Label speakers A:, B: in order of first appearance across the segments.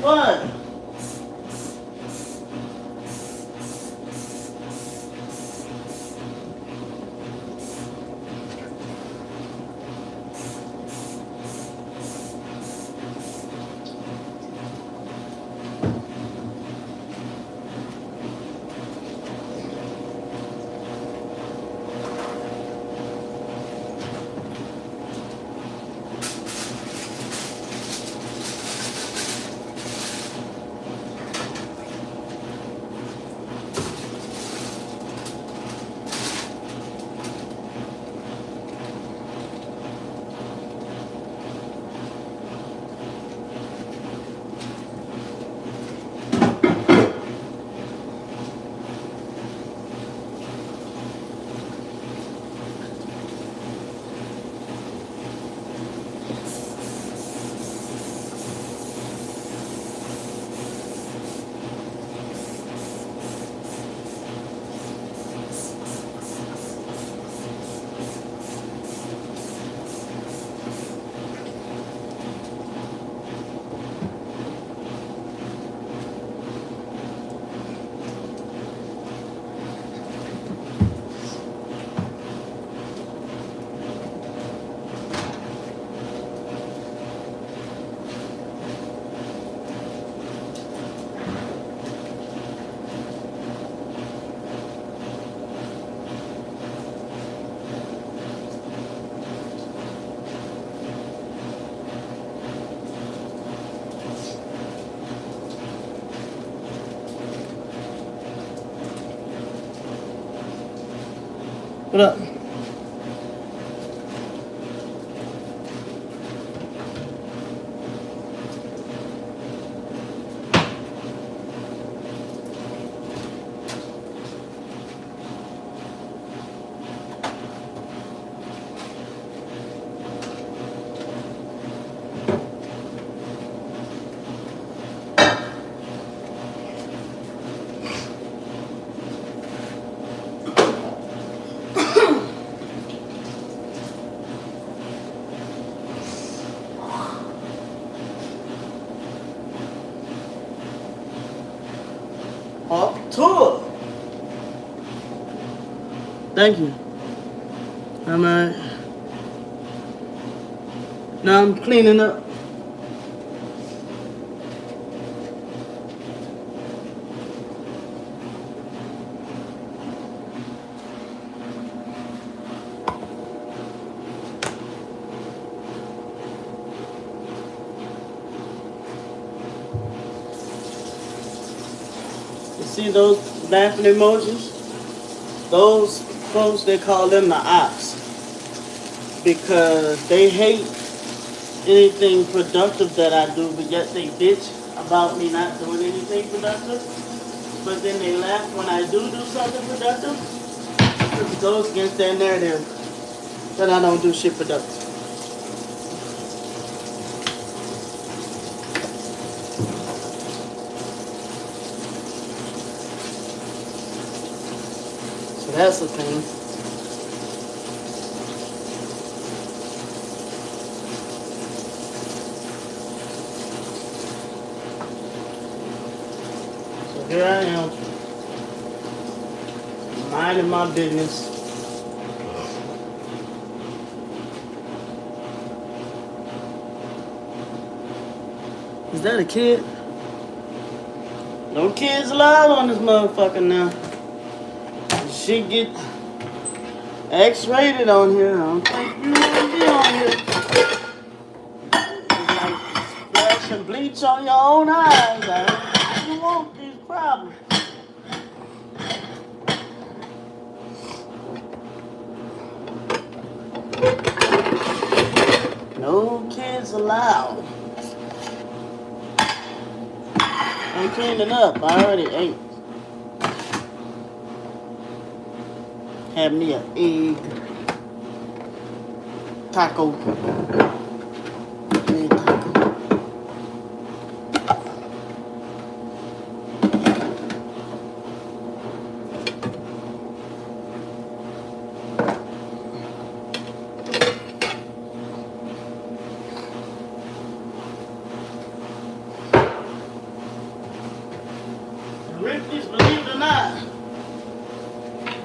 A: What? What up? Up to it. Thank you. I'm now I'm cleaning up. You see those laughing emojis? Those folks, they call them the ops because they hate anything productive that I do, but yet they bitch about me not doing anything productive. But then they laugh when I do something productive. It goes against their narrative that I don't do shit productive. So that's the thing. So here I am, minding my business. Is that a kid? No kids allowed on this motherfucker now. She get X-rated on here. I don't think you want to be on here. It's like splashing bleach on your own eyes. I don't want these problems. No kids allowed. I'm cleaning up. I already ate. Had me an egg taco. Egg taco.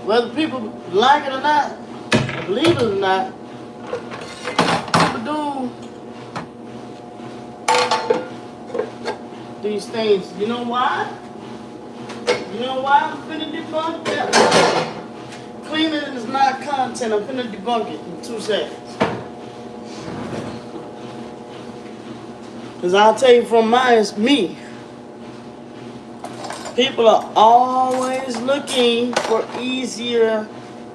A: Whether people like it or not, or believe it or not, people do these things. You know why? You know why I'm finna debunk that? Cleaning is not content. I'm finna debunk it in 2 seconds. Because I'll tell you from me. People are always looking for easier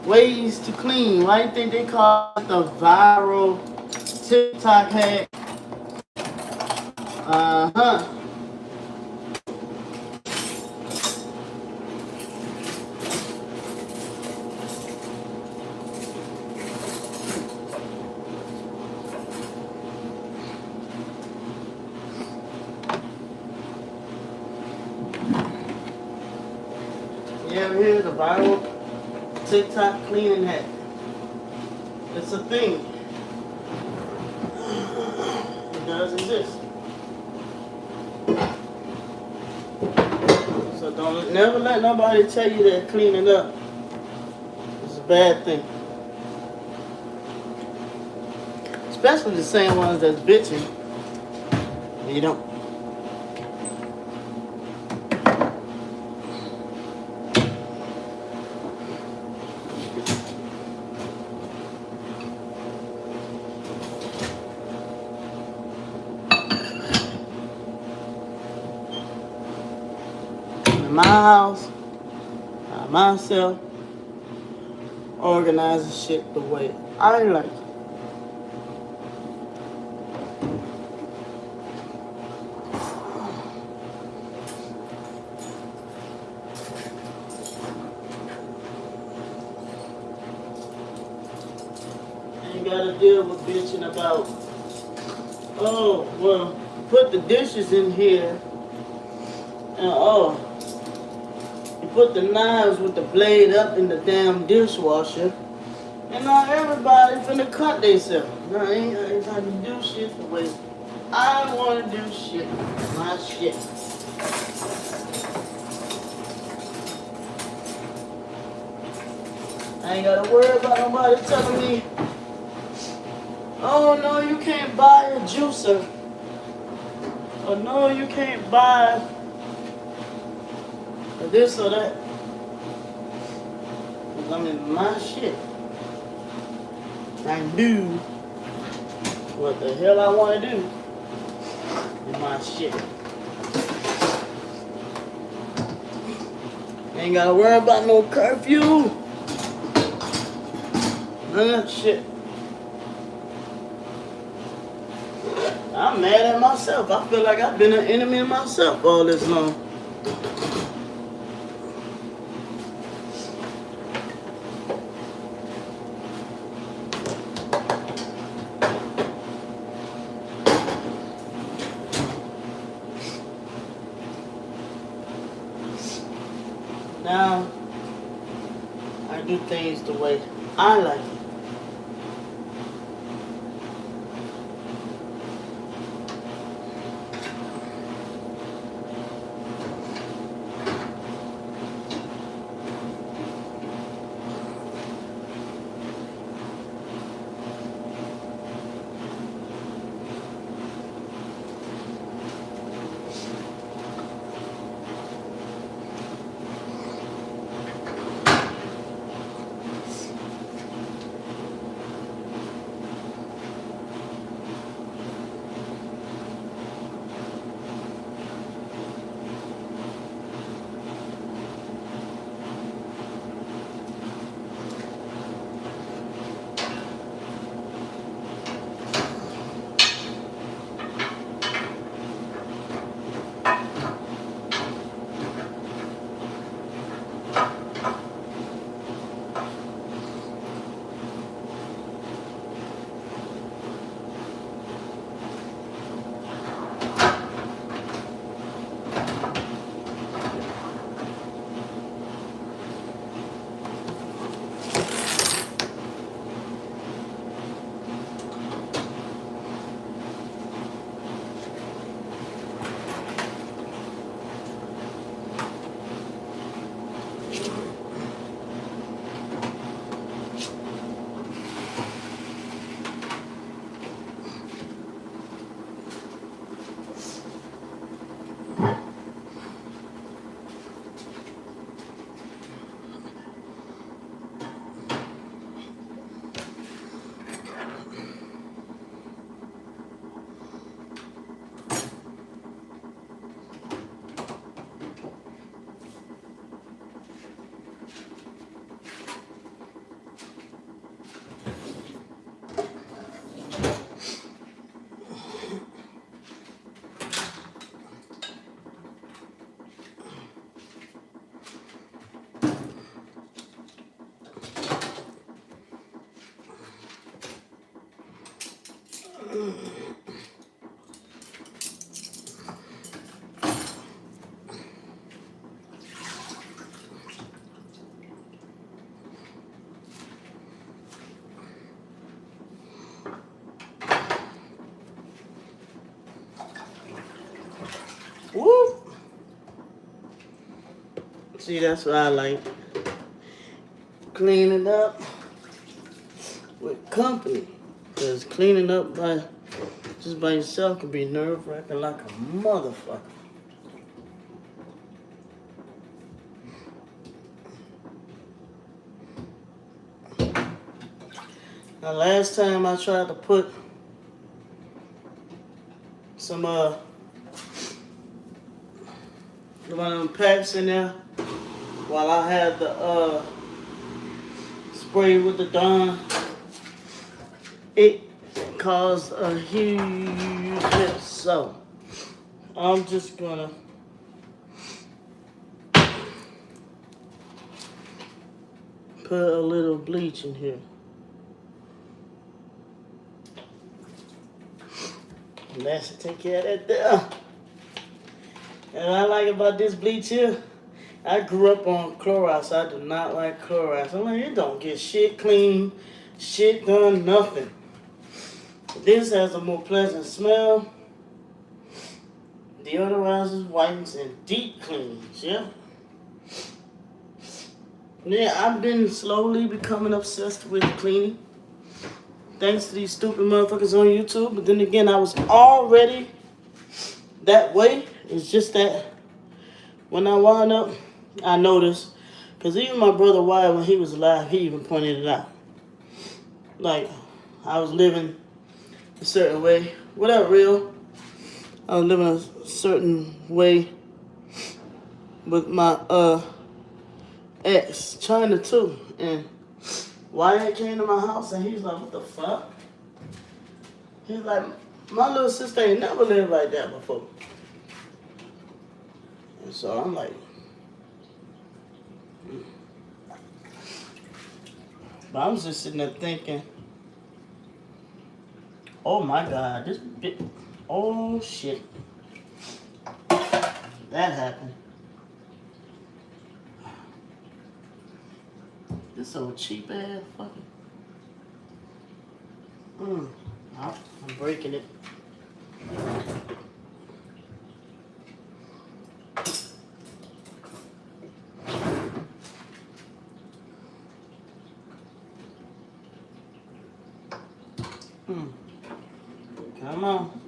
A: ways to clean. Why do you think they call it the viral TikTok hack? Uh-huh. You ever hear the viral TikTok cleaning hack? It's a thing. It does exist. So don't never let nobody tell you that cleaning up is a bad thing. Especially the same ones that's bitching. You don't. In my house, I myself organizing shit the way I like it. Ain't gotta deal with bitching about, oh, well, put the dishes in here, and oh, you put the knives with the blade up in the damn dishwasher, and now everybody finna cut themselves. Now I ain't trying to do shit the way I wanna do shit. My shit. I ain't gotta worry about nobody telling me, oh no, you can't buy a juicer. Or no, you can't buy this or that. Because I'm in my shit. I can do what the hell I want to do in my shit. Ain't gotta worry about no curfew. None of that shit. I'm mad at myself. I feel like I've been an enemy of myself all this long. Now, I do things the way I like it. Woo! See, that's what I like. Cleaning up with company. Because cleaning up just by yourself can be nerve-wracking like a motherfucker. Now, last time I tried to put some one of them packs in there while I had the spray with the Dawn, it caused a huge mess. So I'm just gonna put a little bleach in here. And that should take care of that there. And what I like about this bleach here, I grew up on Clorox. I do not like Clorox. I'm like, it don't get shit clean, shit done, nothing. This has a more pleasant smell. Deodorizes, whitens, and deep cleans. Yeah. Yeah, I've been slowly becoming obsessed with cleaning. Thanks to these stupid motherfuckers on YouTube. But then again, I was already that way. It's just that when I wound up, I noticed. Because even my brother Wyatt, when he was alive, he even pointed it out. Like, I was living a certain way. Whatever, real. I was living a certain way with my ex, China too. And Wyatt came to my house and he's like, what the fuck? He's like, my little sister ain't never lived like that before. And so I'm like, But I'm just sitting there thinking, oh my God, this bit, oh shit. That happened. This old cheap ass fucking. I'm breaking it. Come on.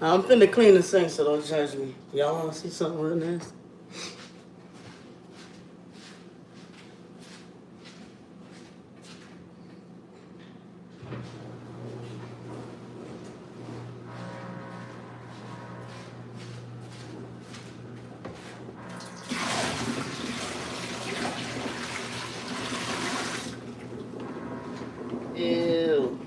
A: I'm finna clean the sink, so don't judge me. Y'all wanna see something real nasty? Ew.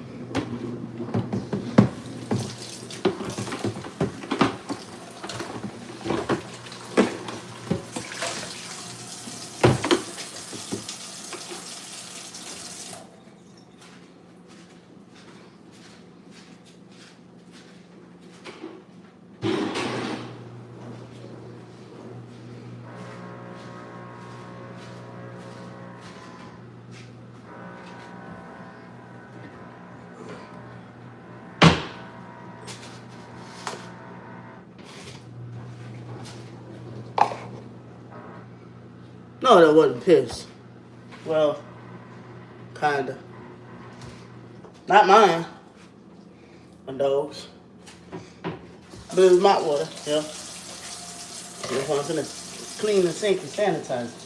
A: No, that wasn't piss. Well, kinda. Not mine. My dog's. But it's mop water, yeah. That's what I'm gonna clean the sink and sanitize it.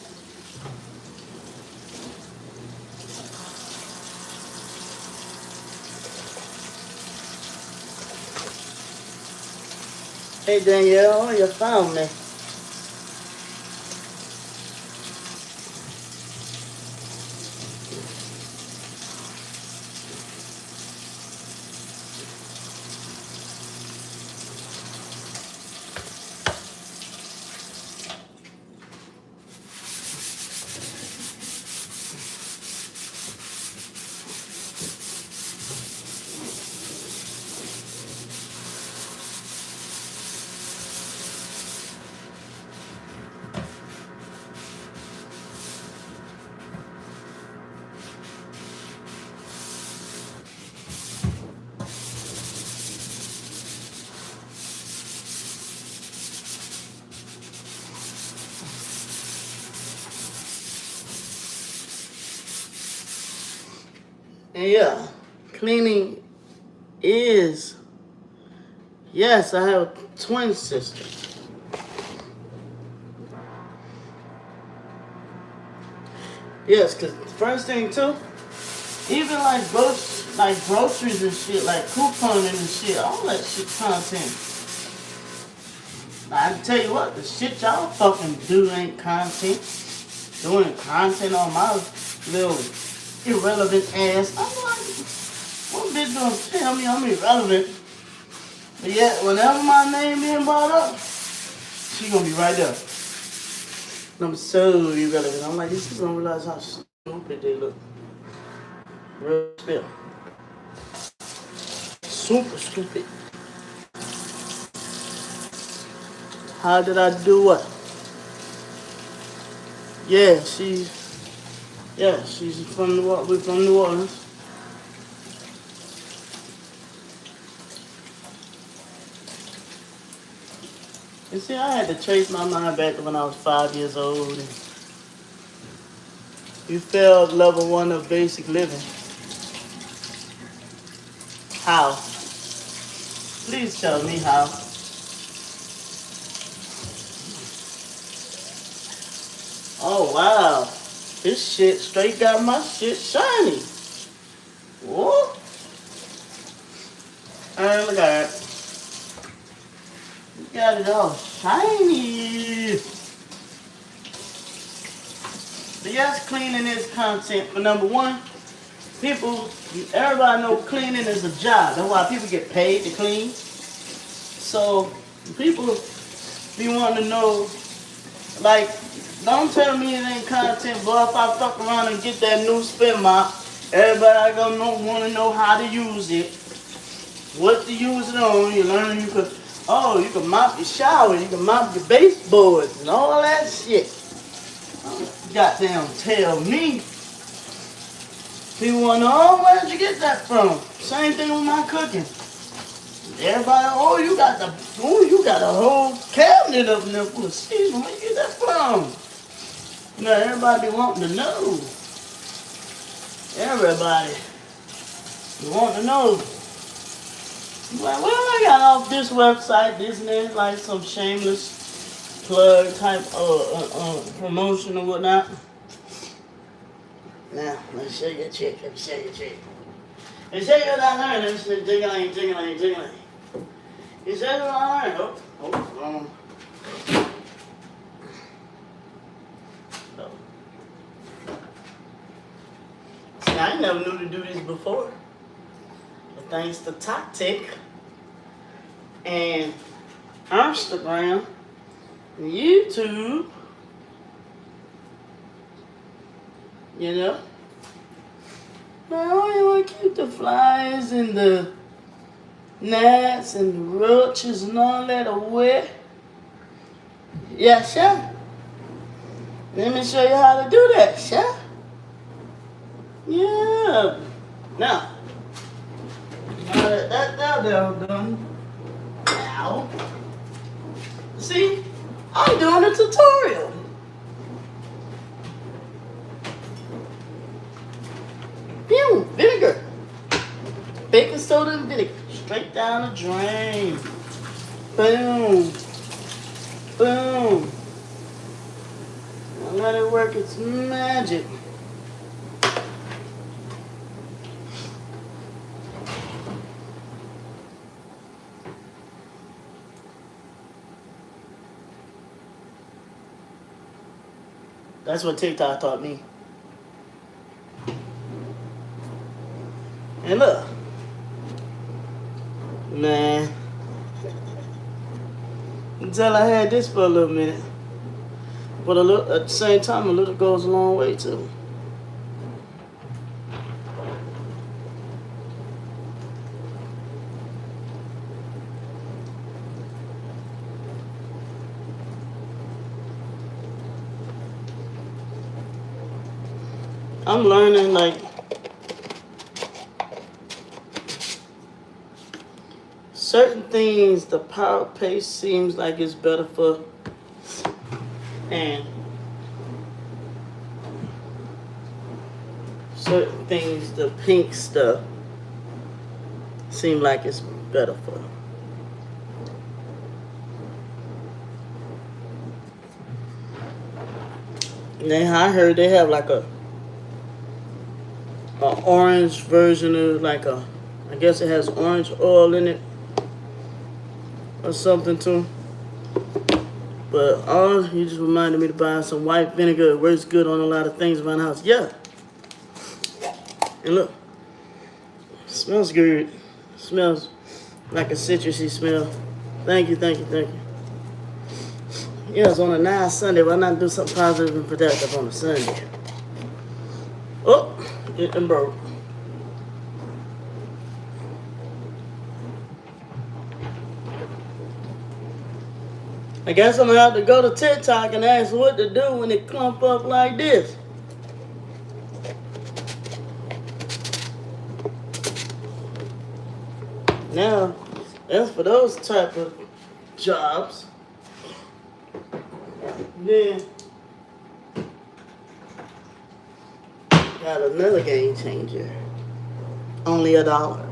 A: Hey Danielle, you found me. And yeah, cleaning is, yes, I have a twin sister. Yes, because first thing too, even like groceries and shit, like couponing and shit, all that shit content. I can tell you what, the shit y'all fucking do ain't content. Doing content on my little irrelevant ass. I'm like, what bitch gonna tell me I'm irrelevant? But yet, whenever my name being brought up, she gonna be right there. And I'm so irrelevant. I'm like, these people don't realize how stupid they look. Real spill. Super stupid. How did I do what? Yeah, she's from we're from New Orleans. You see, I had to trace my mind back to when I was 5 years old. And you failed level 1 of basic living. How? Please tell me how. Oh wow, this shit straight got my shit shiny. Whoa. And look at it. You got it all shiny. But yes, cleaning is content. For number one, everybody know cleaning is a job. That's why people get paid to clean. So people be wanting to know, like, don't tell me it ain't content, boy. If I fuck around and get that new spin mop, everybody gonna want to know how to use it, what to use it on. You learn you can mop your shower, you can mop your baseboards and all that shit. Goddamn tell me. People want to know, where'd you get that from? Same thing with my cooking. Everybody, you got a whole cabinet of them full of seasoning. Where you get that from? You know, everybody be wanting to know. Everybody be wanting to know. Like, well, I got off this website, this and that, like some shameless plug type promotion or whatnot. Now, let's show you a trick. Let me show you a trick. Let's show you what I learned. Let's jingling, jingling, jingling. You show you what I learned. See, I never knew to do this before. But thanks to Tactic and Instagram and YouTube, you know, now you want to keep the flies and the gnats and the roaches and all that away. Yeah, sure. Let me show you how to do that, sure. Yeah. Now that done. Now, see, I'm doing a tutorial. Vinegar. Baking soda and vinegar. Straight down the drain. Boom. Boom. Now let it work its magic. That's what TikTok taught me. And look, man, until I had this for a little minute. But a little, at the same time, a little goes a long way too. I'm learning like certain things, the power pace seems like it's better for, and certain things, the pink stuff, seem like it's better for. And then I heard they have like a orange version of like a, I guess it has orange oil in it or something too. But you just reminded me to buy some white vinegar. It works good on a lot of things around the house. Yeah. And look, it smells good. It smells like a citrusy smell. Thank you, thank you, thank you. Yeah, it's on a nice Sunday. Why not do something positive and productive on a Sunday? Oh, it done broke. I guess I'm gonna have to go to TikTok and ask what to do when it clump up like this. Now, that's for those type of jobs. Then got another game changer. Only $1.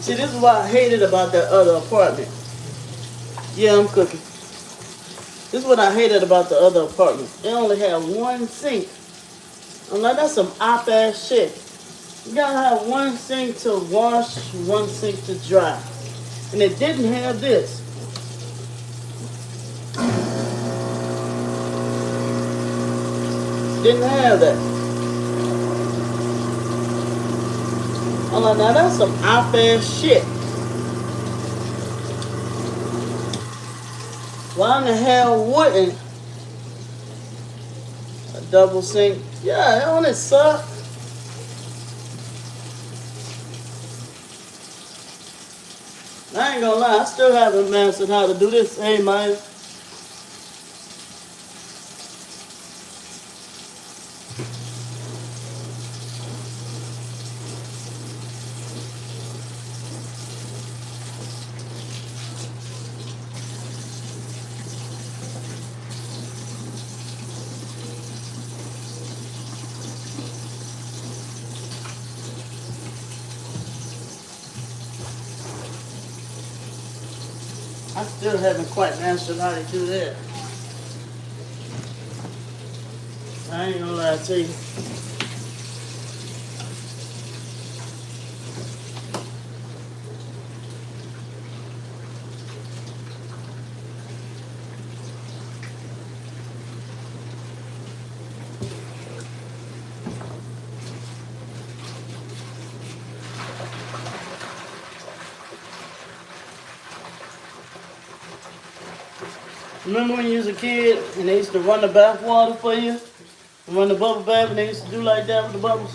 A: See, this is what I hated about that other apartment. Yeah, I'm cooking. This is what I hated about the other apartment. It only had one sink. I'm like, that's some op-ass shit. You gotta have one sink to wash, one sink to dry. And it didn't have this. Didn't have that. I'm like, now that's some op-ass shit. Why in the hell wouldn't a double sink? Yeah, don't it suck? I ain't gonna lie, I still haven't mastered how to do this. Hey, man. I still haven't quite mastered how to do that. I ain't gonna lie to you. Remember when you was a kid and they used to run the bath water for you? Run the bubble bath and they used to do like that with the bubbles?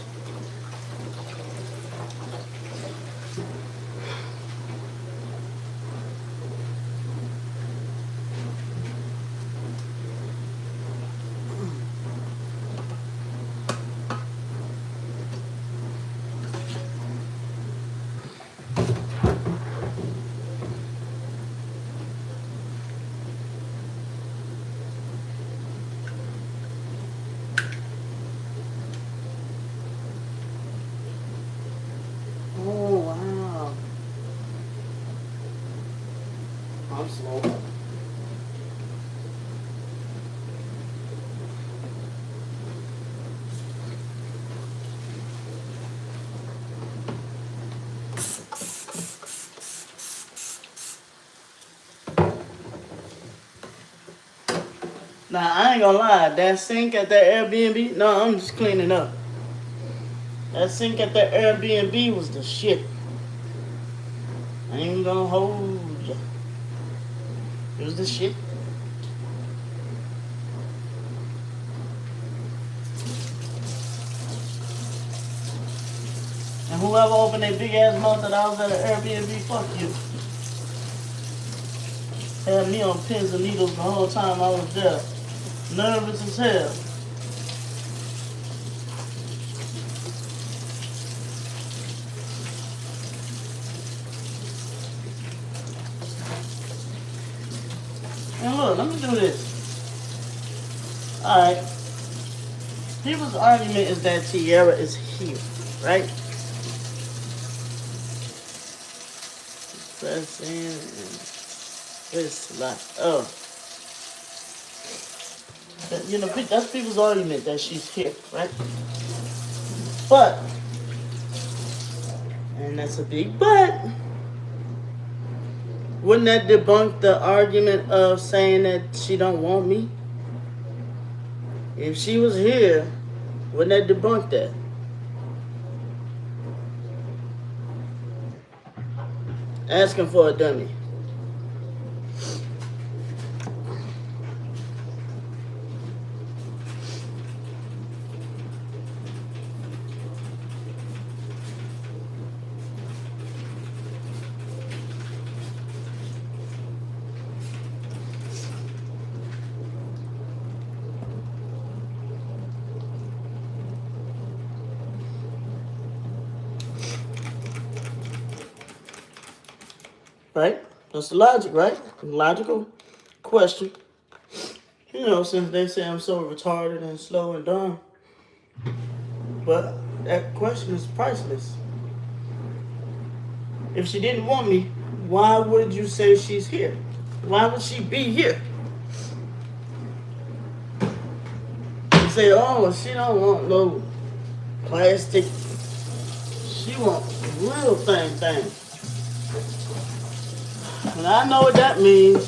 A: slow. Now, I ain't gonna lie, that sink at that Airbnb, no, I'm just cleaning up. That sink at that Airbnb was the shit. I ain't gonna hold you. It was the shit. And whoever opened that big ass mouth that I was at an Airbnb, fuck you. Had me on pins and needles the whole time I was there. Nervous as hell. And look, let me do this. Alright. People's argument is that Tierra is here, right? Press in and it's like, oh. You know, that's people's argument that she's here, right? But, and that's a big but, wouldn't that debunk the argument of saying that she don't want me? If she was here, wouldn't that debunk that? Asking for a dummy. Right? That's the logic, right? Logical question. You know, since they say I'm so retarded and slow and dumb. But that question is priceless. If she didn't want me, why would you say she's here? Why would she be here? You say, oh, she don't want no plastic. She want real thing. And I know what that means.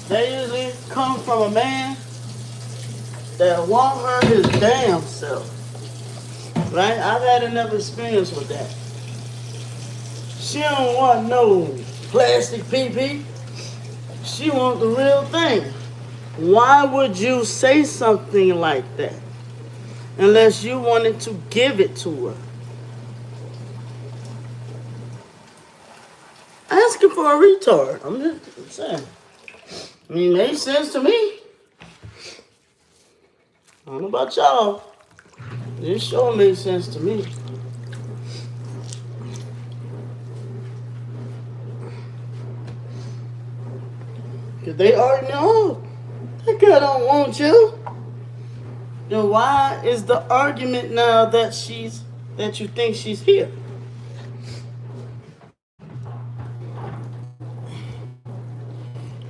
A: They usually come from a man that want her his damn self. Right? I've had enough experience with that. She don't want no plastic PP. She want the real thing. Why would you say something like that? Unless you wanted to give it to her. Asking for a retard. I'm just saying. I mean, it makes sense to me. I don't know about y'all. This sure makes sense to me. Because they already know, that girl don't want you. Then why is the argument now that you think she's here?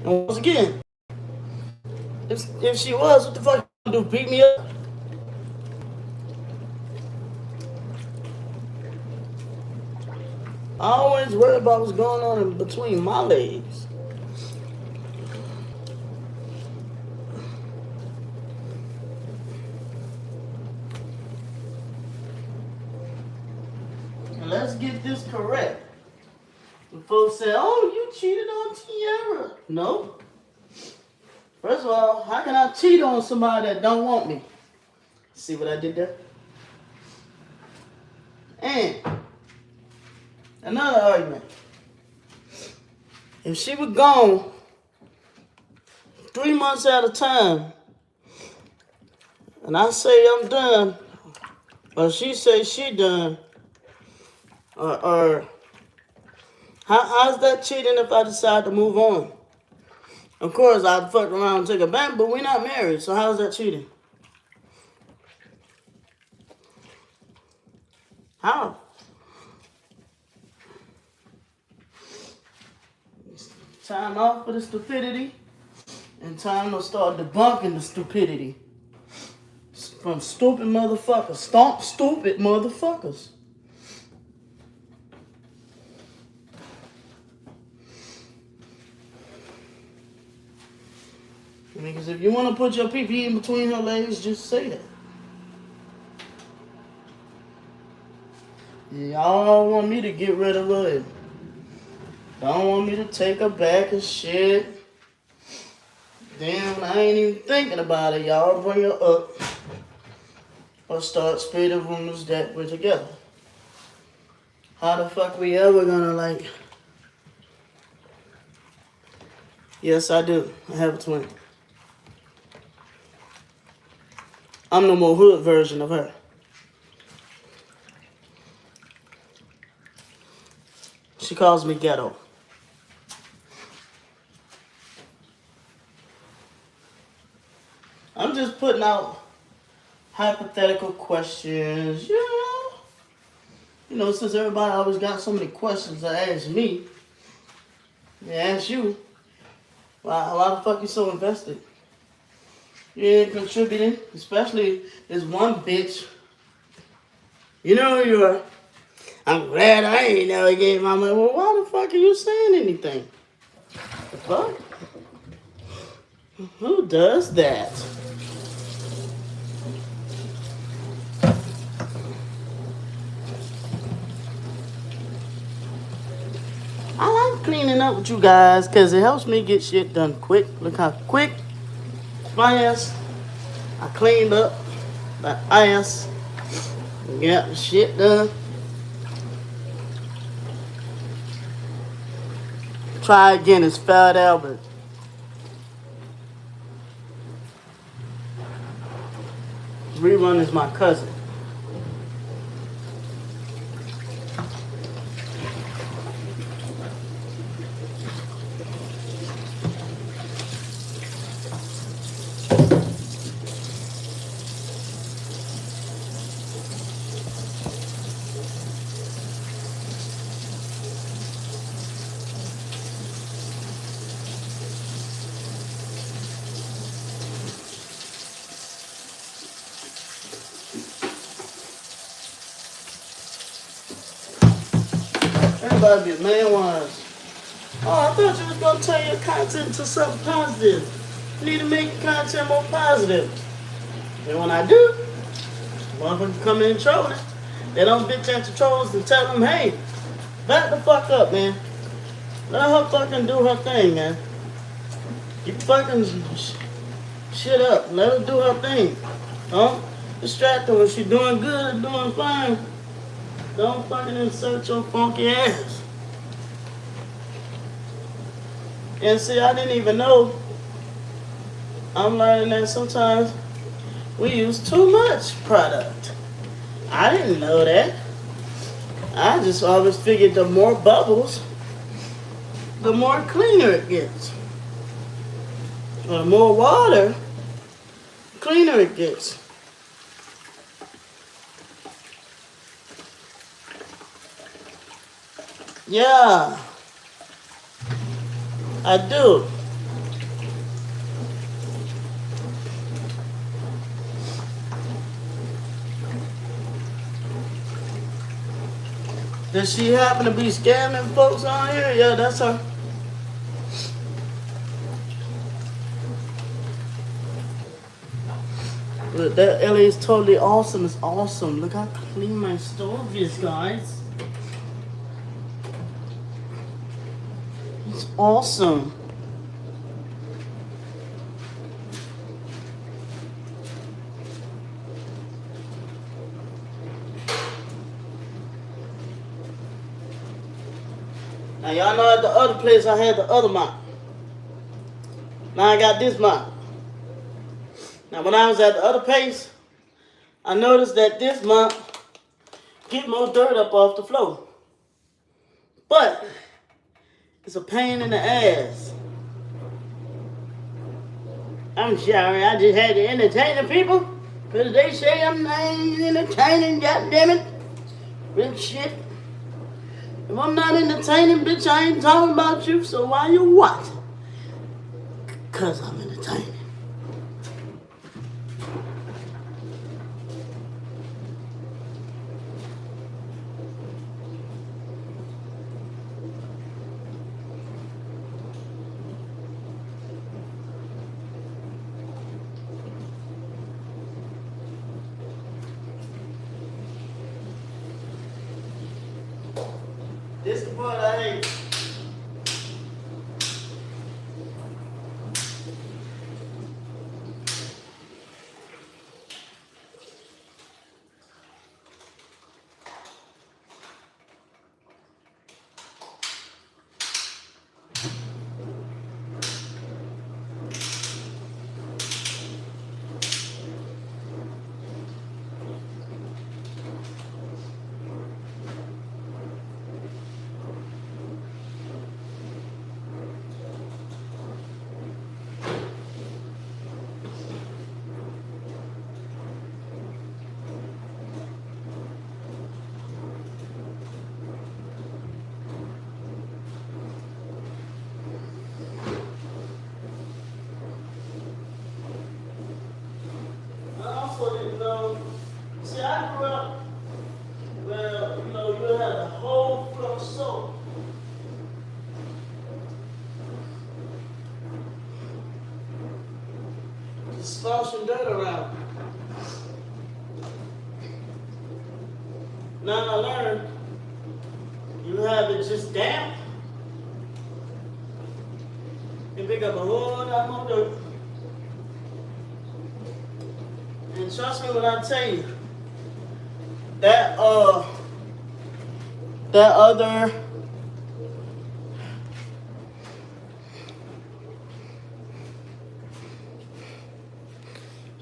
A: And once again, if she was, what the fuck you do? Beat me up? I always worry about what's going on in between my legs. And let's get this correct. When folks say, oh, you cheated on Tierra. No. First of all, how can I cheat on somebody that don't want me? See what I did there? And another argument. If she was gone 3 months at a time, and I say I'm done, or she say she done, or how's that cheating if I decide to move on? Of course, I'd fuck around and take a back, but we're not married, so how's that cheating? How? Time off for the stupidity. And time to start debunking the stupidity. From stupid motherfuckers. Stomp stupid motherfuckers. Because if you want to put your pee in between her legs, just say that. Y'all want me to get rid of her. Don't want me to take her back and shit. Damn, I ain't even thinking about it. Y'all bring her up. Or start spreading rumors that we're together. How the fuck we ever gonna like... Yes, I do. I have a twin. I'm the more hood version of her. She calls me ghetto. I'm just putting out hypothetical questions, you know, since everybody always got so many questions to ask me, they ask you, why the fuck you so invested? You ain't contributing, especially this one bitch. You know who you are. I'm glad I ain't never gave my money. Well, why the fuck are you saying anything? The fuck? Who does that? I like cleaning up with you guys because it helps me get shit done quick. Look how quick, fast I cleaned up that ass and got the shit done. Try again, it's Fat Albert. Rerun is my cousin. Everybody be man-wise. Oh, I thought you was going to turn your content to something positive. You need to make your content more positive. And when I do, motherfuckers come in trolling. They don't bitch at the trolls and tell them, hey, back the fuck up, man. Let her fucking do her thing, man. You fucking shit up. Let her do her thing. Don't distract her when she's doing good or doing fine. Don't fucking insert your funky ass. And see, I didn't even know. I'm learning that sometimes we use too much product. I didn't know that. I just always figured the more bubbles, the more cleaner it gets. Or the more water, the cleaner it gets. Yeah, I do. Does she happen to be scamming folks on here? Yeah, that's her. Look, that LA is totally awesome. It's awesome. Look how clean my stove is, guys. It's awesome. Now y'all know at the other place I had the other mop. Now I got this mop. Now when I was at the other place, I noticed that this mop get more dirt up off the floor. But it's a pain in the ass. I'm sorry, I just had to entertain the people. Because they say I'm not entertaining, goddammit. Real shit. If I'm not entertaining, bitch, I ain't talking about you, so why you watching? Cause I'm entertaining. This the part I hate. I also didn't know. See, I grew up where, you had a whole floor soap. Just sloshing dirt around. Now I learned you have it just damp and pick up a whole lot more dirt. And trust me when I tell you, that other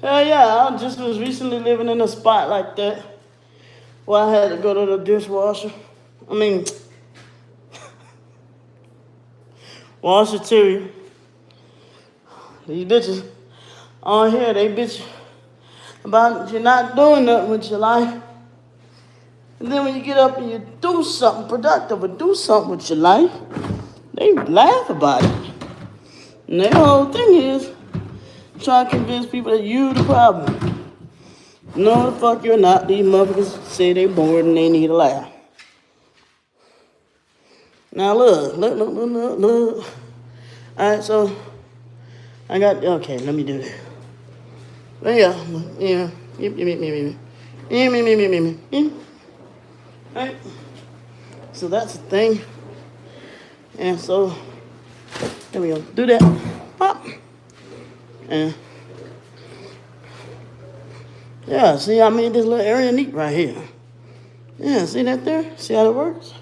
A: hell yeah, I just was recently living in a spot like that where I had to go to the dishwasher. I mean, washer too. These bitches on here, they bitch about you're not doing nothing with your life. And then when you get up and you do something productive or do something with your life, they laugh about it. And their whole thing is trying to convince people that you the problem. No, the fuck you're not. These motherfuckers say they bored and they need a laugh. Now look. All right, so I got, okay, let me do this. Yeah. Alright. So that's the thing. And so, there we go. Do that. Pop. And, yeah, see, I made this little area neat right here. Yeah, see that there? See how it works?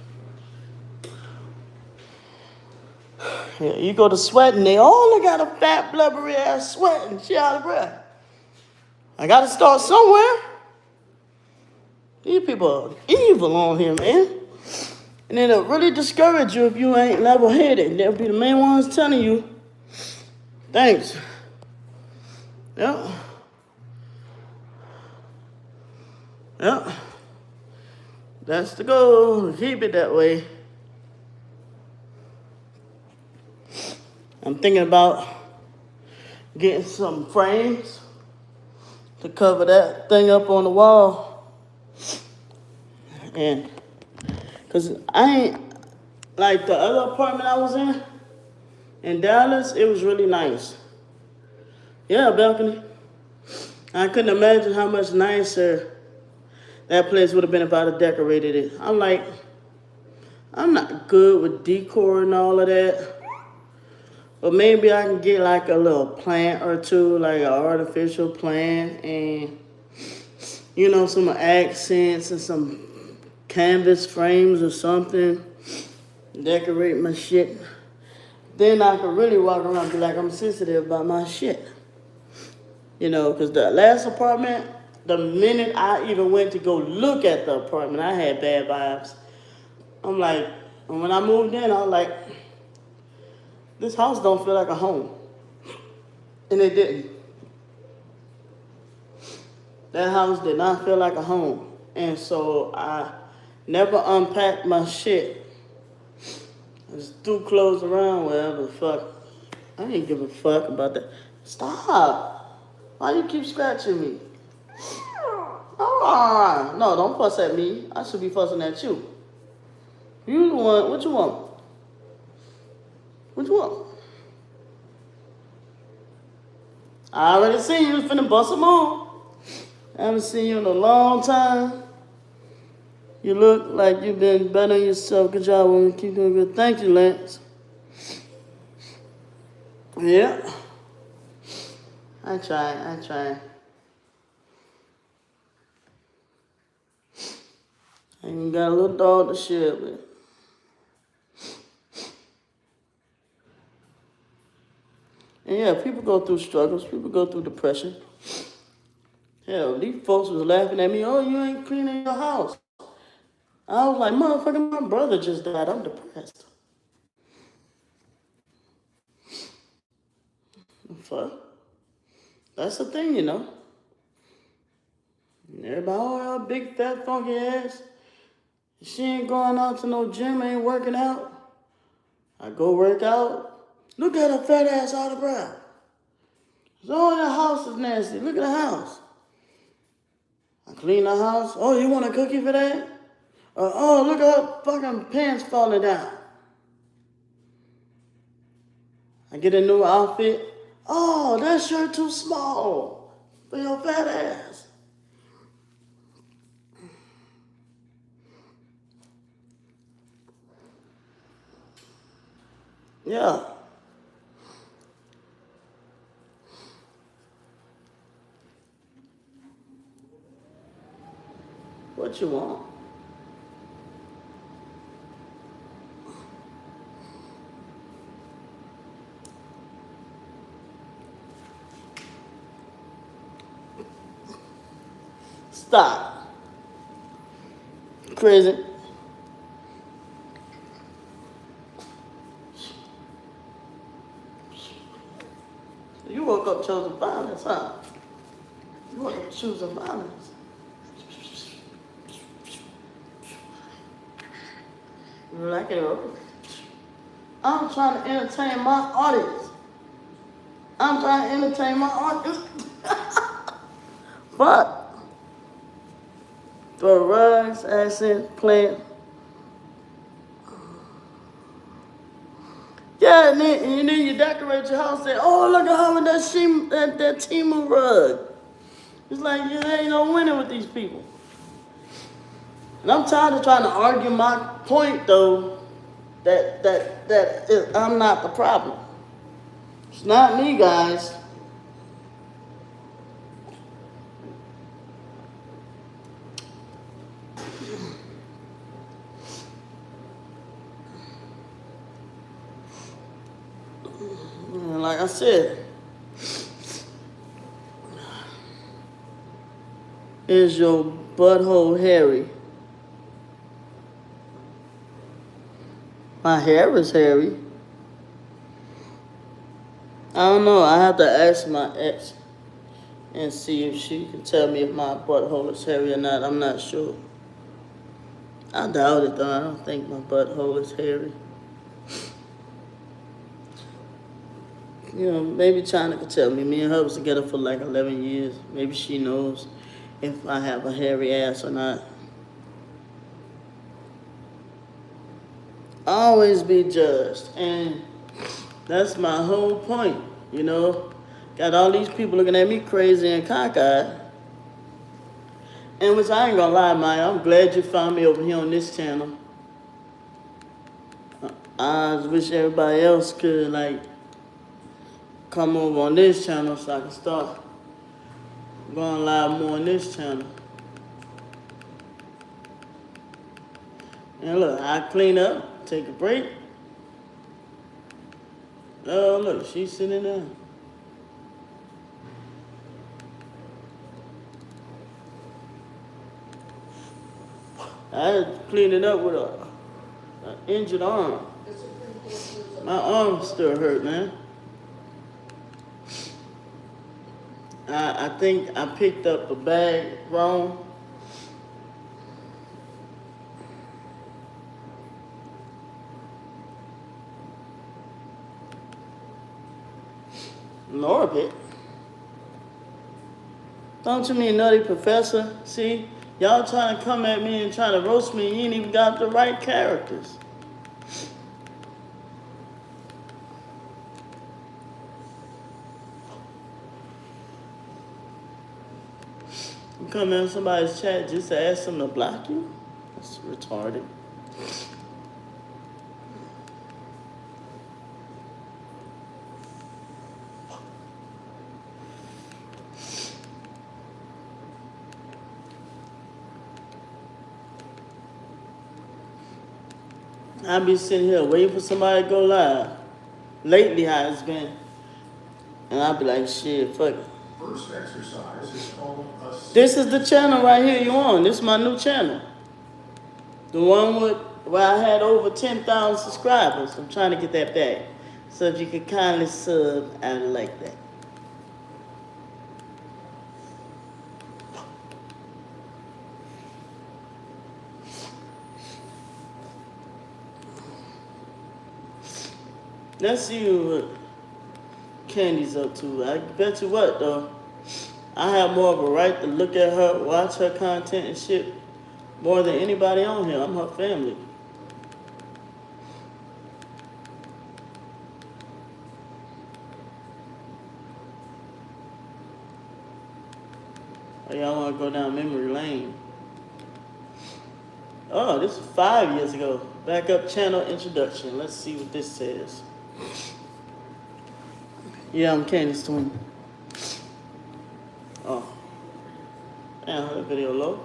A: Yeah, you go to sweating, they all got a fat, blubbery ass sweating. She out of breath. I gotta start somewhere. These people are evil on here, man. And it'll really discourage you if you ain't level-headed. They'll be the main ones telling you, thanks. Yep. That's the goal. Keep it that way. I'm thinking about getting some frames to cover that thing up on the wall. And, cause I ain't, like the other apartment I was in Dallas, it was really nice. Yeah, balcony. I couldn't imagine how much nicer that place would have been if I'd have decorated it. I'm not good with decor and all of that. But maybe I can get like a little plant or two, like an artificial plant and, some accents and some canvas frames or something. Decorate my shit. Then I can really walk around and be like, I'm sensitive about my shit. Because the last apartment, the minute I even went to go look at the apartment, I had bad vibes. I'm like, and when I moved in, I was like, this house don't feel like a home. And it didn't. That house did not feel like a home. And so I never unpacked my shit Just threw clothes around wherever the fuck. I ain't give a fuck about that. Stop. Why you keep scratching me? Ah, no, don't fuss at me. I should be fussing at you. You the one. What you want? What you want? I already seen you finna bust them on. I haven't seen you in a long time. You look like you've been bettering yourself. Good job, woman. Keep doing good. Thank you, Lance. Yeah. I try. I even got a little dog to share with. And yeah, people go through struggles. People go through depression. Hell, these folks was laughing at me. Oh, you ain't cleaning your house. I was like, motherfucker, my brother just died. I'm depressed. Fuck. That's the thing, you know. Everybody, oh, her big fat funky ass. She ain't going out to no gym, ain't working out. I go work out. Look at her fat ass out of breath. Oh, the house is nasty. Look at the house. I clean the house. Oh, you want a cookie for that? Oh, look at her fucking pants falling down. I get a new outfit. Oh, that shirt too small for your fat ass. Yeah. What you want? Stop. Crazy. You woke up choosing violence, huh? You woke up choosing violence. You like it, okay? I'm trying to entertain my audience. I'm trying to entertain my audience. But throw rugs, accent, plant. Yeah, and then you decorate your house. Say, oh, look at how that Timu rug. It's like you ain't no winning with these people. And I'm tired of trying to argue my point, though, that I'm not the problem. It's not me, guys. And like I said, is your butthole hairy? My hair is hairy. I don't know. I have to ask my ex and see if she can tell me if my butthole is hairy or not. I'm not sure. I doubt it, though. I don't think my butthole is hairy. You know, maybe China could tell me. Me and her was together for like 11 years. Maybe she knows if I have a hairy ass or not. Always be judged. And that's my whole point, you know. Got all these people looking at me crazy and cockeyed. And which I ain't gonna lie, Maya, I'm glad you found me over here on this channel. I wish everybody else could, like, come over on this channel so I can start going live more on this channel. And look, I clean up, take a break. Oh, look, she's sitting there. I had to clean it up with an injured arm. My arm still hurt, man. I think I picked up a bag wrong. in orbit. Don't you mean Nutty Professor? See, y'all trying to come at me and trying to roast me. You ain't even got the right characters. You come in somebody's chat just to ask them to block you? That's retarded. I be sitting here waiting for somebody to go live. Lately, how it's been. And I be like, shit, fuck it.
B: First exercise is called a...
A: This is the channel right here you on. This is my new channel. The one where I had over 10,000 subscribers. I'm trying to get that back. So if you could kindly sub, I'd like that. Let's see what Candy's up to. I bet you what, though. I have more of a right to look at her, watch her content and shit more than anybody on here. I'm her family. Oh, y'all want to go down memory lane. Oh, this is 5 years ago. Backup channel introduction. Let's see what this says. Yeah, I'm Candy's twin. Oh. Damn, that video low.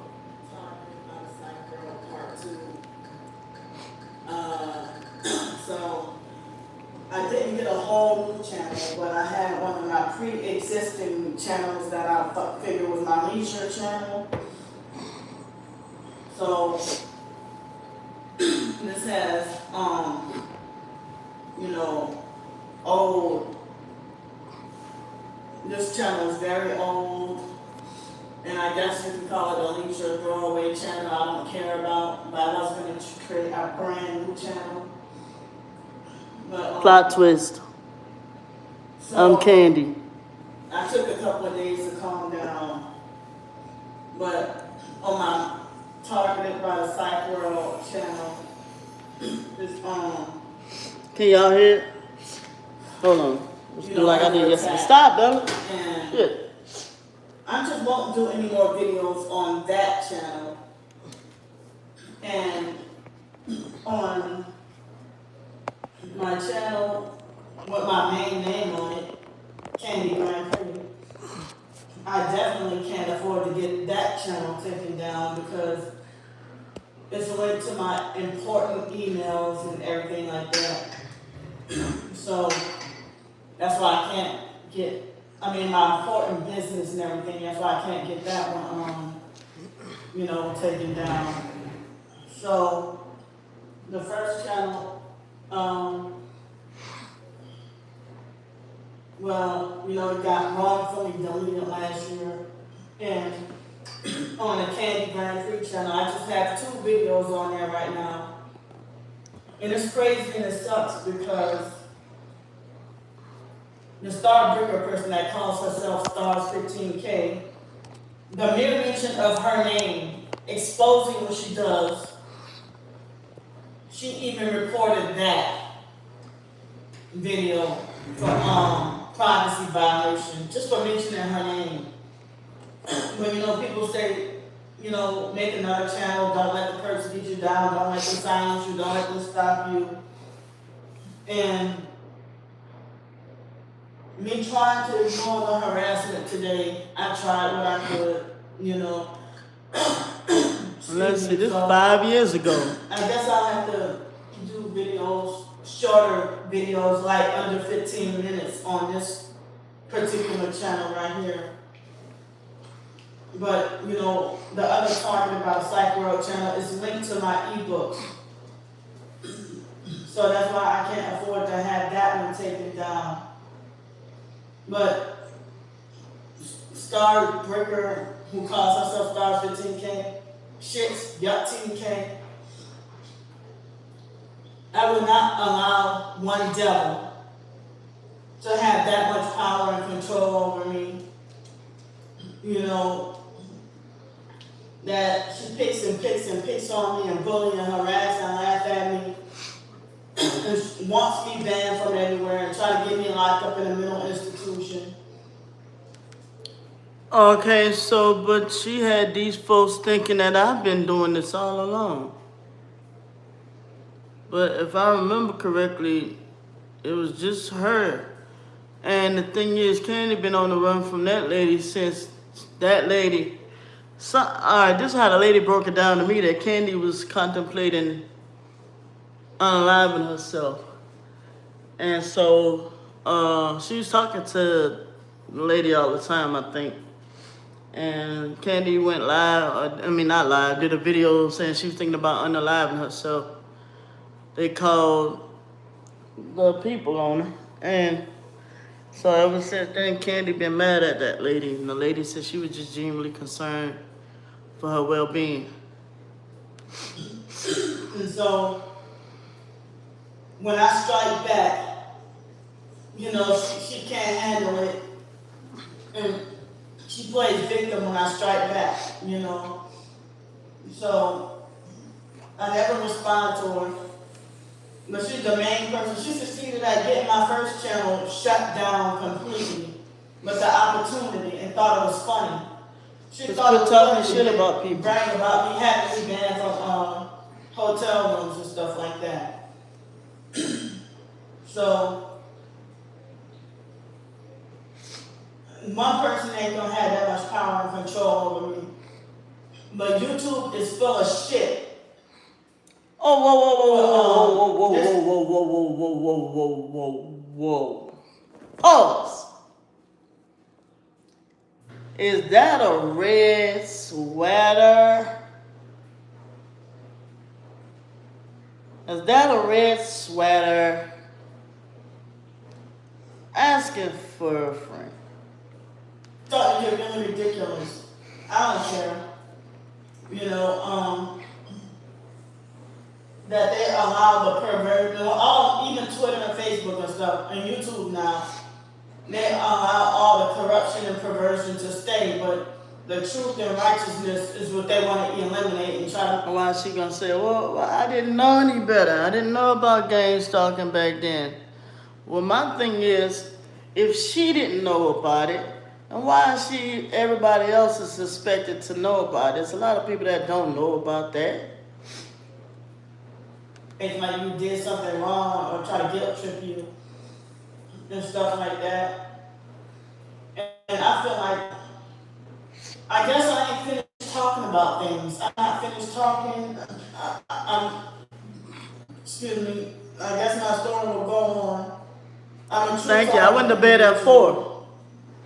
C: So I didn't get a whole new channel, but I had one of my pre-existing channels that I figured was my leisure channel. So this has old. This channel is very old, and I guess you can call it a leisure throwaway channel I don't care about, but I was going to create a brand new channel. But,
A: Plot twist.
C: so
A: I'm Candy.
C: I took a couple of days to calm down, but on my Targeted by the Psych World channel, is
A: Can y'all hear it? Hold on. Let's do like I did yesterday. Stop, Bella.
C: and
A: Shit.
C: I just won't do any more videos on that channel. And on my channel with my main name on it, Candy Grand Prix, I definitely can't afford to get that channel taken down because it's linked to my important emails and everything like that. So that's why I can't get, my important business and everything, that's why I can't get that one, taken down. So the first channel, it got wrongfully deleted last year. And on the Candy Grand Prix channel, I just have 2 videos on there right now. And it's crazy and it sucks because the Starbreaker person that calls herself Stars 15K, the mere mention of her name, exposing what she does, she even recorded that video for privacy violation, just for mentioning her name. When people say, make another channel, don't let the person get you down, don't let them silence you, don't let them stop you. And me trying to ignore the harassment today, I tried what I could,
A: Let's see, this is 5 years ago.
C: I guess I'll have to do videos, shorter videos, like under 15 minutes on this particular channel right here. But, the other Targeted by the Psych World channel is linked to my ebooks. So that's why I can't afford to have that one taken down. But Starbreaker, who calls herself Stars 15K, shits, yuck 10K. I will not allow one devil to have that much power and control over me. You know, that she picks and picks and picks on me and bully and harass and laugh at me and she wants me banned from everywhere and try to get me locked up in a mental institution.
A: Okay, so but she had these folks thinking that I've been doing this all along. But if I remember correctly, it was just her. And the thing is, Candy been on the run from that lady since that lady. So, alright, this is how the lady broke it down to me that Candy was contemplating unaliving herself. And so, she was talking to the lady all the time, I think. And Candy went live, not live, did a video saying she was thinking about unaliving herself. They called the people on her. And so ever since then, Candy been mad at that lady. And the lady said she was just genuinely concerned for her well-being.
C: And so, when I strike back, you know, she can't handle it. And she plays victim when I strike back, you know. So, I never respond to her. But she's the main person. She succeeded at getting my first channel shut down completely with the opportunity and thought it was funny. She thought it was
A: talking
C: funny
A: shit
C: to
A: about people.
C: brag about me having me banned from hotel rooms and stuff like that. So, one person ain't gonna have that much power and control over me. But YouTube is full of shit.
A: Oh, whoa, whoa. Pause. Is that a red sweater? Is that a red sweater? Asking for a friend.
C: Thought you're really ridiculous. I don't care. You know, that they allow the pervert, even Twitter and Facebook and stuff, and YouTube now, they allow all the corruption and perversion to stay, but the truth and righteousness is what they want to eliminate and try to.
A: Why is she gonna say, well, I didn't know any better. I didn't know about gang stalking back then. Well, my thing is, if she didn't know about it, and why is everybody else is suspected to know about it? There's a lot of people that don't know about that.
C: It's like you did something wrong or try to guilt trip you and stuff like that. And I feel like, I guess I ain't finished talking about things. I'm not finished talking. Excuse me. I guess my story will go on.
A: Thank you. I went to bed at 4.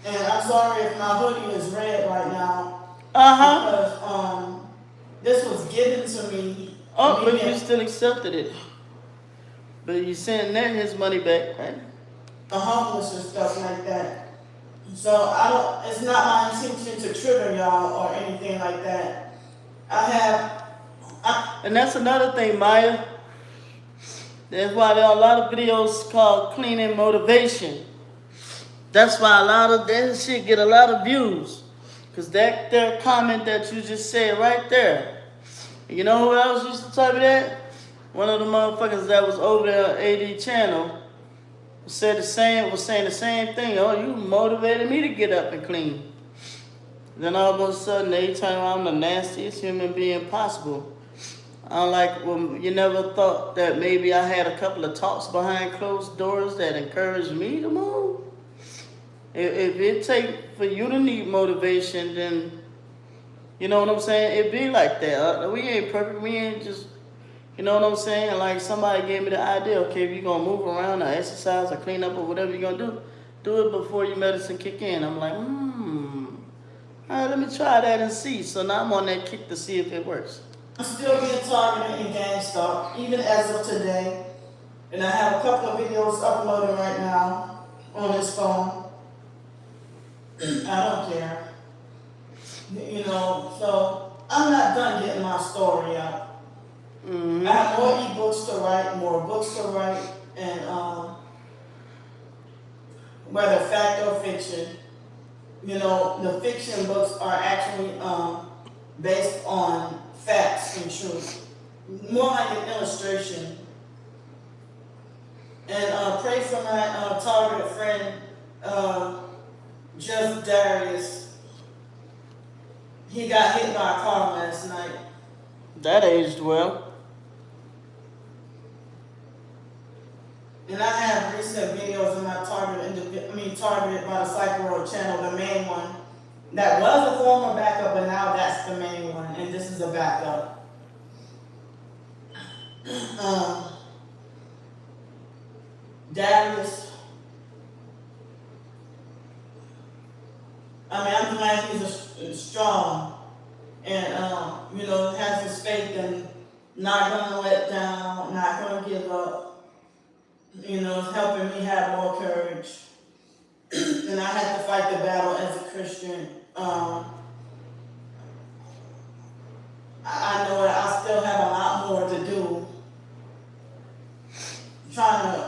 C: And I'm sorry if my hoodie is red right now.
A: Uh-huh.
C: Because this was given to me.
A: Oh, but you still accepted it. But you sent Ned his money back, right?
C: The homeless and stuff like that. So it's not my intention to trigger y'all or anything like that.
A: And that's another thing, Maya. That's why there are a lot of videos called cleaning motivation. That's why a lot of that shit get a lot of views. Because their comment that you just said right there. You know who else used to tell me that? One of the motherfuckers that was over there on AD channel was saying the same thing. Oh, you motivated me to get up and clean. Then all of a sudden they turn around the nastiest human being possible. I'm like, well, you never thought that maybe I had a couple of talks behind closed doors that encouraged me to move? If it take for you to need motivation, then you know what I'm saying? It be like that. We ain't perfect. We ain't just, you know what I'm saying? Like somebody gave me the idea, okay, if you're going to move around or exercise or clean up or whatever you're going to do it before your medicine kick in. I'm like, all right, let me try that and see. So now I'm on that kick to see if it works.
C: I'm still being targeted in gang stalk, even as of today. And I have a couple of videos uploaded right now on this phone. I don't care. You know, so I'm not done getting my story out.
A: Mm-hmm.
C: I have more ebooks to write, more books to write, and whether fact or fiction. You know, the fiction books are actually based on facts and truth, more like an illustration. And pray for my targeted friend, Jeff Darius. He got hit by a car last night.
A: That aged well.
C: And I have recent videos of my targeted by the Cycle Road channel, the main one. That was a former backup, but now that's the main one, and this is a backup. Darius. I'm glad he's strong and, has his faith and not gonna let down, not gonna give up. It's helping me have more courage. And I had to fight the battle as a Christian. I know that I still have a lot more to do. Trying to,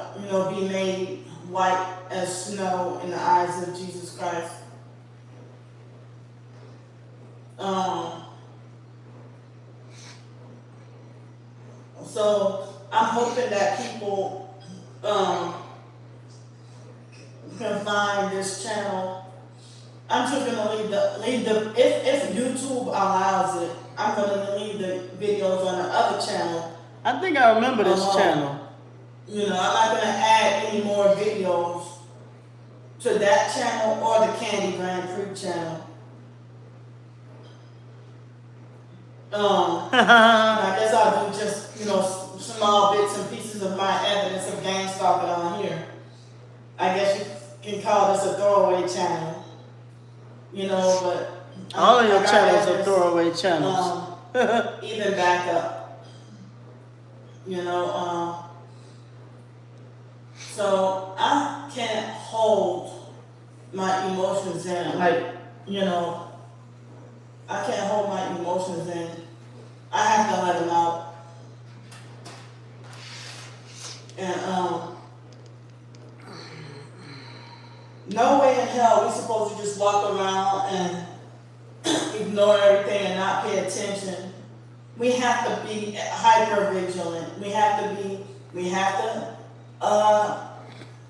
C: be made white as snow in the eyes of Jesus Christ. So I'm hoping that people can find this channel. I'm just gonna leave the if YouTube allows it, I'm gonna leave the videos on the other channel.
A: I think I remember this channel.
C: I'm not gonna add any more videos to that channel or the Candy Grand Prix channel. I guess I'll do just, small bits and pieces of my evidence of gang stalking on here. I guess you can call this a throwaway channel. But
A: all of your channels are throwaway channels.
C: Even back up. So I can't hold my emotions in. I can't hold my emotions in. I have to let them out. And no way in hell we're supposed to just walk around and ignore everything and not pay attention. We have to be hyper vigilant. We have to, I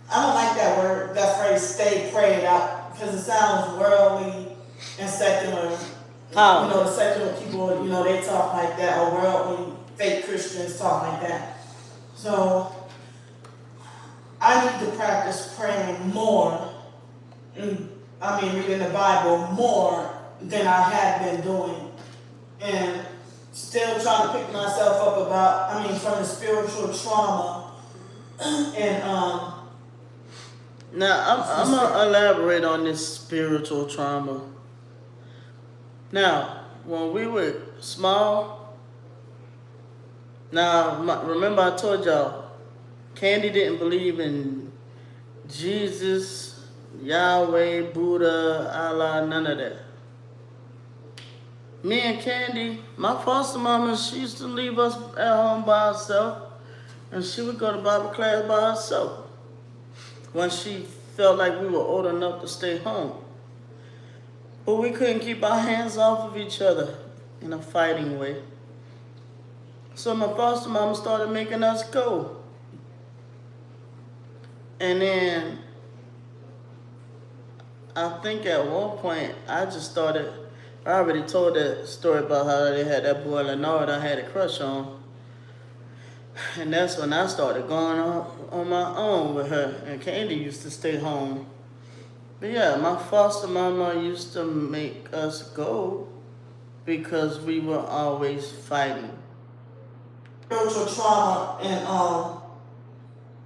C: don't like that word, that phrase, stay prayed out, because it sounds worldly and secular.
A: How?
C: The secular people, they talk like that, or worldly, fake Christians talk like that. So, I need to practice praying more, reading the Bible more than I have been doing. And still trying to pick myself up from the spiritual trauma. And,
A: now, I'm going to elaborate on this spiritual trauma. Now, when we were small, remember I told y'all, Candy didn't believe in Jesus, Yahweh, Buddha, Allah, none of that. Me and Candy, my foster mama, she used to leave us at home by herself, and she would go to Bible class by herself when she felt like we were old enough to stay home. But we couldn't keep our hands off of each other in a fighting way. So my foster mama started making us go. And then I think at one point I already told that story about how they had that boy Leonard I had a crush on. And that's when I started going on my own with her. And Candy used to stay home. But yeah, my foster mama used to make us go because we were always fighting.
C: Spiritual trauma and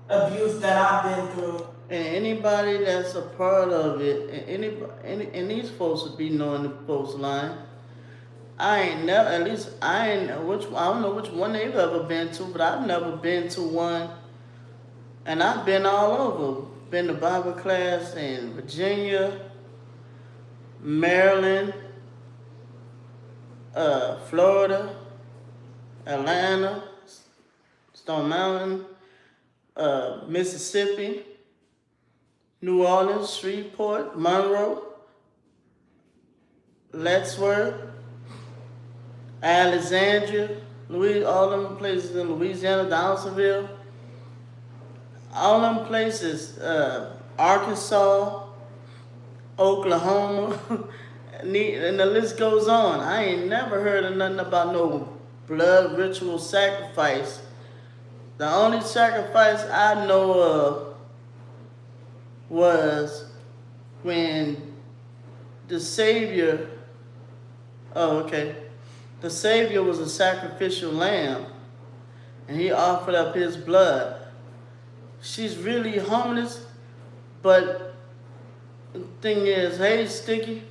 C: abuse that I've been through.
A: And anybody that's a part of it, and these folks would be knowing the folks line. I don't know which one they've ever been to, but I've never been to one. And I've been all over. Been to Bible class in Virginia, Maryland, Florida, Atlanta, Stone Mountain, Mississippi, New Orleans, Shreveport, Monroe, Lettsworth, Alexandria, all them places in Louisiana, Downsonville, all them places, Arkansas, Oklahoma, and the list goes on. I ain't never heard of nothing about no blood ritual sacrifice. The only sacrifice I know of was when the Savior, the Savior was a sacrificial lamb, and he offered up his blood. She's really homeless, but the thing is, hey, Sticky,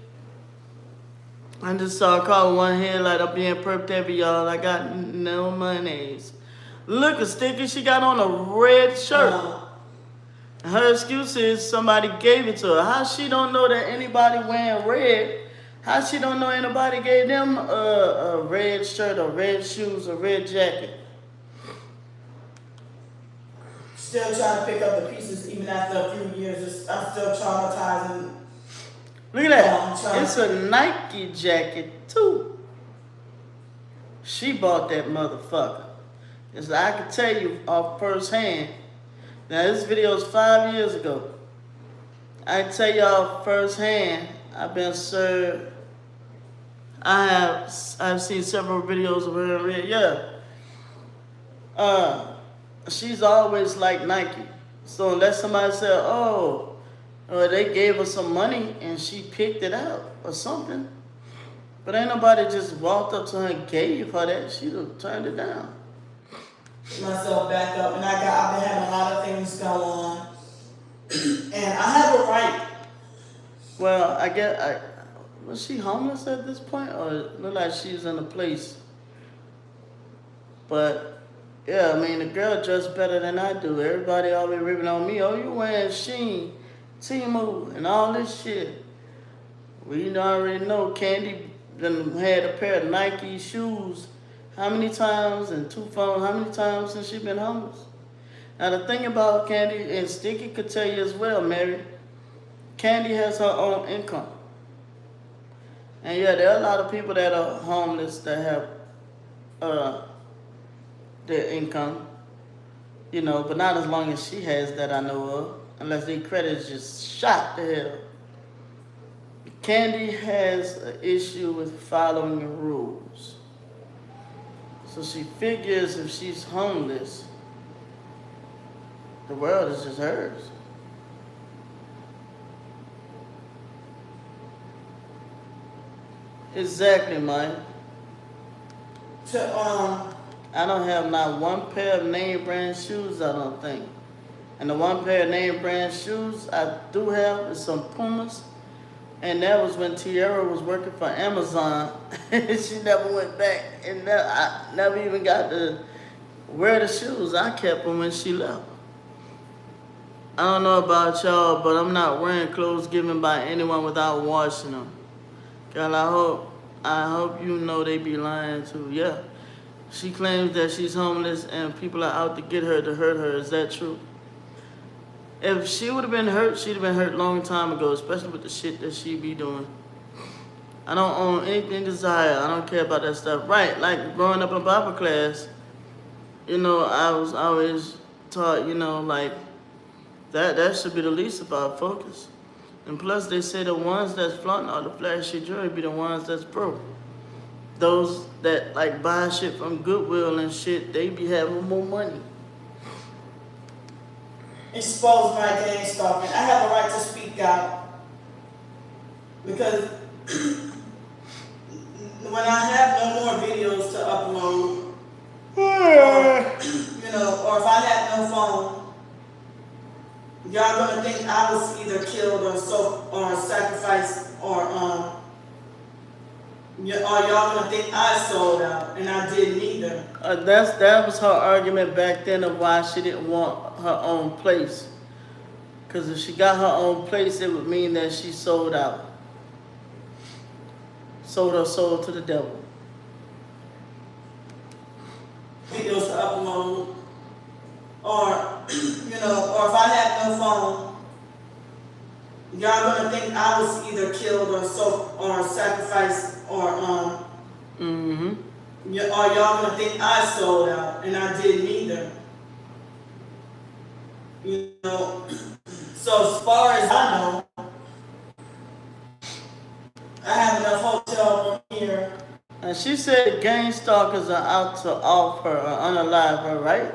A: I just saw a car with one headlight up being perked every y'all. I got no monies. Look at Sticky, she got on a red shirt. Her excuse is somebody gave it to her. How she don't know that anybody wearing red? How she don't know anybody gave them a red shirt or red shoes or red jacket?
C: Still trying to pick up the pieces even after a few years. I'm still traumatized.
A: Look at that. It's a Nike jacket too. She bought that motherfucker. As I can tell you off first hand. Now this video is 5 years ago. I can tell y'all first hand, I've been served. I've seen several videos of her in red. Yeah. She's always like Nike. So unless somebody said, oh, they gave her some money and she picked it out or something. But ain't nobody just walked up to her and gave her that. She'd have turned it down.
C: Myself back up, and I've been having a lot of things go on. And I have a right.
A: Well, I guess, was she homeless at this point? Or it looked like she's in a place. But, yeah, I mean, the girl dressed better than I do. Everybody always ripping on me. Oh, you wearing Shein, Temu, and all this shit. We already know Candy done had a pair of Nike shoes. How many times, and 2 phones, how many times since she been homeless? Now the thing about Candy, and Sticky could tell you as well, Mary, Candy has her own income. And yeah, there are a lot of people that are homeless that have their income, you know, but not as long as she has that I know of, unless their credit is just shot to hell. Candy has an issue with following the rules. So she figures if she's homeless, the world is just hers. Exactly, Mike. I don't have not one pair of name brand shoes, I don't think. And the one pair of name brand shoes I do have is some Pumas. And that was when Tiara was working for Amazon. She never went back. And I never even got to wear the shoes. I kept them when she left. I don't know about y'all, but I'm not wearing clothes given by anyone without washing them. Girl, I hope you know they be lying too. Yeah. She claims that she's homeless and people are out to get her, to hurt her. Is that true? If she would have been hurt, she'd have been hurt a long time ago, especially with the shit that she be doing. I don't own anything Desire. I don't care about that stuff. Right, like growing up in Bible class, you know, I was always taught, you know, like, that should be the least of our focus. And plus, they say the ones that's flaunting all the flashy jewelry be the ones that's broke. Those that, like, buy shit from Goodwill and shit, they be having more money.
C: Expose my gang stalking. I have a right to speak out. Because when I have no more videos to upload, or if I had no phone, y'all gonna think I was either killed or sacrificed or y'all gonna think I sold out and I didn't either.
A: That was her argument back then of why she didn't want her own place. Because if she got her own place, it would mean that she sold out. Sold her soul to the devil.
C: Videos to upload, or if I had no phone, y'all gonna think I was either killed or sacrificed or
A: Mm-hmm.
C: or y'all gonna think I sold out and I did neither. You know. So as far as I know, I have enough hotel room here.
A: And she said gang stalkers are out to off her or unalive her, right?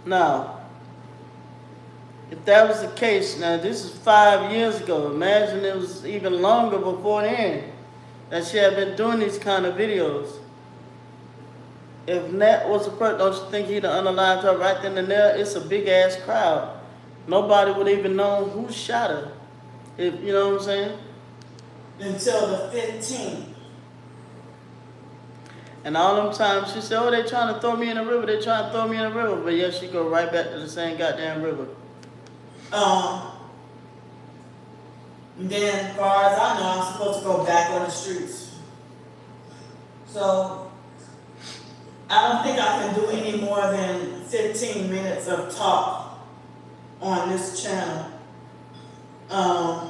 A: Now, if that was the case, now this is 5 years ago. Imagine it was even longer before then that she had been doing these kind of videos. If Nat was a person, don't you think he'd have unalived her right then and there? It's a big ass crowd. Nobody would even know who shot her. If you know what I'm saying?
C: Until the 15th.
A: And all them times she said, oh, they trying to throw me in the river, they trying to throw me in the river. But yet she go right back to the same goddamn river.
C: Then, as far as I know, I'm supposed to go back on the streets. So, I don't think I can do any more than 15 minutes of talk on this channel. I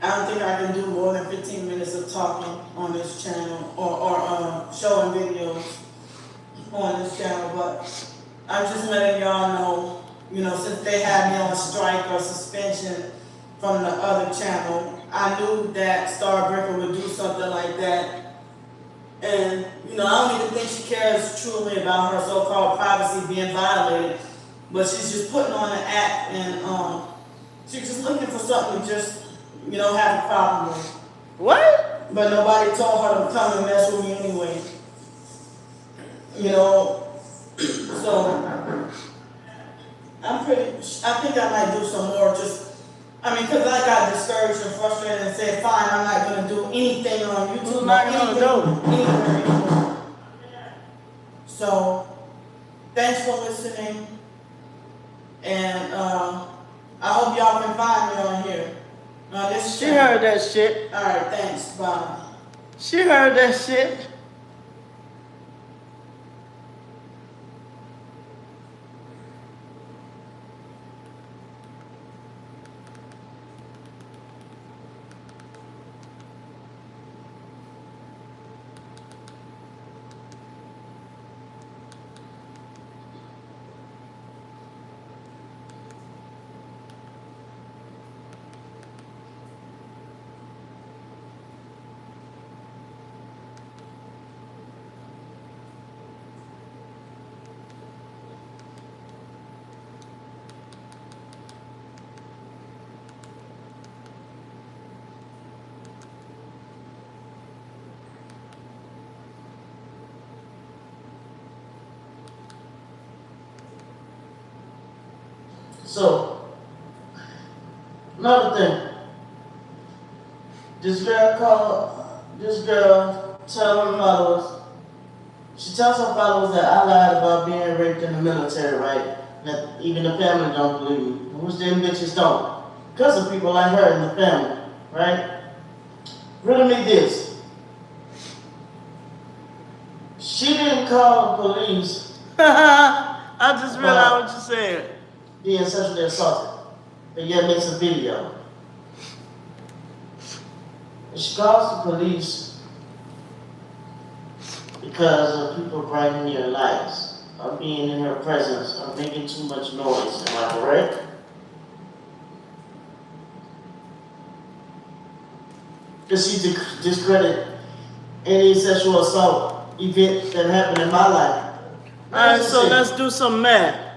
C: don't think I can do more than 15 minutes of talking on this channel or showing videos on this channel, but I'm just letting y'all know, you know, since they had me on strike or suspension from the other channel, I knew that Starbreaker would do something like that. And, you know, I don't even think she cares truly about her so-called privacy being violated, but she's just putting on an act and she's just looking for something to just, you know, have a problem with.
A: What?
C: But nobody told her to come and mess with me anyway. You know, so I think I might do some more because I got discouraged and frustrated and said, fine, I'm not going to do anything on YouTube.
A: Who's not gonna do?
C: Anywhere anymore. So, thanks for listening. And I hope y'all can find me on here.
A: She heard that shit.
C: Alright, thanks. Bye.
A: She heard that shit. So, another thing. This girl tell her followers, she tells her followers that I lied about being raped in the military, right? That even the family don't believe me. Which them bitches don't. Because of people like her in the family, right? Riddle me this. She didn't call the police. I just realized what you said. Being sexually assaulted, but yet makes a video. And she calls the police because of people brightening your lights, or being in her presence, or making too much noise. Am I correct? Does she discredit any sexual assault event that happened in my life? Alright, so let's do some math.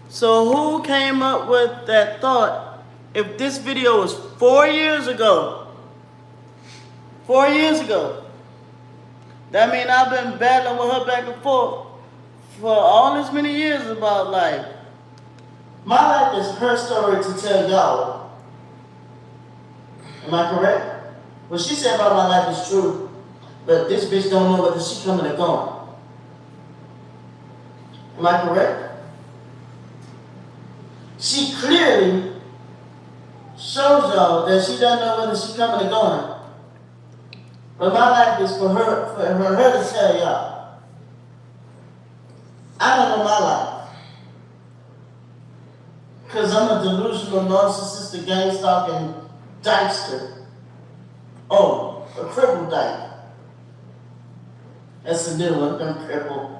A: So who came up with that thought? If this video was 4 years ago, 4 years ago, that means I've been battling with her back and forth for all this many years about life. My life is her story to tell y'all. Am I correct? What she said about my life is true, but this bitch don't know whether she coming or going. Am I correct? She clearly shows y'all that she doesn't know whether she's coming or going. But my life is for her to tell y'all. I don't know my life. Because I'm a delusional, narcissistic, gang stalking dykester. Oh, a crippled dyke. That's a new one, I'm crippled.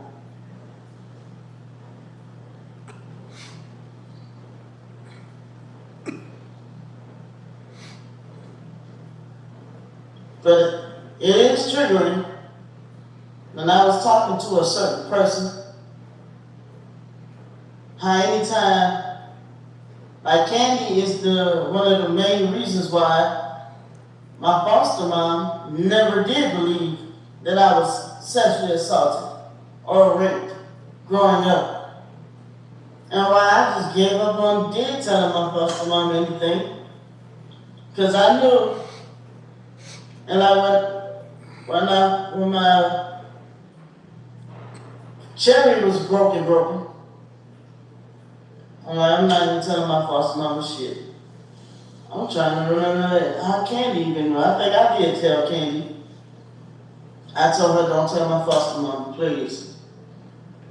A: But it is triggering. When I was talking to a certain person, how anytime, like Candy is one of the main reasons why my foster mom never did believe that I was sexually assaulted or raped growing up. And why I just gave up on did telling my foster mom anything. Because I knew, and when my cherry was broken, I'm not even telling my foster mama shit. I'm trying to remember how Candy even knew. I think I did tell Candy. I told her, don't tell my foster mama, please.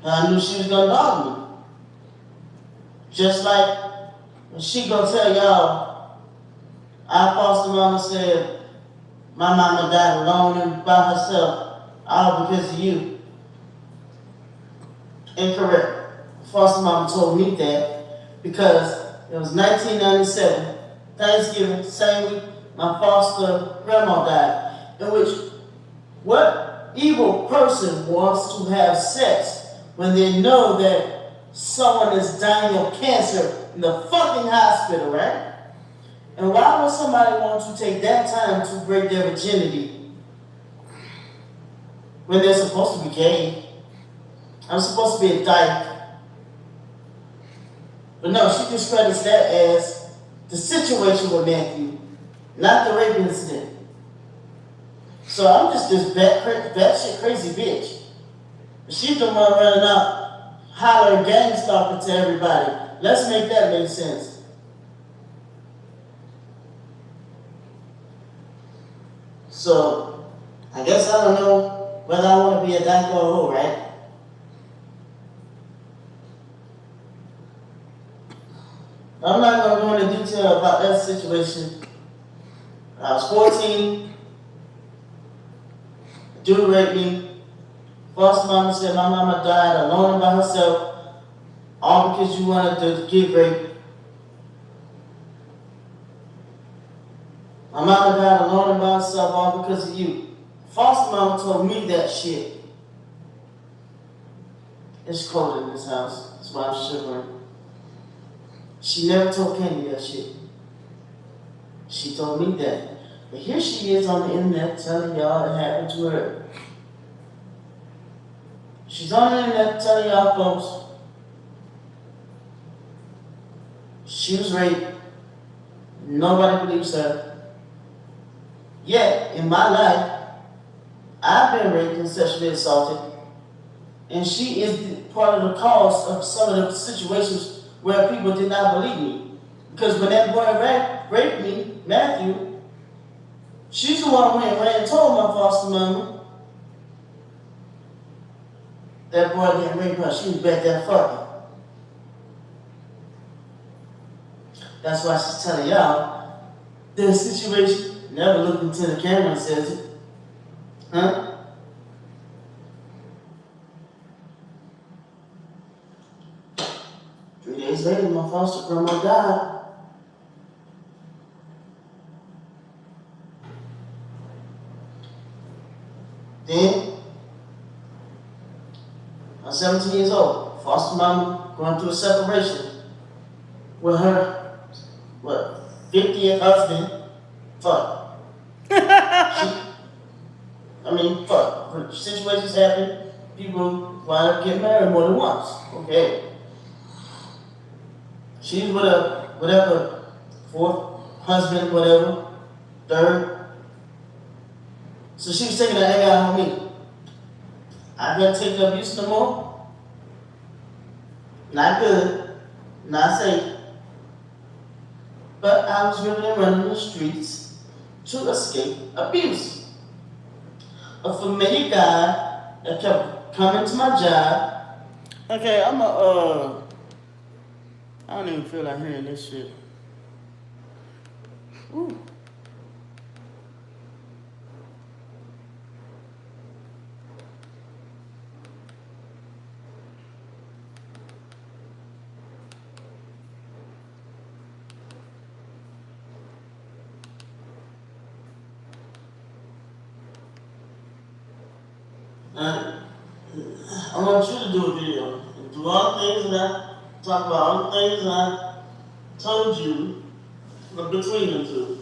A: And I knew she was gonna dog me. Just like when she gonna tell y'all, our foster mama said, my mama died alone and by herself, all because of you. Incorrect. Foster mama told me that because it was 1997, Thanksgiving, same week my foster grandma died. In which, what evil person wants to have sex when they know that someone is dying of cancer in the fucking hospital, right? And why would somebody want to take that time to break their virginity when they're supposed to be gay? I'm supposed to be a dyke. But no, she discredits that as the situation with Matthew, not the rape incident. So I'm just this batshit crazy bitch. She's the one running out, hollering, gang stalking to everybody. Let's make that make sense. So, I guess I don't know whether I want to be a dyke or a hoe, right? I'm not going to go into detail about that situation. I was 14. A dude raped me. Foster mama said my mama died alone by herself, all because you wanted to get raped. My mama died alone by herself, all because of you. Foster mama told me that shit. It's cold in this house. That's why I'm shivering. She never told Candy that shit. She told me that. But here she is on the internet telling y'all it happened to her. She's on the internet telling y'all folks she was raped. Nobody believes her. Yet, in my life, I've been raped and sexually assaulted. And she is part of the cause of some of the situations where people did not believe me. Because when that boy raped me, Matthew, she's the one who went and ran and told my foster mama that boy didn't rape her. She was back there fucking. That's why she's telling y'all the situation. Never looked into the camera and says it. Huh? Days later, my foster grandma died. Then, I'm 17 years old. Foster mama going through a separation with her, 50th husband. Fuck. Fuck. When situations happen, people wind up getting married more than once. Okay. She's with whatever, fourth husband, whatever, third. So she was taking the egg out on me. I couldn't take the abuse no more. Not good, not safe. But I was really running the streets to escape abuse. A familiar guy that kept coming to my job. Okay, I don't even feel like hearing this shit. Ooh. Now, I want you to do a video and do all the things that I talk about, all the things that I told you between them two.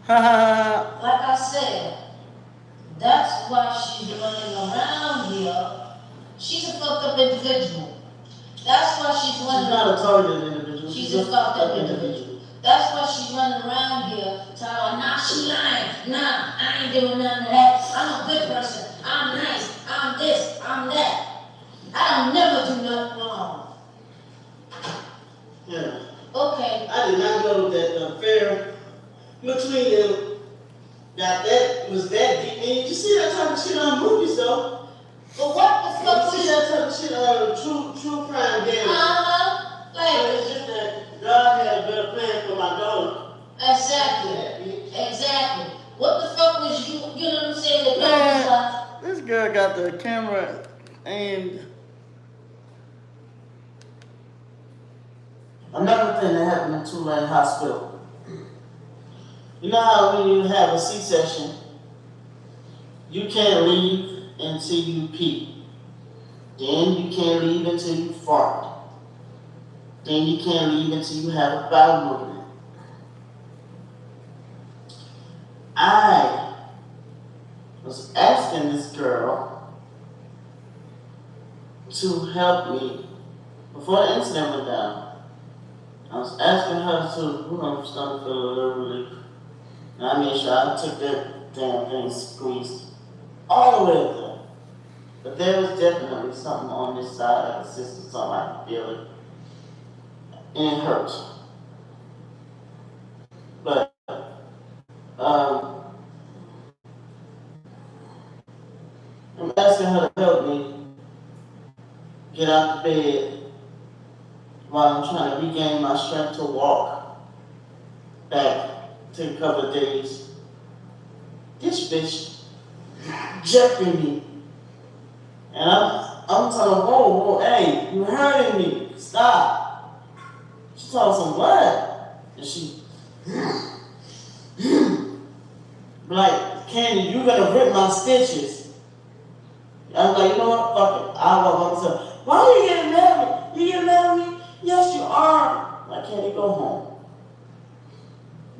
A: Ha ha
D: Like I said, that's why she's running around here. She's a fucked up individual. That's why she's
A: She's
D: running
A: not a
D: around.
A: targeted individual.
D: She's a fucked up individual. That's why she's running around here telling, nah, she lying. Nah, I ain't doing none of that. I'm a good person. I'm nice. I'm this. I'm that. I don't never do nothing wrong.
A: Yeah.
D: Okay.
A: I did not know that the affair between them that was that deep. And you see that type of shit on movies though.
D: But what the fuck
A: You
D: was
A: see that type of shit on true crime games.
D: Like,
A: It's just that God had a better plan for my daughter.
D: exactly. Exactly. What the fuck was you know what I'm saying? The girl was like,
A: This girl got the camera aimed. Another thing that happened in Tulane Hospital. You know how when you have a C-section, you can't leave until you pee. Then you can't leave until you fart. Then you can't leave until you have a bowel movement. I was asking this girl to help me before the incident went down. I was asking her to, I'm starting to feel a little relief. And I made sure I took that damn thing squeezed all the way up there. But there was definitely something on this side of the system, something I could feel it. And it hurt. But, I'm asking her to help me get out the bed while I'm trying to regain my strength to walk back. Take a couple of days. This bitch jerking me. And I'm telling her, whoa, hey, you're hurting me. Stop. She told some what? And she like, Candy, you're gonna rip my stitches. I was like, you know what? Fuck it. I walk up and say, why are you getting mad at me? You getting mad at me? Yes, you are. Like, Candy, go home.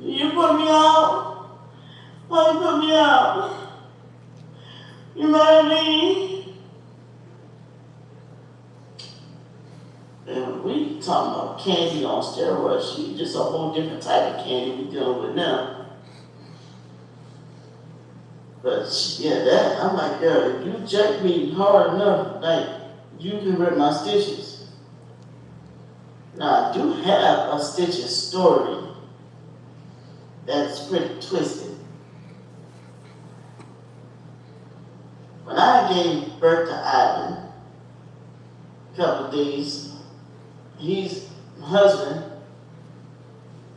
A: You put me out. Why you put me out? You mad at me? And we talking about Candy on steroids. She just a whole different type of Candy we dealing with now. But that I'm like, girl, if you jerk me hard enough, like you can rip my stitches. Now I do have a stitches story that's pretty twisted. When I gave birth to Ivan, a couple of days, his husband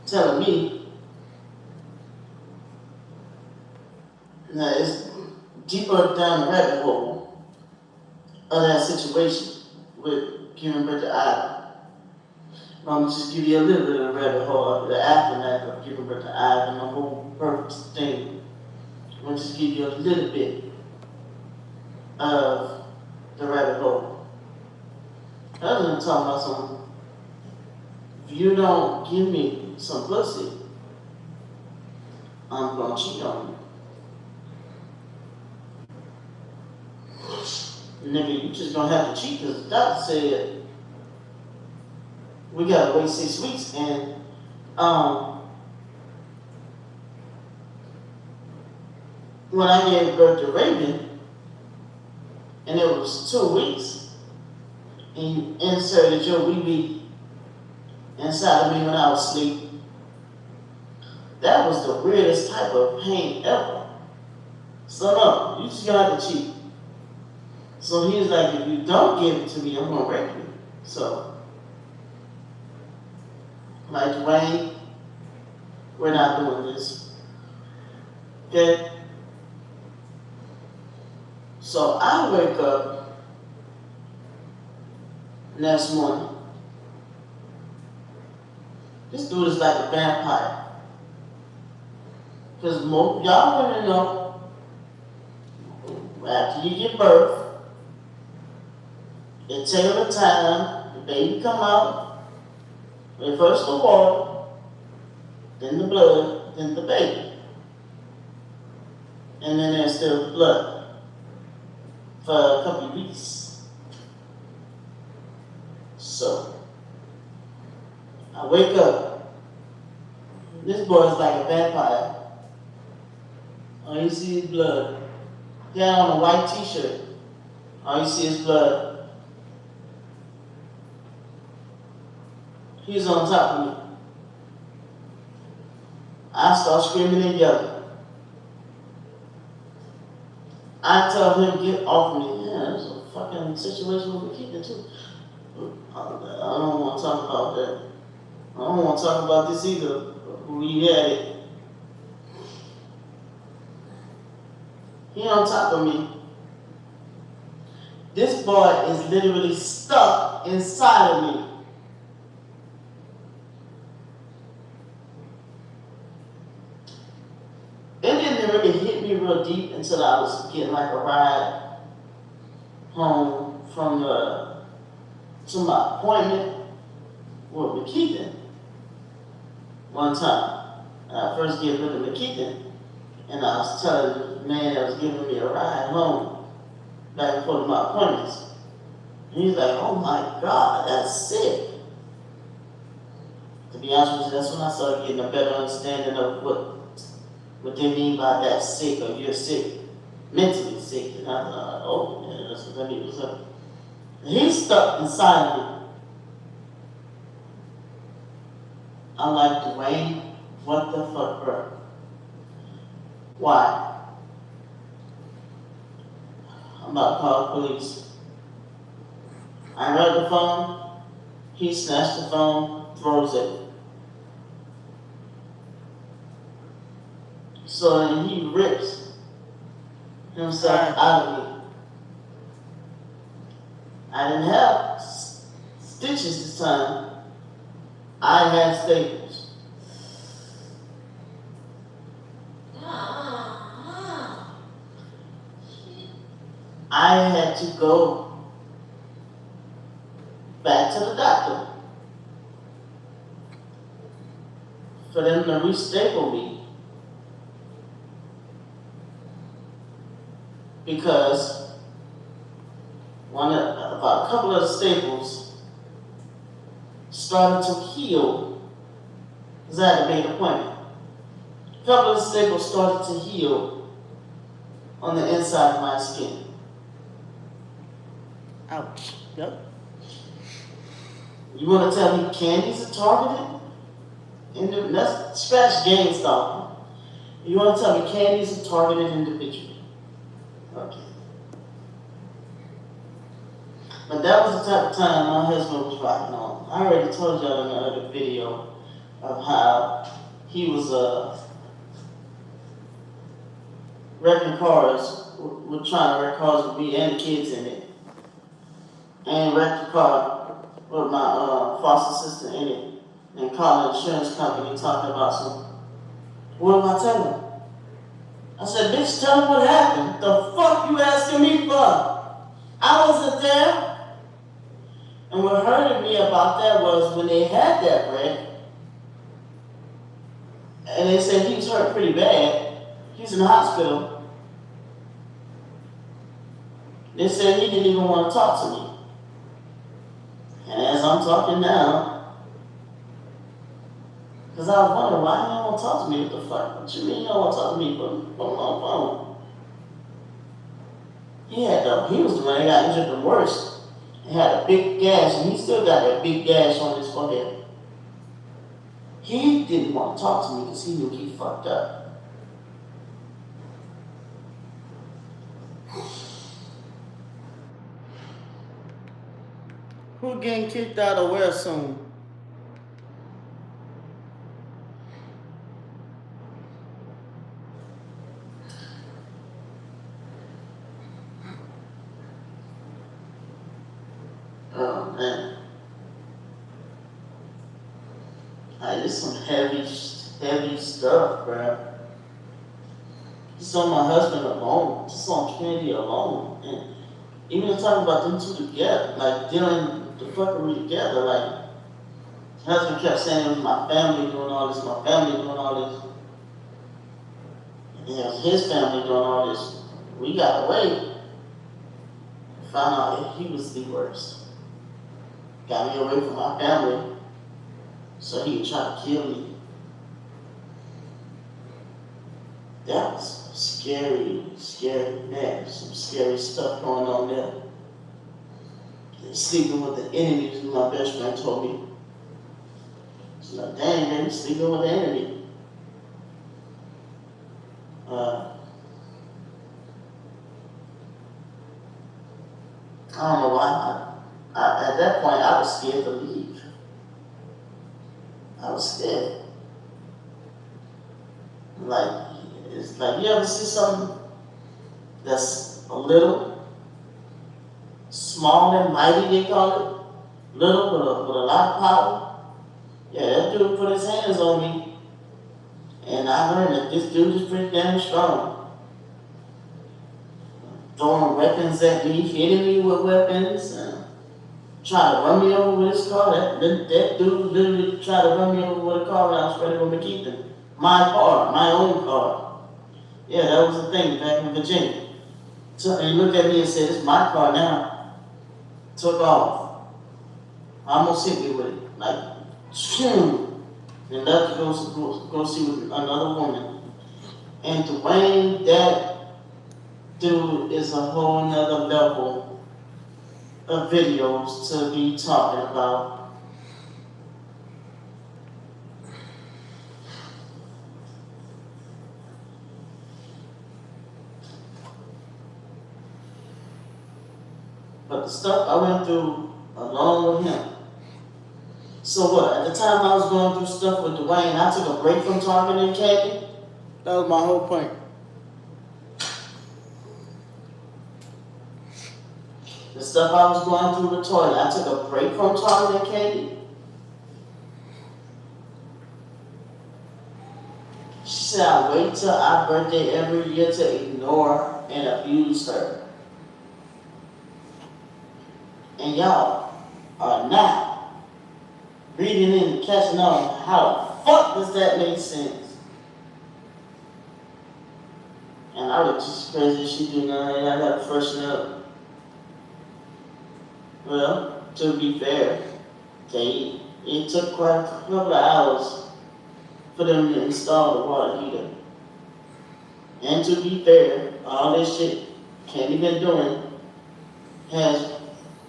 A: telling me that it's deeper down the rabbit hole of that situation with giving birth to Ivan. I'm gonna just give you a little bit of the rabbit hole of the aftermath of giving birth to Ivan, the whole birth thing. I'm gonna just give you a little bit of the rabbit hole. Other than talking about something, if you don't give me some pussy, I'm gonna cheat on you. Nigga, you just gonna have to cheat because the doctor said we gotta wait 6 weeks. And when I gave birth to Raven, and it was 2 weeks, and you inserted your wee inside of me when I was asleep, that was the weirdest type of pain ever. So no, you just gonna have to cheat. So he was like, if you don't give it to me, I'm gonna rape you. So, like, Dwayne, we're not doing this. Okay? So I wake up next morning. This dude is like a vampire. Because y'all women know, after you give birth, it takes a little time, the baby come out, first the water, then the blood, then the baby. And then there's still blood for a couple of weeks. So, I wake up, this boy is like a vampire. All you see is blood. He had on a white t-shirt. All you see is blood. He's on top of me. I start screaming and yelling. I tell him, get off me. Yeah, there's a fucking situation with Makita too. I don't want to talk about that. I don't want to talk about this either. We had it. He on top of me. This boy is literally stuck inside of me. It didn't really hit me real deep until I was getting like a ride home from to my appointment with McKeithen one time. I first get rid of McKeithen, and I was telling the man that was giving me a ride home back and forth to my appointments. And he's like, oh my God, that's sick. To be honest with you, that's when I started getting a better understanding of what they mean by that sick, or you're sick, mentally sick. And I thought, oh, yeah, that's what that means. So, he's stuck inside me. I'm like, Dwayne, what the fuck, bro? Why? I'm about to call the police. I grabbed the phone, he snatched the phone, throws it. So then he rips himself out of me. I didn't have stitches this time. I had staples. I had to go back to the doctor for them to re-staple me. Because about a couple of the staples started to heal, because I had to make an appointment. A couple of the staples started to heal on the inside of my skin. Ouch. Yep. You want to tell me candies are targeted? And that's scratch gang stalking. You want to tell me candies are targeted individually? Okay. But that was the type of time my husband was rocking on. I already told y'all in the other video of how he was wrecking cars, we're trying to wreck cars with me and the kids in it. And wrecked the car with my foster sister in it. And called the insurance company talking about some, what am I telling him? I said, bitch, tell him what happened. The fuck you asking me for? I wasn't there. And what hurted me about that was when they had that wreck, and they said he was hurt pretty bad. He's in the hospital. They said he didn't even want to talk to me. And as I'm talking now, because I was wondering why he don't want to talk to me. What the fuck? What you mean you don't want to talk to me from my phone? He was the one that got injured the worst. He had a big gash, and he still got that big gash on his forehead. He didn't want to talk to me because he knew he fucked up. getting kicked out of where soon? Oh man, it's some heavy stuff, bro. Just on my husband alone, just on Candy alone, and even talking about them two together, like dealing the fuckery together, like husband kept saying it was my family doing all this, my family doing all this. And it was his family doing all this. We got away. Found out he was the worst. Got me away from my family, so he would try to kill me. That was scary, man. Some scary stuff going on there. Sleeping with the enemies, my best friend told me. She's like, dang, man, you sleeping with the enemy. I don't know why. At that point, I was scared to leave. I was scared. Like, it's like, you ever see something that's a little small and mighty, they call it? Little with a lot of power? Yeah, that dude put his hands on me. And I learned that this dude is pretty damn strong. Throwing weapons at me, hitting me with weapons, trying to run me over with his car. That dude literally tried to run me over with a car when I was ready to keep them. My car, my own car. Yeah, that was the thing back in Virginia. So, and he looked at me and said, "It's my car now." Took off. Almost hit me with it. Like, shoo, and left to go see with another woman. And Dwayne, that dude is a whole nother level of videos to be talking about. But the stuff I went through along with him. So what? At the time I was going through stuff with Dwayne, I took a break from talking to Candy. That was my whole point. The stuff I was going through with Toya, I took a break from talking to Candy. She said I wait till our birthday every year to ignore and abuse her. And y'all are not reading and catching on. How the fuck does that make sense? And I was just crazy. She do nothing. I got to freshen up. Well, to be fair, it took quite a couple of hours for them to install the water heater. And to be fair, all this shit Candy been doing has,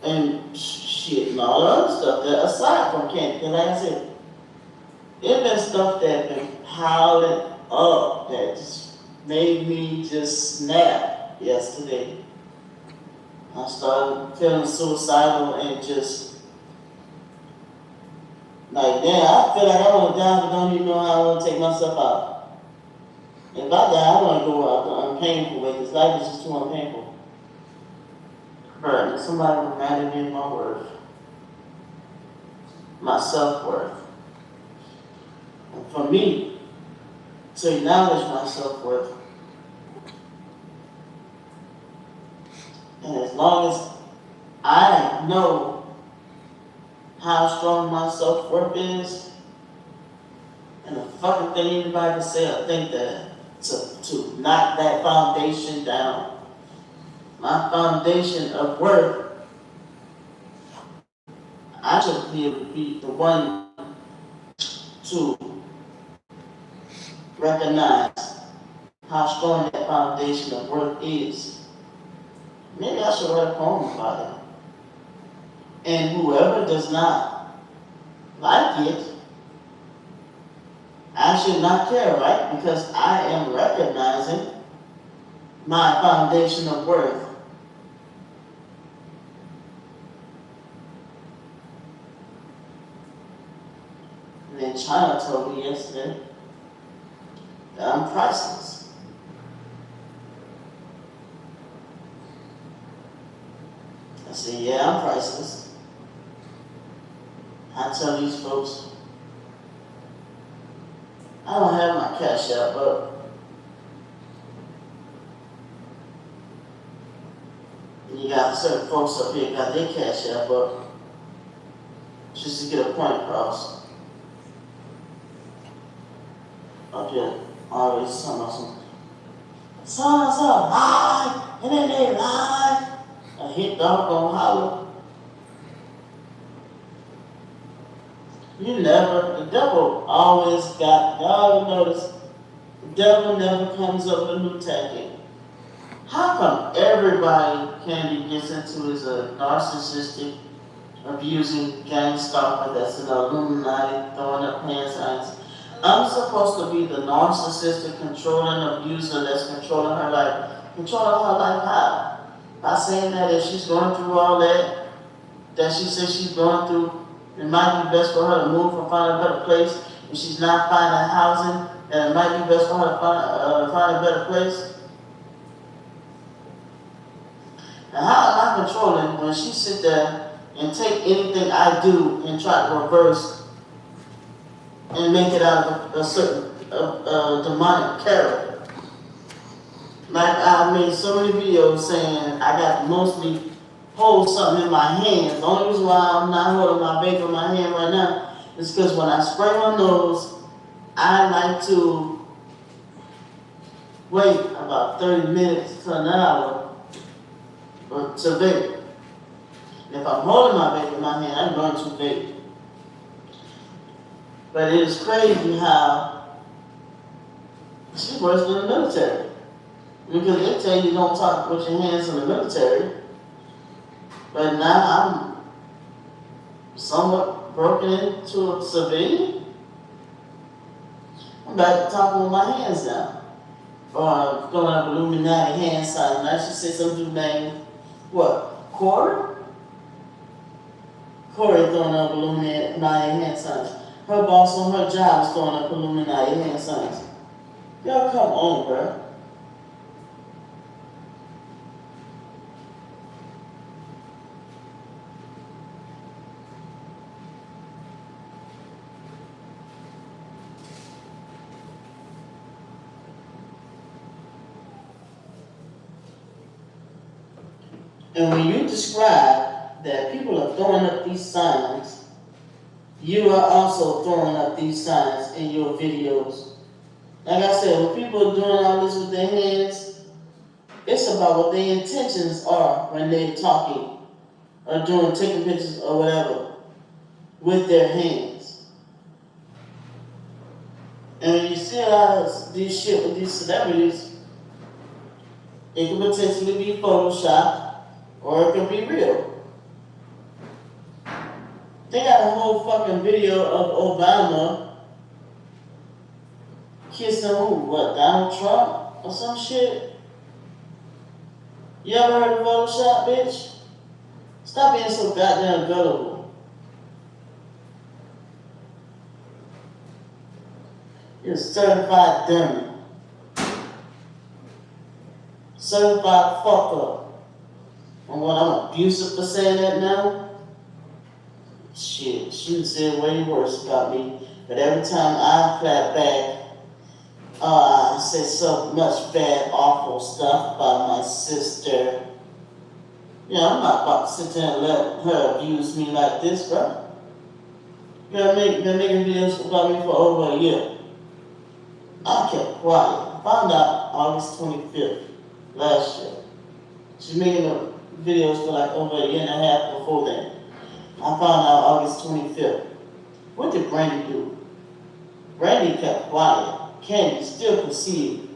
A: and shit and all the other stuff that aside from Candy, because like I said, it been stuff that been piling up that just made me just snap yesterday. I started feeling suicidal and just like, damn, I feel like I want to die, but don't even know how I want to take myself out. If I die, I want to go out the unpainful way, because life is just too unpainful. But somebody reminded me of my worth, my self-worth. And for me to acknowledge my self-worth, and as long as I know how strong my self-worth is, and the fucking thing anybody can say or think that to knock that foundation down, my foundation of worth, I should be able to be the one to recognize how strong that foundation of worth is. Maybe I should write a poem about it. And whoever does not like it, I should not care, right? Because I am recognizing my foundation of worth. China told me yesterday that I'm priceless. I said, yeah, I'm priceless. I tell these folks, I don't have my cash out, but you got certain folks up here got their cash out, but just to get a point across. Up here, always talking about some so-and-so live, and then they live. I hit dog on holler. You never, the devil always got, y'all notice, the devil never comes up with a new tactic. How come everybody Candy gets into is a narcissistic, abusing gang stalker that's an Illuminati, throwing up hand signs? I'm supposed to be the narcissistic, controlling abuser that's controlling her life. Controlling her life how? By saying that if she's going through all that she says she's going through, it might be best for her to move and find a better place. If she's not finding housing, then it might be best for her to find a better place. Now how am I controlling when she sit there and take anything I do and try to reverse and make it out of a certain demonic character? Like I made so many videos saying I got to mostly hold something in my hands. The only reason why I'm not holding my vape in my hand right now is because when I spray my nose, I like to wait about 30 minutes to an hour to vape. And if I'm holding my vape in my hand, I'm going to vape. But it is crazy how she works in the military. Because they tell you don't talk with your hands in the military. But now I'm somewhat broken into a civilian. I'm back to talking with my hands down. Or throwing up Illuminati hand sign. Now she said some dude named, what, Corey? Corey throwing up Illuminati hand signs. Her boss on her job is throwing up Illuminati hand signs. Y'all come on, bro. And when you describe that people are throwing up these signs, you are also throwing up these signs in your videos. Like I said, when people are doing all this with their hands, it's about what their intentions are when they're talking or doing, taking pictures or whatever with their hands. And when you see a lot of this shit with these celebrities, it could potentially be Photoshop or it could be real. They got a whole fucking video of Obama kissing who? What, Donald Trump or some shit? You ever heard of Photoshop, bitch? Stop being so goddamn gullible. You're a certified dummy. Certified fuck up. And what, I'm abusive for saying that now? Shit, she said way worse about me. But every time I clap back, I say so much bad, awful stuff about my sister. Yeah, I'm not about to sit there and let her abuse me like this, bro. You know, been making videos about me for over a year. I kept quiet. I found out August 25th last year. She's making videos for like over a year and a half before then. I found out August 25th. What did Brandy do? Brandy kept quiet. Candy still proceeded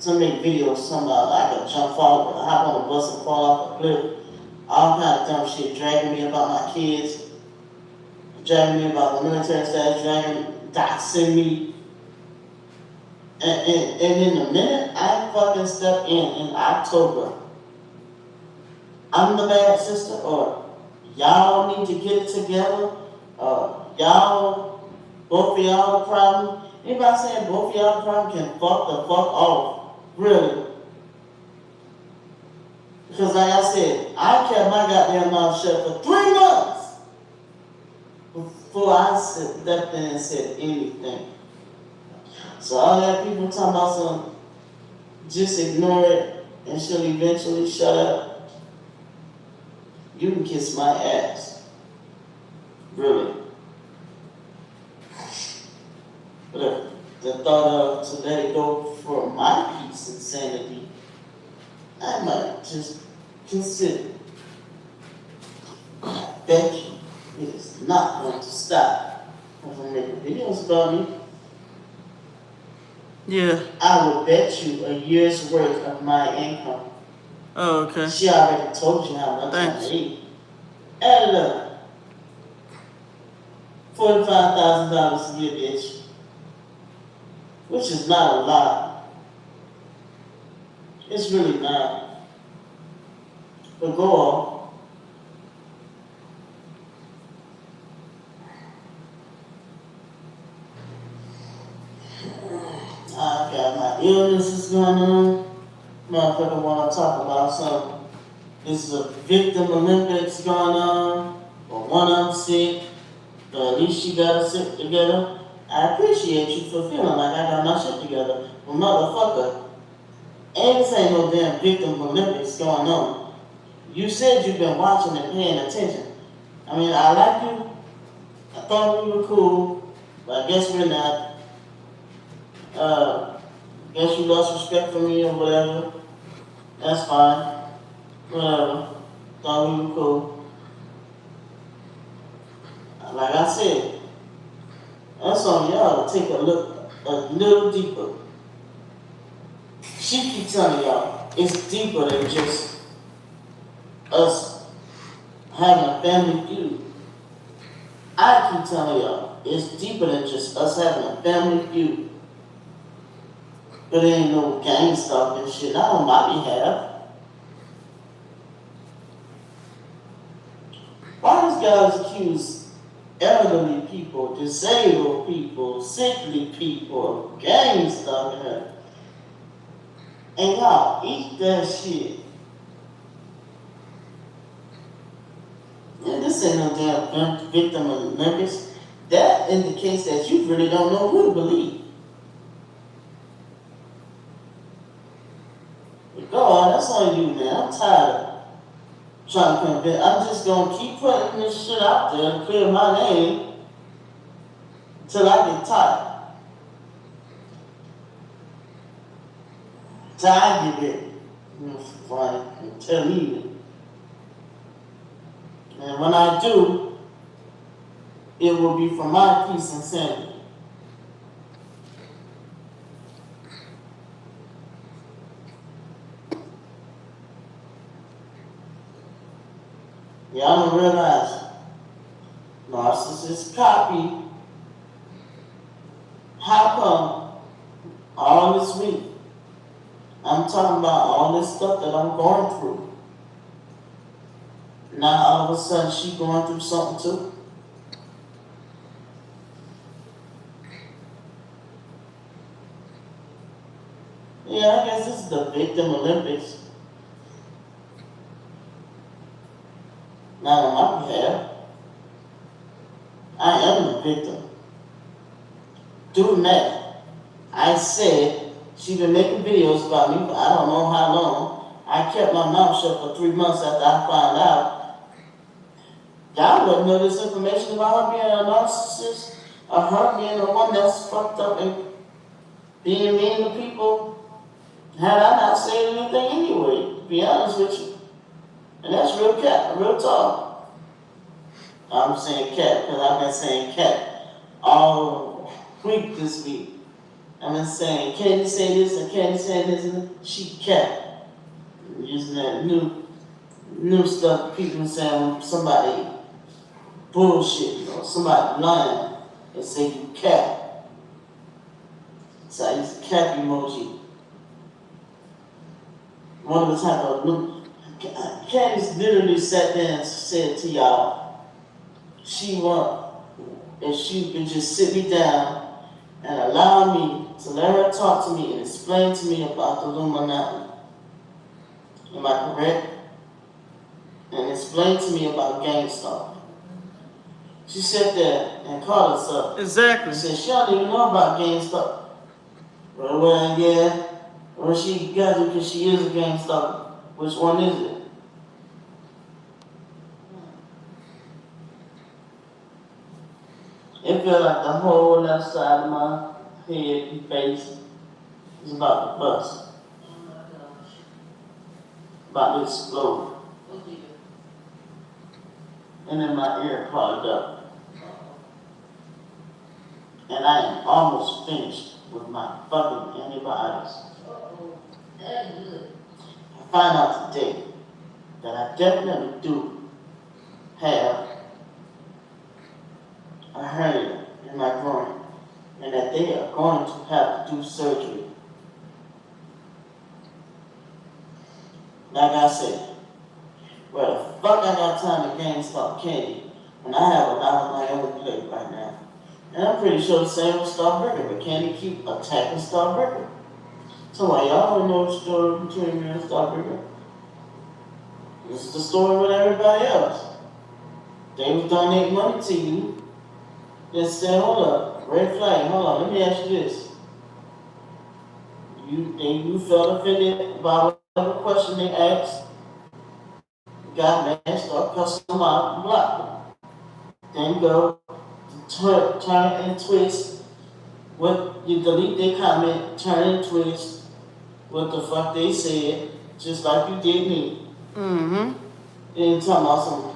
A: to make videos somehow like a jump off, or hop on a bus and fall off a cliff. All kind of dumb shit, dragging me about my kids, dragging me about the military status, doxing me. And in the minute I fucking stepped in October, I'm the bad sister, or y'all need to get it together, y'all Both of y'all the problem. Anybody saying both of y'all the problem can fuck the fuck off. Really. Because like I said, I kept my goddamn mouth shut for 3 months before I stepped in and said anything. So all that people talking about some, just ignore it and she'll eventually shut up. You can kiss my ass. Really. But the thought of to let it go for my peace and sanity, I might just consider. I bet you it is not going to stop if I'm making videos about me.
C: Yeah.
A: I would bet you a year's worth of my income.
C: Oh, okay.
A: She already told you how much
C: Thanks.
A: I made. Add it up. $45,000 a year, bitch. Which is not a lot. It's really not. But go on. I got my illnesses going on. Motherfucker wanna talk about something. This is a victim Olympics going on. Or one of them sick. But at least she got her shit together. I appreciate you for feeling like I got my shit together. But motherfucker, this ain't no damn victim Olympics going on. You said you've been watching and paying attention. I mean, I like you. I thought we were cool. But I guess we're not. Guess you lost respect for me or whatever. That's fine. Whatever. Thought we were cool. Like I said, that's on y'all to take a look a little deeper. She keeps telling y'all it's deeper than just us having a family feud. I keep telling y'all it's deeper than just us having a family feud. But there ain't no gang stalking shit, not on my behalf. Why does guys accuse elderly people, disabled people, sickly people, gang stalking her? And y'all eat that shit. And this ain't no damn victim Olympics. That indicates that you really don't know who to believe. But God, that's on you, man. I'm tired of trying to convince. I'm just gonna keep putting this shit out there and clear my name until I get tired. Till I get it. Fine, tell me. And when I do, it will be for my peace and sanity. Y'all don't realize narcissists copy. How come all this week I'm talking about all this stuff that I'm going through? Now all of a sudden she going through something too? Yeah, I guess this is the victim Olympics. Not on my behalf. I am the victim. Do that. I said she been making videos about me for I don't know how long. I kept my mouth shut for 3 months after I found out. Y'all wouldn't know this information about her being a narcissist or her being the one that's fucked up and being mean to people had I not said anything anyway, to be honest with you. And that's real cat, real talk. I'm saying cat because I've been saying cat all week this week. I've been saying, can you say this and can you say this? And she cat. Using that new stuff people saying when somebody bullshit or somebody lying, they say you cat. So I use the cat emoji. One of the type of Candice literally sat there and said to y'all, she want if she could just sit me down and allow me to let her talk to me and explain to me about the Illuminati. Am I correct? And explain to me about GameStop. She sat there and called herself.
E: Exactly.
A: She said she don't even know about GameStop. Well, yeah. Well, she got it because she is a GameStop. Which one is it? It felt like the whole left side of my head and face was about to bust.
D: Oh my gosh.
A: About to explode.
D: Oh dear.
A: And then my ear clogged up.
D: Uh-oh.
A: And I am almost finished with my fucking antibiotics.
D: Uh-oh. That ain't good.
A: I find out today that I definitely do have a hernia in my groin and that they are going to have to do surgery. Like I said, where the fuck I got time to GameStop candy when I have a lot on my own plate right now? And I'm pretty sure the same with Starburger, but candy keep attacking Starburger. So why y'all don't know the story between me and Starburger? This is the story with everybody else. They was donating money to you. Just said, hold up, red flag, hold on, let me ask you this. You felt offended by whatever question they asked, got mad, start cussing them out and block them. Then go turn and twist what you delete their comment, turn and twist what the fuck they said, just like you did me.
E: Mm-hmm.
A: Then talking about some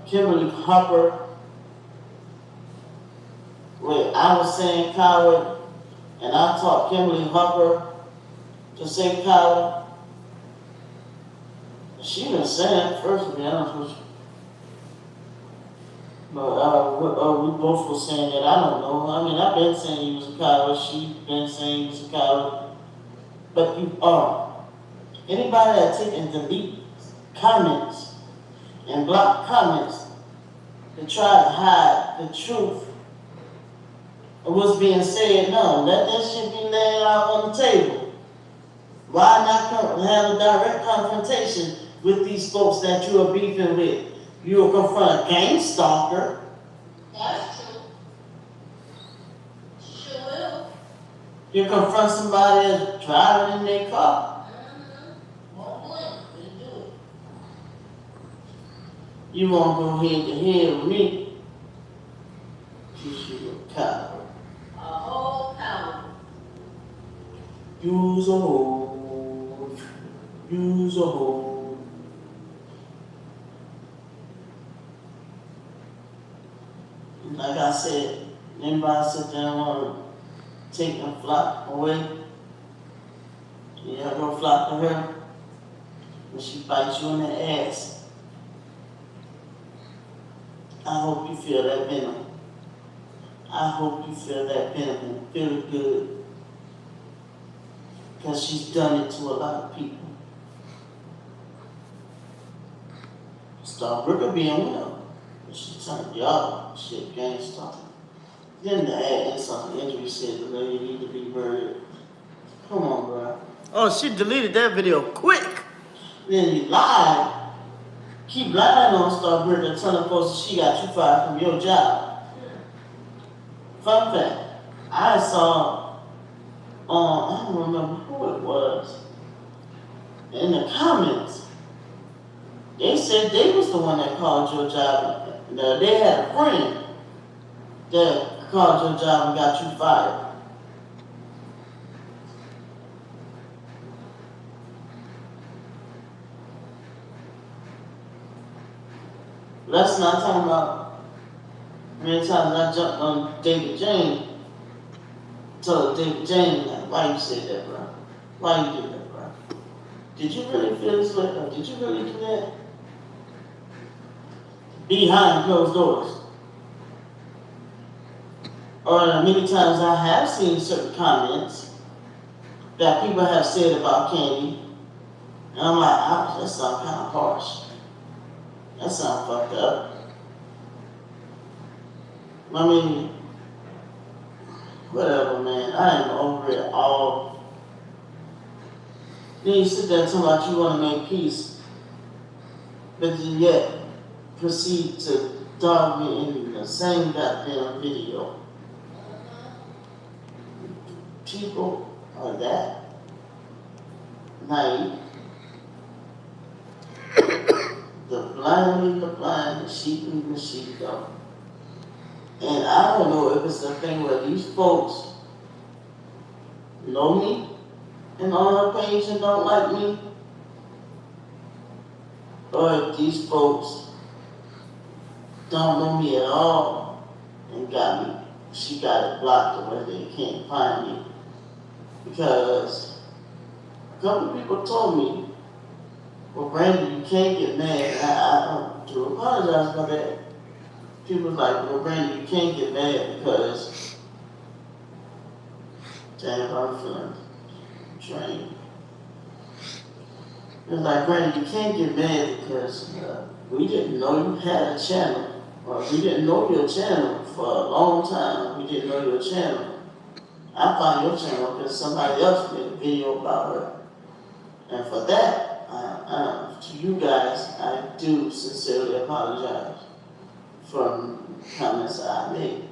A: Kimberly Hopper. Wait, I was saying coward, and I taught Kimberly Hopper to say coward. She didn't say that first, to be honest with you. But we both were saying that. I don't know. I mean, I've been saying you was a coward. She's been saying you was a coward. But you are. Anybody that take and delete comments and block comments to try to hide the truth of what's being said, no, let that shit be laid out on the table. Why not have a direct confrontation with these folks that you are beefing with? You will confront a gang stalker.
D: That's true. Sure will.
A: You confront somebody that's driving in their car.
D: Won't blink. Couldn't do it.
A: You won't go head to head with me. You a coward.
D: A whole coward.
A: Use a hole. Use a hole. Like I said, anybody sit there and want to take and flop away, yeah, go flop to her, and she bites you in the ass. I hope you feel that venom. I hope you feel that venom and feel it good. Because she's done it to a lot of people. Starburger being one of them. She turned y'all shit GameStop. Then to add insult to injury said the lady need to be murdered. Come on, bro.
E: Oh, she deleted that video quick.
A: Then you lied. Keep lying on Starburger telling folks that she got you fired from your job. Fun fact, I saw I don't remember who it was, in the comments, they said they was the one that called your job. They had a friend that called your job and got you fired. Let's not talk about many times I jumped on David James. Told David James, like, why you said that, bro? Why you did that, bro? Did you really feel this way? Or did you really do that? Behind closed doors. Or many times I have seen certain comments that people have said about Candy, and I'm like, that sounds kind of harsh. That sounds fucked up. I mean, whatever, man. I am over it all. Then you sit there talking about you want to make peace, but you yet proceed to dog me in the same goddamn video. People are that naive. The blind lead the blind, the sheep lead the sheepdog. And I don't know if it's a thing where these folks know me and on her page and don't like me, or if these folks don't know me at all and got me, she got it blocked or where they can't find me. Because a couple of people told me, well, Brandon, you can't get mad. I to apologize for that. People was like, well, Brandon, you can't get mad because, damn, I'm feeling drained. It was like, Brandon, you can't get mad because we didn't know you had a channel. Or we didn't know your channel for a long time. We didn't know your channel. I found your channel because somebody else made a video about her. And for that, to you guys, I do sincerely apologize for comments I made.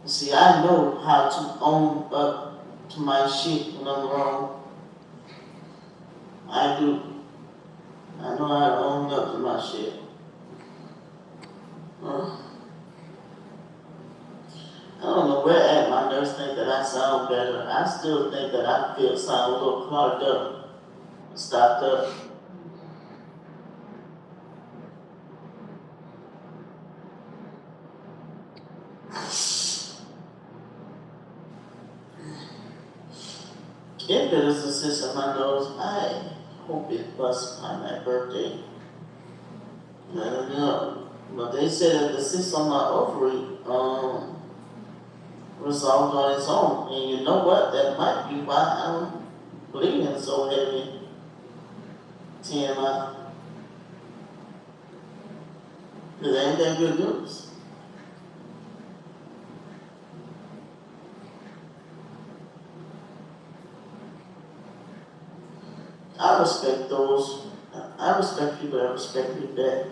A: See, I know how to own up to my shit when I'm wrong. I do. I know how to own up to my shit. I don't know where at my nurse think that I sound better. I still think that I sound a little clogged up, stopped up. If it is a cyst on my nose, I hope it busts by my birthday. I don't know. But they said that the cyst on my ovary, resolved on its own. And you know what? That might be why I'm bleeding so heavy. TMI. Because ain't that good news. I respect those. I respect people that respect me back.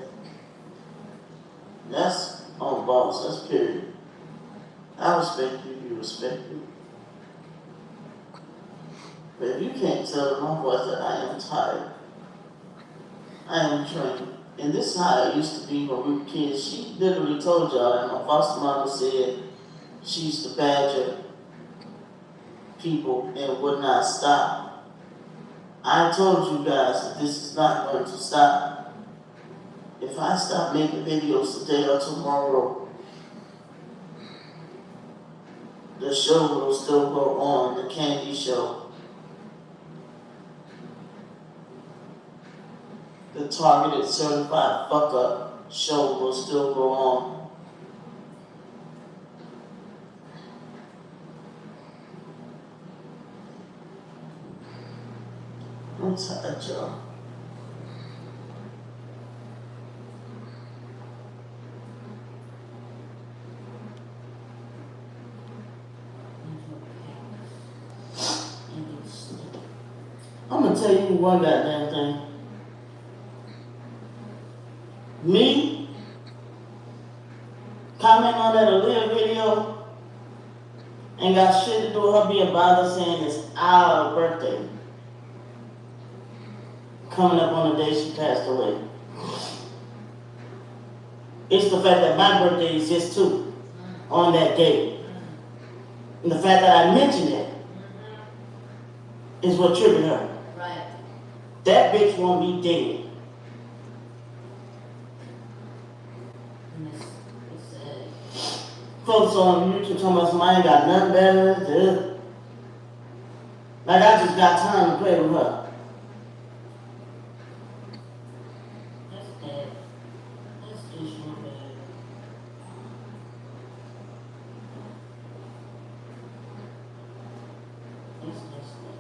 A: That's on boss. That's period. I respect you, you respect me. But if you can't tell in my voice that I am tired, I am trained. And this is how it used to be when we were kids. She literally told y'all that my foster mama said she used to badger people and would not stop. I told you guys that this is not going to stop. If I stop making videos today or tomorrow, the show will still go on, the Candy Show. The targeted certified fuck up show will still go on. I'm tired, y'all. I'm gonna tell you one goddamn thing. Me commenting on that Aaliyah video ain't got shit to do with her being bothered saying it's our birthday. Coming up on the day she passed away. It's the fact that my birthday is just too on that day. And the fact that I mentioned it is what triggered her.
D: Right.
A: That bitch won't be dead.
D: And it's sad.
A: Folks on YouTube talking about somebody ain't got nothing better to do. Like I just got time to play with her.
D: That's bad. That's just real bad. That's messed up.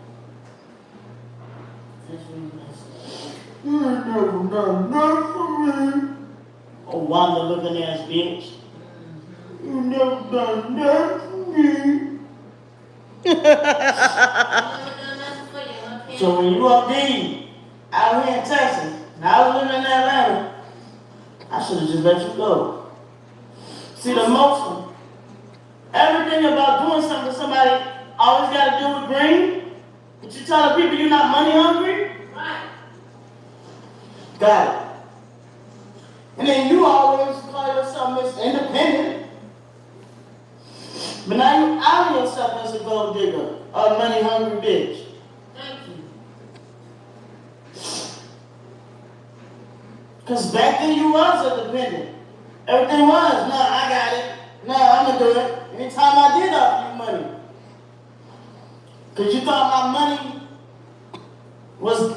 D: That's really messed up.
B: You ain't never done nothing for me.
A: Oh, Wanda looking ass bitch.
B: You never done nothing for me.
D: I never done nothing for you, huh, Ken?
A: So when you up there, out here in Texas, and I was living in Atlanta, I should have just let you go. See, the most, everything about doing something to somebody always got to do with green. But you telling people you're not money hungry?
D: Right.
A: Got it. And then you always call yourself Miss Independent. But now you out yourself as a gold digger, a money hungry bitch.
D: Thank you.
A: Because back then you was independent. Everything was, no, I got it. No, I'm going to do it. Anytime I did offer you money. Because you thought my money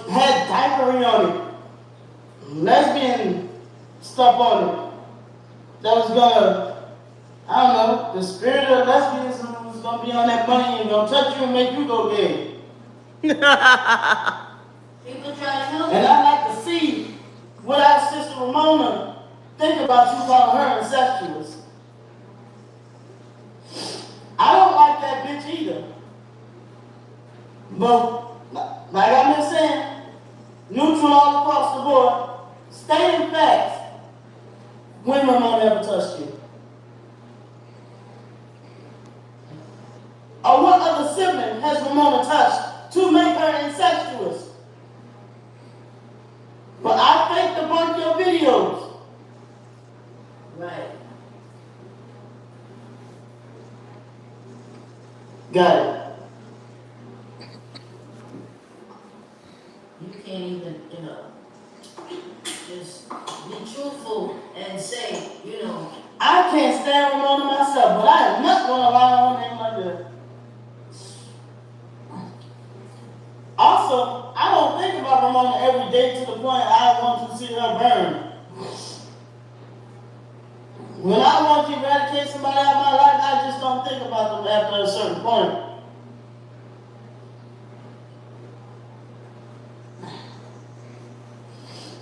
A: had diapery on it. Lesbian stuff on it. That was gonna, I don't know, the spirit of lesbianism was gonna be on that money and gonna touch you and make you go gay.
D: People try to help
A: And
D: you.
A: I'd like to see what our sister Ramona think about you calling her incestuous. I don't like that bitch either. But, like I've been saying, neutral all across the board, stating facts, when Ramona ever touched you. Or what other sibling has Ramona touched to make her incestuous? But I faked a bunch of your videos.
D: Right.
A: Got it.
D: You can't even, just be truthful and say,
A: I can't stand Ramona myself, but I am not going to lie on name like that. Also, I don't think about Ramona every day to the point I want to see her burn. When I want to eradicate somebody out of my life, I just don't think about them after a certain point.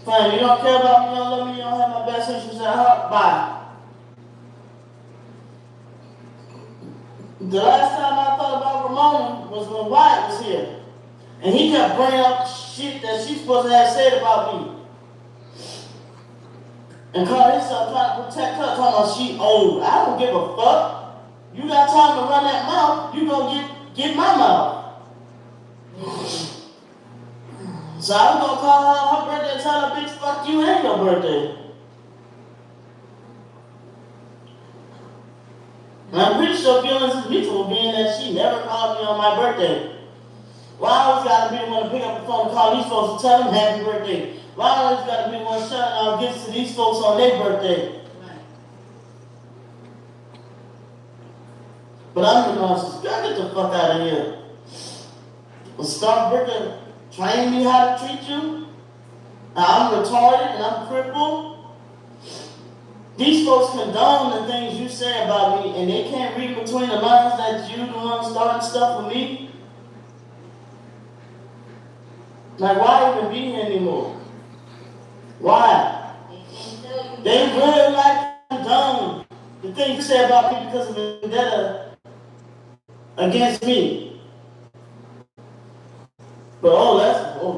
A: Fine, you don't care about me, you don't love me, you don't have my best interests at heart, bye. The last time I thought about Ramona was when Wyatt was here. And he kept bringing up shit that she's supposed to have said about me. And called himself trying to protect her, talking about she old. I don't give a fuck. You got time to run that mouth, you gonna get my mouth. So I'm gonna call her on her birthday and tell her, bitch, fuck you and your birthday. And I'm pretty sure feelings is mutual, being that she never called me on my birthday. Why I always gotta be the one to pick up the phone and call these folks and tell them happy birthday? Why I always gotta be the one shouting out gifts to these folks on their birthday?
D: right.
A: But I'm the narcissist. Girl, get the fuck out of here. Well, start working, train me how to treat you. Now, I'm retarded and I'm crippled. These folks condone the things you say about me, and they can't read between the lines that you the one starting stuff with me. Like, why even be here anymore? Why?
D: They can't tell you.
A: They really like to condone the things you say about me because of a vendetta against me. But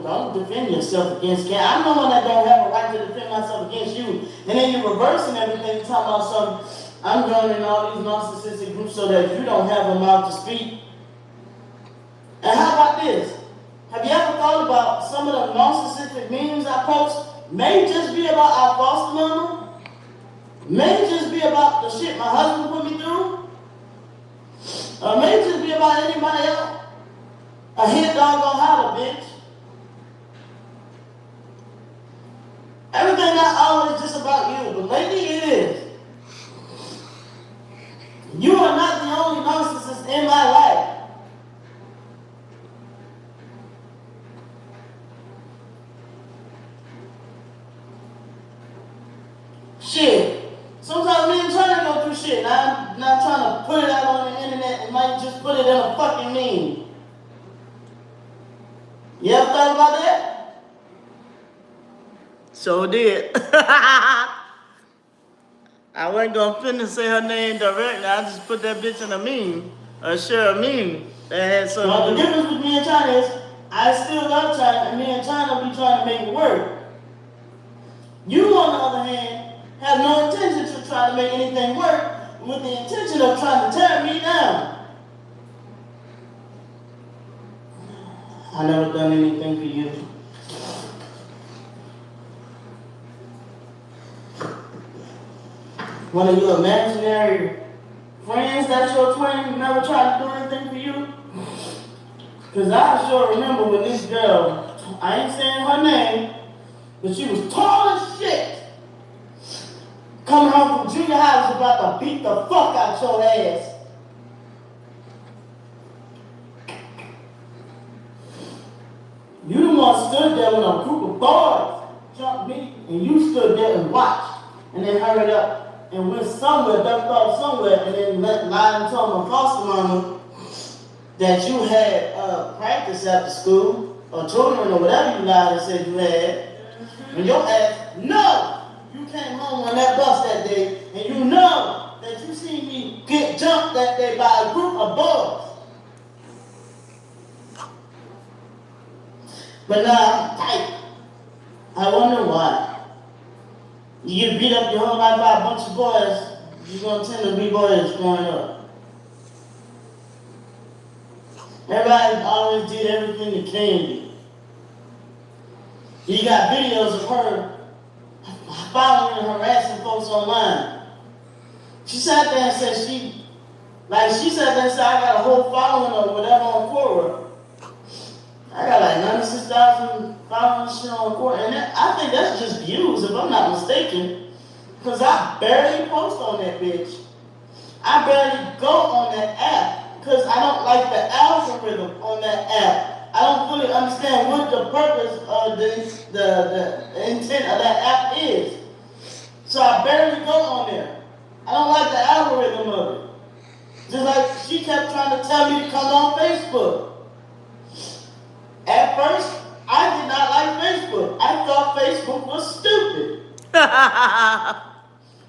A: don't defend yourself against Ken. I'm the one that don't have a right to defend myself against you. And then you're reversing everything, talking about something. I'm joining all these narcissistic groups so that you don't have a mouth to speak. And how about this? Have you ever thought about some of the narcissistic memes I post may just be about our foster mama? May just be about the shit my husband put me through? Or may just be about anybody else? A hit dog gon' holler, bitch. Everything not always just about you, but lately it is. You are not the only narcissist in my life. Shit. Sometimes me and trying to go through shit, and I'm not trying to put it out on the internet and might just put it in a fucking meme. You ever thought about that? So did. I wasn't gonna finish say her name directly. I just put that bitch in a meme, share a meme that had
B: Well,
A: something
B: the
A: to do.
B: difference with me and China is I still love China, and me and China be trying to make it work. You, on the other hand, have no intention to try to make anything work with the intention of trying to tear me down. I never done anything for you. One of your imaginary friends that's your twin never tried to do anything for you? Because I sure remember when this girl, I ain't saying her name, but she was tall as shit, coming home from junior high was about to beat the fuck out your ass. You the one stood there when a group of boys jumped me, and you stood there and watched, and then hurried up and went somewhere, ducked off somewhere, and then lied and told my foster mama that you had practice after school, or tutoring, or whatever you lied and said you had. And your ass, no! You came home on that bus that day, and you know that you seen me get jumped that day by a group of boys. But now I'm tight. I wonder why. You get beat up your whole life by a bunch of boys, you're gonna tend to be boys growing up. Everybody always did everything they can do. You got videos of her following and harassing folks online. She sat there and said she sat there and said, I got a whole following or whatever on Quora. I got like 96,000 followers shit on Quora. And I think that's just views, if I'm not mistaken. Because I barely post on that bitch. I barely go on that app. Because I don't like the algorithm on that app. I don't fully understand what the purpose of the intent of that app is. So I barely go on there. I don't like the algorithm of it. Just like she kept trying to tell me to come on Facebook. At first, I did not like Facebook. I thought Facebook was stupid.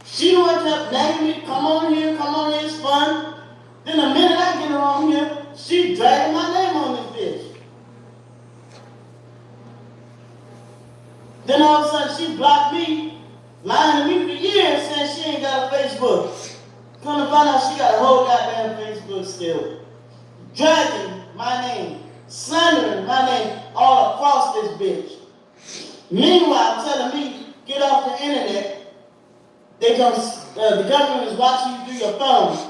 B: She the one kept nagging me, come on here, it's fun. Then the minute I get her on here, she dragging my name on this bitch. Then all of a sudden she blocked me, lying to me for years, saying she ain't got a Facebook. Come to find out she got a whole goddamn Facebook still. Dragging my name, slandering my name all across this bitch. Meanwhile, telling me, get off the internet. The government is watching you through your phone.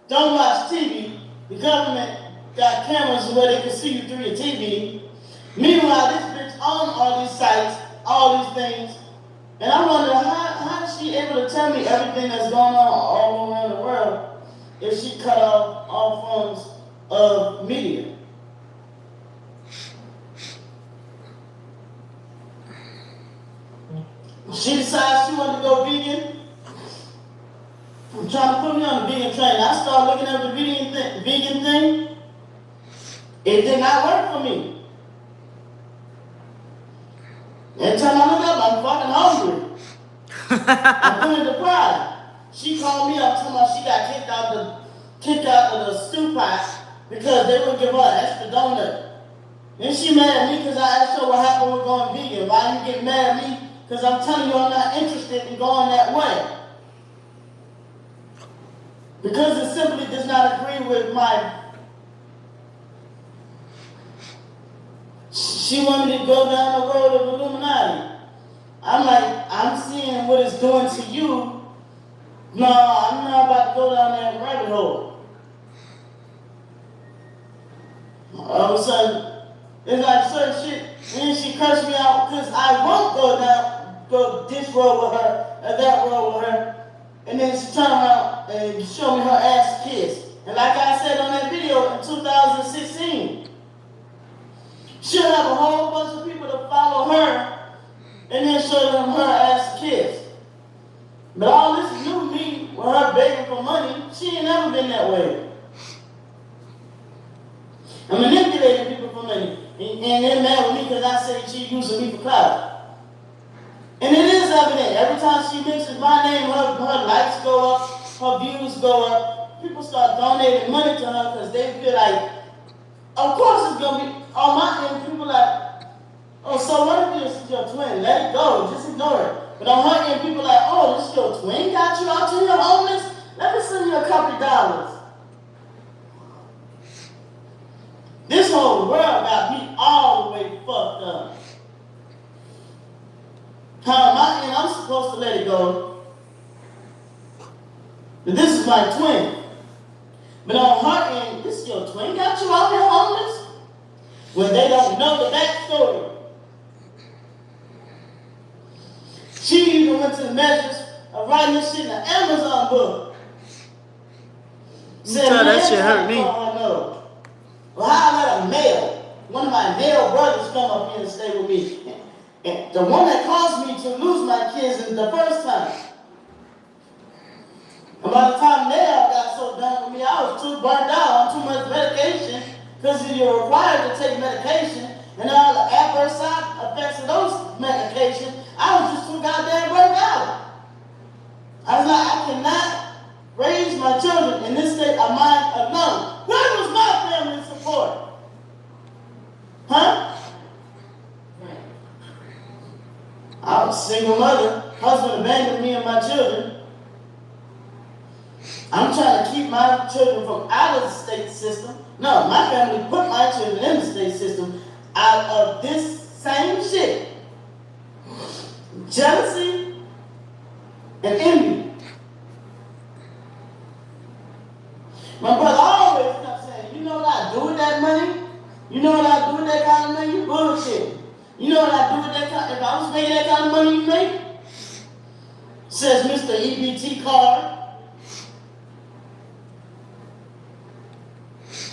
B: Don't watch TV. The government got cameras where they can see you through your TV. Meanwhile, this bitch owns all these sites, all these things. And I wonder how is she able to tell me everything that's going on all around the world if she cut off all forms of media? She decides she wanted to go vegan. I'm trying to put me on the vegan train. I started looking at the vegan thing. It did not work for me. Every time I look up, I'm fucking hungry. I'm feeling deprived. She called me up talking about she got kicked out of the stew pot because they would give her an extra donut. Then she mad at me because I asked her what happened with going vegan. Why you get mad at me? Because I'm telling you I'm not interested in going that way. Because it simply does not agree with my... She wanted me to go down the road of Illuminati. I'm like, I'm seeing what it's doing to you. No, I'm not about to go down that rabbit hole. All of a sudden, it's like certain shit. And then she cursed me out because I won't go this road with her, or that road with her. And then she turned around and showed me her ass kiss. And like I said on that video in 2016, she'll have a whole bunch of people to follow her and then show them her ass kiss. But all this new me with her begging for money, she ain't never been that way. I'm manipulating people for money. And they're mad with me because I say she using me for clout. And it is evident. Every time she mentions my name, her likes go up, her views go up. People start donating money to her because they feel like, of course it's gonna be on my end. People like, oh, so what if this is your twin? Let it go. Just ignore it. But on her end, people like, oh, this your twin got you out here homeless? Let me send you a couple dollars. This whole world got me all the way fucked up. How on my end, I'm supposed to let it go. But this is my twin. But on her end, this is your twin got you out here homeless? When they don't know the backstory. She even went to the measures of writing this shit in an Amazon book.
E: You tell that shit hurt me.
B: Well, how I let a male, one of my male brothers, come up here and stay with me? And the one that caused me to lose my kids in the first time. And by the time they all got so done with me, I was too burnt out on too much medication because you're required to take medication and all the adverse side effects of those medications. I was just too goddamn burnt out. I was like, I cannot raise my children in this state of mind alone. Where was my family support? Huh? I was a single mother. Husband abandoned me and my children. I'm trying to keep my children from out of the state system. No, my family put my children in the state system out of this same shit. Jealousy and envy. My brother always kept saying, you know what I do with that money? You know what I do with that kind of money? You bullshit. You know what I do with that kind? If I was making that kind of money you make? Says Mr. EBT card.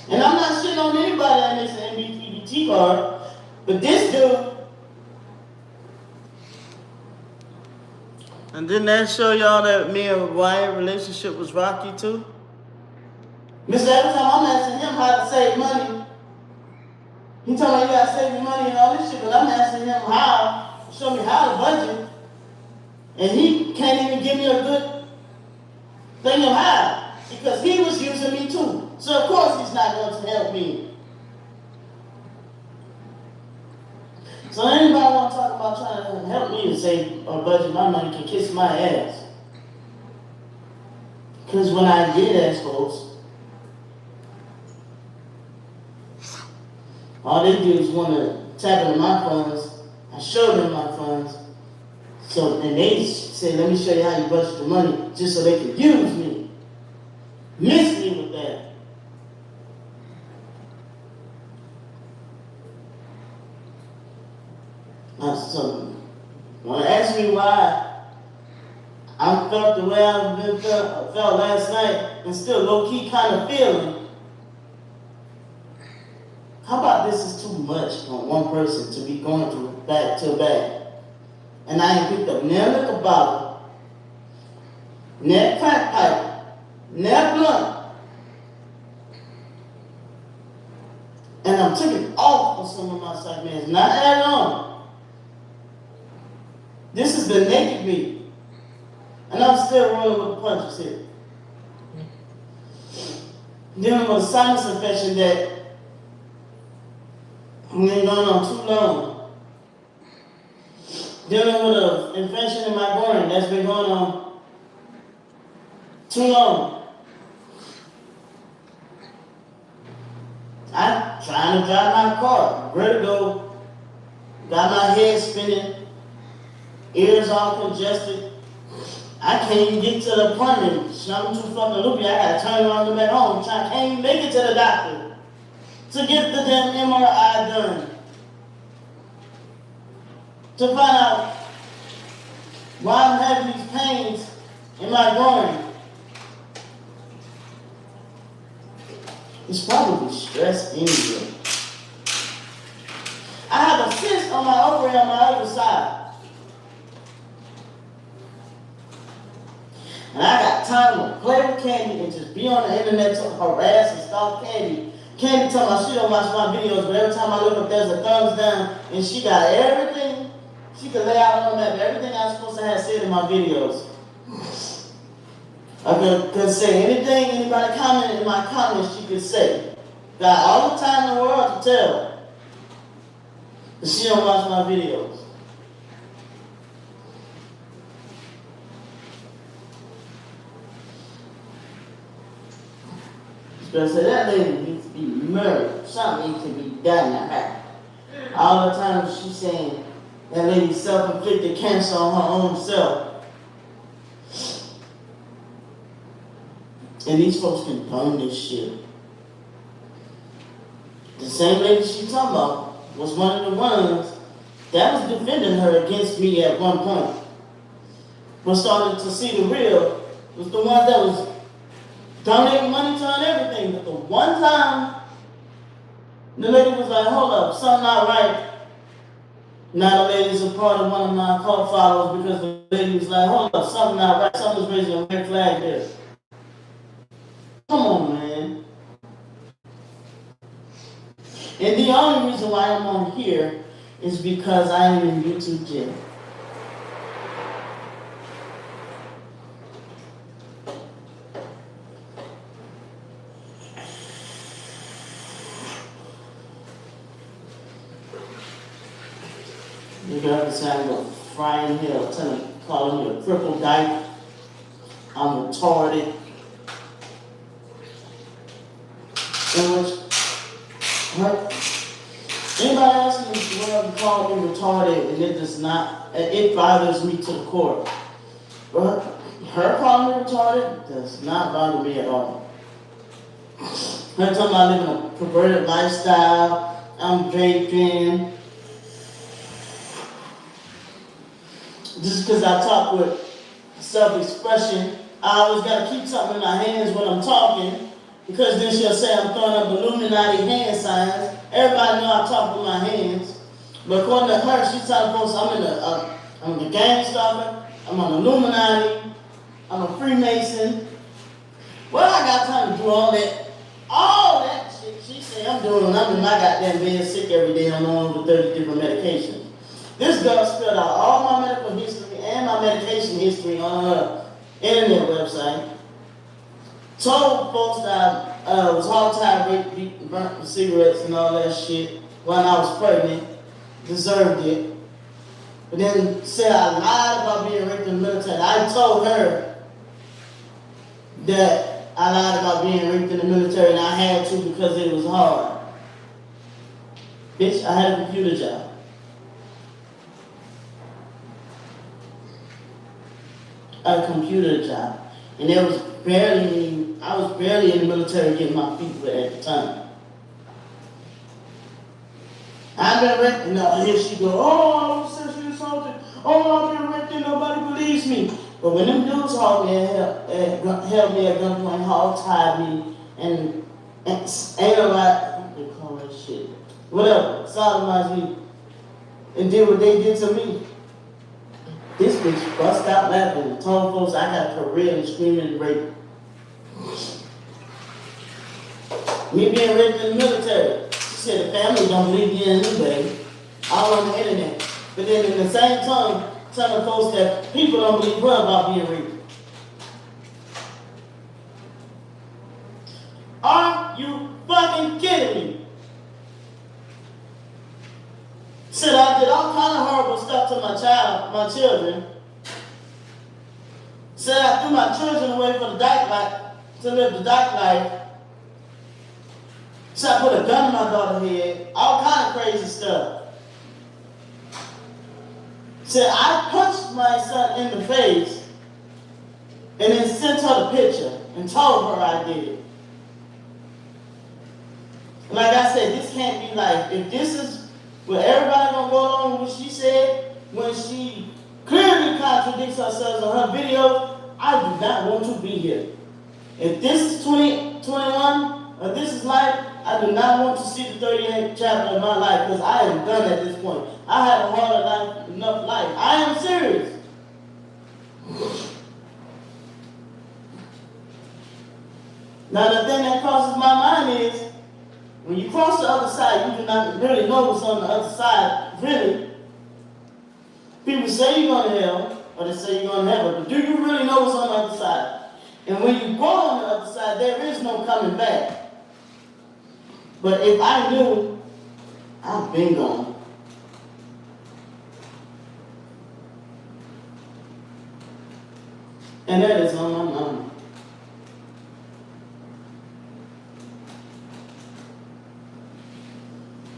B: And I'm not shitting on anybody that makes an EBT card, but this dude.
E: And didn't that show y'all that me and Wyatt relationship was rocky too?
B: Mr. Every time I'm asking him how to save money, he told me you gotta save your money and all this shit, but I'm asking him how, show me how to budget, and he can't even give me a good thing of how, because he was using me too. So of course he's not going to help me. So anybody want to talk about trying to help me to save or budget my money can kiss my ass. Because when I did ask folks, all they do is want to tap into my funds. I show them my funds. So, and they say, let me show you how you budget the money, just so they can use me. Miss me with that. So, when they ask me why I felt the way I felt last night and still low-key kind of feeling, how about this is too much on one person to be going through back to back? And I ain't picked up near liquor bottle, near crack pipe, near blunt. And I'm taking off of some of my segments, not add on. This is the naked me. And I'm still rolling with the punches here. Dealing with a sinus infection that ain't going on too long. Dealing with an infection in my brain that's been going on too long. I'm trying to drive my car, vertigo, got my head spinning, ears all congested. I can't even get to the appointment. I'm too fucking loopy. I gotta turn around and back home. I can't even make it to the doctor to get the damn MRI done. To find out why I'm having these pains in my groin. It's probably stress anyway. I have a cyst on my ovary on my other side. And I got time to play with Candy and just be on the internet to harass and stalk Candy. Candy told me she don't watch my videos, but every time I look up, there's a thumbs down, and she got everything She could lay out on that everything I was supposed to have said in my videos. I could say anything anybody commented in my comments, she could say. Got all the time in the world to tell. But she don't watch my videos. Because that lady needs to be murdered. Something needs to be done to her. All the time she's saying that lady self-inflicted cancer on her own self. And these folks can burn this shit. The same lady she talking about was one of the ones that was defending her against me at one point. Was starting to see the real, was the one that was donating money to her and everything. But the one time the lady was like, hold up, something not right. Now the lady's a part of one of my cult followers because the lady was like, hold up, something not right, something's raising a red flag there. Come on, man. And the only reason why I'm on here is because I am in YouTube jail. You got to say I'm a frying hell, calling me a crippled dyke. I'm retarded. In which, anybody else in this world call me retarded, and it does not, it bothers me to the core. But her calling me retarded does not bother me at all. Her talking about living a perverted lifestyle, I'm drinking. Just because I talk with self-expression, I always got to keep something in my hands when I'm talking, because then she'll say I'm throwing up Illuminati hand signs. Everybody know I talk with my hands. But according to her, she's telling folks I'm a gang stalker, I'm an Illuminati, I'm a Freemason. Well, I got time to do all that shit she say I'm doing when I'm in my goddamn bed sick every day on over 30 different medications. This girl spelled out all my medical history and my medication history on her internet website. Told folks that I was hog-tied, raped, burnt with cigarettes and all that shit when I was pregnant. Deserved it. But then said I lied about being raped in the military. I told her that I lied about being raped in the military and I had to because it was hard. Bitch, I had a computer job. A computer job. And I was barely in the military getting my feet wet at the time. I've been raped, and here she go, oh, I was sexually assaulted, oh, I've been raped and nobody believes me. But when them dudes held me at gunpoint, hog-tied me, and ain't nobody, what they call that shit, whatever, sodomized me, and did what they did to me. This bitch bust out laughing and told folks I got a career in screaming and rape. Me being raped in the military. She said the family don't believe me anyway. All on the internet. But then in the same tongue, telling folks that people don't believe her about being raped. Are you fucking kidding me? Said I did all kind of horrible stuff to my children. Said I threw my children away for the dyke life, to live the dyke life. Said I put a gun in my daughter's head, all kind of crazy stuff. Said I punched my son in the face and then sent her the picture and told her I did it. Like I said, this can't be life. If this is well, everybody gonna go along with what she said when she clearly contradicts herself on her videos. I do not want to be here. If this is 2021 or this is life, I do not want to see the 38th chapter of my life because I am done at this point. I have a hard life, enough life. I am serious. Now the thing that crosses my mind is, when you cross the other side, you do not really know what's on the other side, really. People say you're going to hell, or they say you're going to heaven, but do you really know what's on the other side? And when you go on the other side, there is no coming back. But if I knew, I've been gone. And that is on my mind.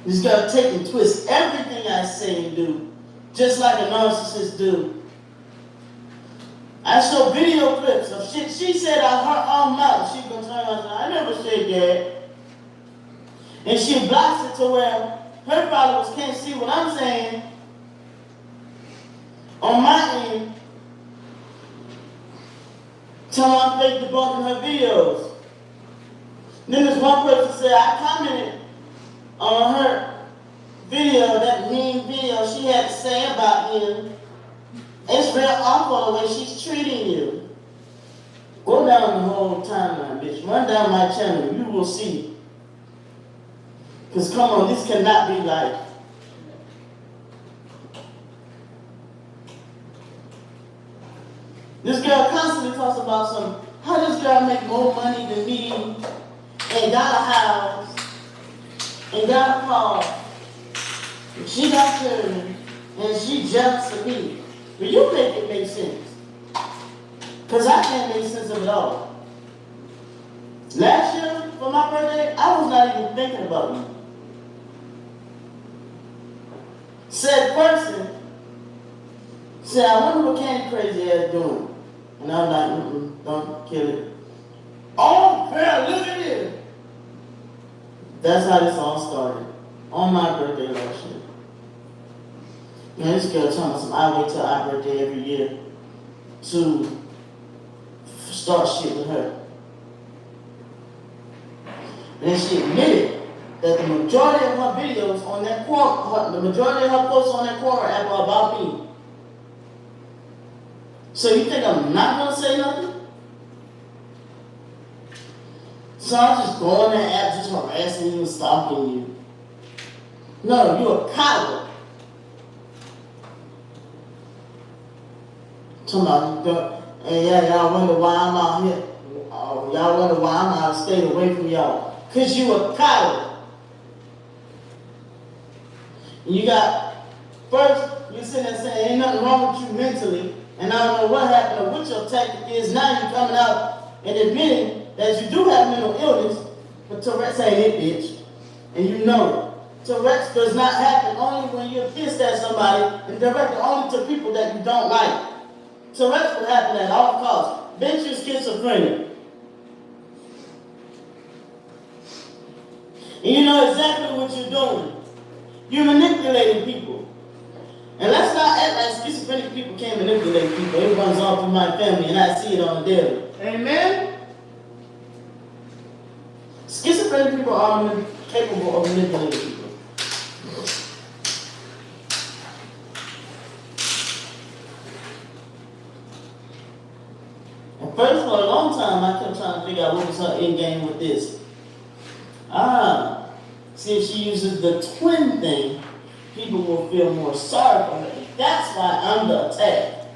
B: You just gotta take and twist everything I say and do, just like a narcissist do. I show video clips of shit she said out her own mouth. She gonna turn around and say, I never said that. And she blocks it to where her followers can't see what I'm saying on my end. Tell her I'm fake debunking her videos. Then there's one person said, I commented on her video, that mean video she had to say about you. It's real awful the way she's treating you. Go down the whole timeline, bitch. Run down my channel, you will see. Because come on, this cannot be life. This girl constantly talks about how this girl make more money than me, and got a house, and got a car, and she got children, and she jealous of me. But you make it make sense. Because I can't make sense of it all. Last year, for my birthday, I was not even thinking about you. Said person said, I wonder what Candy Crazy ass doing. And I was like, don't kill it. Oh, girl, look at this. That's how this all started. On my birthday last year. Man, this girl telling me I wait till our birthday every year to start shit with her. And then she admitted that the majority of her videos on that the majority of her posts on that Quora app are about me. So you think I'm not gonna say nothing? So I'm just going on that app just harassing you and stalking you. No, you're a coward. And yeah, y'all wonder why I'm out here. Y'all wonder why I'm out of state away from y'all. Because you a coward. And you got, first, you sitting there saying, ain't nothing wrong with you mentally. And I don't know what happened or what your tactic is. Now you're coming out and admitting that you do have mental illness. But Tourette's ain't it, bitch. And you know it. Tourette's does not happen only when you're pissed at somebody and directed only to people that you don't like. Tourette's will happen at all costs. Bitch, you're schizophrenic. And you know exactly what you're doing. You're manipulating people. And let's not act like schizophrenic people can't manipulate people. It runs all through my family and I see it on the daily. Amen? Schizophrenic people are capable of manipulating people. And first, for a long time, I kept trying to figure out what was her end game with this. See if she uses the twin thing, people will feel more sorry for her. That's why I'm the attack.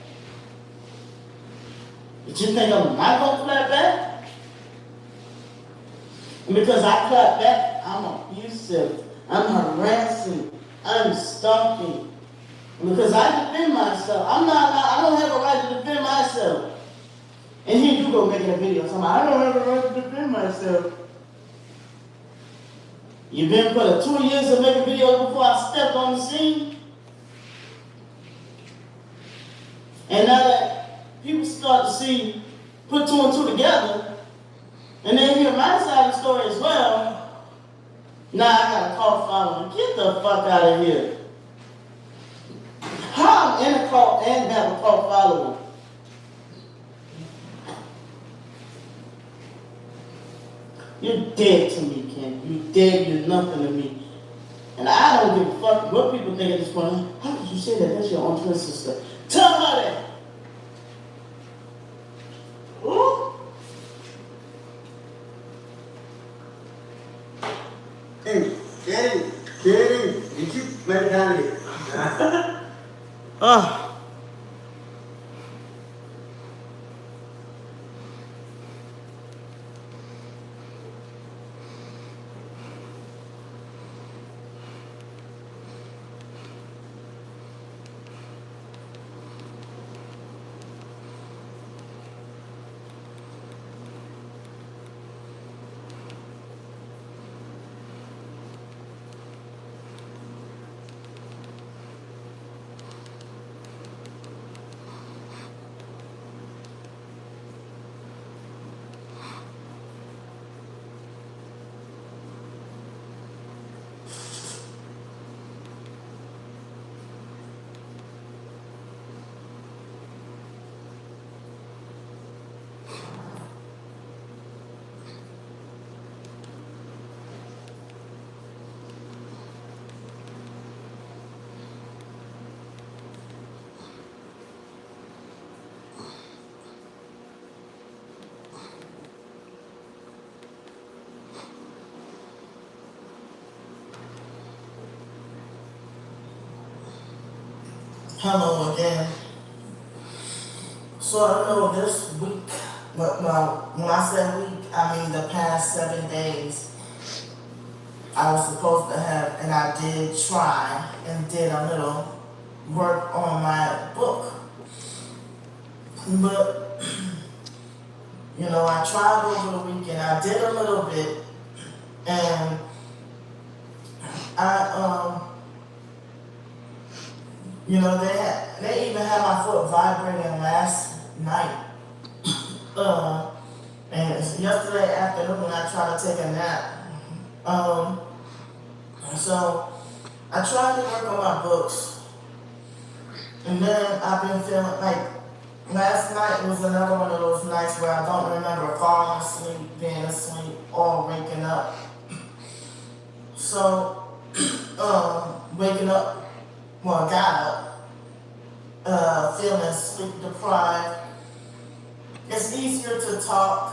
B: But you think I'm not going to clap back? And because I clap back, I'm abusive, I'm harassing, I'm stalking. And because I defend myself, I don't have a right to defend myself. And here you go making a video talking about, I don't have a right to defend myself. You've been for the 2 years to make a video before I stepped on the scene. And now that people start to see, put two and two together, and they hear my side of the story as well, now I got a call following. Get the fuck out of here. How I'm in a call and have a call following? You're dead to me, Ken. You're dead, you're nothing to me. And I don't give a fuck what people think at this point. How could you say that? That's your own twin sister. Tell her that. Ooh.
F: Hey, Daddy, you keep right down here.
E: Oh.
C: Hello again. So I know this week, well, when I say week, I mean the past 7 days, I was supposed to have, and I did try and did a little work on my book. But, I tried over the weekend, I did a little bit, and they even had my foot vibrating last night. And yesterday afternoon when I tried to take a nap. So I tried to work on my books. And then I've been feeling like last night was another one of those nights where I don't remember falling asleep, being asleep, or waking up. So, waking up, I got up, feeling sleep deprived. It's easier to talk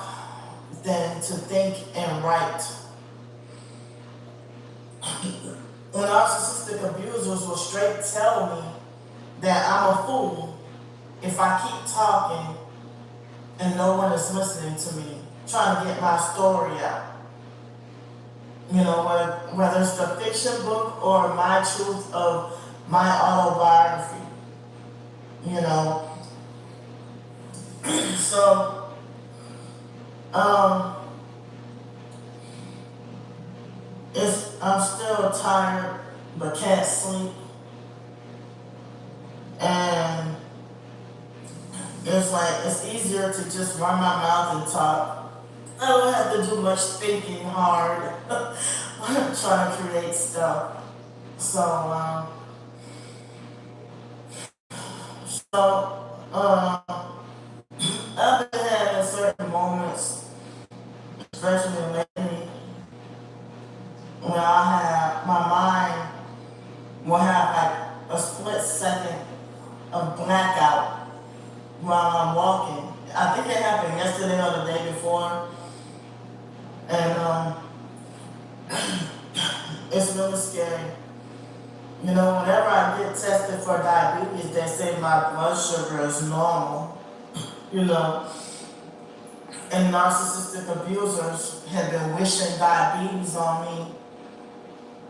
C: than to think and write. When narcissistic abusers will straight tell me that I'm a fool if I keep talking and no one is listening to me, trying to get my story out. Whether it's the fiction book or my truth of my autobiography. So, I'm still tired, but can't sleep. And it's easier to just run my mouth and talk. I don't have to do much thinking hard when I'm trying to create stuff. So, I've been having certain moments, especially lately, when my mind will have like a split second of blackout while I'm walking. I think it happened yesterday or the day before. And it's really scary. Whenever I get tested for diabetes, they say my blood sugar is normal. And narcissistic abusers have been wishing diabetes on me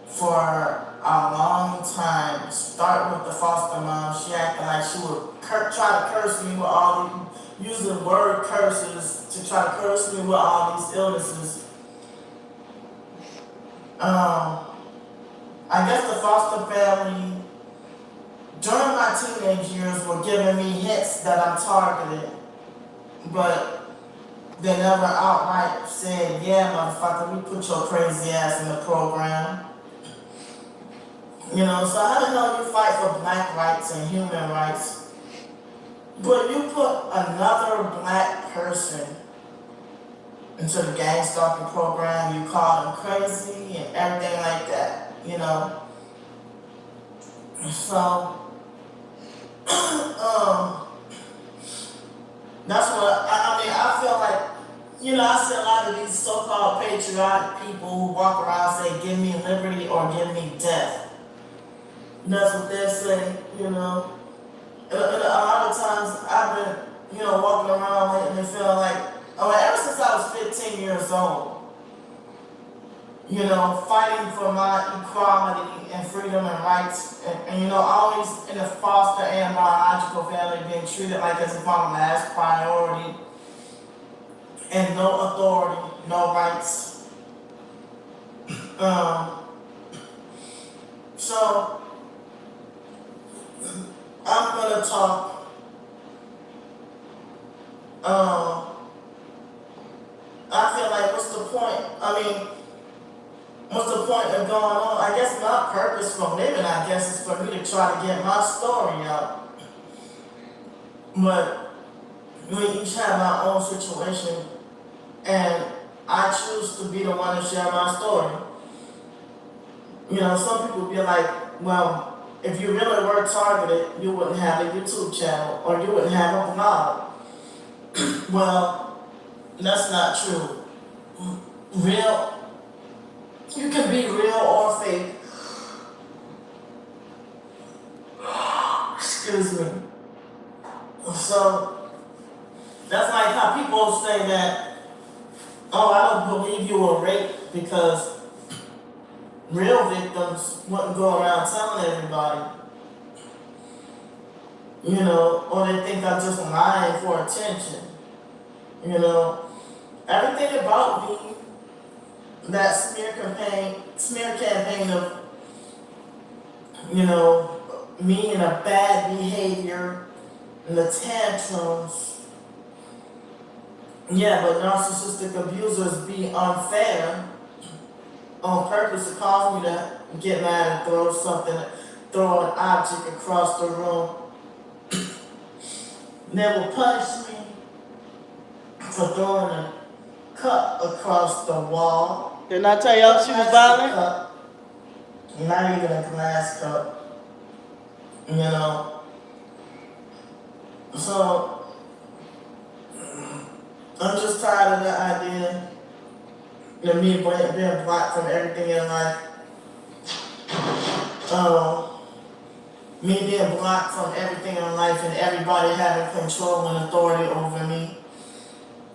C: for a long time. Start with the foster mom. She acted like she would try to curse me with using word curses to try to curse me with all these illnesses. I guess the foster family during my teenage years were giving me hints that I'm targeted, but they never outright said, yeah, motherfucker, we put your crazy ass in the program. So how the hell you fight for black rights and human rights, but you put another black person into the gang stalking program, you call them crazy and everything like that, So, that's what, I feel like, I see a lot of these so-called patriotic people who walk around and say, give me liberty or give me death. That's what they're saying, And a lot of times I've been, walking around lately feeling like, ever since I was 15 years old, fighting for my equality and freedom and rights, and always in the foster and biological family being treated like as if I'm last priority, and no authority, no rights. So, I'm gonna talk, I feel like what's the point? What's the point of going on? I guess my purpose for living, is for me to try to get my story out. But we each have our own situation, and I choose to be the one to share my story. Some people be like, well, if you really were targeted, you wouldn't have a YouTube channel, or you wouldn't have a blog. Well, that's not true. You can be real or fake.
B: Excuse me. So that's like how people say that, oh, I don't believe you were raped, because real victims wouldn't go around telling everybody. You know, or they think I'm just lying for attention. You know, everything about me, that smear campaign of, you know, me in a bad behavior, and the tantrums. Yeah, but narcissistic abusers be unfair on purpose to cause me to get mad and throw an object across the room. They will punish me for throwing a cup across the wall.
E: Didn't I tell y'all she was violent?
B: Cup, not even a glass cup. You know. So I'm just tired of the idea of me being blocked from everything in life. Me being blocked from everything in life and everybody having control and authority over me.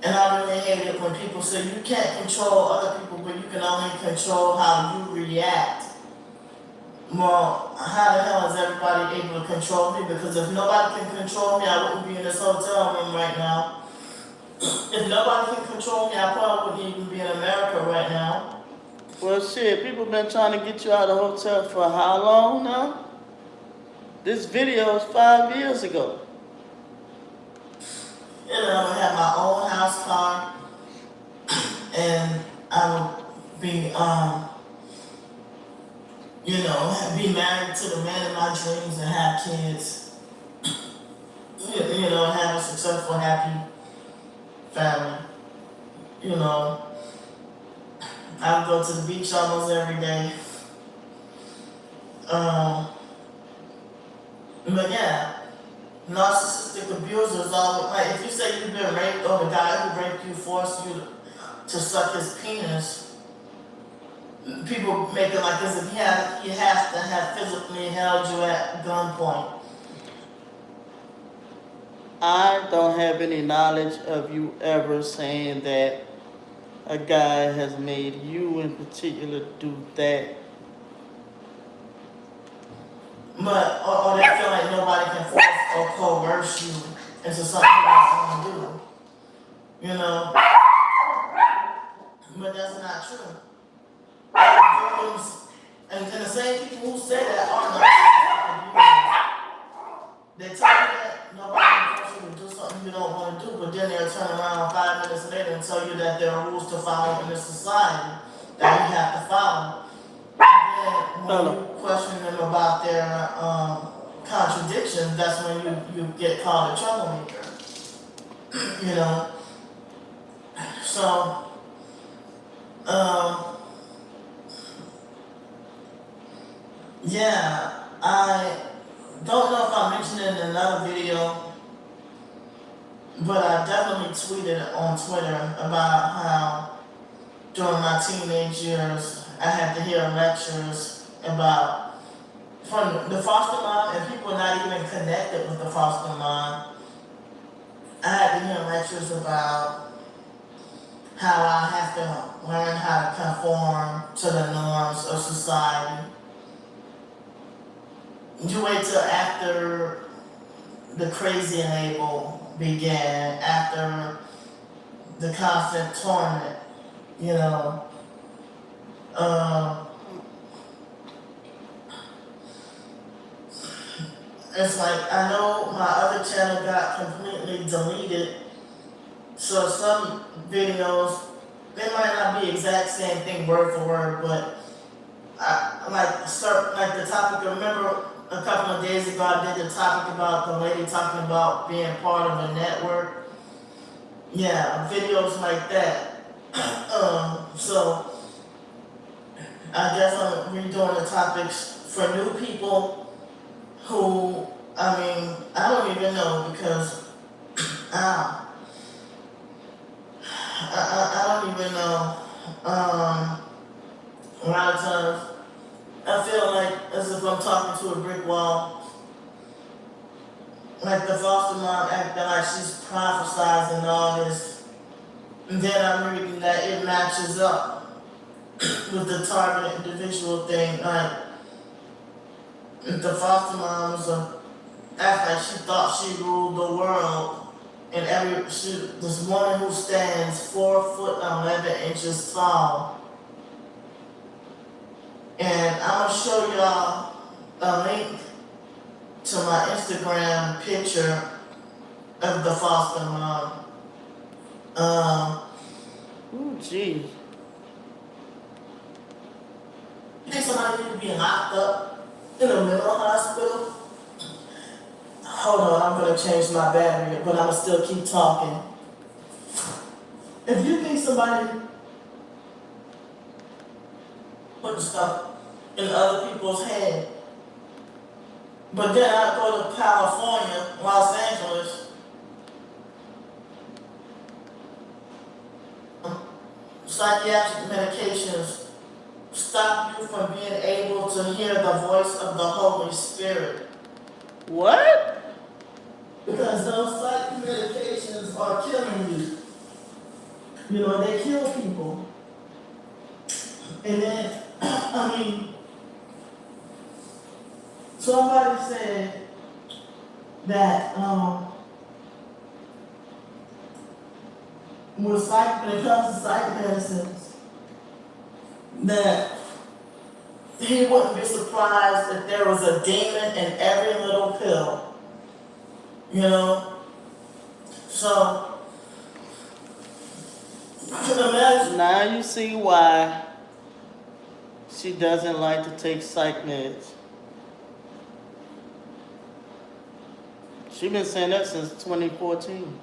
B: And I really hate it when people say you can't control other people, but you can only control how you react. Well, how the hell is everybody able to control me? Because if nobody can control me, I wouldn't be in this hotel room right now. If nobody can control me, I probably wouldn't even be in America right now.
E: Well, shit, people been trying to get you out of the hotel for how long now? This video is 5 years ago.
B: You know, I have my own house car, and I would be, you know, be married to the man of my dreams and have kids. You know, have a successful, happy family. You know, I would go to the beach almost every day. But yeah, narcissistic abusers all like if you say you've been raped or the guy who raped you forced you to suck his penis, people make it like as if he has to have physically held you at gunpoint.
E: I don't have any knowledge of you ever saying that a guy has made you in particular do that.
B: But or they feel like nobody can force or coerce you into something you don't want to do. You know? But that's not true. Victims, and the same people who say that are narcissistic abusers. They tell you that nobody can force you to do something you don't want to do, but then they'll turn around 5 minutes later and tell you that there are rules to follow in this society that you have to follow. And when you question them about their contradictions, that's when you get called a troublemaker. You know? So, yeah, I don't know if I mentioned it in another video, but I definitely tweeted on Twitter about how during my teenage years I had to hear lectures about from the foster mom and people not even connected with the foster mom. I had to hear lectures about how I have to learn how to conform to the norms of society. You wait till after the crazy label began, after the constant torment, you know. It's like I know my other channel got completely deleted, so some videos, they might not be exact same thing word for word, but I like the topic. Remember a couple of days ago I did the topic about the lady talking about being part of a network. Yeah, videos like that. So I guess I'm redoing the topics for new people who, I mean, I don't even know because I don't even know. A lot of times I feel like as if I'm talking to a brick wall. like the foster mom acting like she's prophesizing all this. And then I'm reading that it matches up with the targeted individual thing. Like, the foster mom was act like she thought she ruled the world. And this woman who stands 4 foot 11 inches tall. And I'm gonna show y'all a link to my Instagram picture of the foster mom.
E: Ooh, gee.
B: You think somebody need to be locked up in a mental hospital? Hold on, I'm gonna change my battery, but I'ma still keep talking. If you think somebody putting stuff in other people's head, but then I go to California, Los Angeles, psychiatric medications stop you from being able to hear the voice of the Holy Spirit.
E: What?
B: Because those psych medications are killing you. You know, they kill people. And then, I mean, somebody said that when it comes to psych medicines, that he wouldn't be surprised if there was a demon in every little pill. You know? So, you can imagine.
E: Now you see why she doesn't like to take psych meds. She been saying that since 2014.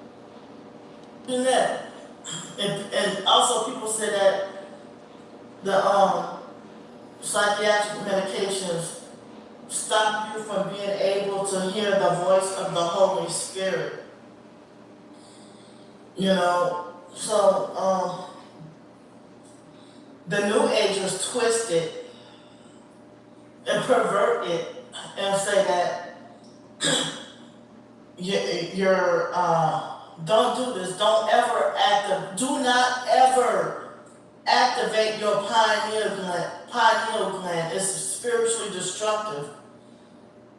B: And that, and also people say that the psychiatric medications stop you from being able to hear the voice of the Holy Spirit. You know, so the New Agers twist it and pervert it and say that you're don't do this. Do not ever activate your pineal gland. Pineal gland is spiritually destructive.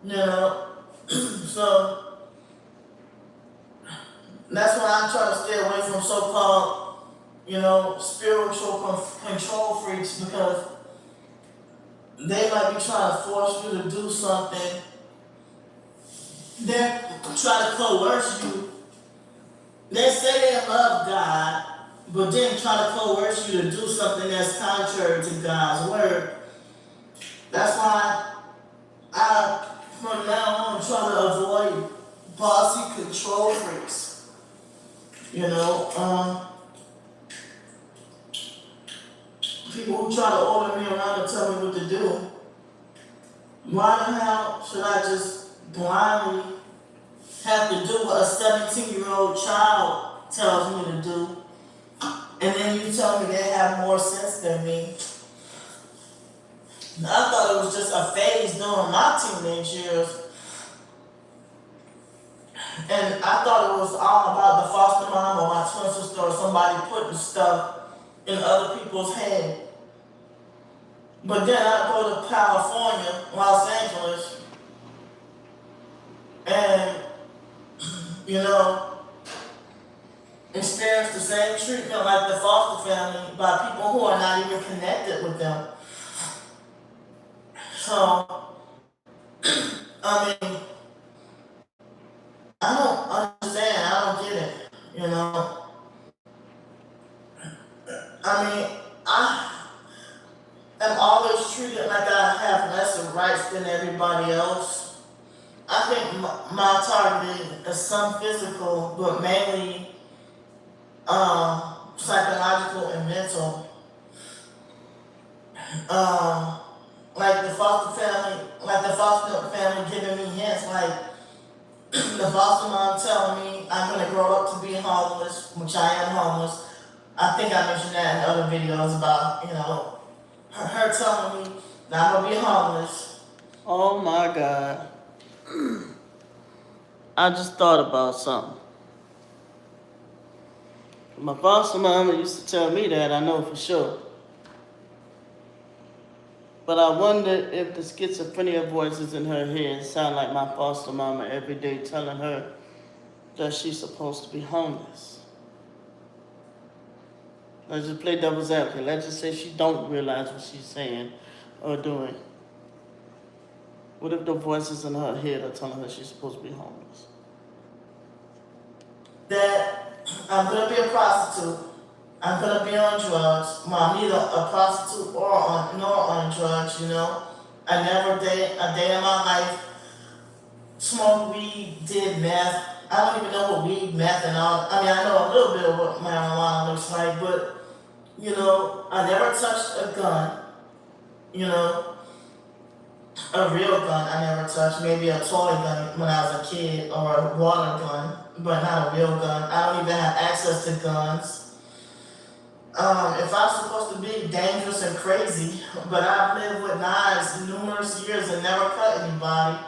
B: You know, so that's why I try to stay away from so-called, you know, spiritual control freaks, because they might be trying to force you to do something. They try to coerce you. They say they love God, but then try to coerce you to do something that's contrary to God's word. That's why I, from now on, try to avoid bossy control freaks. You know, people who try to order me around and tell me what to do. Why the hell should I just blindly have to do what a 17-year-old child tells me to do? And then you tell me they have more sense than me. I thought it was just a phase during my teenage years. And I thought it was all about the foster mom or my twin sister or somebody putting stuff in other people's head. But then I go to California, Los Angeles, and, you know, experience the same treatment like the foster family by people who are not even connected with them. So, I mean, I don't understand, I don't get it, you know. I mean, I am always treated like I have lesser rights than everybody else. I think my targeting is some physical, but mainly psychological and mental. Like the foster family giving me hints, like the foster mom telling me I'm gonna grow up to be homeless, which I am homeless. I think I mentioned that in other videos about, you know, her telling me that I'm gonna be homeless.
E: Oh my God. I just thought about something. My foster mama used to tell me that, I know for sure. But I wonder if the schizophrenia voices in her head sound like my foster mama every day telling her that she's supposed to be homeless. Let's just play devil's advocate. Let's just say she don't realize what she's saying or doing. What if the voices in her head are telling her she's supposed to be homeless?
B: That I'm gonna be a prostitute. I'm gonna be on drugs. Well, I'm either a prostitute or on drugs, you know. I never date a day in my life. Smoked weed, did meth. I don't even know what weed, meth, and all. I mean, I know a little bit of what marijuana looks like, but you know, I never touched a gun. You know, a real gun I never touched. Maybe a toy gun when I was a kid, or a water gun, but not a real gun. I don't even have access to guns. If I'm supposed to be dangerous and crazy, but I've lived with knives numerous years and never cut anybody.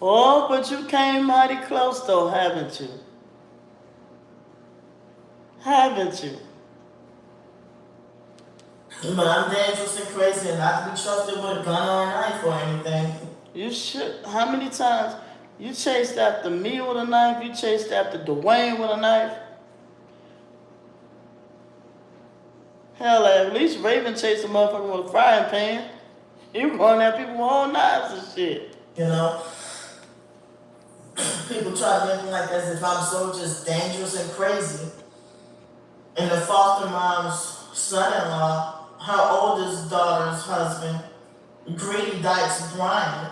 E: Oh, but you came mighty close though, haven't you? Haven't you?
B: But I'm dangerous and crazy and not to be trusted with a gun or a knife or anything.
E: You should. How many times you chased after me with a knife? You chased after Dwayne with a knife? Hell, at least Raven chased a motherfucker with a frying pan. You going at people with all knives and shit.
B: You know? People try to make me like as if I'm so just dangerous and crazy. And the foster mom's son-in-law, her oldest daughter's husband, Greedy Dykes Brian,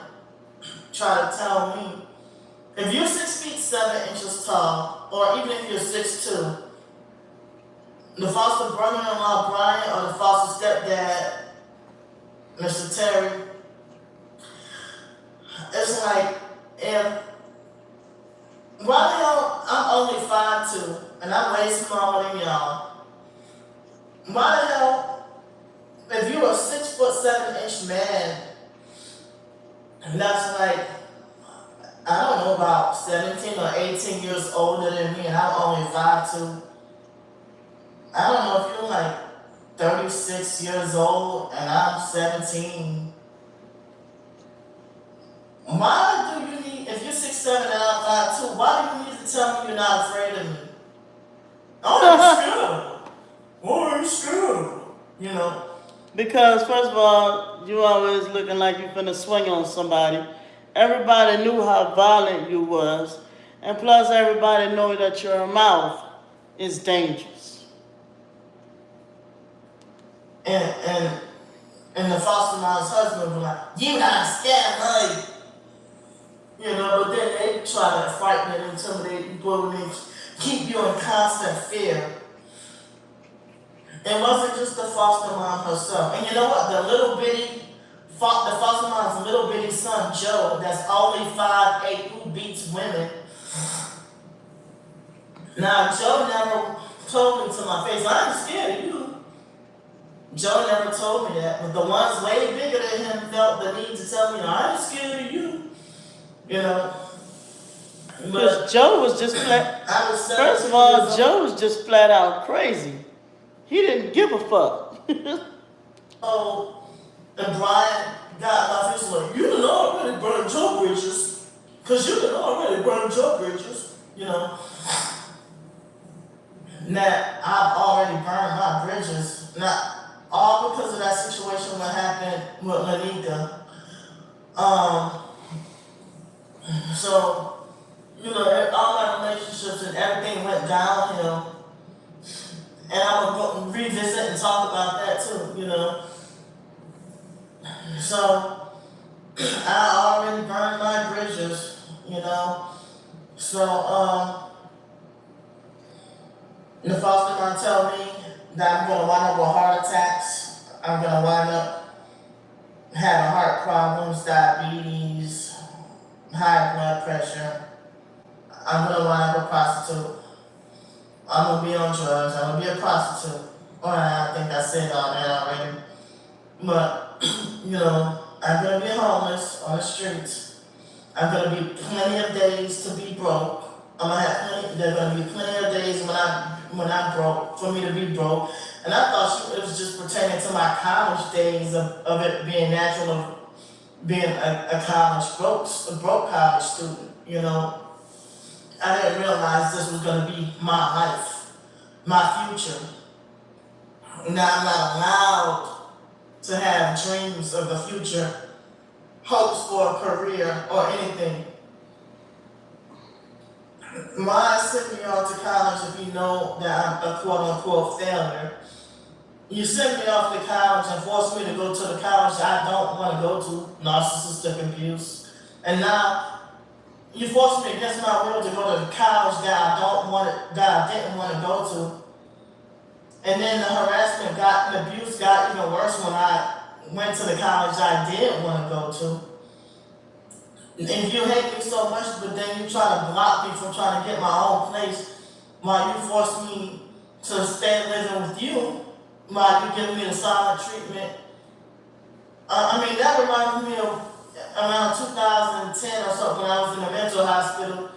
B: try to tell me, if you're 6 feet 7 inches tall, or even if you're 6'2", the foster brother-in-law Brian or the foster stepdad, Mr. Terry, it's like, why the hell, I'm only 5'2", and I'm way smaller than y'all. Why the hell, if you're a 6'7" man, and that's like, I don't know, about 17 or 18 years older than me, and I'm only 5'2". I don't know if you're like 36 years old and I'm 17. Why do you need, if you're 6'7" and I'm 5'2", why do you need to tell me you're not afraid of me? Oh, you're scared. Oh, you're scared. You know?
E: Because first of all, you always looking like you finna swing on somebody. Everybody knew how violent you was. And plus everybody know that your mouth is dangerous.
B: And the foster mom's husband was like, you not scared, honey. You know, but then they try to frighten and intimidate you, bully me, keep you in constant fear. It wasn't just the foster mom herself. And you know what? The foster mom's little bitty son, Joe, that's only 5'8", who beats women. Now, Joe never told me to my face, I ain't scared of you. Joe never told me that, but the ones way bigger than him felt the need to tell me, I ain't scared of you. You know?
E: Because Joe was just flat. First of all, Joe was just flat out crazy. He didn't give a fuck.
B: Oh, and Brian got my face like, you done already burned your bridges. Because you done already burned your bridges. You know? Now, I've already burned my bridges. Not all because of that situation what happened with Lanika. So, you know, all my relationships and everything went downhill. And I'm going to revisit and talk about that too, you know. So, I already burned my bridges, you know. So, the foster mom tell me that I'm going to wind up with heart attacks. I'm going to wind up having heart problems, diabetes, high blood pressure. I'm going to wind up a prostitute. I'm going to be on drugs. I'm going to be a prostitute. Well, I think I said all that already. But, you know, I'm going to be homeless on the streets. I'm gonna be plenty of days to be broke. I'm gonna have plenty. There are gonna be plenty of days when I'm broke for me to be broke. And I thought it was just pertaining to my college days of it being natural of being a broke college student. You know, I didn't realize this was gonna be my life, my future. Now I'm not allowed to have dreams of the future, hopes for a career or anything. Why send me off to college if you know that I'm a quote unquote failure? You send me off to college and force me to go to the college I don't want to go to, narcissistic abuse. And now you force me against my will to go to the college that I didn't want to go to. And then the harassment and abuse got even worse when I went to the college I did want to go to. If you hate me so much, but then you try to block me from trying to get my own place while you force me to stay living with you, while you give me the silent treatment. I mean, that reminds me of around 2010 or something when I was in a mental hospital.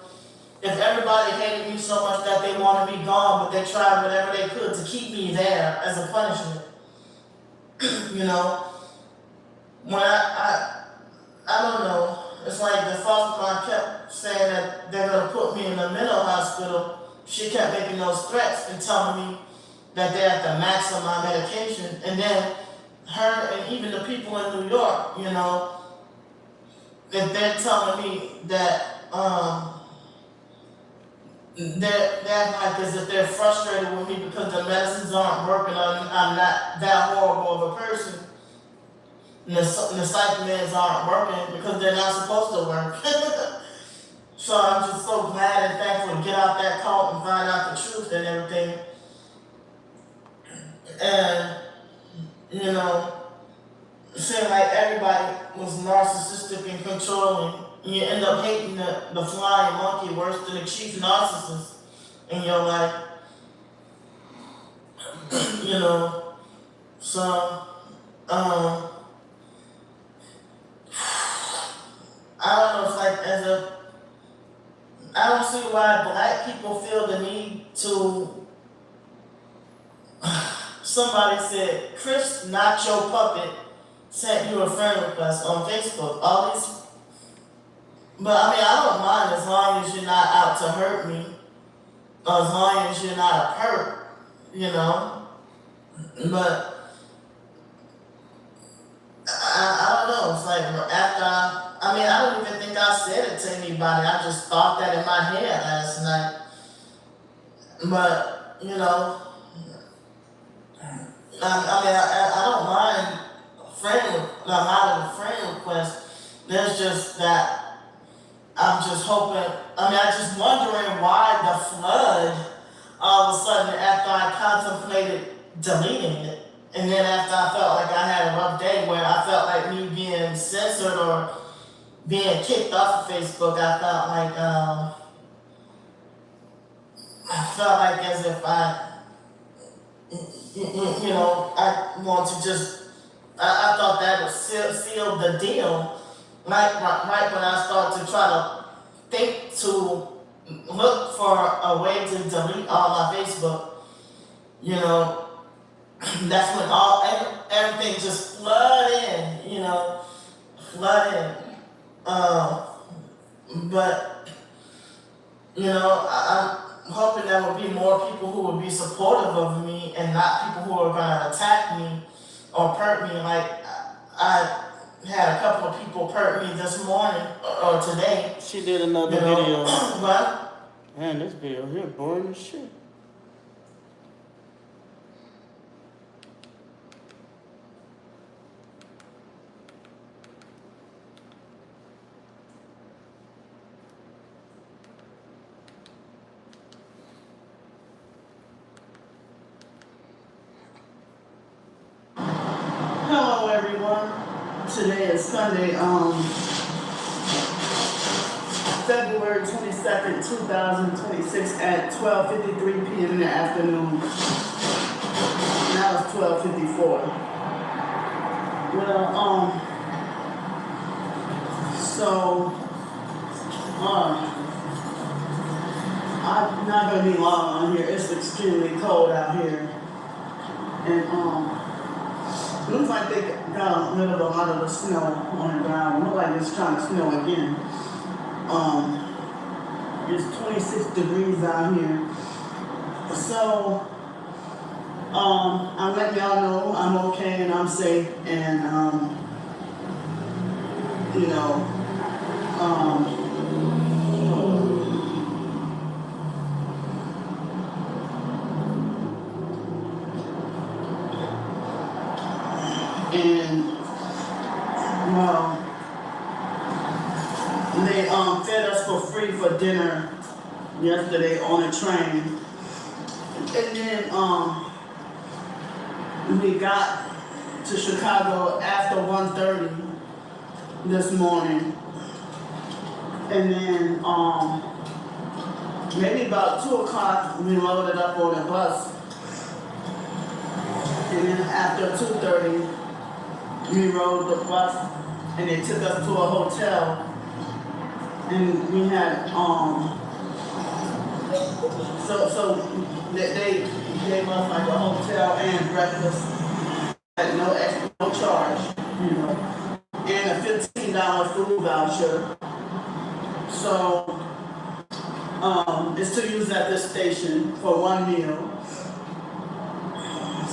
B: If everybody hated me so much that they wanted me gone, but they tried whatever they could to keep me there as a punishment. You know, when I don't know, it's like the foster mom kept saying that they're gonna put me in a mental hospital. She kept making those threats and telling me that they have to max on my medication. And then her and even the people in New York, you know, if they're telling me that they're like as if they're frustrated with me because the medicines aren't working, I'm not that horrible of a person. And the psych meds aren't working because they're not supposed to work. So I'm just so glad and thankful to get out that cult and find out the truth and everything. And, you know, it seemed like everybody was narcissistic and controlling. You end up hating the flying monkey worse than the chief narcissist in your life. You know, so, I don't know, it's like I don't see why black people feel the need to, somebody said, Chris Nacho Puppet sent you a friend request on Facebook. All these, but I mean, I don't mind as long as you're not out to hurt me, or as long as you're not a perp, you know, but I don't know, it's like after I don't even think I said it to anybody. I just thought that in my head last night. But, you know, I don't mind a lot of friend requests. There's just that I'm just hoping, I just wondering why the flood all of a sudden after I contemplated deleting it. And then after I felt like I had a rough day where I felt like me being censored or being kicked off of Facebook, I felt like as if you know, I want to just, I thought that would seal the deal. Right when I started to try to think to look for a way to delete all my Facebook, you know, that's when everything just flood in, you know, flood in. But, you know, I'm hoping there will be more people who will be supportive of me and not people who are going to attack me or perp me. Like, I had a couple of people perp me this morning or today.
E: She did another
B: You know,
E: video.
B: What?
E: Man, this video here boring as shit.
C: Hello everyone. Today is Sunday, February 22nd, 2026 at 12:53 p.m. in the afternoon. Now it's 12:54. Well, so I'm not gonna be long on here. It's extremely cold out here. And looks like they got rid of a lot of the snow on the ground. Looks like it's trying to snow again. It's 26 degrees out here. So I'm letting y'all know I'm okay and I'm safe and you know, and well, they fed us for free for dinner yesterday on a train, and then we got to Chicago after 1:30 this morning, and then maybe about 2 o'clock we loaded up on a bus, and then after 2:30 we rode the bus and they took us to a hotel, and we had so they gave us like a hotel and breakfast at no extra, no charge, you know, and a $15 food voucher. So it's to use at this station for one meal.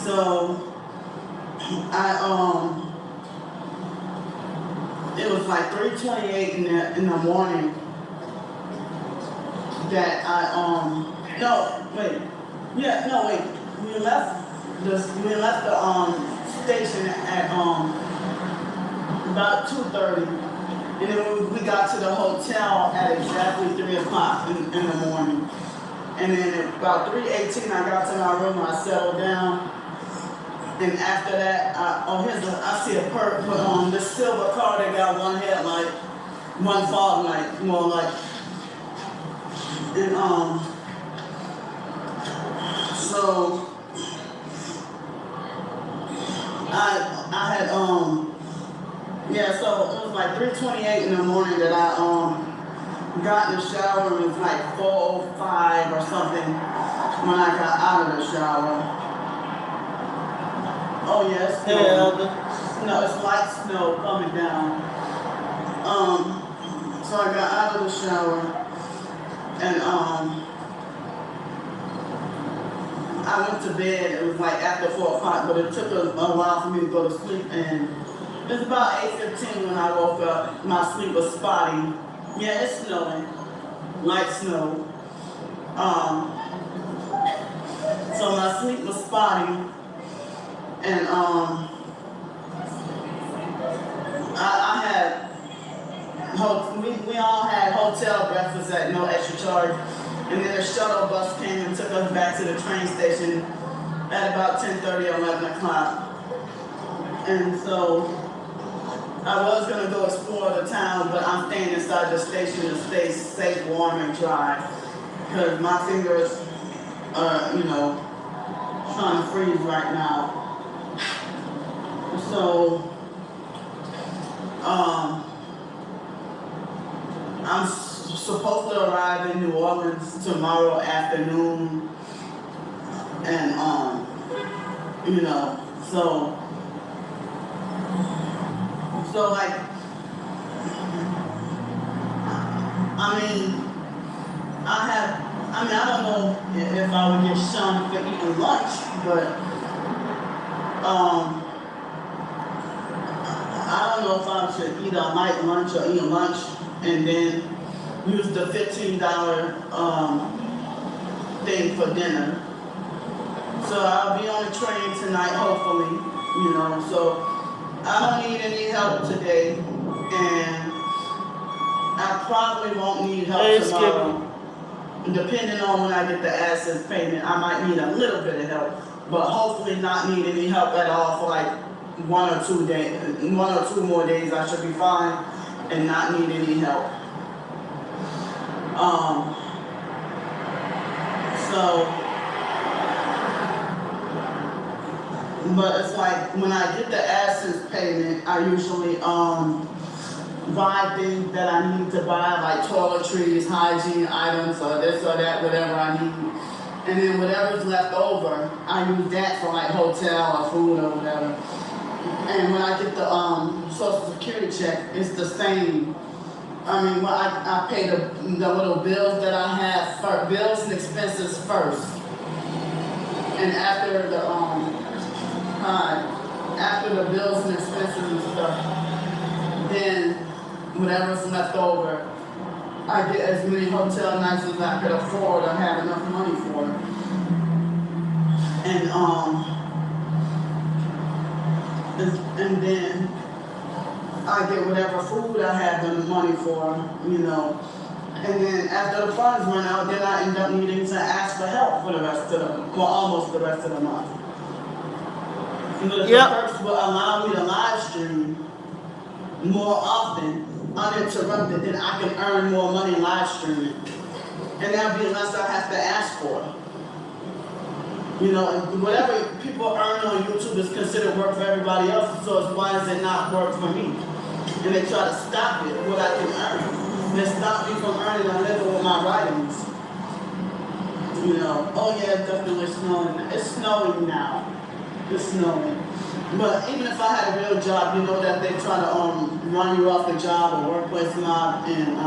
C: So it was like 3:28 in the morning that we left the station at about 2:30, and then we got to the hotel at exactly 3 o'clock in the morning. And then at about 3:18 I got to my room, I settled down. And after that, I see a perk put on this silver car that got one headlight, one fog light, more like. And so I had so it was like 3:28 in the morning that I got in the shower, and it was like 4:05 or something when I got out of the shower. Oh yes.
E: Hey, Elder.
C: No, it's light snow coming down. So I got out of the shower and I went to bed. It was like after 4 o'clock, but it took a while for me to go to sleep, and it was about 8:15 when I woke up. My sleep was spotty. Yeah, it's snowing, light snow. So my sleep was spotty. And I had we all had hotel breakfast at no extra charge, and then a shuttle bus came and took us back to the train station at about 10:30 or 11 o'clock. And so I was gonna go explore the town, but I'm staying inside the station to stay safe, warm, and dry, because my fingers are, you know, trying to freeze right now. So, I'm supposed to arrive in New Orleans tomorrow afternoon, and you know, so like, I don't know if I would get shunned for eating lunch, but I don't know if I should eat a light lunch or eat a lunch and then use the $15 thing for dinner. So I'll be on the train tonight, hopefully, you know. So I don't need any help today, and I probably won't need help tomorrow. Depending on when I get the access payment, I might need a little bit of help, but hopefully not need any help at all for like 1 or 2 days, 1 or 2 more days. I should be fine and not need any help. But it's like when I get the access payment, I usually buy things that I need to buy, like toiletries, hygiene items, or this or that, whatever I need. And then whatever's left over, I use that for like hotel or food or whatever. And when I get the Social Security check, it's the same. I mean, when I pay the little bills that I have, bills and expenses first. And after the bills and expenses and stuff, then whatever's left over, I get as many hotel nights as I could afford or have enough money for. And then I get whatever food I have the money for, you know. And then after the funds run out, then I end up needing to ask for help for the rest of almost the rest of the month. You know, the perks will allow me to live stream more often, uninterrupted, then I can earn more money live streaming. And that'll be less I have to ask for. You know, and whatever people earn on YouTube is considered work for everybody else, so it's why does it not work for me? And they try to stop it, what I can earn. They stop me from earning a living with my writings. You know, oh yeah, it's definitely snowing. It's snowing now. It's snowing. But even if I had a real job, you know that they try to run you off the job or workplace mob, and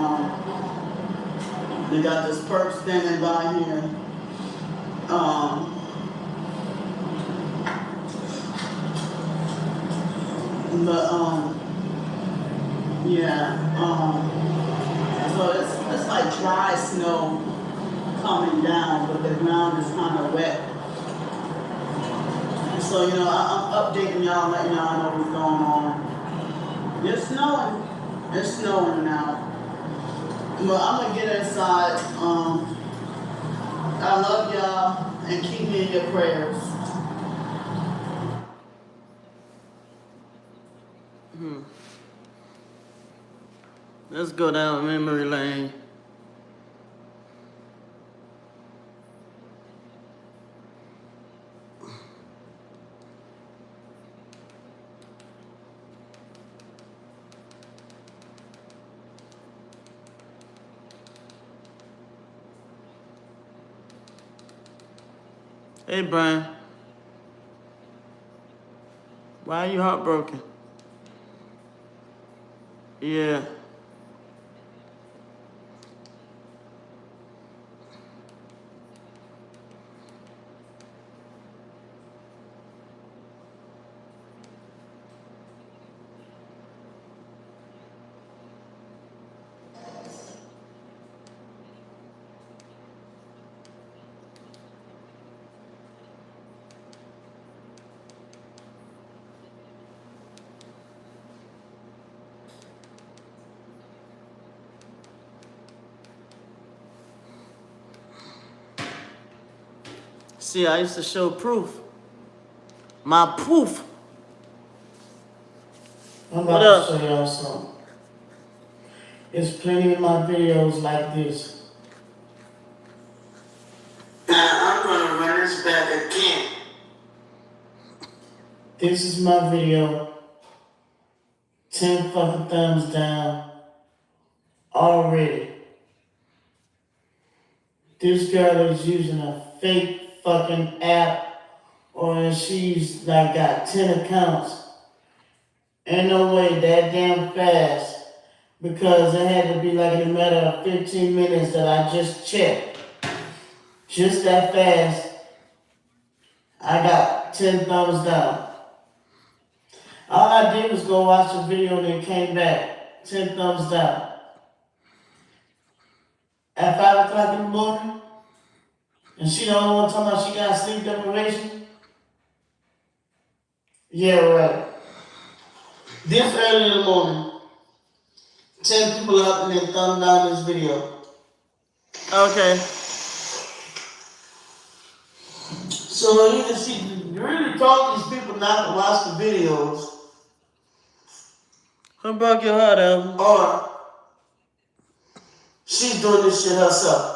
C: they got this perk standing by here. So it's like dry snow coming down, but the ground is kind of wet. So, you know, I'm updating y'all, letting y'all know what's going on. It's snowing. It's snowing now. But I'm going to get inside. I love y'all, and keep me in your prayers.
E: Let's go down memory lane. Hey, Brian. Why are you heartbroken? Yeah. See, I used to show proof. My proof.
B: I'm
E: What
B: about
E: up?
B: to show y'all something. There's plenty of my videos like this. Now I'm gonna run this back again. This is my video. 10 fucking thumbs down. Already. This girl is using a fake fucking app, or she's like got 10 accounts. Ain't no way that damn fast, because it had to be like in a matter of 15 minutes that I just checked. Just that fast, I got 10 thumbs down. All I did was go watch the video and then came back, 10 thumbs down. At 5 o'clock in the morning, and she the only one talking about she got sleep deprivation? Yeah, right. This early in the morning, 10 people up and then thumb down this video.
E: Okay.
B: So you can see, you really told these people not to watch the videos,
E: Who broke your heart, Elvin?
B: or she's doing this shit herself.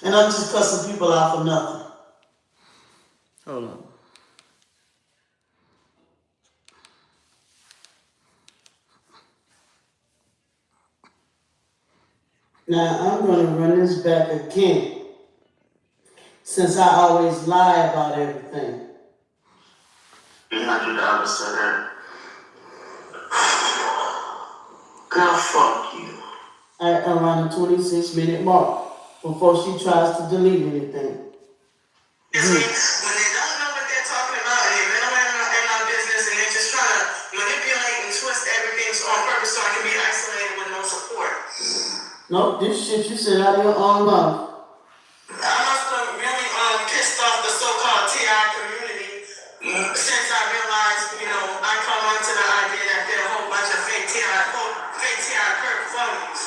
B: And I'm just cussing people out for nothing.
E: Hold on.
B: Now I'm gonna run this back again, since I always lie about everything. $300 to her. Girl, fuck you. At around the 26-minute mark, before she tries to delete anything.
F: When they don't know what they're talking about and they've been in my business and they're just trying to manipulate and twist everything on purpose so I can be isolated with no support.
B: Nope, this shit you said out of your own mouth.
F: I must have really pissed off the so-called TI community since I realized, I come onto the idea that there are a whole bunch of fake TI Kirk phonies.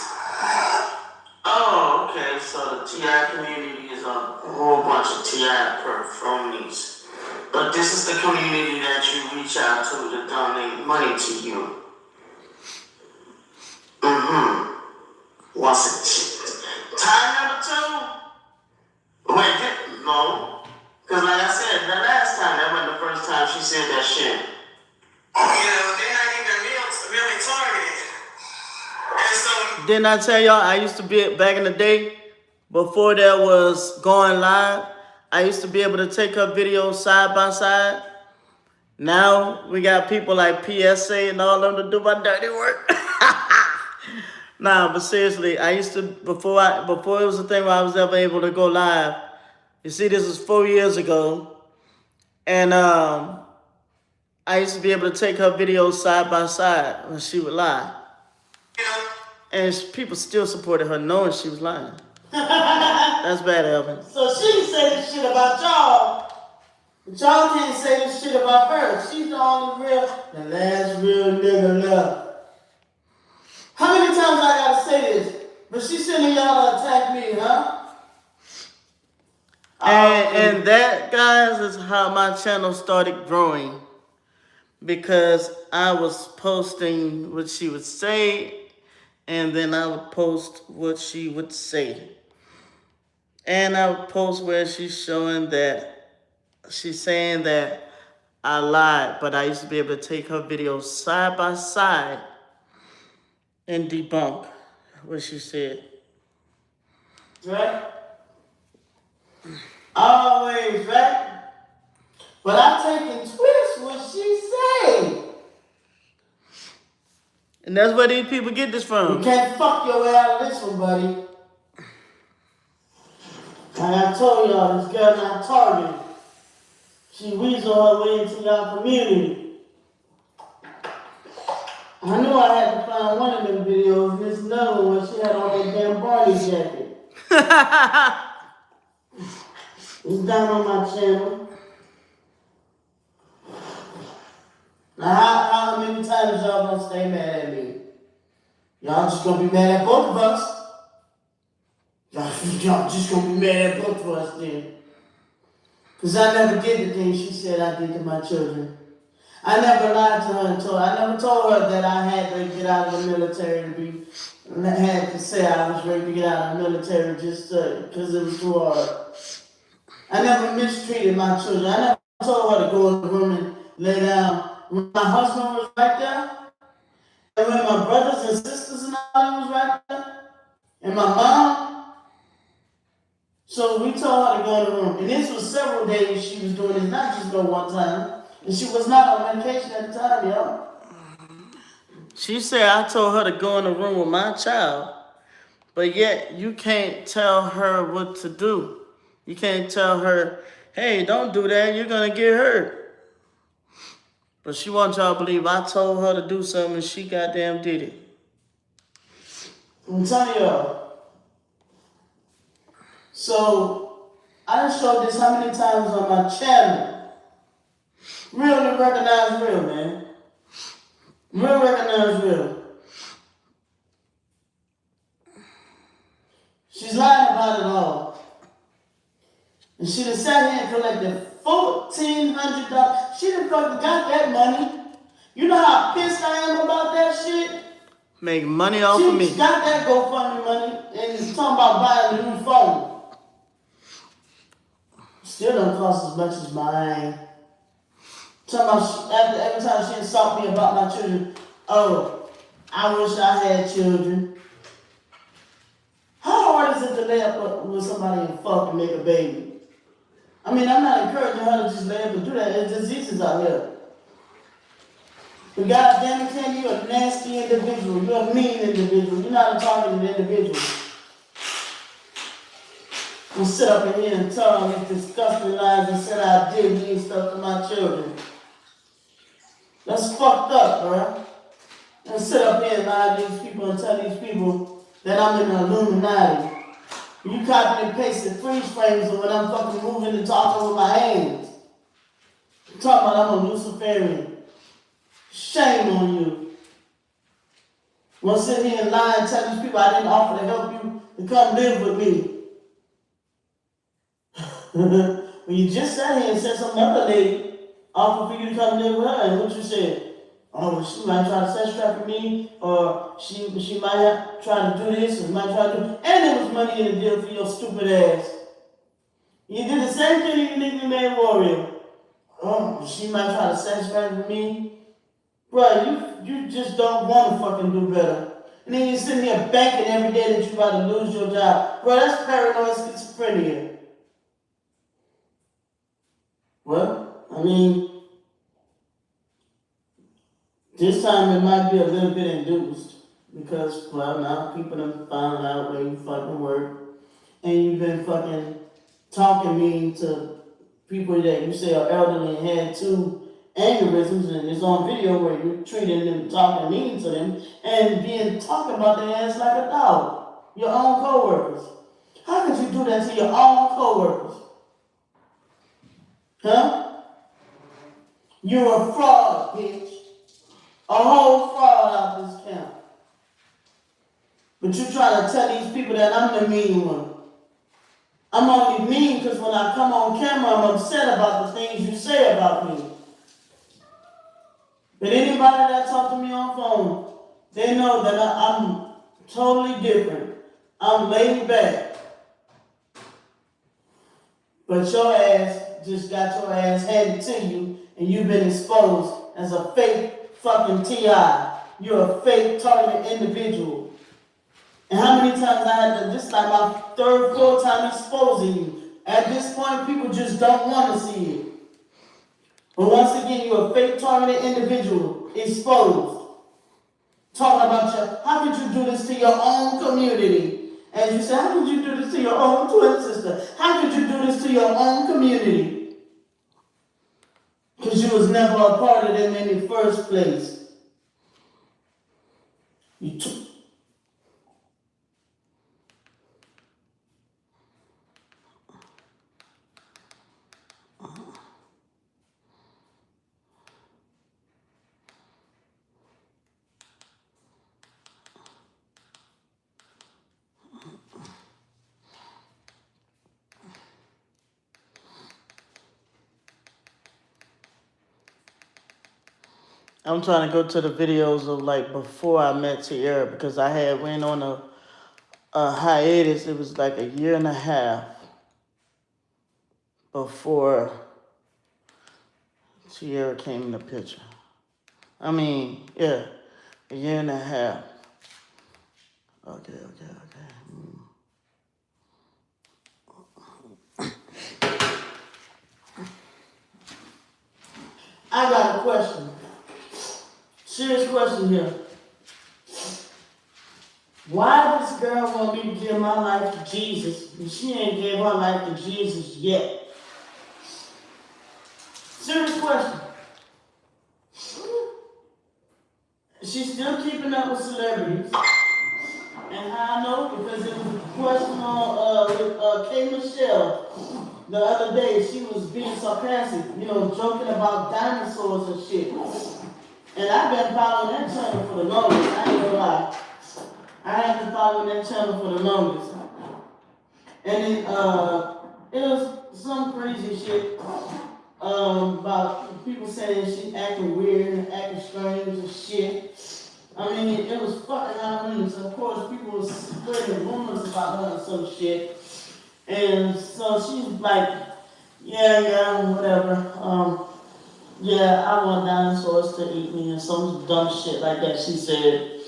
F: Oh, okay, so the TI community is a whole bunch of TI Kirk phonies. But this is the community that you reach out to donate money to you. Once it. Time number 2. Wait, no. Because like I said, the last time, that wasn't the first time she said that shit. They're not even really targeted. And so...
E: Didn't I tell y'all I used to be, back in the day, before there was going live, I used to be able to take her videos side by side. Now we got people like PSA and all of them to do my dirty work. Nah, but seriously, I used to, before it was a thing where I was ever able to go live. You see, this was 4 years ago. And I used to be able to take her videos side by side when she would lie. And people still supported her knowing she was lying. That's bad, Elvin.
B: So she can say this shit about y'all, but y'all can't say this shit about her. She's the only the last real nigga left. How many times I gotta say this? But she's sending y'all to attack me, huh?
E: And that, guys, is how my channel started growing. Because I was posting what she would say, and then I would post what she would say. And I would post where she's showing that, she's saying that I lied, but I used to be able to take her videos side by side and debunk what she said.
B: Right? Always, right? But I take and twist what she say.
E: And that's where these people get this
B: You
E: from.
B: can't fuck your way out of this one, buddy. Like I told y'all, this girl not targeted. She weasel her way into y'all community. I knew I had to find one of them videos, and this another one where she had on that damn Barney jacket. It's down on my channel. Now, how many times y'all gonna stay mad at me? Y'all just gonna be mad at both of us. Y'all just gonna be mad at both of us then. Because I never did the things she said I did to my children. I never lied to her I never told her that I had to get out of the military had to say I was ready to get out of the military just because it was too hard. I never mistreated my children. I never told her to go in the room and lay down. When my husband was right there, and when my brothers and sisters and all was right there, and my mom, so we told her to go in the room. And this was several days she was doing this, not just no one time. And she was not on medication at the time, y'all.
E: She said I told her to go in the room with my child, but yet you can't tell her what to do. You can't tell her, hey, don't do that, you're gonna get hurt. But she wants y'all to believe I told her to do something and she goddamn did it.
B: I'm telling y'all. So, I done showed this how many times on my channel. Real to recognize real, man. Real recognize real. She's lying about it all. And she done sat here and collected $1,400. She done fucking got that money. You know how pissed I am about that shit?
E: Make money off of me.
B: She got that GoFundMe money and talking about buying a new phone. Still don't cost as much as mine. Talking about every time she insult me about my children, oh, I wish I had children. hard is it to lay up with somebody and fuck and make a baby? I mean, I'm not encouraging her to just lay up and do that. There's diseases out here. But God damn it, Candy, you're a nasty individual. You're a mean individual. You're not a targeted individual. You sit up in here and tell all these disgusting lies and said I did mean stuff to my children. That's fucked up, bro. And sit up here and lie to these people and tell these people that I'm in the Illuminati. You copy and pasted freeze frames of when I'm fucking moving and talking with my hands. You're talking about I'm a Luciferian. Shame on you. Want to sit here and lie and tell these people I didn't offer to help you to come live with me. When you just sat here and said some other lady offered for you to come live with her, and what you said? Oh, she might try to sex traffic me, or she might have try to do this, or might try to do, and there was money in the deal for your stupid ass. You did the same thing to your nigga man Warrior. Oh, she might try to sex traffic me. Bro, you just don't want to fucking do better. And then you're sitting here banking every day that you're about to lose your job. Bro, that's paranoid schizophrenia. Well, I mean, this time it might be a little bit induced because, well, now people have found out where you fucking work and you've been fucking talking mean to people that you say are elderly and had 2 aneurysms, and it's on video where you're treating them, talking mean to them, and talking about their ass like a dog. Your own coworkers. How could you do that to your own coworkers? Huh? You're a fraud, bitch. A whole fraud out this camp. But you trying to tell these people that I'm the mean one. I'm only mean because when I come on camera, I'm upset about the things you say about me. But anybody that talk to me on phone, they know that I'm totally different. I'm laid back. But your ass just got your ass handed to you, and you've been exposed as a fake fucking TI. You're a fake targeted individual. And how many times I had to, this is like my 3rd, 4th time exposing you. At this point, people just don't want to see it. But once again, you're a fake targeted individual, exposed. Talking about how could you do this to your own community? As you say, how could you do this to your own twin sister? How could you do this to your own community? Because you was never a part of them in the first place. You took. I'm trying to go to the videos of like before I met Tierra because I had went on a hiatus. It was like 1.5 years before Tierra came in the picture. I mean, yeah, 1.5 years. Okay. I got a question. Serious question here. Why does this girl want me to give my life to Jesus and she ain't gave her life to Jesus yet? Serious question. She's still keeping up with celebrities. And how I know? Because it was a question on with K. Michelle the other day. She was being sarcastic, joking about dinosaurs and shit. And I've been following that channel for the longest. I ain't gonna lie. I have been following that channel for the longest. And it was some crazy shit about people saying she acting weird and acting strange and shit. I mean, it was fucking outrageous. Of course, people were spreading rumors about her and some shit. And so she's like, yeah, whatever. Yeah, I want dinosaurs to eat me and some dumb shit like that she said.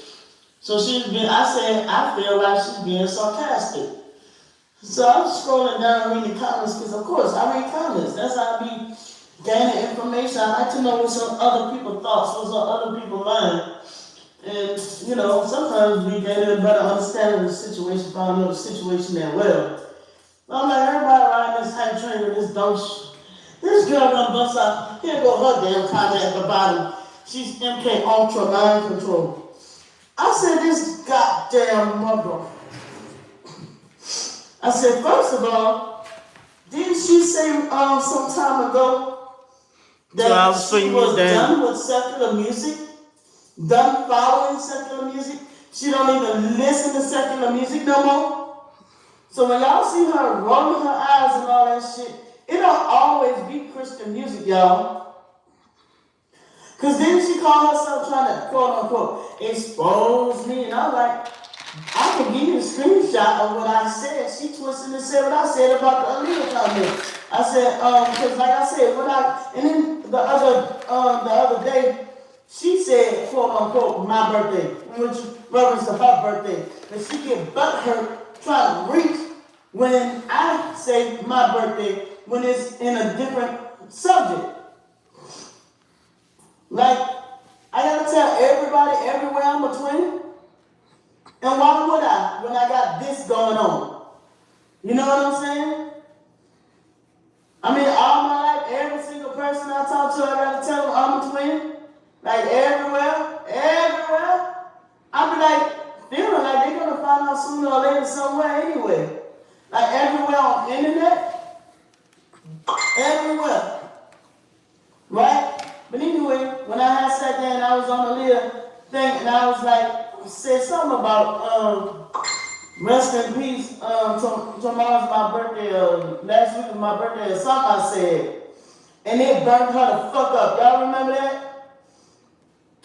B: So I feel like she's being sarcastic. So I'm scrolling down reading comments because of course I read comments. That's how I be gaining information. I like to know what's on other people's thoughts, what's on other people's mind. And sometimes we get a better understanding of the situation if I don't know the situation that well. I'm like, everybody riding this hype train with this dumb This girl gonna bust out. Here go her damn comment at the bottom. She's MK Ultra Mind Control. I said, this goddamn mother. I said, first of all, didn't she say some time ago that she was done with secular music? Done following secular music? She don't even listen to secular music no more? So when y'all see her rolling her eyes and all that shit, it don't always be Christian music, y'all. Because then she called herself trying to, quote unquote, expose me. And I'm like, I can give you a screenshot of what I said. She twisted and said what I said about the Aaliyah comment. I said, because like I said, and then the other day, she said, quote unquote, my birthday, which reference to her birthday. And she get butthurt trying to reach when I say my birthday when it's in a different subject. Like, I gotta tell everybody everywhere I'm a twin. And why would I when I got this going on? You know what I'm saying? I mean, all my life, every single person I talk to, I gotta tell them I'm a twin. Like everywhere. I be like, feeling like they're gonna find out sooner or later somewhere anyway. Like everywhere on the internet. Everywhere. Right? But anyway, when I had sat there and I was on the little thing and I was like, said something about rest in peace. Tomorrow's my birthday. Last week was my birthday. Or something I said, and it burnt her the fuck up. Y'all remember that?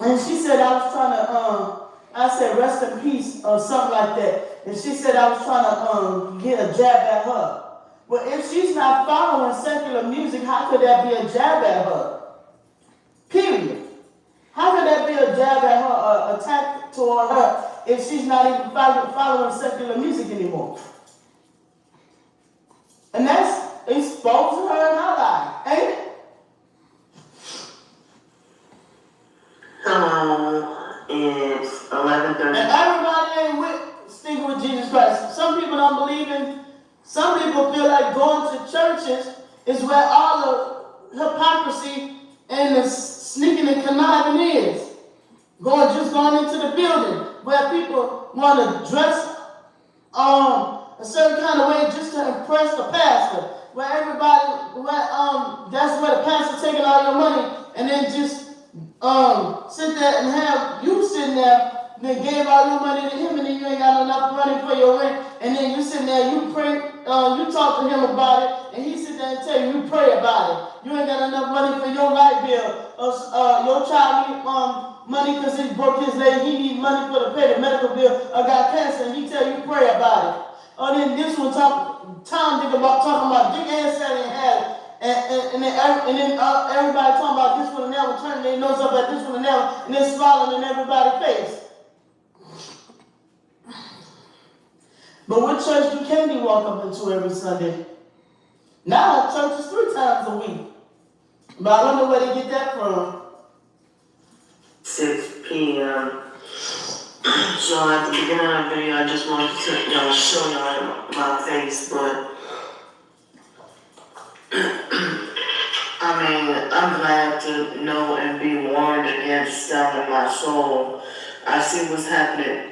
B: And she said I was trying to. I said rest in peace or something like that. And she said I was trying to get a jab at her. Well, if she's not following secular music, how could that be a jab at her? Period. How could that be a jab at her or attack toward her if she's not even following secular music anymore? And that's exposing her in her life, ain't it?
F: Hello, it's 11:30.
B: And everybody ain't sticking with Jesus Christ. Some people don't believe in. Some people feel like going to churches is where all the hypocrisy and the sneaking and conniving is. Going into the building where people want to dress a certain kind of way just to impress the pastor. Where that's where the pastor taking all your money and then just sit there and have you sitting there, then gave all your money to him and then you ain't got enough money for your rent, and then you sitting there, you pray, you talk to him about it, and he sit there and tell you, you pray about it. You ain't got enough money for your light bill, your child need money because he broke his leg, he need money for to pay the medical bill, or got cancer, and he tell you pray about it. Or then this one talking about dick and Sally and Harry. And then everybody talking about this one and that one, turning their nose up at this one and that one, and then smiling in everybody's face. But what church do Candy walk up into every Sunday? Now church is 3 times a week. But I don't know where they get that from.
F: 6 p.m. So at the beginning of the video, I just wanted to show y'all my face, but I mean, I'm glad to know and be warned against selling my soul. I see what's happening,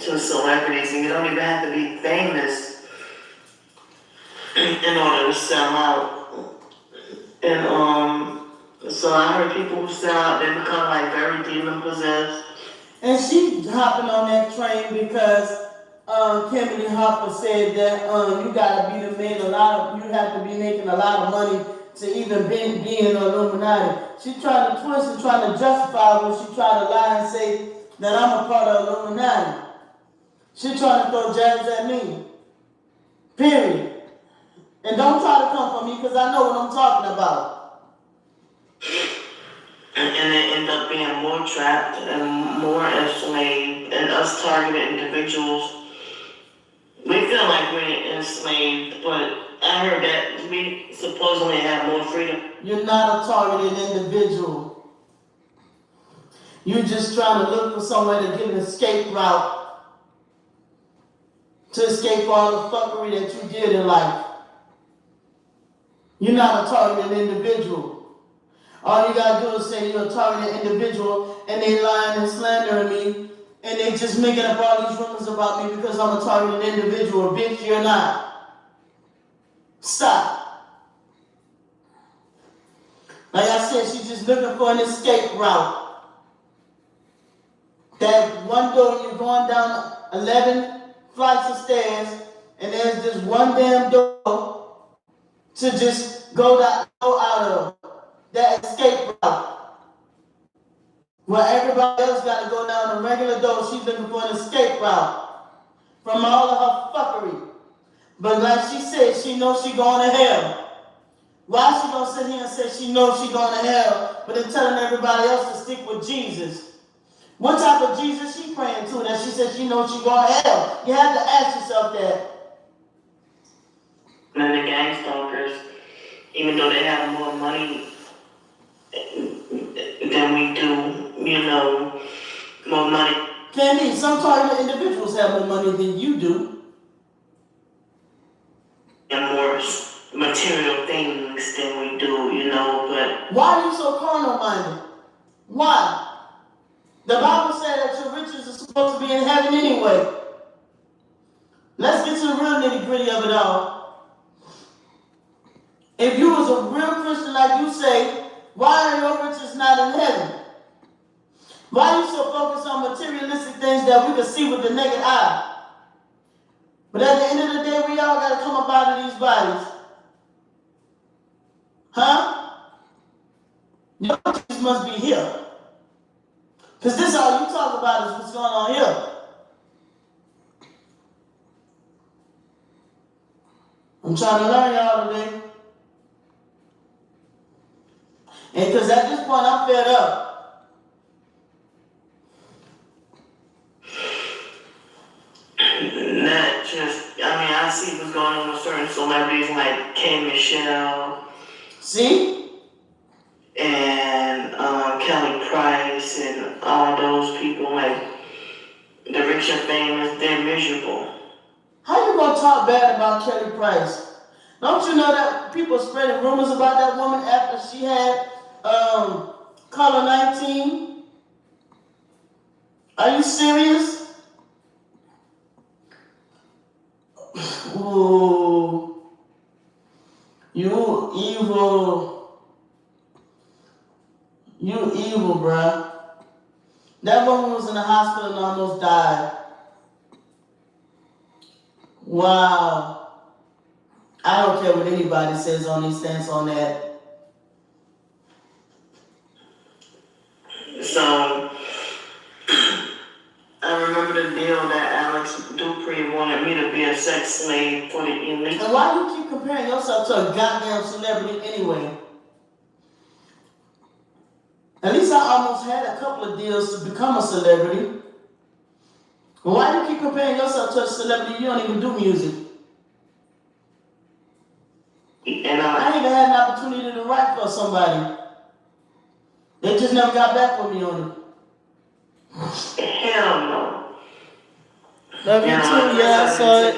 F: to celebrities, and you don't even have to be famous in order to sell out. And so I heard people who sell out, they become like very demon possessed.
B: And she hopping on that train because Kimberly Hopper said that you gotta be you have to be making a lot of money to even be in the Illuminati. She tried to twist and trying to justify when she tried to lie and say that I'm a part of the Illuminati. She trying to throw jabs at me. Period. And don't try to come for me because I know what I'm talking about.
F: And end up being more trapped and more enslaved, and us targeted individuals. We feel like we're enslaved, but I heard that we supposedly have more freedom.
B: You're not a targeted individual. You're just trying to look for somewhere to get an escape route to escape all the fuckery that you did in life. You're not a targeted individual. All you gotta do is say you're a targeted individual, and they lying and slandering me, and they just making up all these rumors about me because I'm a targeted individual. Bitch, you're not. Stop. Like I said, she's just looking for an escape route. That one door, you're going down 11 flights of stairs, and there's just one damn door to just go out of. That escape route. Where everybody else got to go down the regular door, she's looking for an escape route from all of her fuckery. But like she said, she knows she going to hell. Why she gonna sit here and say she knows she going to hell, but then telling everybody else to stick with Jesus? What type of Jesus she praying to that she said she knows she going to hell? You have to ask yourself that.
F: And the gang stalkers, even though they have more money than we do, more money.
B: Candy, some targeted individuals have more money than you do.
F: And more material things than we do, but...
B: Why are you so carnal-minded? Why? The Bible said that your riches are supposed to be in heaven anyway. Let's get to the real nitty-gritty of it all. If you was a real Christian like you say, why are your riches not in heaven? Why are you so focused on materialistic things that we can see with the naked eye? But at the end of the day, we all got to come up out of these bodies. Huh? Your riches must be here. Because this all you talk about is what's going on here. I'm trying to learn y'all today. And because at this point, I'm fed up.
F: Not just, I see what's going on with certain celebrities like K. Michelle.
B: See?
F: And Kelly Price and all those people, like the rich and famous, they're miserable.
B: How you gonna talk bad about Kelly Price? Don't you know that people spreading rumors about that woman after she had color 19? Are you serious? Ooh, you evil. You evil, bruh. That woman was in the hospital and almost died. Wow. I don't care what anybody says on these stance on that.
F: So, I remember the deal that Alex Dupree wanted me to be a sex slave for the elite.
B: And why do you keep comparing yourself to a goddamn celebrity anyway? At least I almost had a couple of deals to become a celebrity. But why do you keep comparing yourself to a celebrity? You don't even do music.
F: And
B: I even had an opportunity to write for somebody. They just never got back with me on it.
F: hell no.
E: Love you too, yeah, I saw it.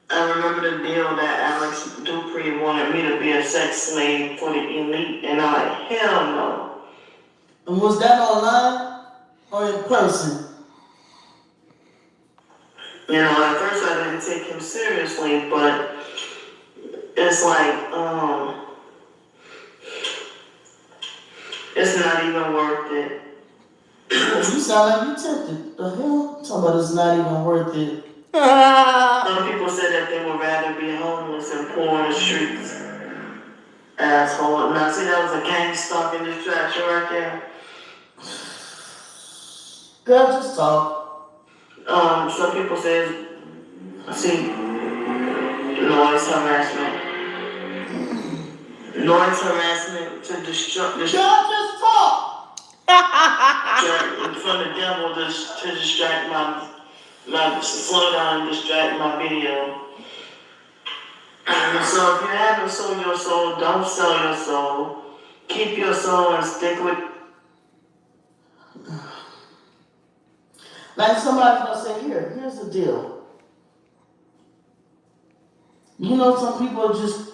F: I remember the deal that Alex Dupree wanted me to be a sex slave for the elite, and I'm like, hell no.
B: And was that online or in person?
F: At first I didn't take him seriously, but it's like, it's not even worth it.
B: You sound like you tempted. The hell? Talking about it's not even worth it.
F: Some people said that they would rather be homeless and poor in the streets. Asshole. Now see, that was a gang stalking distraction right there.
B: Girl, just talk.
F: Some people say, noise harassment. Noise harassment to
B: Girl, just talk.
F: From the devil to distract slow down and distract my video. So if you haven't sold your soul, don't sell your soul. Keep your soul and stick with.
B: Like somebody's gonna say, here's the deal. You know some people are just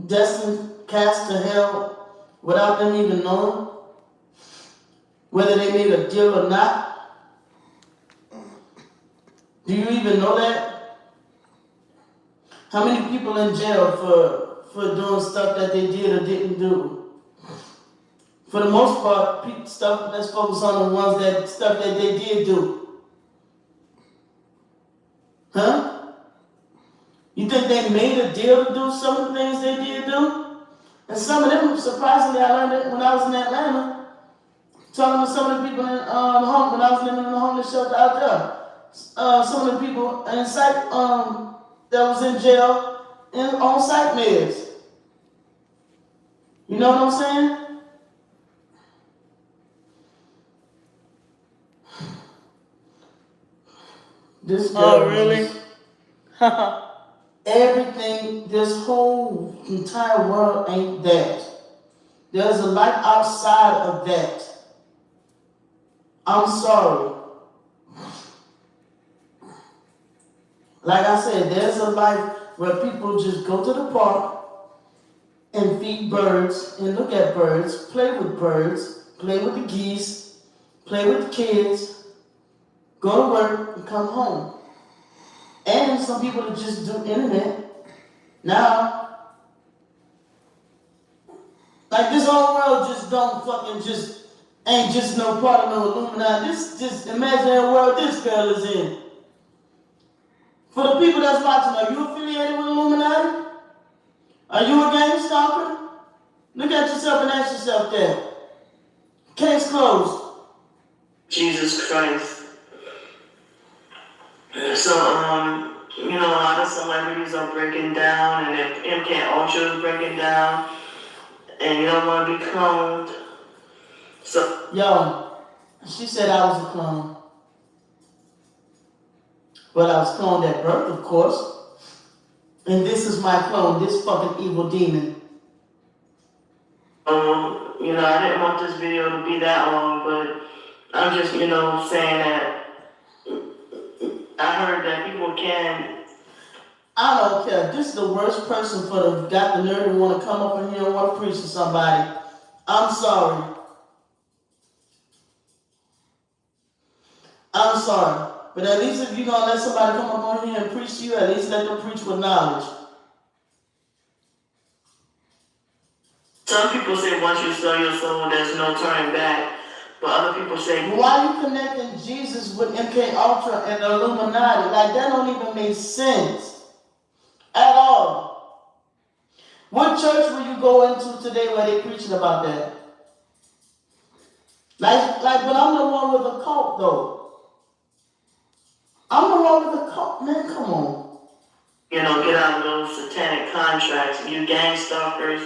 B: destined, cast to hell without them even knowing whether they made a deal or not. Do you even know that? How many people in jail for doing stuff that they did or didn't do? For the most part, stuff, let's focus on the ones stuff that they did do. Huh? You think they made a deal to do some of the things they did do? And some of them, surprisingly, I learned it when I was in Atlanta, talking to some of the people in when I was living in the homeless shelter out there. Some of the people in psych that was in jail on psych meds. You know what I'm saying? This girl.
E: Oh, really?
B: Everything, this whole entire world ain't that. There's a life outside of that. I'm sorry. Like I said, there's a life where people just go to the park and feed birds and look at birds, play with the geese, play with the kids, go to work and come home. And some people that just do internet. Now, like this whole world ain't just no part of no Illuminati. Just imagine the world this girl is in. For the people that's watching, are you affiliated with Illuminati? Are you a gang stalker? Look at yourself and ask yourself that. Case closed.
F: Jesus Christ. So, a lot of celebrities are breaking down, and if MK Ultra is breaking down, and you don't want to be cloned. So,
B: Yo, she said I was a clone. But I was cloned at birth, of course. And this is my clone, this fucking evil demon.
F: I didn't want this video to be that long, but I'm just, saying that I heard that people can.
B: I don't care. This is the worst person got the nerve to want to come up in here and want to preach to somebody. I'm sorry. I'm sorry. But at least if you're going to let somebody come up on here and preach to you, at least let them preach with knowledge.
F: Some people say once you sell your soul, there's no turning back. But other people say,
B: why are you connecting Jesus with MK Ultra and the Illuminati? Like, that don't even make sense at all. What church will you go into today where they're preaching about that? But I'm the one with a cult, though. I'm the one with a cult. Man, come on.
F: Get out of those satanic contracts. You gang stalkers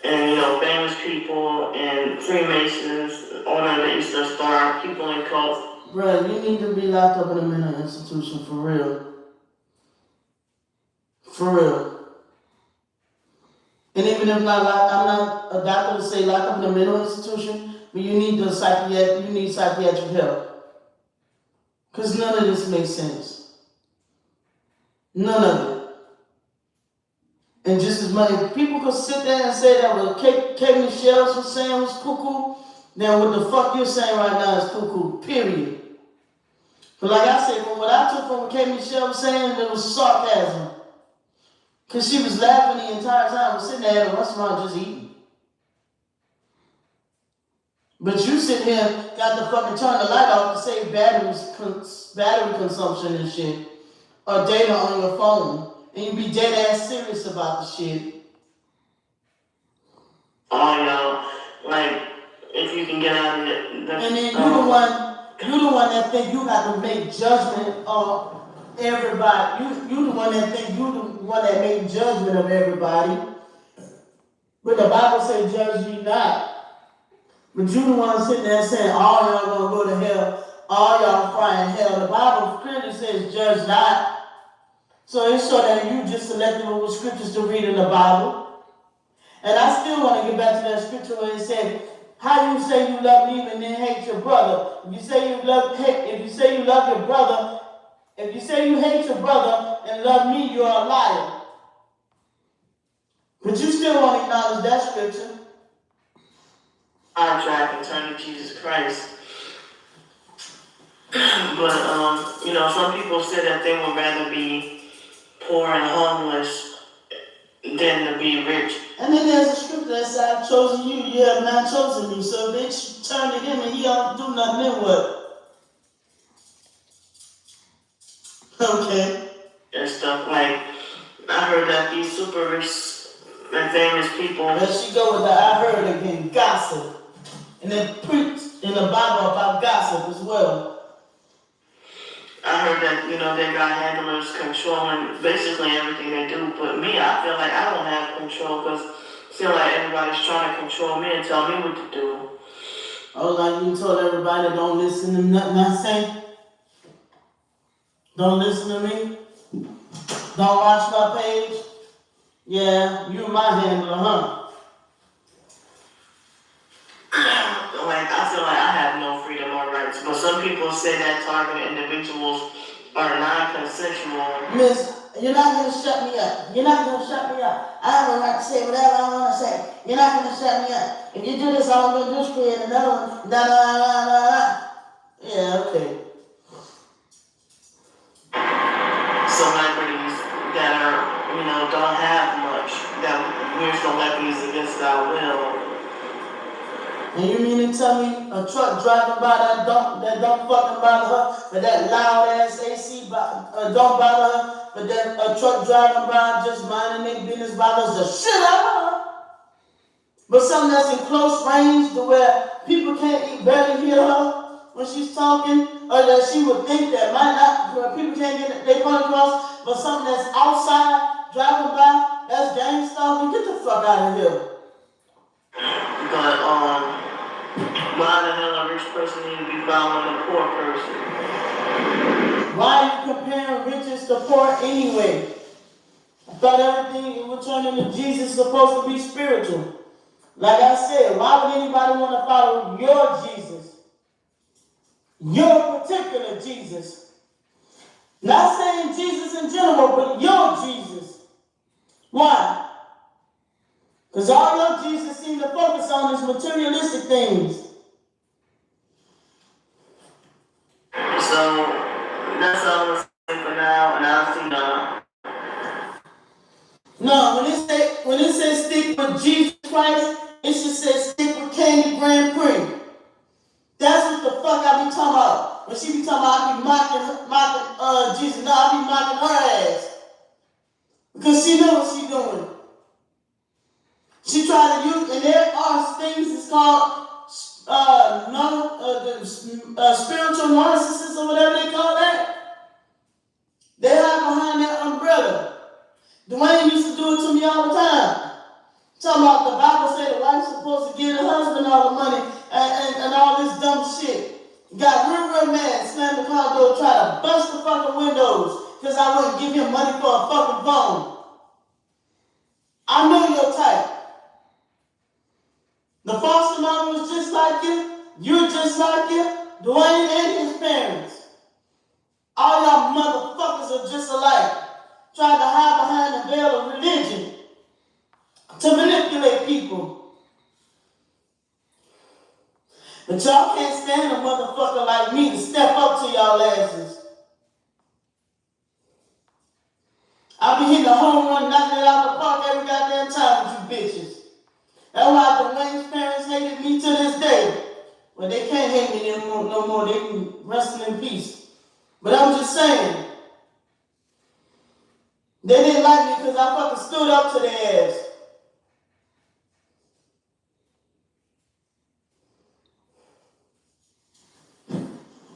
F: and, famous people and Freemasons, all that used to start people in cults.
B: Bruh, you need to be locked up in a mental institution, for real. For real. And even if I'm not a doctor to say lock up in a mental institution, but you need psychiatric help. Because none of this makes sense. None of it. And just as much, if people could sit there and say that what K. Michelle was saying was cuckoo, then what the fuck you're saying right now is cuckoo, period. But like I said, from what I took from what K. Michelle was saying, it was sarcasm. Because she was laughing the entire time, was sitting there at a restaurant just eating. But you sit here, got to fucking turn the light off to save battery consumption and shit, or data on your phone. And you be dead ass serious about the shit.
F: If you can get out of it.
B: And then you're the one that think you got to make judgment on everybody. You the one that think you the one that make judgment of everybody. But the Bible says, judge ye not. But you the one sitting there saying all y'all gonna go to hell, all y'all fry in hell. The Bible clearly says judge not. So it's so that you just selected what scriptures to read in the Bible. And I still want to get back to that scripture where it said, how you say you love me and then hate your brother? If you say you love your brother, if you say you hate your brother and love me, you're a liar. But you still want to acknowledge that scripture.
E: I track and turn to Jesus Christ. But, some people say that they would rather be poor and homeless than to be rich.
B: And then there's a scripture that says, I've chosen you, you have not chosen me. So if they turn to him and he don't do nothing, then what? Okay.
E: And stuff like, I heard that these super rich and famous people.
B: There she go with the I heard again, gossip. And then preach in the Bible about gossip as well.
E: I heard that, they got handlers controlling basically everything they do. But me, I feel like I don't have control because I feel like everybody's trying to control me and tell me what to do.
B: Oh, like you told everybody don't listen to nothing I say? Don't listen to me? Don't watch my page? Yeah, you my handler, huh?
E: Like, I feel like I have no freedom or rights, but some people say that targeted individuals are non-consensual.
B: Miss, you're not gonna shut me up. You're not gonna shut me up. I have a right to say whatever I wanna say. You're not gonna shut me up. If you do this, all I'm gonna do is create another one. Yeah, okay.
E: Celebrities that are, don't have much, that we're celebrities against our will.
B: And you mean to tell me a truck driving by that don't fucking bother her, but that loud ass AC don't bother her, but that a truck driving by just minding their business bothers the shit out of her? But something that's in close range to where people can't barely hear her when she's talking, or that she would think that might not, where people can't get their point across, but something that's outside driving by, that's gang stalking, get the fuck out of here.
E: But, why the hell a rich person need to be following a poor person?
B: Why are you comparing riches to poor anyway? I thought everything returning to Jesus is supposed to be spiritual. Like I said, why would anybody want to follow your Jesus? Your particular Jesus. Not saying Jesus in general, but your Jesus. Why? Because all your Jesus seem to focus on is materialistic things.
E: So, that's all I'm going to say for now, and I'll see y'all.
B: No, when it says stick with Jesus Christ, it should say stick with Candy Grand Prix. That's what the fuck I be talking about. When she be talking about I be mocking Jesus, no, I be mocking her ass. Because she know what she doing. She tried to use, and there are things that's called spiritual narcissists or whatever they call that. They hide behind that umbrella. Dwayne used to do it to me all the time. Talking about the Bible say the wife's supposed to give the husband all the money and all this dumb shit. Got real mad, slammed the car door, tried to bust the fucking windows because I wouldn't give him money for a fucking phone. I know your type. The foster mom was just like you. You're just like you. Dwayne and his parents. All y'all motherfuckers are just alike. Trying to hide behind the veil of religion to manipulate people. But y'all can't stand a motherfucker like me to step up to y'all asses. I'll be hitting a home run, knocking it out the park every goddamn time with you bitches. That's why Dwayne's parents hated me to this day. But they can't hate me no more. They can rest in peace. But I'm just saying, they didn't like me because I fucking stood up to their ass.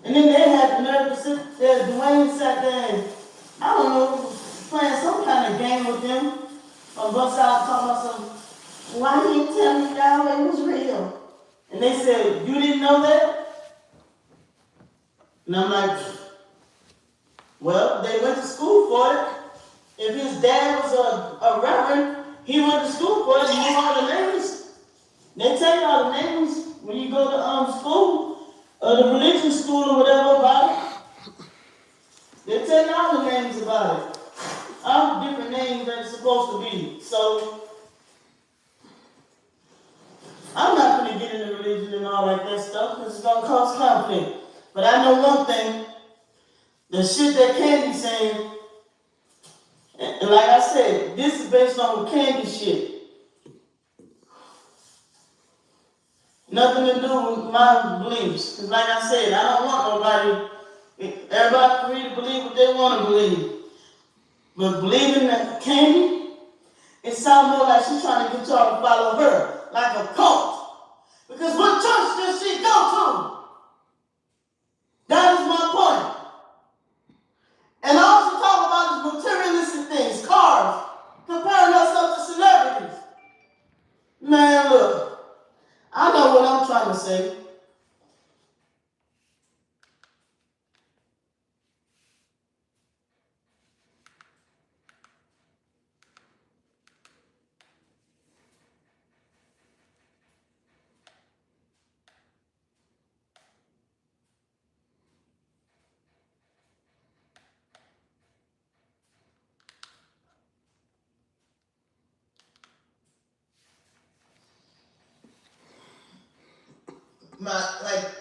B: And then they had the nerve to sit there. Dwayne sat there and, I don't know, playing some kind of game with them. Or bust out talking about some, why he didn't tell me Yahweh was real? And they said, you didn't know that? And I'm like, well, they went to school for it. If his dad was a reverend, he went to school for it. He knew all the names. They tell you all the names when you go to school, or the religion school or whatever about it. They tell you all the names about it. All the different names that it's supposed to be. So, I'm not going to get into religion and all like that stuff because it's going to cause conflict. But I know one thing. The shit that Candy's saying, and like I said, this is based on Candy shit. Nothing to do with my beliefs. Because like I said, I don't want nobody, everybody free to believe what they want to believe. But believing that Candy, it sounds more like she's trying to get y'all to follow her, like a cult. Because what church does she go to? That is my point. And all she talk about is materialistic things, cars, comparing herself to celebrities. Man, look, I know what I'm trying to say.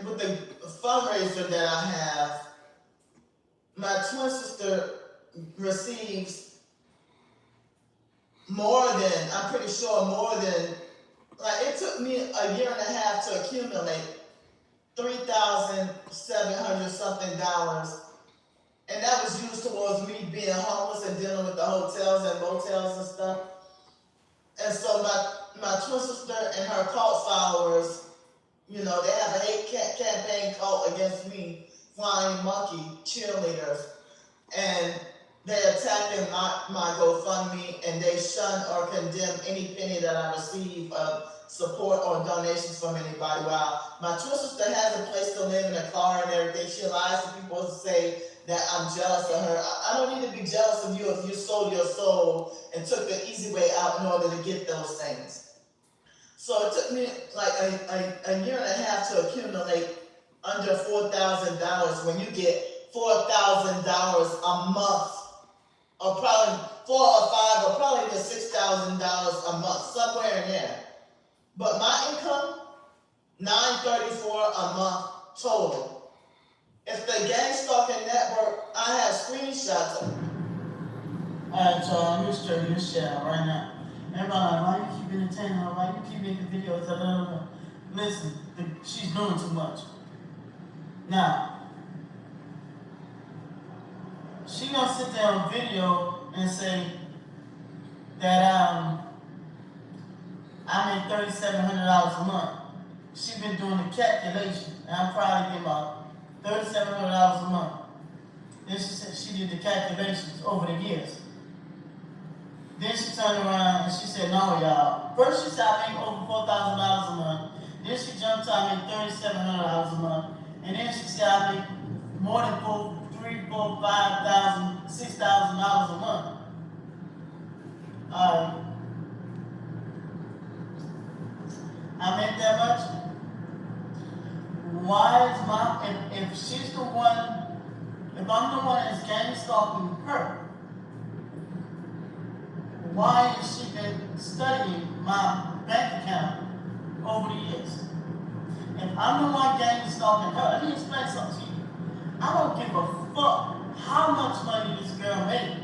B: With the fundraiser that I have, my twin sister receives more than, I'm pretty sure more than, it took me a year and a half to accumulate $3,700 something dollars. And that was used towards me being homeless and dealing with the hotels and motels and stuff. And so my twin sister and her cult followers, they have a hate campaign cult against me, Flying Monkey cheerleaders. And they attacking my GoFundMe, and they shun or condemn any penny that I receive of support or donations from anybody. While my twin sister has a place to live and a car and everything, she lies to people to say that I'm jealous of her. I don't need to be jealous of you if you sold your soul and took the easy way out in order to get those things. So it took me like a year and a half to accumulate under $4,000 when you get $4,000 a month, or probably $4 or $5 or probably even $6,000 a month, somewhere in there. But my income, $934 a month total. If the Gang Stalking Network, I have screenshots of it. Alright, so I'm just turning this shit out right now. Everybody like, why you keep entertaining her? Why you keep making videos? Listen, she's doing too much. Now, she gonna sit there on video and say that I make $3,700 a month. She been doing the calculation, and I'm probably getting about $3,700 a month. Then she said she did the calculations over the years. Then she turned around and she said, no, y'all. First she said I make over $4,000 a month. Then she jumped to I make $3,700 a month. And then she said I make more than $3,000, $4,000, $5,000, $6,000 a month. I make that much? Why is if she's the one, if I'm the one that's gang stalking her, why has she been studying my bank account over the years? If I'm the one gang stalking her, let me explain something to you. I don't give a fuck how much money this girl made.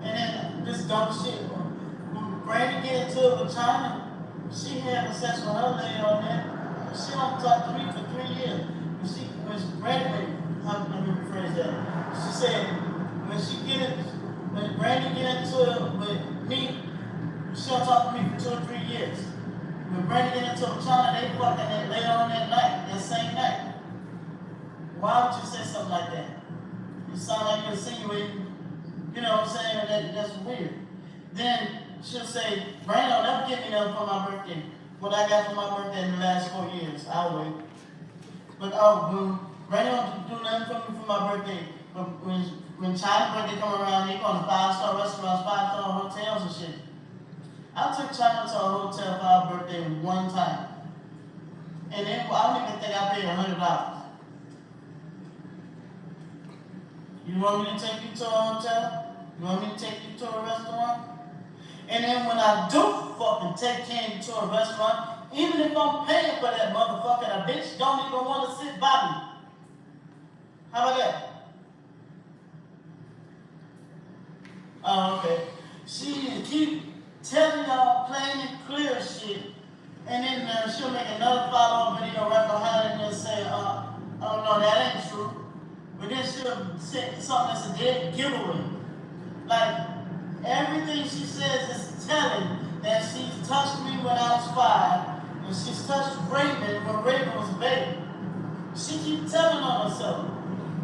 B: And then this dumb shit. When Brandy get into it with China, she having sex with her lady on there. She don't talk to me for 3 years. When Brandy, let me rephrase that. She said when Brandy get into it with me, she don't talk to me for 2 or 3 years. When Brandy get into it with China, they fucking later on that night, that same night. Why would you say something like that? You sound like you're insinuating, you know what I'm saying, that's weird. Then she'll say, Brandy will never get me nothing for my birthday. what I got for my birthday in the last 4 years. I'll wait. But Randy don't do nothing for me for my birthday. But when China's birthday come around, they go to 5-star restaurants, 5-star hotels and shit. I took China to a hotel for our birthday one time. And then I don't even think I paid $100. You want me to take you to a hotel? You want me to take you to a restaurant? And then when I do fucking take Candy to a restaurant, even if I'm paying for that motherfucker, the bitch don't even want to sit by me. How about that? Oh, okay. She keep telling y'all plain and clear shit, and then she'll make another follow-up video right behind it and say, oh no, that ain't true. But then she'll say something that's a dead giveaway. Like, everything she says is telling that she's touched me when I was 5, and she's touched Raven when Raven was a baby. She keeps telling on herself.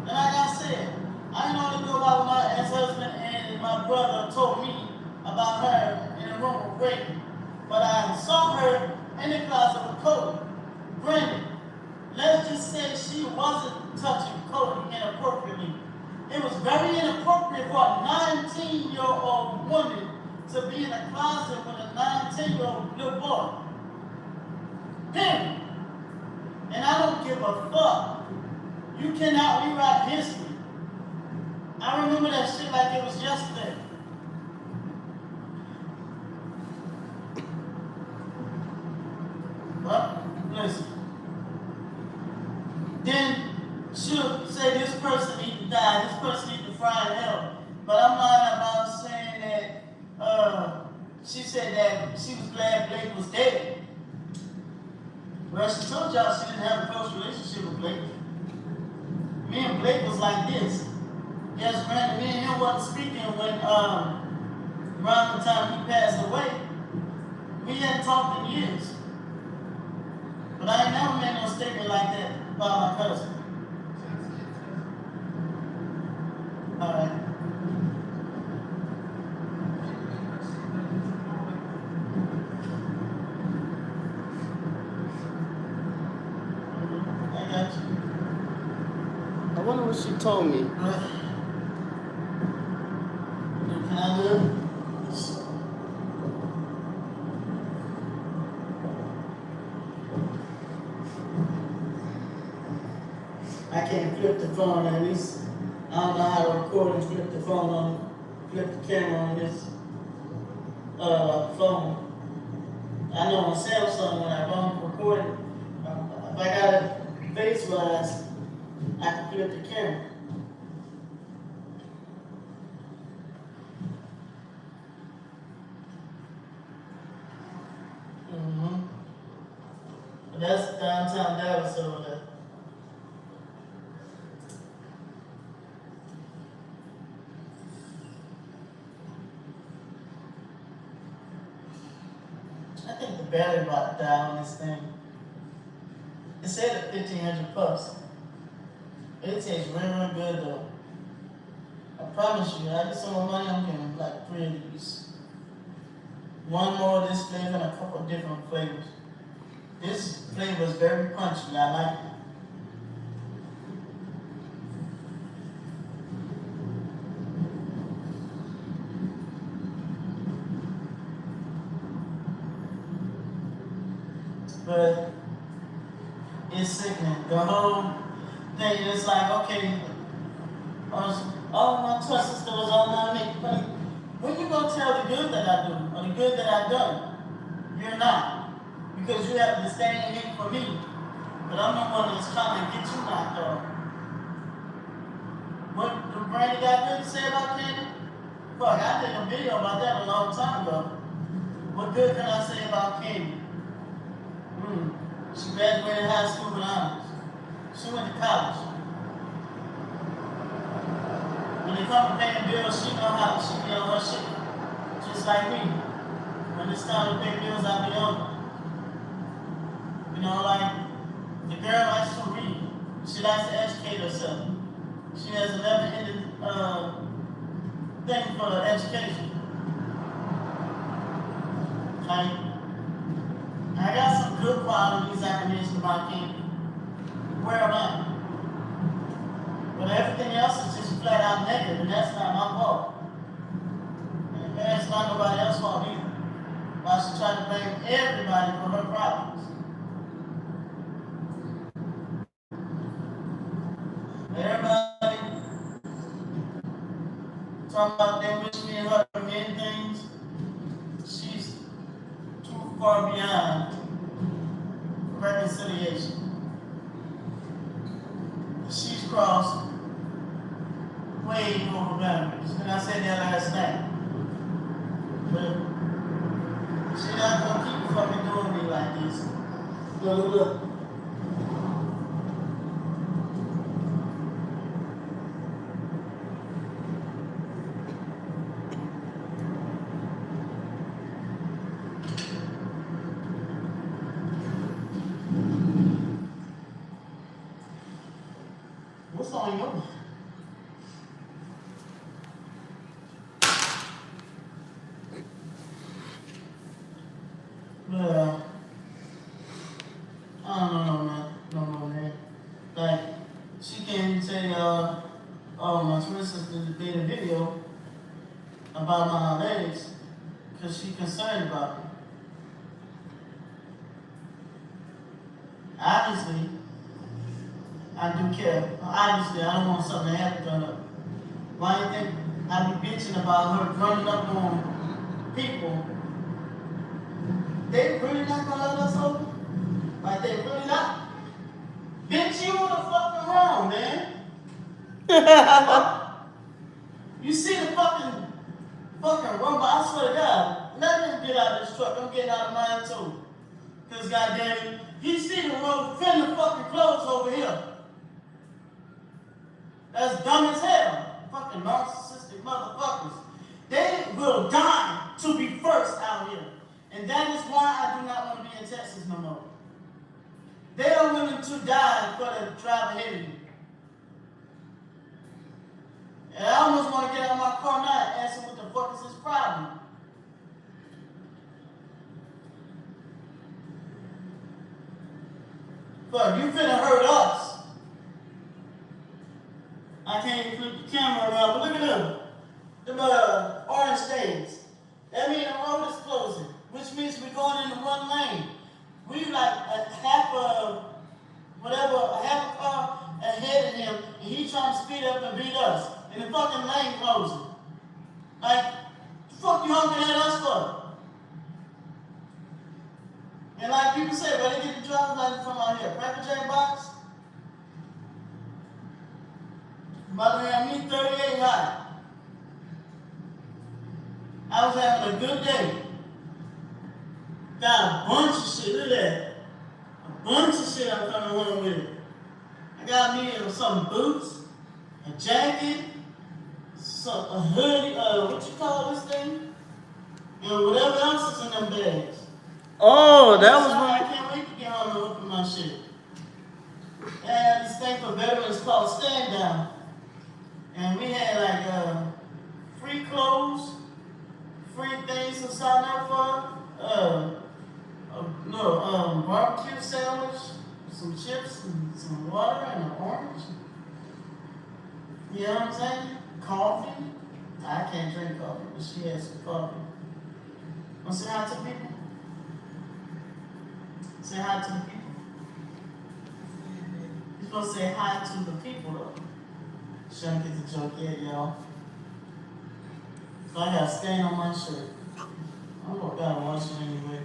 B: And like I said, I didn't only know about what my ex-husband and my brother told me about her in the room with Raven. But I saw her in the closet with Cody. Brandon, let's just say she wasn't touching Cody inappropriately. It was very inappropriate for a 19-year-old woman to be in a closet with a 19-year-old little boy. Period. And I don't give a fuck. You cannot rewrite history. I remember that shit like it was yesterday. Well, listen. Then she'll say this person needs to die, this person needs to fry in hell. But I'm lying about saying that she said that she was glad Blake was dead. Well, she told y'all she didn't have a close relationship with Blake. Me and Blake was like this. Yes, Brandon, me and him wasn't speaking when around the time he passed away. We hadn't talked in years. But I ain't never made no statement like that about my cousin. All right. I got you.
E: I wonder what she told me.
B: Can I live? I can't flip the phone at least. I don't know how to record and flip the phone on, flip the camera on this phone. I know on Samsung when I'm recording, if I got it face-wise, I can flip the camera. But that's downtown Dallas over there. I think the battery about to die on this thing. It said at 1,500 puffs. It tastes real good though. I promise you, I get some more money, I'm getting like 3 of these. One more of this flavor and a couple of different flavors. This flavor is very punchy, I like it. But it's sickening. The whole thing is like, okay, all my twisted stores all now make funny. When you gonna tell the good that I do, or the good that I've done? You're not. Because you have the same hate for me. But I'm the one that's trying to get you knocked off. What the Brandy got good to say about Candy? Fuck, I did a video about that a long time ago. What good can I say about Candy? She graduated high school with honors. She went to college. When it comes to paying bills, she know how she be on her shit. Just like me. When it's time to pay bills, I be on it. You know, like, the girl likes to read. She likes to educate herself. She has a never-ending thing for education. Like, I got filing these accusations about Candy. Where am I? But everything else is just flat out negative, and that's not my fault. And that's not nobody else's fault either. Why she tried to blame everybody for her problems. Everybody talking about they wish me and her many things. She's too far beyond reconciliation. She's crossed way over boundaries, and I said that last night. But she's not gonna keep fucking doing me like this. Look. What's on your mind? Well, I don't know, man. No, man. Like, she came and say, my twin sister did a video about my legs because she concerned about me. Obviously, I do care. Obviously, I don't want something to happen to her. Why do you think I be bitching about her running up on people? They really not gonna let us over? Like, they really not? Bitch, you on the fucking wrong, man. You see the fucking rumble, I swear to God, let him get out of this truck. I'm getting out of mine too. Cause goddamn it, you see the road finna fucking close over here. That's dumb as hell. Fucking narcissistic motherfuckers. They will die to be first out here. And that is why I do not want to be in Texas no more. They are willing to die for the drive ahead of you. And I almost want to get out of my car now and ask him what the fuck is his problem. Fuck, you finna hurt us. I can't even flip the camera around, but look at them. Them orange stains. That means the road is closing, which means we're going into one lane. We like a half a car ahead of him, and he trying to speed up and beat us. And the fucking lane closing. Like, the fuck you honking at us for? And like people say, where they get the driver's license from out here? Cracker Jack box? By the way, I'm me 38 high. I was having a good day. Got a bunch of shit, look at that. A bunch of shit I'm coming home with. I got me some boots, a jacket, a hoodie, what you call this thing? And whatever else is in them bags.
E: Oh, that was
B: I
E: when.
B: can't wait to get home and open my shit. I had this thing for veterans called Stand Down. And we had like free clothes, free things to sign up for, barbecue sandwich, some chips and some water and an orange. You know what I'm saying? Coffee. I can't drink coffee, but she has some coffee. Want to say hi to people? Say hi to the people. You're supposed to say hi to the people though. She don't get the joke yet, y'all. So I got a stain on my shirt. I'm gonna wash it anyway.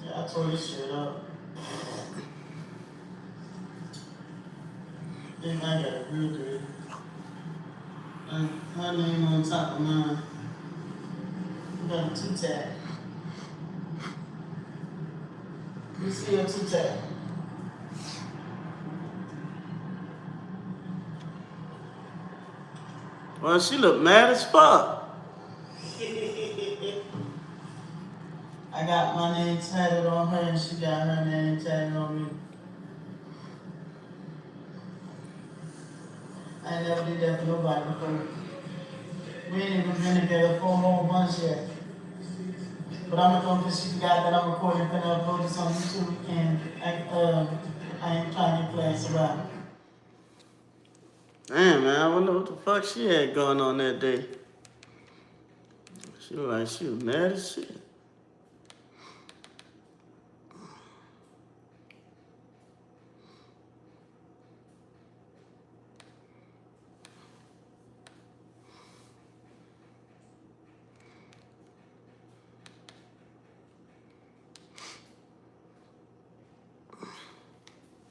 B: Yeah, I tore this shit up. Then I got it real dirty. And her name on top of mine. We got a 2-tag. You see a 2-tag.
E: Well, she look mad as fuck.
B: I got my name tatted on her and she got her name tatted on me. I never did that for nobody before. We ain't even been together for a whole month yet. but I'm gonna go because she forgot that I'm recording and gonna upload this on YouTube, and I ain't trying to class around.
E: Damn, man, I wonder what the fuck she had going on that day. She was mad as shit.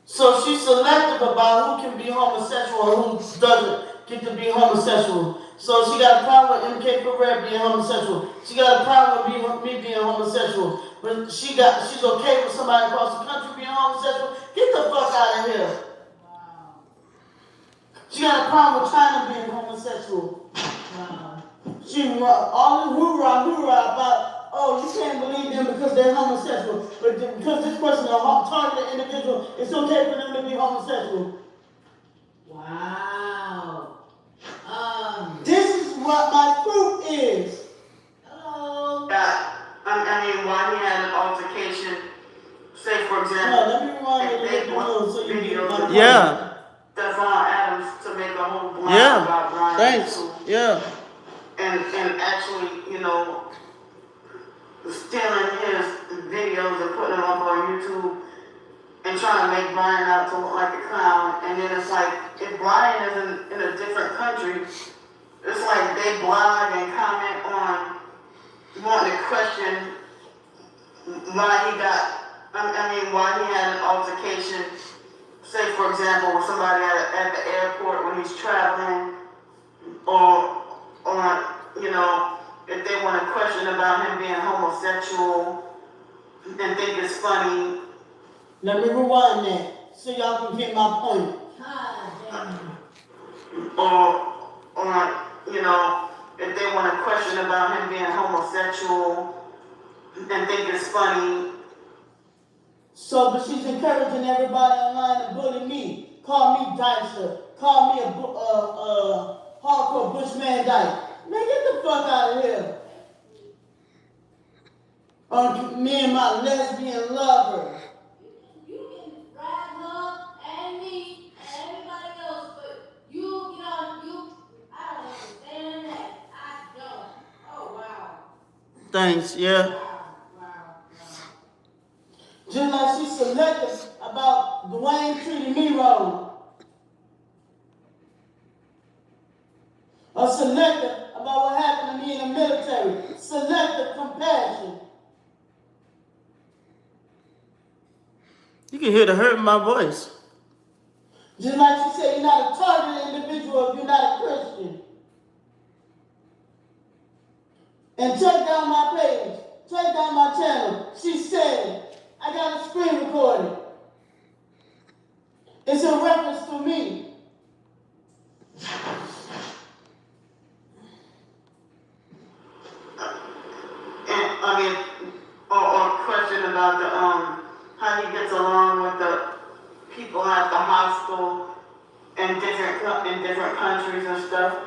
B: So she's selective about who can be homosexual and who doesn't get to be homosexual. So she got a problem with MK Perez being homosexual. She got a problem with me being homosexual. But she's okay with somebody across the country being homosexual. Get the fuck out of here.
C: Wow.
B: She got a problem with China being homosexual.
C: Wow.
B: She all this hoorah about, oh, you can't believe them because they're homosexual. But because this person is a targeted individual, it's okay for them to be homosexual.
C: Wow.
B: This is what my proof is.
C: Hello.
F: I mean, why he had an altercation, say for
B: No,
F: example,
B: let me rewind it a
F: they
B: little bit so you can get my point.
E: Yeah,
F: Stephon Adams to make a whole blog
E: yeah.
F: about Brian
E: Thanks.
F: too.
E: Yeah.
F: And actually, you know, stealing his videos and putting them up on YouTube and trying to make Brian out to look like a clown. And then it's like, if Brian is in a different country, it's like they blog and comment on wanting to question why he got, why he had an altercation, say for example, with somebody at the airport when he's traveling, or you know, if they want to question about him being homosexual and think it's funny.
B: Let me rewind that so y'all can get my point.
F: Or you know, if they want to question about him being homosexual and think it's funny.
B: So, but she's encouraging everybody online to bully me. Call me Dicer. Call me a hardcore Bushman Dyke. Man, get the fuck out of here. Me and my lesbian lover.
D: You can drag her and me and everybody else, but you I don't understand that. I don't. Oh, wow.
E: Thanks. Yeah.
C: Wow.
B: Just like she's selective about Dwayne treating me wrong. Or selective about what happened to me in the military. Selective compassion.
E: You can hear the hurt in my voice.
B: Just like she said, you're not a targeted individual if you're not a Christian. And check down my page. Check down my channel. She said, I got a screen recording. It's in reference to me.
F: Or question about how he gets along with the people at the hospital in different countries and stuff.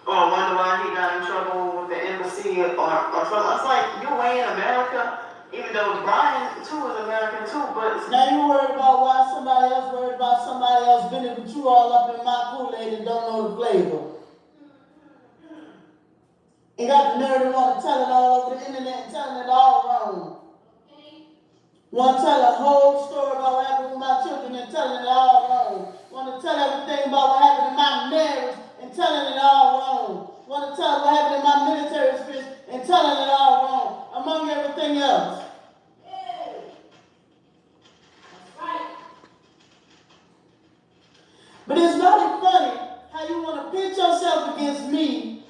F: Or wonder why he got in trouble with the embassy or something. It's like, you're way in America, even though Brian too is American too, but
B: Now you worried about why somebody else worried about somebody else bending but you all up in my Kool-Aid and don't know the flavor. And got the nerve to want to tell it all over the internet and telling it all wrong. Want to tell a whole story about what happened with my children and telling it all wrong. Want to tell everything about what happened in my marriage and telling it all wrong. Want to tell what happened in my military experience and telling it all wrong, among everything else. But it's not funny how you want to pitch yourself against me,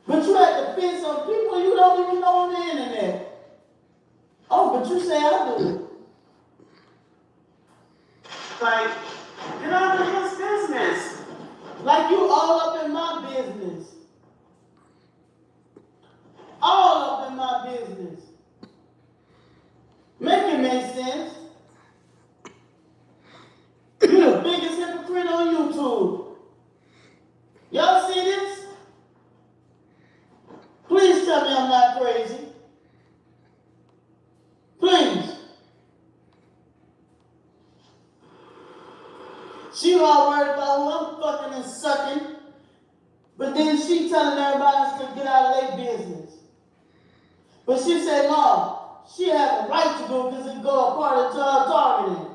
B: but you have to fence on people you don't even know on the internet. Oh, but you say I do.
F: like, get out of his business.
B: Like you all up in my business. All up in my business. Make it make sense. You're the biggest hypocrite on YouTube. Y'all see this? Please tell me I'm not crazy. She all worried about who I'm fucking and sucking. But then she telling everybody to get out of their business. But she said no, she had the right to do it because it go according to her targeting.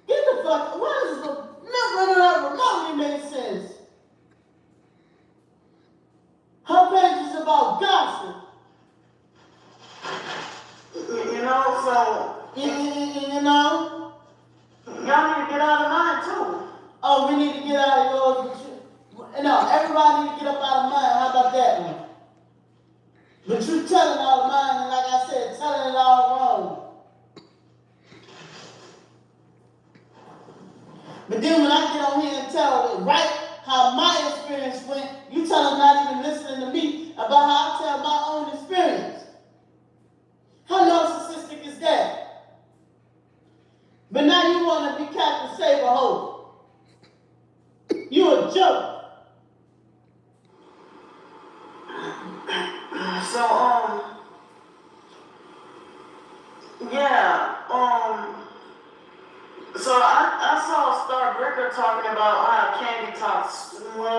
B: Get the fuck, what is the, none of that remotely makes sense. Her page is about gossip.
F: You know, so
B: You know?
F: y'all need to get out of mine too.
B: Oh, we need to get out of yours. No, everybody need to get up out of mine. How about that one? But you telling all of mine, and like I said, telling it all wrong. But then when I get on here and tell it right how my experience went, you tell them not even listening to me about how I tell my own experience. How narcissistic is that? But now you want to be Captain Saberholt. You a joke.
F: So, yeah, so I saw Star Bricker talking about how Candy talks slow,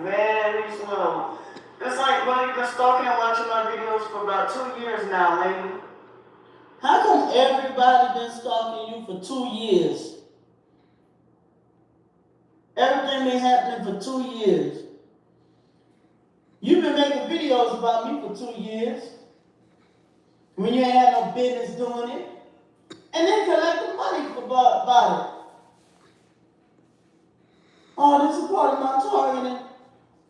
F: very slow. It's like, well, you've been stalking and watching my videos for about 2 years now, lady.
B: How come everybody been stalking you for 2 years? Everything been happening for 2 years. You've been making videos about me for 2 years when you ain't had no business doing it, and then collecting money for about it. Oh, this is part of my targeting.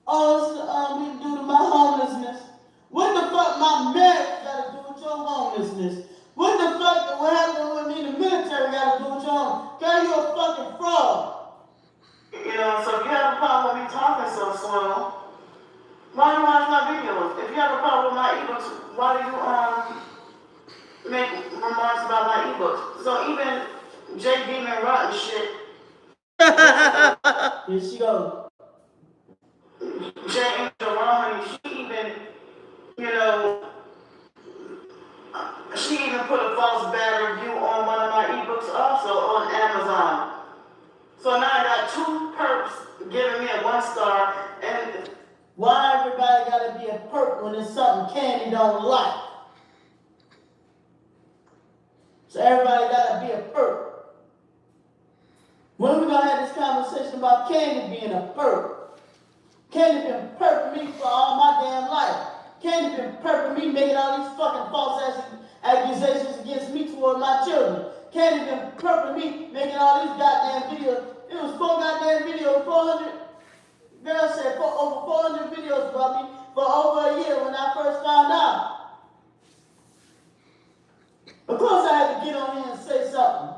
B: Oh, it's due to my homelessness. What the fuck my marriage got to do with your homelessness? What the fuck what happened with me in the military got to do with your homelessness? Girl, you a fucking fraud.
F: You know, so if you have a problem with me talking so slow, why do you watch my videos? If you have a problem with my ebooks, why do you make remarks about my ebooks? So even J. Demon Rotten shit.
B: Here she goes.
F: J. Angel Honey, she even, you know, she even put a false bad review on one of my ebooks also on Amazon. So now I got 2 perps giving me a 1 star, and
B: why everybody gotta be a perp when it's something Candy don't like? So everybody gotta be a perp. When we gonna have this conversation about Candy being a perp? Candy been perping me for all my damn life. Candy been perping me, making all these fucking false accusations against me toward my children. Candy been perping me, making all these goddamn videos. It was 4 goddamn videos, 400. Girl said over 400 videos about me for over a year when I first found out. Of course I had to get on here and say something.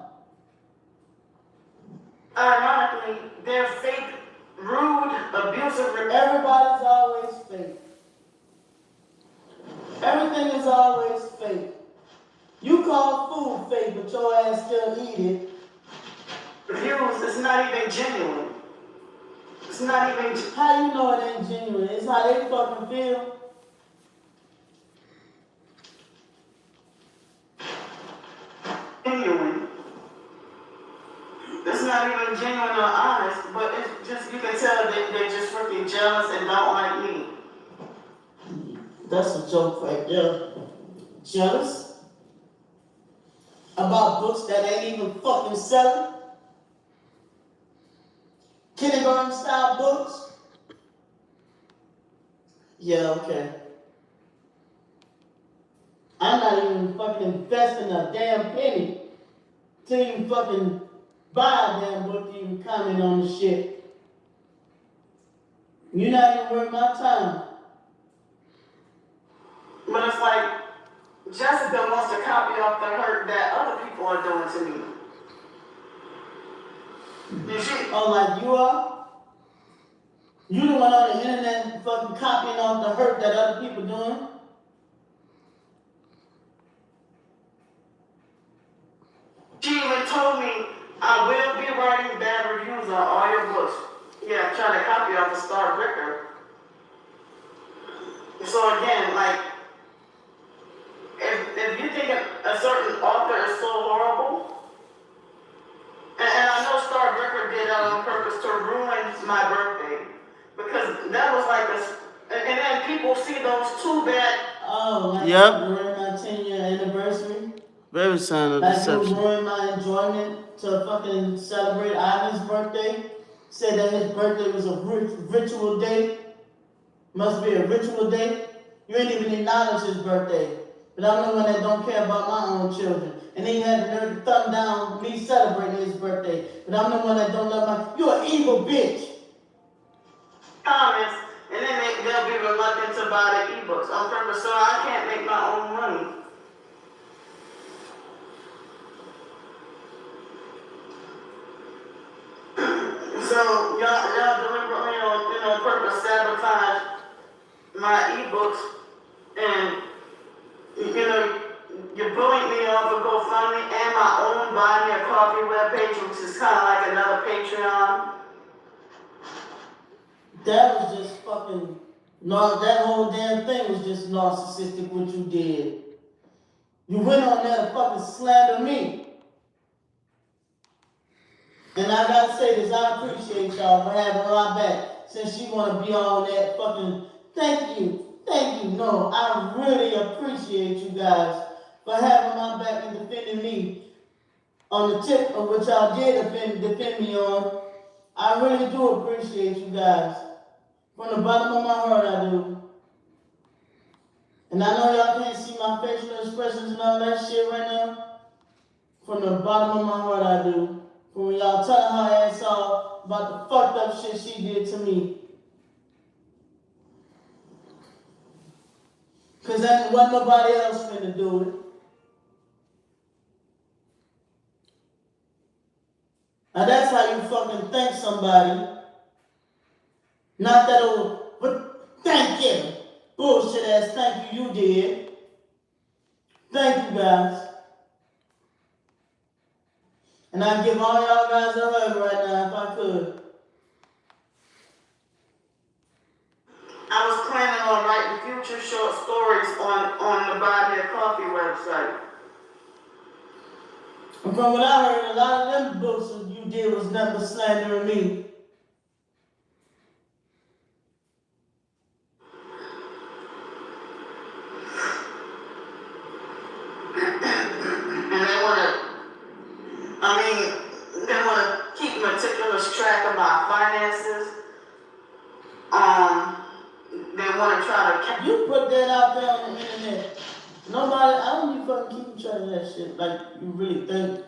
F: ironically, they're fake, rude, abusive.
B: Everybody's always fake. Everything is always fake. You call food fake, but your ass still eat it.
F: Views, it's not even genuine. It's not even.
B: How you know it ain't genuine? It's how they fucking feel.
F: Genuine. It's not even genuine or honest, but it's just, you can tell they're just freaking jealous and don't like me.
B: That's a joke right there. Jealous? About books that ain't even fucking selling? Kindergarten style books? Yeah, okay. I'm not even fucking investing a damn penny to even fucking buy a damn book to even comment on the shit. You're not even worth my time.
F: But it's like, Jessica wants to copy off the hurt that other people are doing to me. And she,
B: Oh, like you are? You the one on the internet fucking copying off the hurt that other people doing?
F: she even told me, I will be writing bad reviews on all your books. Yeah, I'm trying to copy off of Star Bricker. So again, like, if you think a certain author is so horrible, my birthday. Because that was like and then people see those two bad.
B: Oh, like
E: Yep.
B: during my 10-year anniversary.
E: Very sign of
B: Like you
E: deception.
B: ruined my enjoyment to fucking celebrate Ivan's birthday. Said that his birthday was a ritual day. Must be a ritual day. You ain't even acknowledge his birthday. But I'm the one that don't care about my own children. And then you had the nerve to thumb down me celebrating his birthday. But I'm the one that don't love my. You're an evil bitch.
F: Comments, and then they'll be reluctant to buy the ebooks on purpose, so I can't make my own money. So y'all deliberately on purpose sabotage my ebooks, and you bullied me off of GoFundMe and my own Buy Me a Coffee webpage, which is kind of like another Patreon.
B: That was just fucking. No, that whole damn thing was just narcissistic what you did. You went on there to fucking slander me. And I gotta say this, I appreciate y'all for having my back. Since you wanna be on that fucking, thank you. No, I really appreciate you guys for having my back and defending me on the tip of what y'all did defend me on. I really do appreciate you guys. From the bottom of my heart, I do. And I know y'all can't see my facial expressions and all that shit right now. From the bottom of my heart, I do. From when y'all telling her ass off about the fucked up shit she did to me. Cause there wasn't nobody else finna do it. Now that's how you fucking thank somebody. Not that old, but thank you. Bullshit ass thank you did. Thank you guys. And I give all y'all guys a hug right now if I could.
F: I was planning on writing future short stories on the Buy Me a Coffee website.
B: And from what I heard, a lot of them books that you did was nothing but slandering me.
F: And they want to keep meticulous track of my finances. They want to try to.
B: You put that out there on the internet. Nobody, I don't be fucking keeping track of that shit like you really think.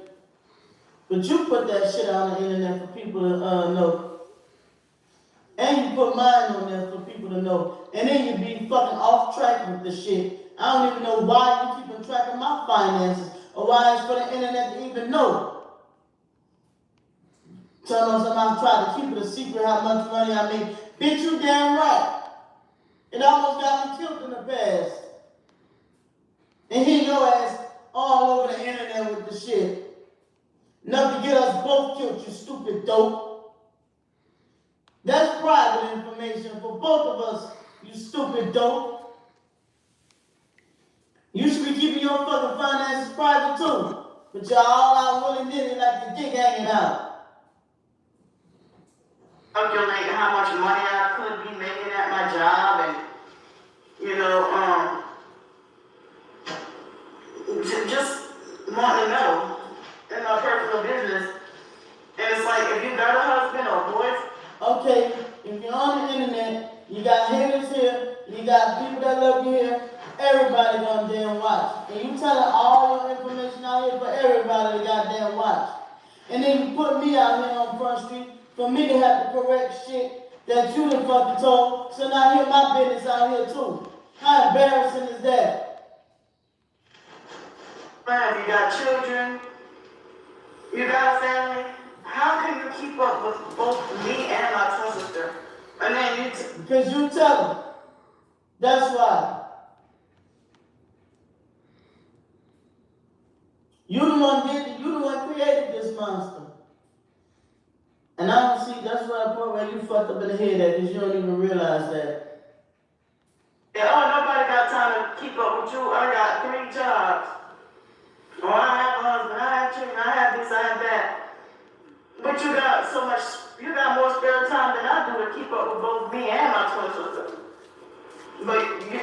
B: But you put that shit out on the internet for people to know. And you put mine on there for people to know. And then you be fucking off track with the shit. I don't even know why you keeping track of my finances or why it's for the internet to even know. Tell them somebody tried to keep it a secret how much money I make. Bitch, you damn right. It almost got me killed in the past. And here your ass all over the internet with the shit. Enough to get us both killed, you stupid dope. That's private information for both of us, you stupid dope. You should be keeping your fucking finances private too. But y'all all out willy-nilly like the dick hanging out.
F: Calculate how much money I could be making at my job, and just want to know in my personal business. And it's like, if you got a husband or boyfriend.
B: Okay, if you're on the internet, you got haters here, you got people that love you here, everybody gonna damn watch. And you telling all your information out here for everybody to goddamn watch. And then you put me out here on Front Street for me to have to correct shit that you done fucking told. So now hear my business out here too. How embarrassing is that?
F: Man, you got children, you got a family. How can you keep up with both me and my twin sister? And then
B: because you tell them. That's why. You the one created this monster. And I don't see, that's why I point where you fucked up in the head at, because you don't even realize that.
F: Yeah, nobody got time to keep up with you. I got 3 jobs. I have a husband, I have children, I have this, I have that. But you got so much you got more spare time than I do to keep up with both me and my twin sister. But you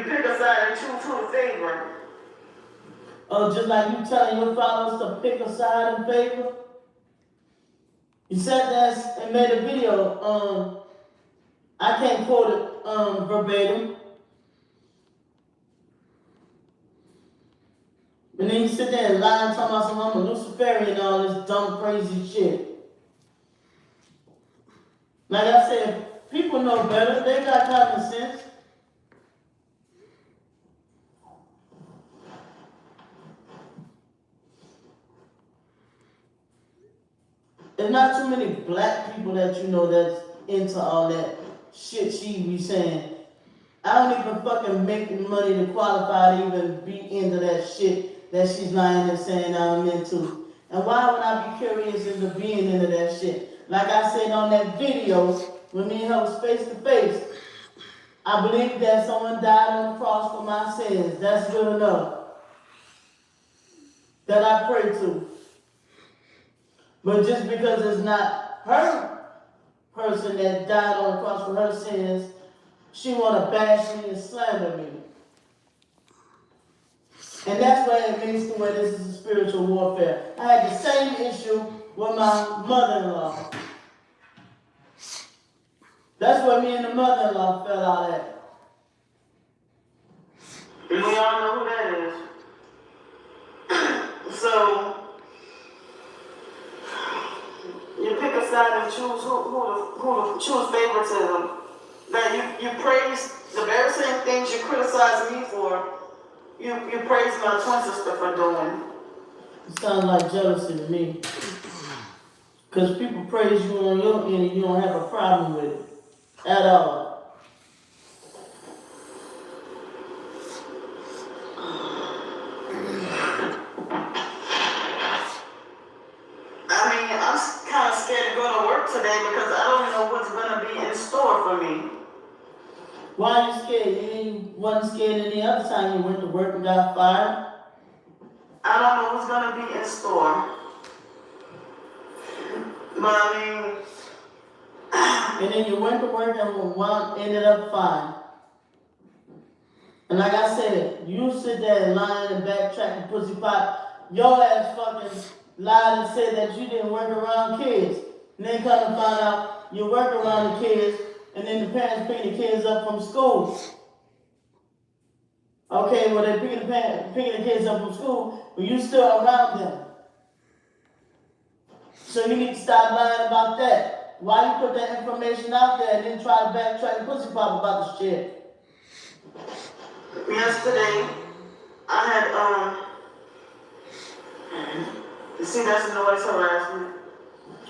F: pick a side and choose who to favor.
B: Oh, just like you telling your followers to pick a side in favor? You said that and made a video. I can't quote it verbatim. And then you sit there and lie and talk about some I'm a Luciferian and all this dumb, crazy shit. Like I said, people know better. They got common sense. There's not too many black people that you know that's into all that shit she be saying. I don't even fucking make money to qualify to even be into that shit that she's lying and saying I'm into. And why would I be curious into being into that shit? Like I said on that video, when me and her was face to face, I believe that someone died on the cross for my sins. That's good enough. That I pray to. But just because it's not her person that died on the cross for her sins, she want to bash me and slander me. And that's why it makes to where this is a spiritual warfare. I had the same issue with my mother-in-law. That's where me and the mother-in-law fell out at.
F: And we all know who that is. So, you pick a side and choose who to choose favoritism. That you praise the very same things you criticize me for, you praise my twin sister for doing.
B: It sounds like jealousy to me. Because people praise you on your end and you don't have a problem with it at all.
F: I mean, I'm kind of scared to go to work today because I don't know what's going to be in store for me.
B: Why are you scared? You wasn't scared any other time you went to work and got fired?
F: I don't know what's going to be in store. But I mean...
B: And then you went to work and one ended up fine. And like I said, you sit there and lying and backtracking pussy pot. Your ass fucking lied and said that you didn't work around kids. And then come to find out you work around the kids and then the parents picking the kids up from school. Okay, well they're picking the kids up from school, but you still around them. So you need to stop lying about that. Why you put that information out there and then try to backtrack and pussy pop about the shit?
F: Yesterday, I had, see, that's noise harassment.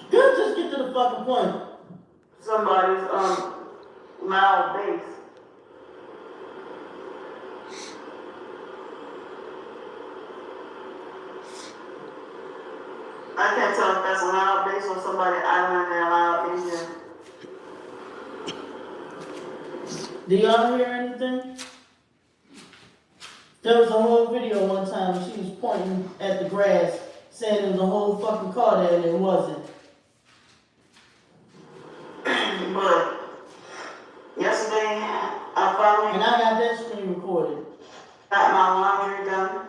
B: Good, just get to the fucking point.
F: Somebody's, loud bass. I can't tell if that's a loud bass or somebody idling their loud engine.
B: Do y'all hear anything? There was a whole video one time when she was pointing at the grass, saying there was a whole fucking car there and it wasn't.
F: But yesterday, I finally
B: And I got that screen recorded.
F: got my laundry done.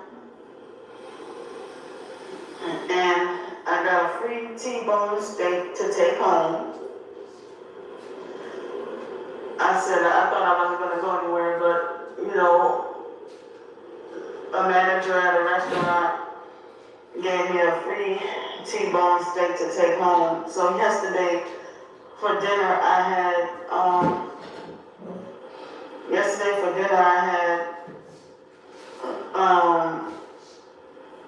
F: And I got a free T-bone steak to take home. I said I thought I wasn't going to go anywhere, but, you know, a manager at a restaurant gave me a free T-bone steak to take home. So yesterday, for dinner,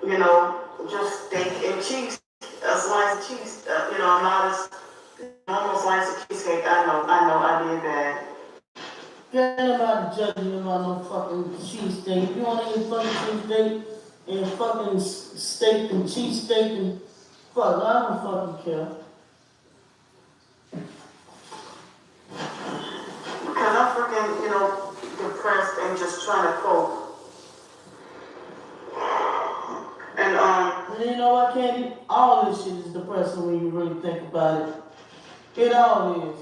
F: you know, just steak and cheese, a slice of cheese, you know, not as normal slice of cheesecake. I know, I did that.
B: Get about judging you about no fucking cheesesteak. If you want to eat fucking cheesesteak and fucking steak and cheesesteak and fuck, I don't fucking care.
F: Because I'm freaking, you know, depressed and just trying to cope. And
B: And you know what, Candy? All this shit is depressing when you really think about it. It all is.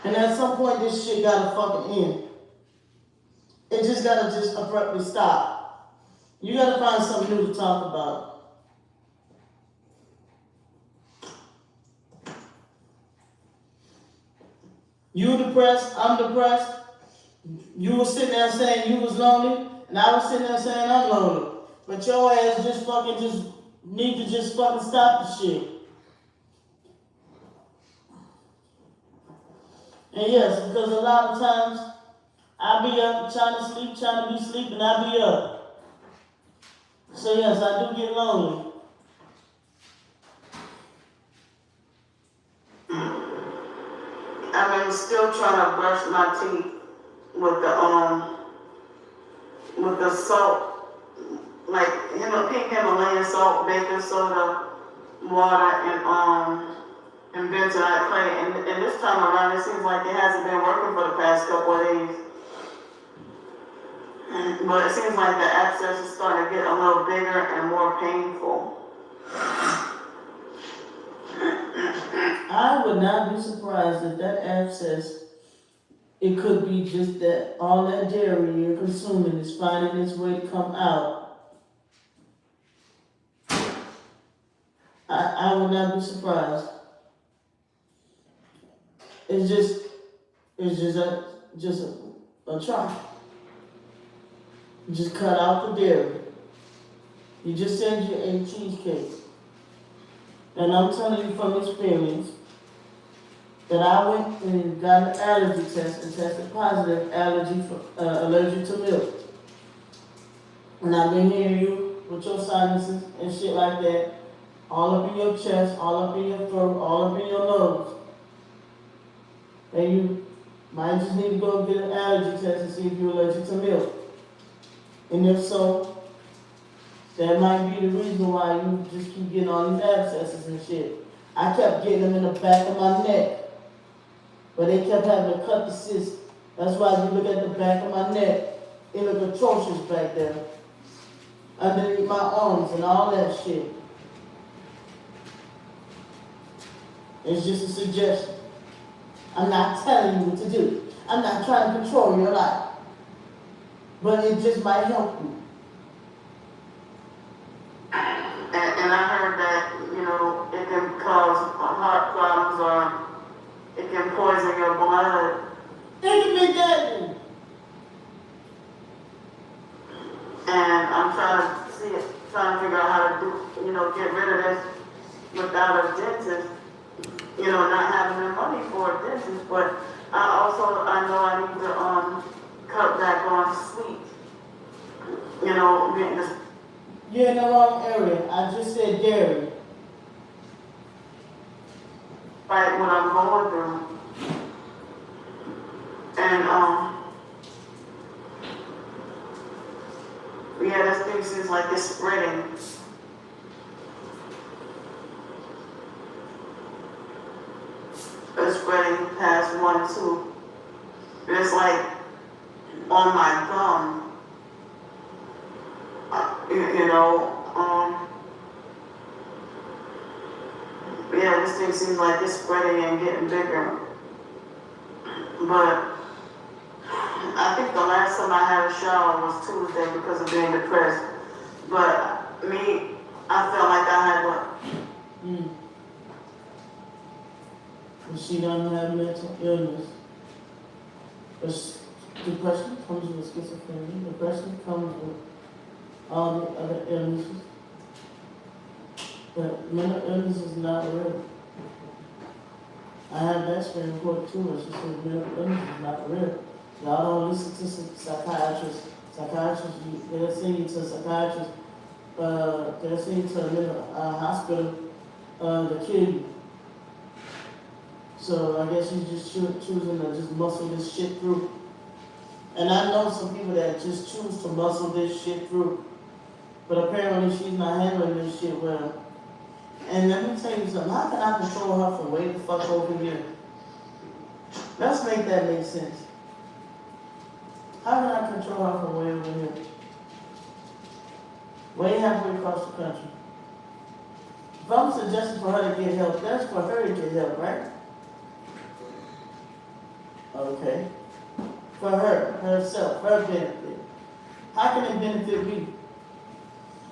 B: And at some point, this shit gotta fucking end. It just gotta just abruptly stop. You gotta find something new to talk about. You depressed, I'm depressed. You were sitting there saying you was lonely, and I was sitting there saying I'm lonely. But your ass just fucking just need to just fucking stop the shit. And yes, because a lot of times I be up trying to sleep, trying to be asleep, and I be up. So yes, I do get lonely.
E: I'm still trying to brush my teeth with the salt, like pink Himalayan salt, baking soda, water, and bentonite clay. And this time around, it seems like it hasn't been working for the past couple of days. But it seems like the abscess is starting to get a little bigger and more painful.
B: I would not be surprised if that abscess, it could be just that all that dairy you're consuming is finding its way to come out. I would not be surprised. It's just a try. You just cut out the dairy. You just said you ate cheesecake. And I'm telling you from experience that I went and got an allergy test and tested positive allergic to milk. And I've been hearing you with your sinuses and shit like that, all up in your chest, all up in your throat, all up in your nose. And you might just need to go get an allergy test and see if you're allergic to milk. And if so, that might be the reason why you just keep getting all these abscesses and shit. I kept getting them in the back of my neck, but they kept having to cut the cyst. That's why if you look at the back of my neck, it look atrocious back there. Underneath my arms and all that shit. It's just a suggestion. I'm not telling you what to do. I'm not trying to control your life. But it just might help you.
E: And I heard that, it can cause heart problems or it can poison your blood.
B: It can be deadly.
E: And I'm trying to figure out how to get rid of this without a dentist, not having the money for a dentist. But I know I need to cut back on sweets. Getting this.
B: You're in the wrong area. I just said dairy.
E: Fight what I'm going through. And this thing seems like it's spreading. It's spreading past 1, 2. And it's like on my thumb. This thing seems like it's spreading and getting bigger. But I think the last time I had a shower was Tuesday because of being depressed. But I felt like I had what?
B: And she doesn't have mental illness. Depression comes with schizophrenia. Depression comes with all the other illnesses. But mental illness is not real. I had that screen report too, and she said mental illness is not real. Y'all don't listen to psychiatrists. Psychiatrists, they'll send you to a psychiatrist, they'll send you to a mental hospital to kill you. So I guess she's just choosing to just muscle this shit through. And I know some people that just choose to muscle this shit through. But apparently she's not handling this shit well. And let me tell you something, how can I control her from way the fuck over here? Let's make that make sense. How can I control her from way over here? Way halfway across the country. If I'm suggesting for her to get help, that's for her to get help, right? Okay. For her, herself, her benefit. How can it benefit me?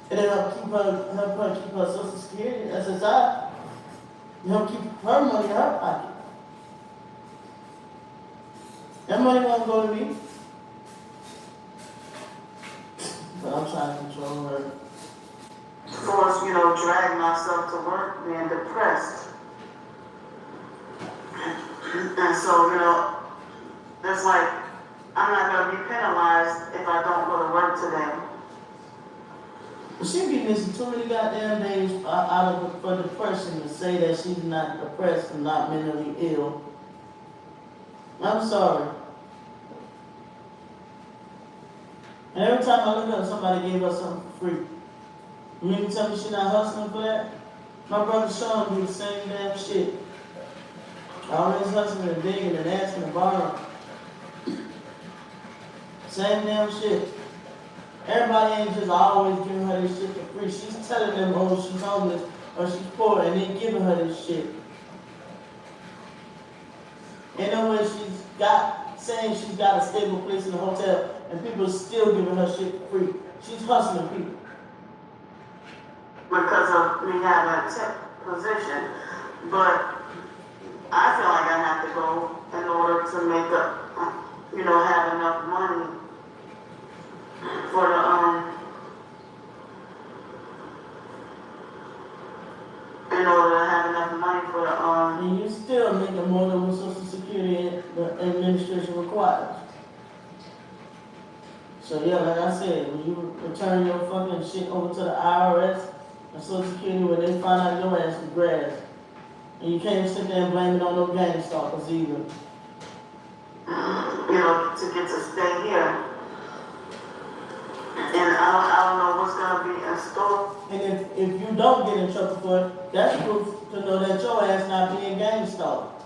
B: It'll help her keep her Social Security, SSI. Help keep her money in her pocket. That money won't go to me. But I'm trying to control her.
F: Of course, you know, drag myself to work, being depressed. And so, you know, it's like, I'm not going to be penalized if I don't go to work today.
B: She be missing too many goddamn days out of for depression to say that she's not depressed and not mentally ill. I'm sorry. And every time I look up, somebody gave her something for free. You mean to tell me she's not hustling for that? My brother Sean do the same damn shit. Always hustling and digging and asking to borrow. Same damn shit. Everybody ain't just always giving her this shit for free. She's telling them, oh, she's homeless or she's poor, and then giving her this shit. Ain't no way she's saying she's got a stable place in the hotel, and people still giving her shit for free. She's hustling people.
F: Because of me having a tech position. But I feel like I have to go in order to make up, you know, have enough money for the, in order to have enough money for the,
B: And you still making more than what Social Security administration requires. So yeah, like I said, when you return your fucking shit over to the IRS and Social Security, when they find out your ass is grass, and you can't sit there and blame it on no gang stalkers either.
F: you know, to get to stay here. And I don't know what's gonna be in store.
B: And if you don't get in trouble for it, that's proof to know that your ass not being gang stalked.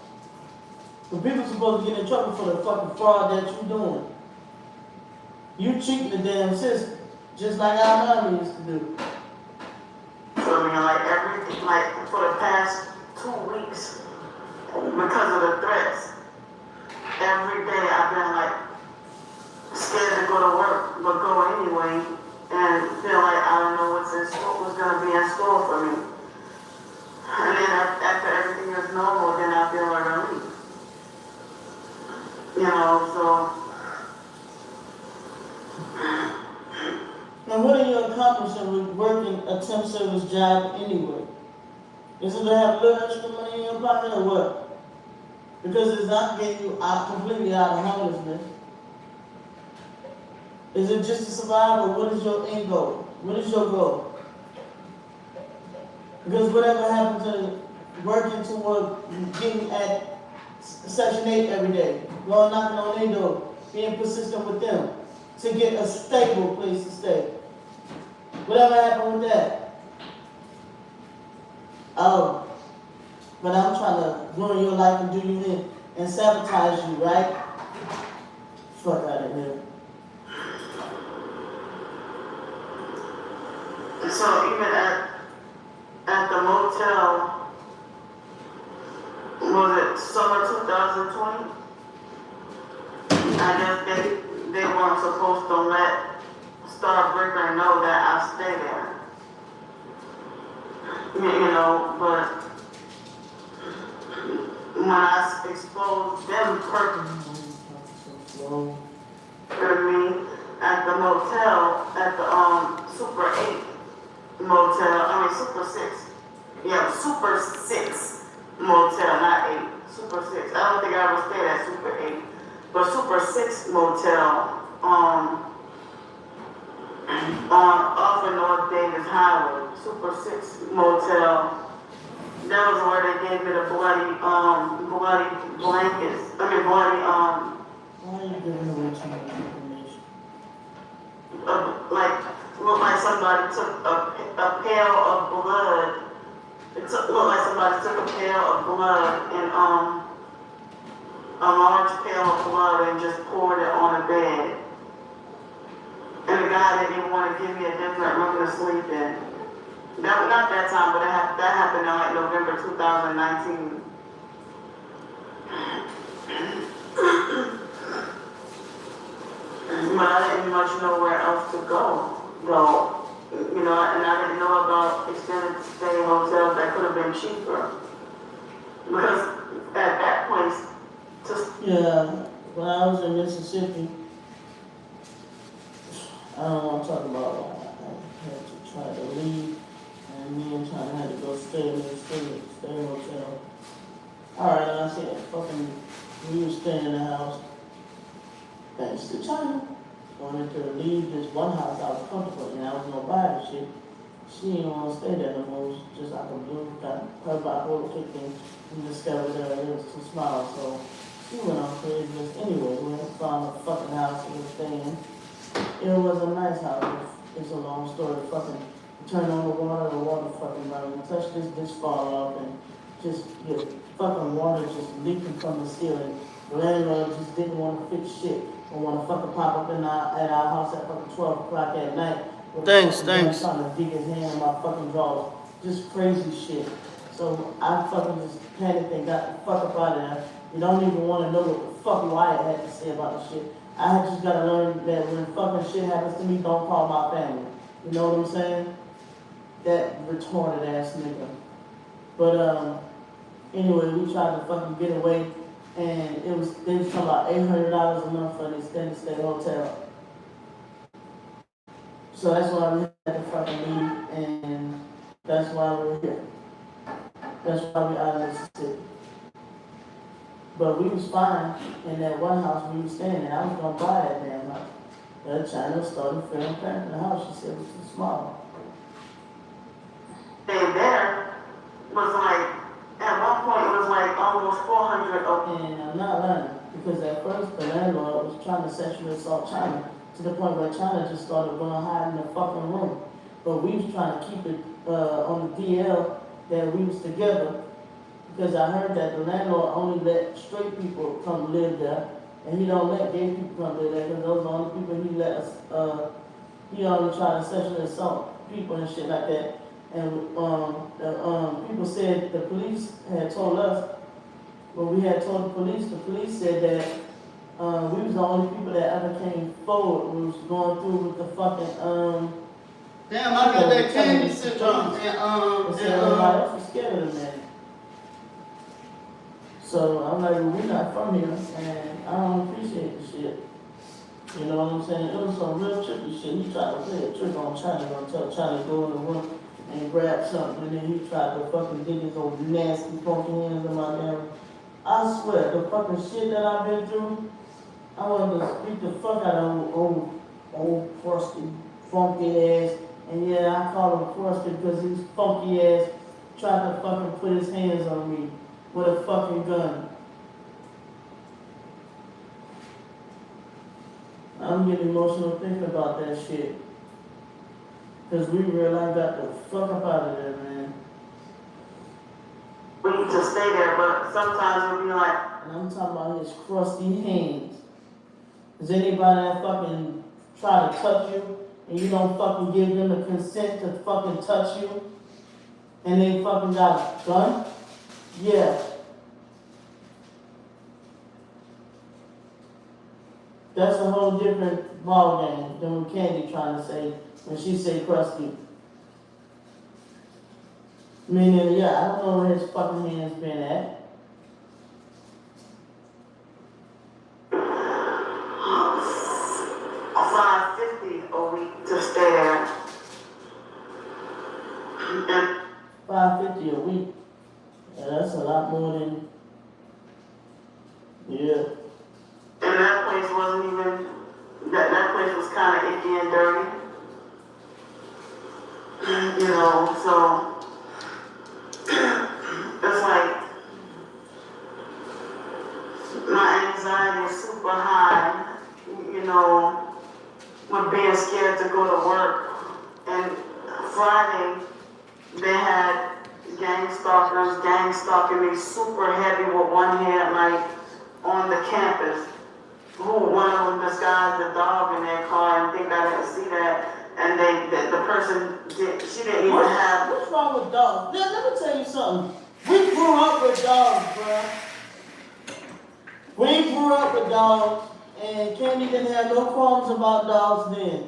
B: But people supposed to get in trouble for the fucking fraud that you doing. You cheating the damn system, just like our mama used to do.
F: So I mean, like everything, like for the past 2 weeks, because of the threats, every day I've been like scared to go to work, but go anyway, and feel like I don't know what's gonna be in store for me. And then after everything is normal, then I feel like I'm weak. You know, so.
B: Now what are you accomplishing with working a temp service job anyway? Is it to have a little extra money in your pocket or what? Because it's not getting you out completely out of homelessness. Is it just to survive, or what is your end goal? What is your goal? Because whatever happened to working toward getting at Section 8 every day, going knocking on their door, being persistent with them to get a stable place to stay. Whatever happened with that? Oh, but I'm trying to ruin your life and do you in and sabotage you, right? Fuck out of here.
F: So even at the motel, was it summer 2020? I guess they weren't supposed to let Starbreaker know that I stay there. You know, but when I exposed them to me at the motel, at the Super 8 motel, Super 6. Yeah, Super 6 motel, not 8. Super 6. I don't think I ever stayed at Super 8. But Super 6 motel, off of North Davis Highway, Super 6 motel. That was where they gave me the bloody blankets.
B: Why are you giving away too much information?
F: Looked like somebody took a pail of blood. Looked like somebody took a pail of blood and a large pail of blood and just poured it on a bed. And the guy didn't even want to give me a different room to sleep in. Not that time, but that happened in like November 2019. But I didn't much know where else to go, though. You know, and I didn't know about extended stay hotels that could have been cheaper. Because at that place, just
B: Yeah, when I was in Mississippi, I don't want to talk about I had to try to leave, and me and China had to go stay in a stay hotel. Alright, and I said, fucking, we were staying in the house, thanks to China. Wanted to leave this one house I was comfortable in, I was gonna buy the shit. She didn't want to stay there no more, it was just like a blue, got her bipolar kicked in, and discovered that it was too small, so she went on Craigslist anyway, we went and found a fucking house we were staying. It was a nice house, it's a long story, fucking, turn on the water fucking burning, touch this fall off, and just, your fucking water just leaking from the ceiling. The landlord just didn't want to fix shit, or want to fucking pop up at our house at fucking 12 o'clock at night. with a
E: Thanks,
B: fucking gun
E: thanks.
B: Trying to dig his hand in my fucking drawers. Just crazy shit. So I fucking just panicked and got the fuck up out of there. You don't even want to know what the fuck Wyatt had to say about the shit. I had just gotta learn that when fucking shit happens to me, don't call my family. You know what I'm saying? That retarded ass nigga. But anyway, we tried to fucking get away, and they was talking about $800 a month for an extended stay hotel. So that's why we had to fucking leave, and that's why we're here. That's why we out of Mississippi. But we was fine in that one house we was staying in. I was gonna buy that damn house. That China started feeling cramped in the house. She said it was too small.
F: stay there was like, at one point it was like almost 400 open.
B: And I'm not lying, because at first the landlord was trying to sexually assault China to the point where China just started going hide in the fucking room. But we was trying to keep it on the DL that we was together, because I heard that the landlord only let straight people come live there, and he don't let gay people come live there, because those are the only people he let us, he only try to sexually assault people and shit like that. And people said the police had told us, when we had told the police said that we was the only people that ever came forward. We was going through with the fucking
E: Damn, I got that candy syndrome.
B: they said everybody else was scared of the man. So I'm like, well, we're not from here, and I don't appreciate the shit. You know what I'm saying? It was some real tricky shit. He tried to play a trick on China, gonna tell China to go in the room and grab something, and then he tried to fucking dig his old nasty funky hands in my damn. I swear, the fucking shit that I've been through, I wanted to beat the fuck out of old crusty, funky ass. And yeah, I call him crusty because he's funky ass, tried to fucking put his hands on me with a fucking gun. I'm getting emotional thinking about that shit. Cause we really got the fuck up out of there, man.
F: We need to stay there, but sometimes it'll be like,
B: And I'm talking about his crusty hands. Does anybody that fucking try to touch you and you don't fucking give them the consent to fucking touch you and they fucking got a gun? Yeah. That's a whole different ball game than what Candy trying to say when she say crusty. Meaning, yeah, I don't know where his fucking hands been at.
F: $550 a week to stay there. And
B: $550 a week. Yeah, that's a lot more than. Yeah.
F: and that place wasn't even, that place was kind of icky and dirty. You know, so it's like my anxiety is super high, you know, with being scared to go to work. And Friday, they had gang stalking me super heavy with one hand, like on the campus. One of them disguised the dog in their car and think I didn't see that. And the person person she didn't even have.
B: What's wrong with dogs? Let me tell you something. We grew up with dogs, bruh. We grew up with dogs, and Candy didn't have no qualms about dogs then.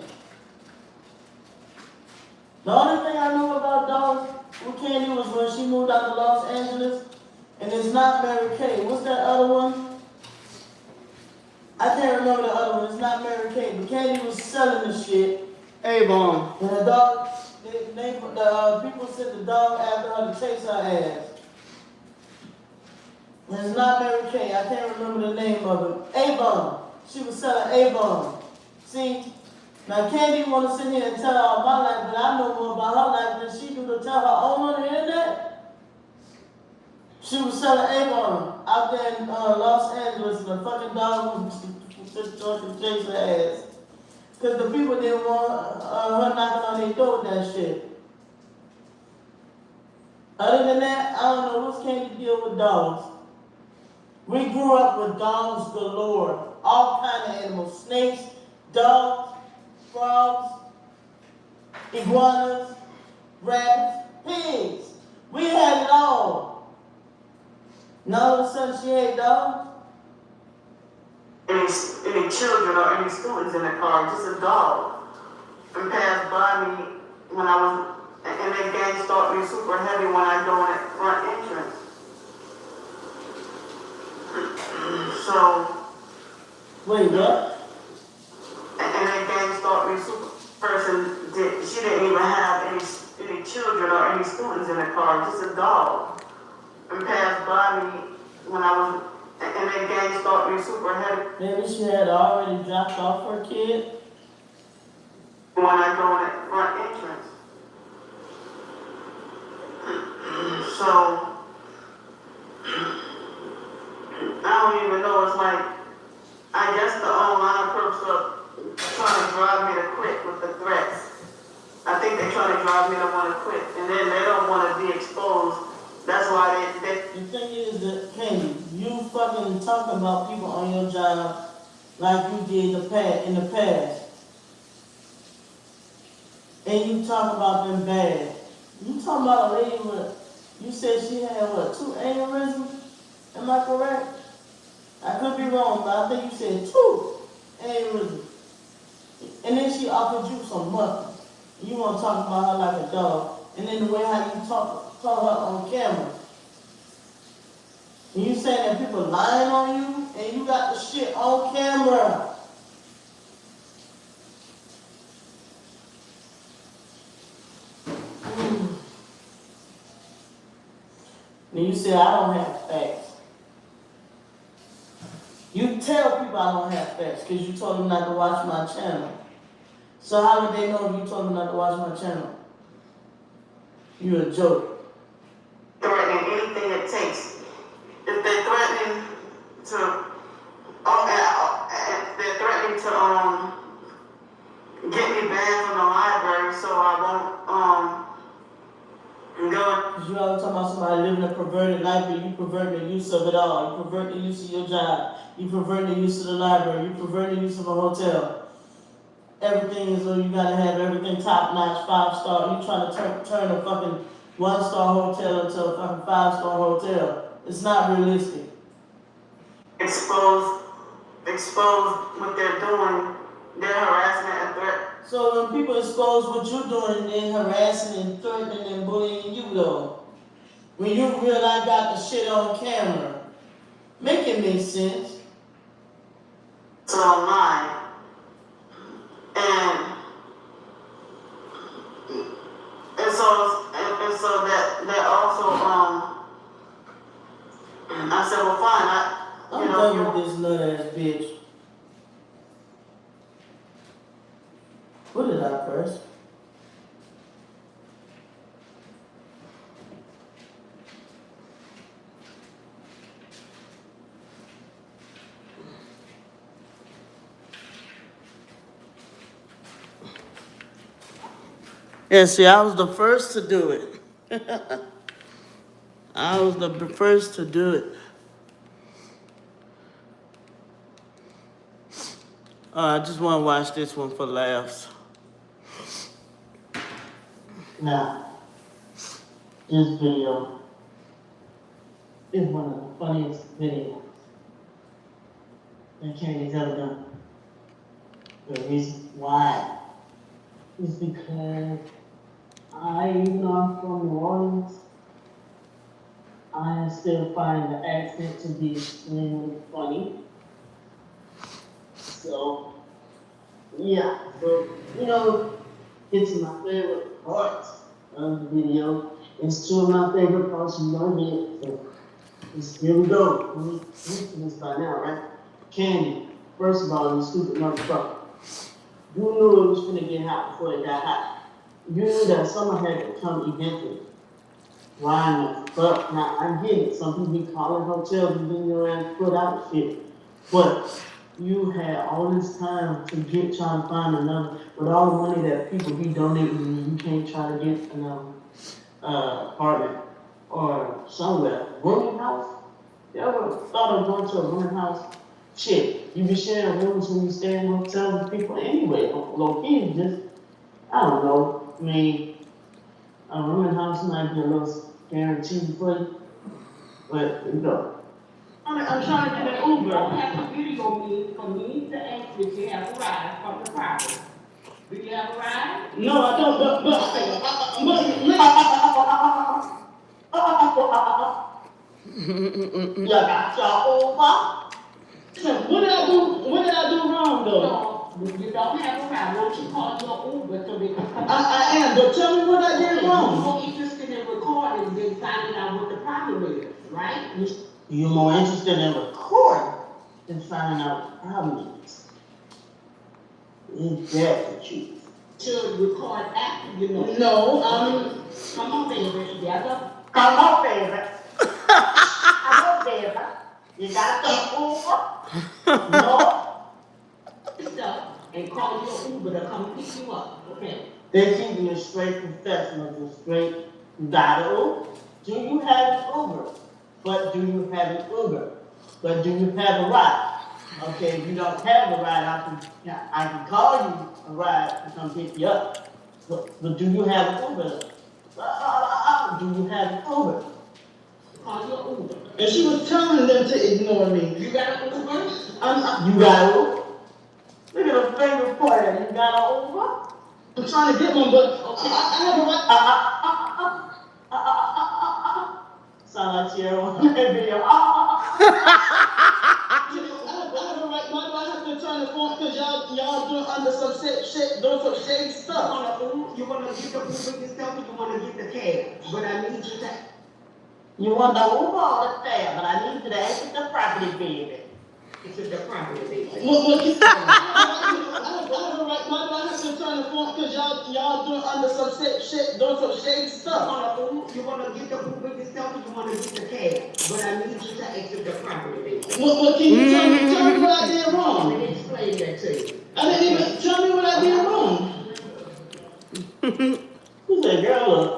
B: The only thing I knew about dogs with Candy was when she moved out to Los Angeles, and it's not Mary Kay. What's that other one? I can't remember the other one. It's not Mary Kay, but Candy was selling the shit.
E: Avon.
B: And the dog, people sent the dog after her to chase her ass. And it's not Mary Kay. I can't remember the name of it. Avon. She was selling Avon. See? Now Candy want to sit here and tell all my life, but I know more about her life than she do to tell her own on the internet. She was selling Avon out there in Los Angeles, and the fucking dog was just trying to chase her ass. Because the people didn't want her knocking on their door with that shit. Other than that, I don't know what's Candy deal with dogs. We grew up with dogs galore. All kind of animals. Snakes, dogs, frogs, iguanas, rabbits, pigs. We had it all. Now all of a sudden she hates dogs?
F: Any children or any students in the car, just a dog, and passed by me when I was, and that gang started me super heavy when I go in that front entrance. So,
B: Wait, what?
F: and that gang started me super. She didn't even have any children or any students in the car, just a dog, and passed by me when I was. And that gang started me super heavy.
B: Maybe she had already dropped off her kid.
F: When I go in that front entrance. So, I don't even know, it's like, I guess the online perps are trying to drive me to quit with the threats. I think they're trying to drive me to want to quit, and then they don't want to be exposed. That's why they
B: The thing is that, Candy, you fucking talk about people on your job like you did in the past. And you talk about them bad. You talking about a lady you said she had what, 2 aneurysms? Am I correct? I could be wrong, but I think you said 2 aneurysms. And then she offered you some money. You want to talk about her like a dog. And then the way how you talk her on camera. And you saying that people lying on you, and you got the shit on camera. And you say I don't have facts. You tell people I don't have facts because you told them not to watch my channel. So how would they know if you told them not to watch my channel? You're a joke.
F: threatening anything it takes. If they're threatening to, if they're threatening to get me banned from the library, so I won't go.
B: Because you always talking about somebody living a perverted life, but you pervert the use of it all. You pervert the use of your job. You pervert the use of the library. You pervert the use of a hotel. Everything is you gotta have everything top notch, 5-star. You trying to turn a fucking 1-star hotel into a fucking 5-star hotel. It's not realistic.
F: Expose what they're doing, their harassment and threat.
B: So when people expose what you're doing, they're harassing and threatening and bullying you though. When you realize got the shit on camera. Make it make sense.
F: It's online. And so that also I said, well fine,
B: I'm done with this nut ass bitch. What did I press?
E: Yeah, see, I was the first to do it. I was the first to do it. I just want to watch this one for laughs.
B: Now, this video is one of the funniest videos that Candy's ever done. The reason why is because even though I'm from New Orleans, I still find the accent to be extremely funny. So, yeah, so, it's my favorite part of the video. It's two of my favorite parts you're gonna get. So, here we go. We to this by now, right? Candy, first of all, you stupid motherfucker. You knew it was gonna get hot before it got hot. You knew that summer had to come eventually. Why in the fuck? Now, I get it. Some people be calling hotels and getting your ass put out shit. But you had all this time to trying to find another, with all the money that people be donating, you can't try to get another apartment or somewhere. Rooming house? You ever thought of going to a rooming house? Shit, you be sharing rooms when you stay in hotels with people anyway. Low key, just, I don't know. I mean, a rooming house might be a little guaranteed for you, but you know. I'm trying to get an Uber.
G: Don't have to video me for me to ask if you have a ride from the property. Do you have a ride?
B: No, I don't, you got your Uber? So what did I do wrong though?
G: No, you don't have a ride. Won't you call your Uber so they can come?
B: I am, but tell me what I did
G: You're
B: wrong.
G: more interested in recording than finding out what the problem is, right?
B: You're more interested in recording than finding out the problem is. Is that the truth?
G: Should record after you know.
B: No,
G: Come on, baby, together.
B: come on, baby. Come on, baby. You got the Uber? No.
G: Stuff and call your Uber to come pick you up, okay?
B: They keep you straight professional, just straight. You got an Uber? Do you have an Uber? But do you have an Uber? But do you have a ride? Okay, if you don't have a ride, I can call you a ride to come pick you up. But do you have an Uber? Do you have an Uber?
G: Call your Uber.
B: And she was telling them to ignore me.
G: You got an Uber?
B: You got an Uber? Look at the finger pointer. You got an Uber? I'm trying to get one, but I have a right. Sound like Sierra on that video. Why do I have to turn the phone? Because y'all doing under some shit, doing some shady stuff.
G: You wanna get the Uber yourself or you wanna get the cab? But I need you to.
B: You want the Uber or the cab? But I need you to exit the property, baby.
G: It's the property, baby.
B: What you why do I have to turn the phone? Because y'all doing under some shit, doing some shady stuff.
G: You wanna get the Uber yourself or you wanna get the cab? But I need you to exit the property, baby.
B: What can you tell me what I did wrong?
G: Let me explain that to you.
B: I didn't even tell me what I did wrong. Who said, girl, look.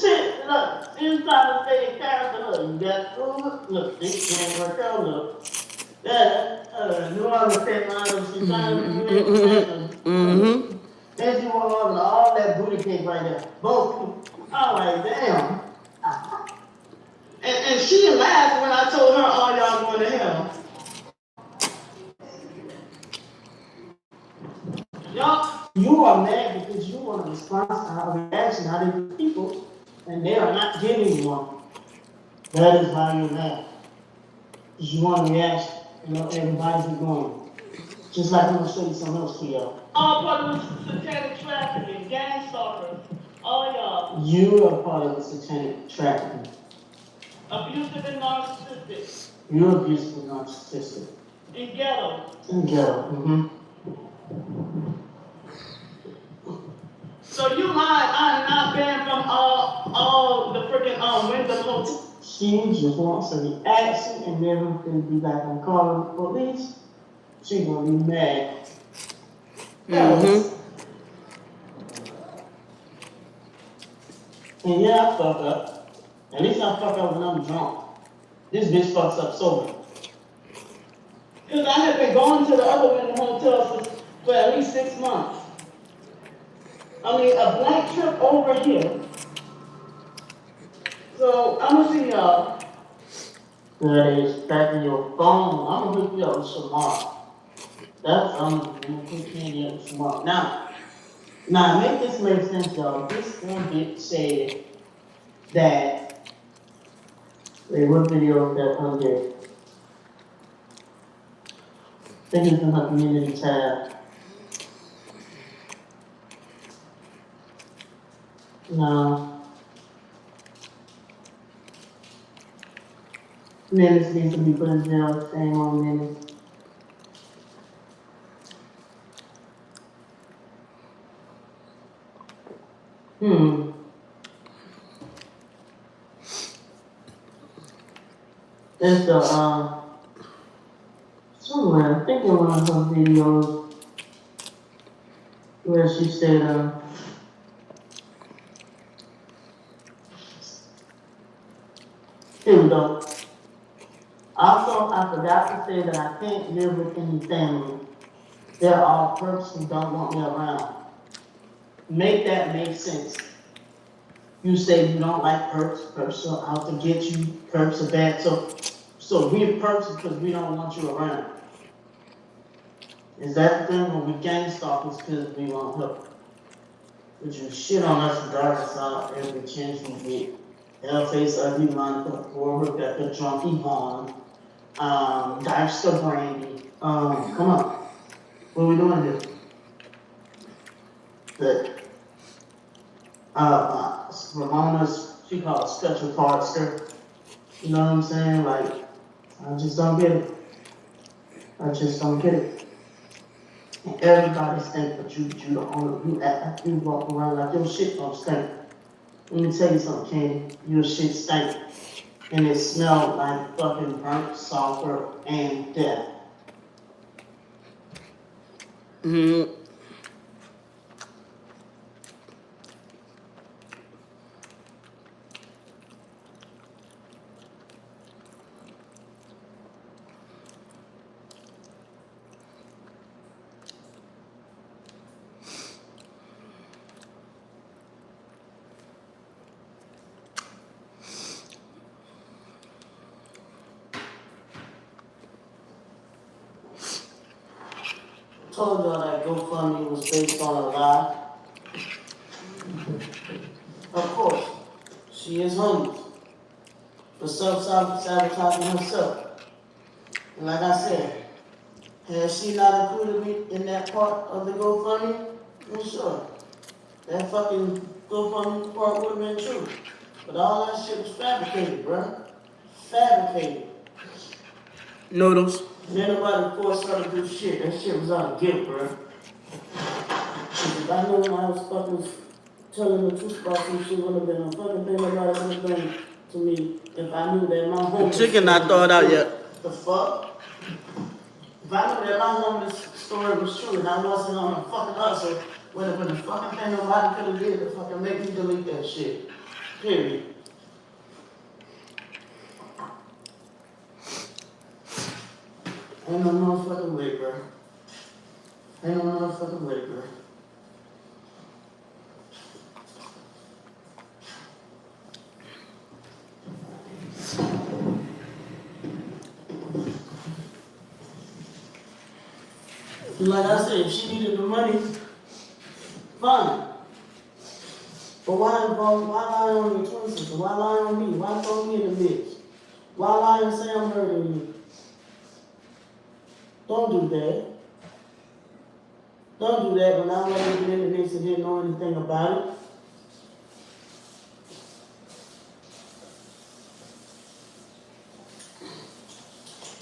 B: Shit, look, she was trying to stay in character. Look, you got Uber. Look, this can't work out. Look. New Orleans State Line, she's trying to do it. Then she went over all that booty cake right there. Both. I'm like, damn. And she laughed when I told her, all y'all going to hell. Y'all, you are mad because you want a response to our reaction out of the people, and they are not giving you one. That is why you're mad. Because you want a reaction. Everybody's been going. Just like I'm going to show you something else to y'all. All part of the satanic trafficking, gang stalkers, all y'all. You are part of the satanic trafficking. Abusive and narcissistic. You're abusive and narcissistic. In ghetto. In ghetto, So you lied, I'm not banned from all the freaking Wyndham Hotel. She just wants a reaction and never gonna be like, I'm calling the police. She's gonna be mad. And yeah, I fuck up. At least I fuck up when I'm drunk. This bitch fucks up sober. Because I have been going to the other Wyndham hotels for at least 6 months. I mean, a blank trip over here. So, I'm gonna see y'all. That is back in your phone. I'm gonna hook you up with Shamar. That's, I'm gonna put Candy up with Shamar. Now, make this make sense, y'all. This one bit said that, wait, what video is that on there? I think it's in her community tab. No. Menace needs to be put in jail. Shame on Menace. There's the, somewhere, I think in one of her videos, where she said, here we go. Also, I forgot to say that I can't live with any family. There are perps who don't want me around. Make that make sense. You say you don't like perps are out to get you, perps are bad, so we're perps because we don't want you around. Is that the thing, when we gang stalkers because we want help? But you shit on us regardless of every chance we get. Hellface, Ugly Monica, Poor Rebecca, Drunk Yvonne, Dexter Brandy. Come on. What are we doing here? The Ramona's, she called special parts. You know what I'm saying? Like, I just don't get it. I just don't get it. And everybody stink, but you the only, you act like you walk around like your shit don't stink. Let me tell you something, Kenny. Your shit stink. And it smelled like fucking burnt sulfur and death.
E: Mm-hmm.
B: Told y'all that GoFundMe was based on a lie. Of course, she is homeless for self-sabotaging herself. And like I said, has she not included me in that part of the GoFundMe? I'm sure. That fucking GoFundMe part would have been true. But all that shit was fabricated, bruh. Fabricated.
E: Noodles.
B: Ain't nobody forced her to do shit. That shit was out of guilt, bruh. If I knew when I was fucking telling the truth about some shit, would have been a fucking thing nobody would have done to me if I knew that my homeless
E: Chicken not thawed out yet.
B: The fuck? If I knew that my homeless story was true and I wasn't on a fucking hustle, would have been a fucking thing nobody could have did to fucking make me delete that shit. Period. Ain't no motherfucking way, bro. Ain't no motherfucking way, bro. Like I said, if she needed the money, fine. But why lie on your twin sister? Why lie on me? Why throw me in the mix? Why lie and say I'm hurting you? Don't do that. Don't do that when I wasn't even in the mix and didn't know anything about it.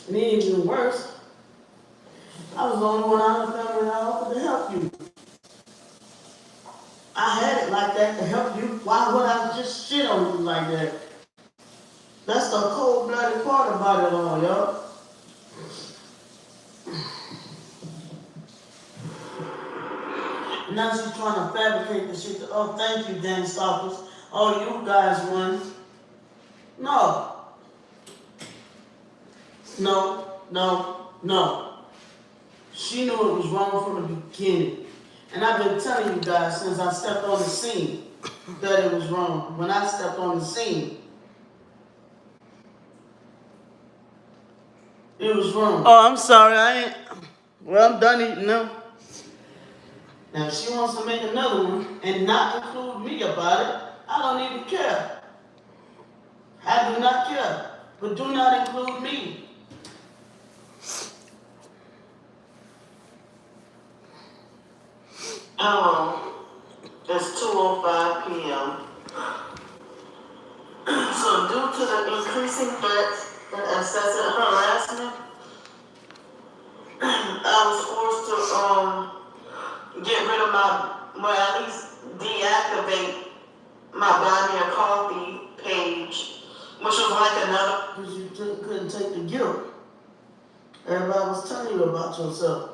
B: And even worse, I was the only one out of the family that offered to help you. I had it like that to help you. Why would I just shit on you like that? That's the cold-blooded part about it all, y'all. Now she's trying to fabricate the shit. Oh, thank you, gang stalkers. Oh, you guys won. No. No. She knew it was wrong from the beginning. And I've been telling you guys since I stepped on the scene that it was wrong. When I stepped on the scene, it was wrong.
E: Oh, I'm sorry. Well, I'm done eating now.
B: Now, if she wants to make another one and not include me about it, I don't even care. I do not care. But do not include me.
F: It's 2:05 p.m. So due to the increasing threats and incessant harassment, I was forced to get rid of at least deactivate my Buy Me a Coffee page, which was like another.
B: Because you couldn't take the guilt. Everybody was telling you about yourself.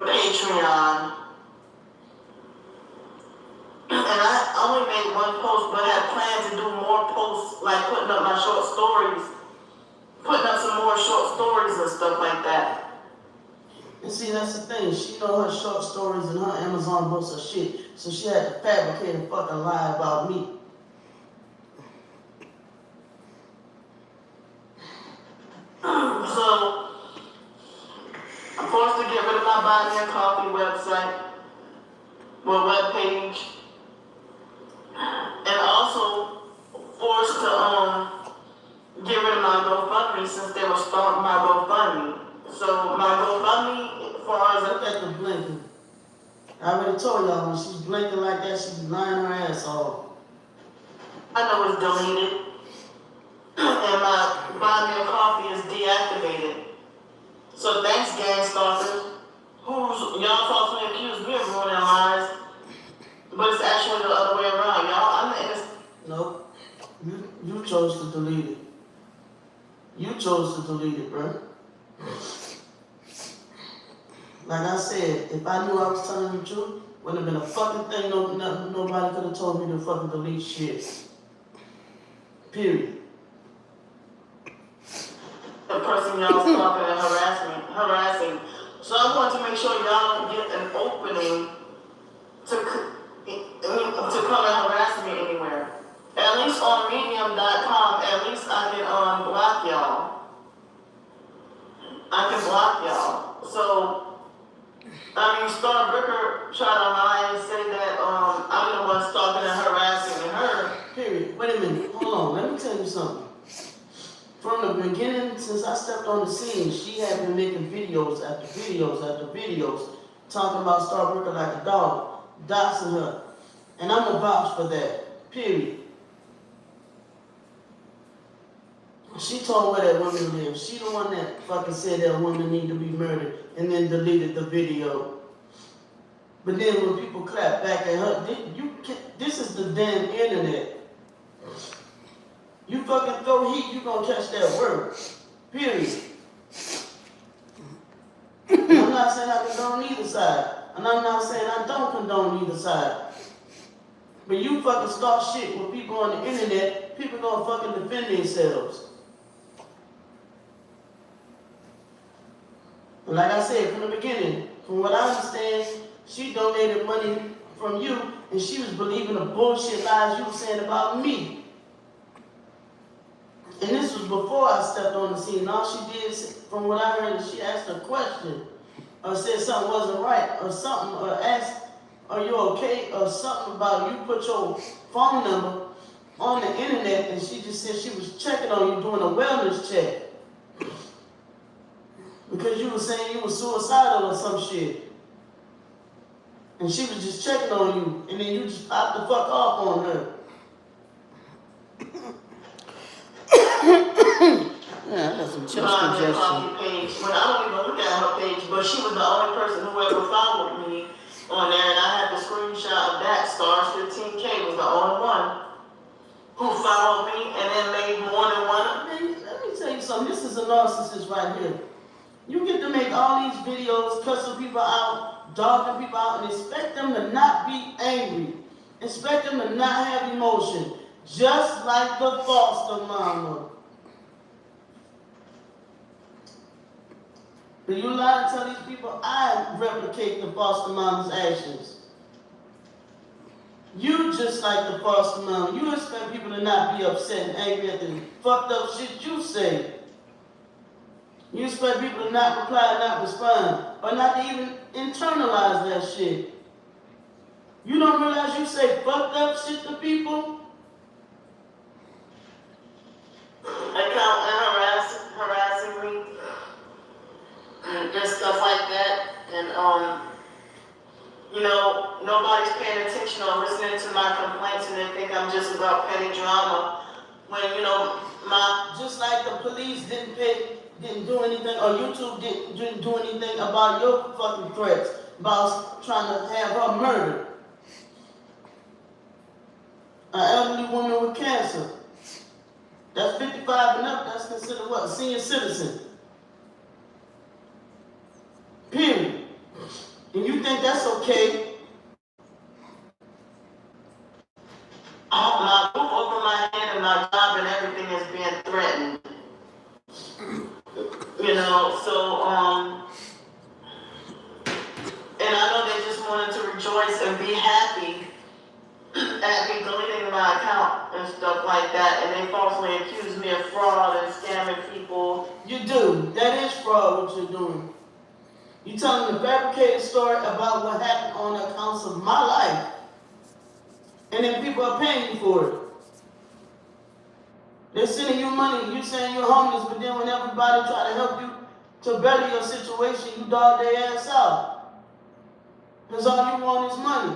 F: Patreon, and I only made one post, but had planned to do more posts, like putting up my short stories, putting up some more short stories and stuff like that.
B: And see, that's the thing. She know her short stories and her Amazon books are shit, so she had to fabricate a fucking lie about me.
F: So I'm forced to get rid of my Buy Me a Coffee website, webpage, and also forced to get rid of my GoFundMe since they were starting my GoFundMe. So my GoFundMe, as far as
B: Look at the blinking. I already told y'all when she's blinking like that, she's lying her ass off.
F: I know it's deleted, and my Buy Me a Coffee is deactivated. So thanks, gang stalkers, y'all falsely accused me of ruining lives, but it's actually the other way around, y'all. I'm the innocent.
B: Nope. You chose to delete it. You chose to delete it, bro. Like I said, if I knew I was telling the truth, wouldn't have been a fucking thing. Nobody could have told me to fucking delete shit. Period.
F: The person y'all stalking and harassing. So I want to make sure y'all don't get an opening to come and harass me anywhere. At least on Medium.com, at least I can block y'all. I can block y'all. So, Star Bricker tried to lie and say that I'm the one stalking and harassing her.
B: Period. Wait a minute. Hold on. Let me tell you something. From the beginning, since I stepped on the scene, she had been making videos after videos after videos, talking about Star Bricker like a dog, doxing her. And I'm a vouch for that. Period. She told where that woman lives. She the one that fucking said that woman need to be murdered and then deleted the video. But then when people clap back at her, this is the damn internet. You fucking throw heat, you gonna catch that word. Period. And I'm not saying I condone either side. And I'm not saying I don't condone either side. But you fucking start shit with people on the internet, people gonna fucking defend themselves. And like I said from the beginning, from what I understand, she donated money from you and she was believing the bullshit lies you were saying about me. And this was before I stepped on the scene. And all she did, from what I heard, is she asked a question or said something wasn't right or something, or asked, are you okay, or something about you put your phone number on the internet, and she just said she was checking on you, doing a wellness check. Because you were saying you were suicidal or some shit. And she was just checking on you, and then you just popped the fuck off on her.
E: Yeah, I got some chest
F: My
E: congestion.
F: coffee page. When I don't even look at her page, but she was the only person who ever followed me on there, and I had the screenshot of that. Stars 15K was the only one who followed me, and then made more than one.
B: Man, let me tell you something. This is a narcissist right here. You get to make all these videos, cussing people out, dogging people out, and expect them to not be angry. Expect them to not have emotion. just like the foster mama. But you lie and tell these people I replicate the foster mama's actions. You just like the foster mama. You expect people to not be upset and angry at the fucked up shit you say. You expect people to not reply, not respond, or not to even internalize that shit. You don't realize you say fucked up shit to people?
F: Account and harassing me, and just stuff like that. And nobody's paying attention or listening to my complaints, and they think I'm just about petty drama. When
B: Just like the police didn't do anything, or YouTube didn't do anything about your fucking threats about trying to have her murdered. An elderly woman with cancer. That's 55 and up. That's considered what? A senior citizen. Period. And you think that's okay?
F: my roof over my head and my job and everything is being threatened. And I know they just wanted to rejoice and be happy at me deleting my account and stuff like that, and they falsely accused me of fraud and scamming people.
B: You do. That is fraud, what you're doing. You're telling a fabricated story about what happened on accounts of my life. And then people are paying you for it. They're sending you money. You're saying you're homeless, but then when everybody try to help you to better your situation, you dog their ass out. Because all you want is money.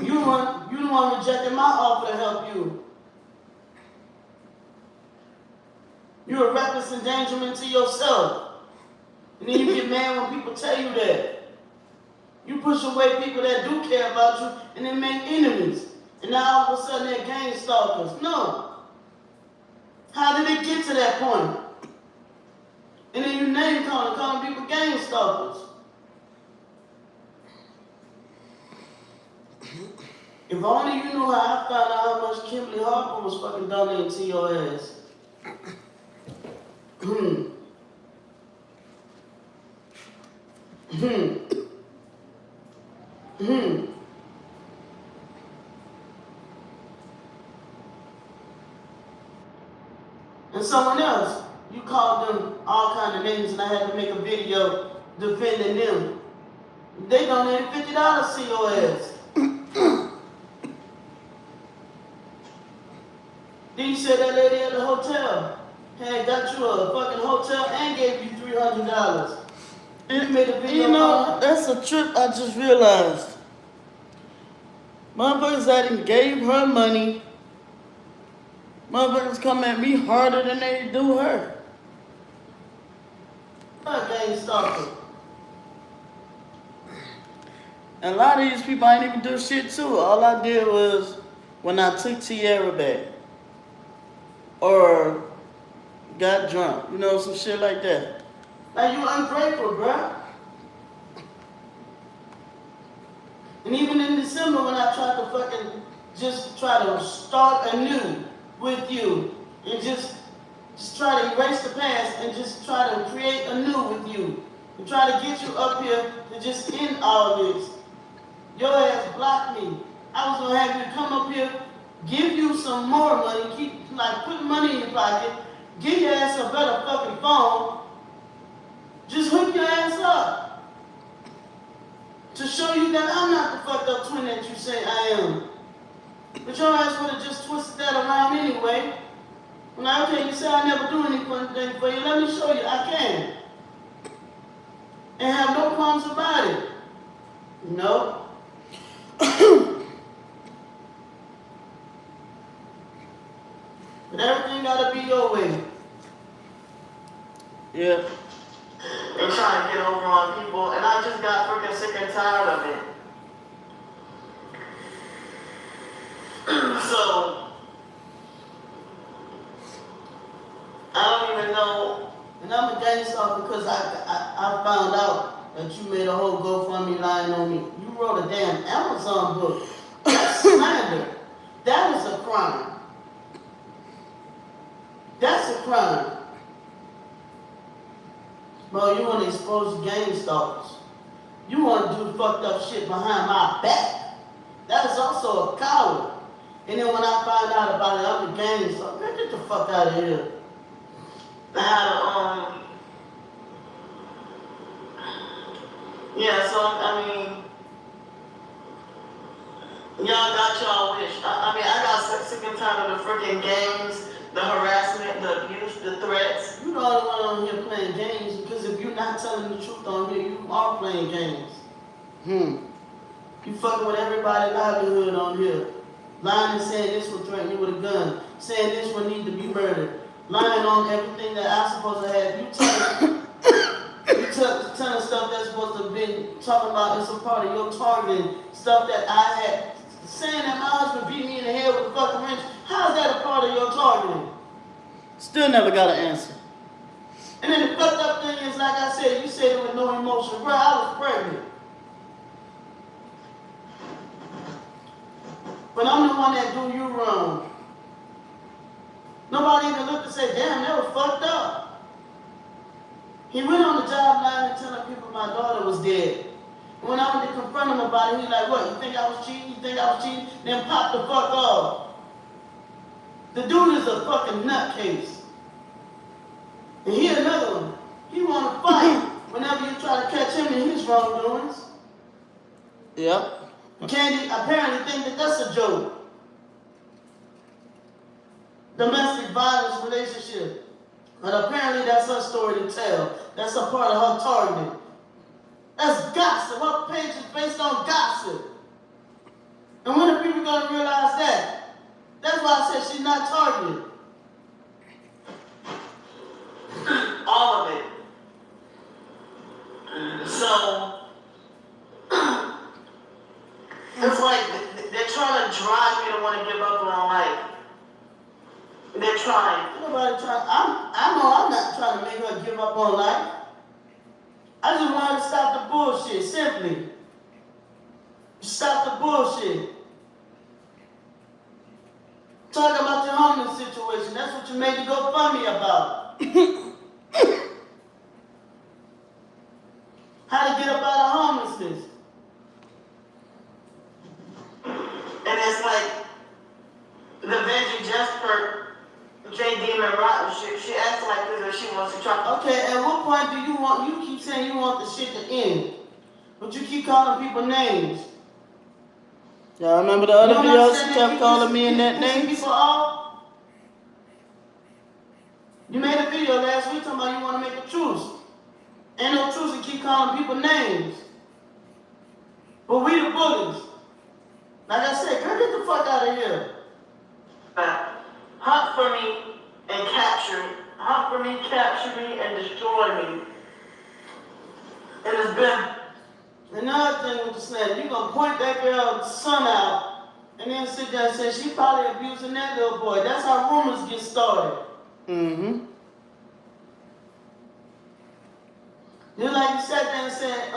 B: You the one rejecting my offer to help you. You're a reckless endangerment to yourself. And then you get mad when people tell you that. You push away people that do care about you and then make enemies. And now all of a sudden they're gang stalkers. No. How did it get to that point? And then you name calling people gang stalkers. If only you knew how I found out how much Kimberly Harper was fucking donating to your ass. And someone else, you called them all kind of names and I had to make a video defending them. They donated $50 to your ass. Then you said that lady at the hotel had got you a fucking hotel and gave you $300. You made a video.
E: That's a trip I just realized. Motherfuckers that done gave her money. Motherfuckers come at me harder than they do her.
B: Gang stalker.
E: And a lot of these people I ain't even do shit to. All I did was when I took Tierra back. Or got drunk. Some shit like that.
B: Like you ungrateful, bruh. And even in December when I tried to fucking just try to start anew with you and just try to erase the past and just try to create anew with you and try to get you up here to just end all this. Your ass blocked me. I was gonna have you to come up here, give you some more money, put money in your pocket, give your ass a better fucking phone, just hook your ass up. To show you that I'm not the fucked up twin that you say I am. But your ass would have just twisted that around anyway. I'm like, okay, you say I never do anything for you, let me show you I can. And have no problems about it. No. But everything gotta be your way.
E: Yeah.
F: And trying to get over on people, and I just got freaking sick and tired of it. So, I don't even know.
B: And I'm a gang stalker because I found out that you made a whole GoFundMe lying on me. You wrote a damn Amazon book. That's slander. That is a crime. That's a crime. Bro, you want to expose gang stalkers. You want to do fucked up shit behind my back. That is also a coward. And then when I find out about it, I'm the gang stalker. Man, get the fuck out of here.
F: Yeah, so, I mean, y'all got y'all wish. I mean, I got sick and tired of the freaking games, the harassment, the abuse, the threats.
B: You the only one on here playing games, because if you're not telling the truth on here, you are playing games. You fucking with everybody's livelihood on here. Lying and saying this will threaten you with a gun. Saying this will need to be murdered. Lying on everything that I'm supposed to have. You telling stuff that's supposed to have been talking about as a part of your targeting. Stuff that I had. Saying that my husband beat me in the head with a fucking wrench. How is that a part of your targeting?
E: Still never got an answer.
B: And then the fucked up thing is, like I said, you said it with no emotion. Bro, I was pregnant. But I'm the one that do you wrong. Nobody even looked and said, damn, they were fucked up. He went on the job line and telling people my daughter was dead. And when I went to confront him about it, he like, what, you think I was cheating? You think I was cheating? Then pop the fuck off. The dude is a fucking nutcase. And he another one. He want to fight whenever you try to catch him in his wrongdoings.
E: Yep.
B: Candy apparently think that that's a joke. Domestic violence relationship. But apparently that's her story to tell. That's a part of her targeting. That's gossip. Her page is based on gossip. And when are people going to realize that? That's why I said she's not targeted.
F: All of it. So, it's like they're trying to drive me to want to give up on life. They're trying.
B: Nobody trying. I know I'm not trying to make her give up on life. I just want her to stop the bullshit, simply. Stop the bullshit. Talk about your homeless situation. That's what you made the GoFundMe about. How to get up out of homelessness.
F: And it's like the Veggie Jesper, J. Demon Rotten shit. She acts like this if she wants to try.
B: Okay, at what point do you want, you keep saying you want the shit to end, but you keep calling people names.
E: Y'all remember the other videos she kept calling me in that name?
B: People off? You made a video last week talking about you want to make a truce. Ain't no truce and keep calling people names. But we the bullies. Like I said, girl, get the fuck out of here.
F: Hunt for me and capture me. Hunt for me, capture me, and destroy me. And it's been.
B: Another thing with the snap, you gonna point that girl's son out and then sit there and say she probably abusing that little boy. That's how rumors get started.
E: Mm-hmm.
B: Just like you sat there and said,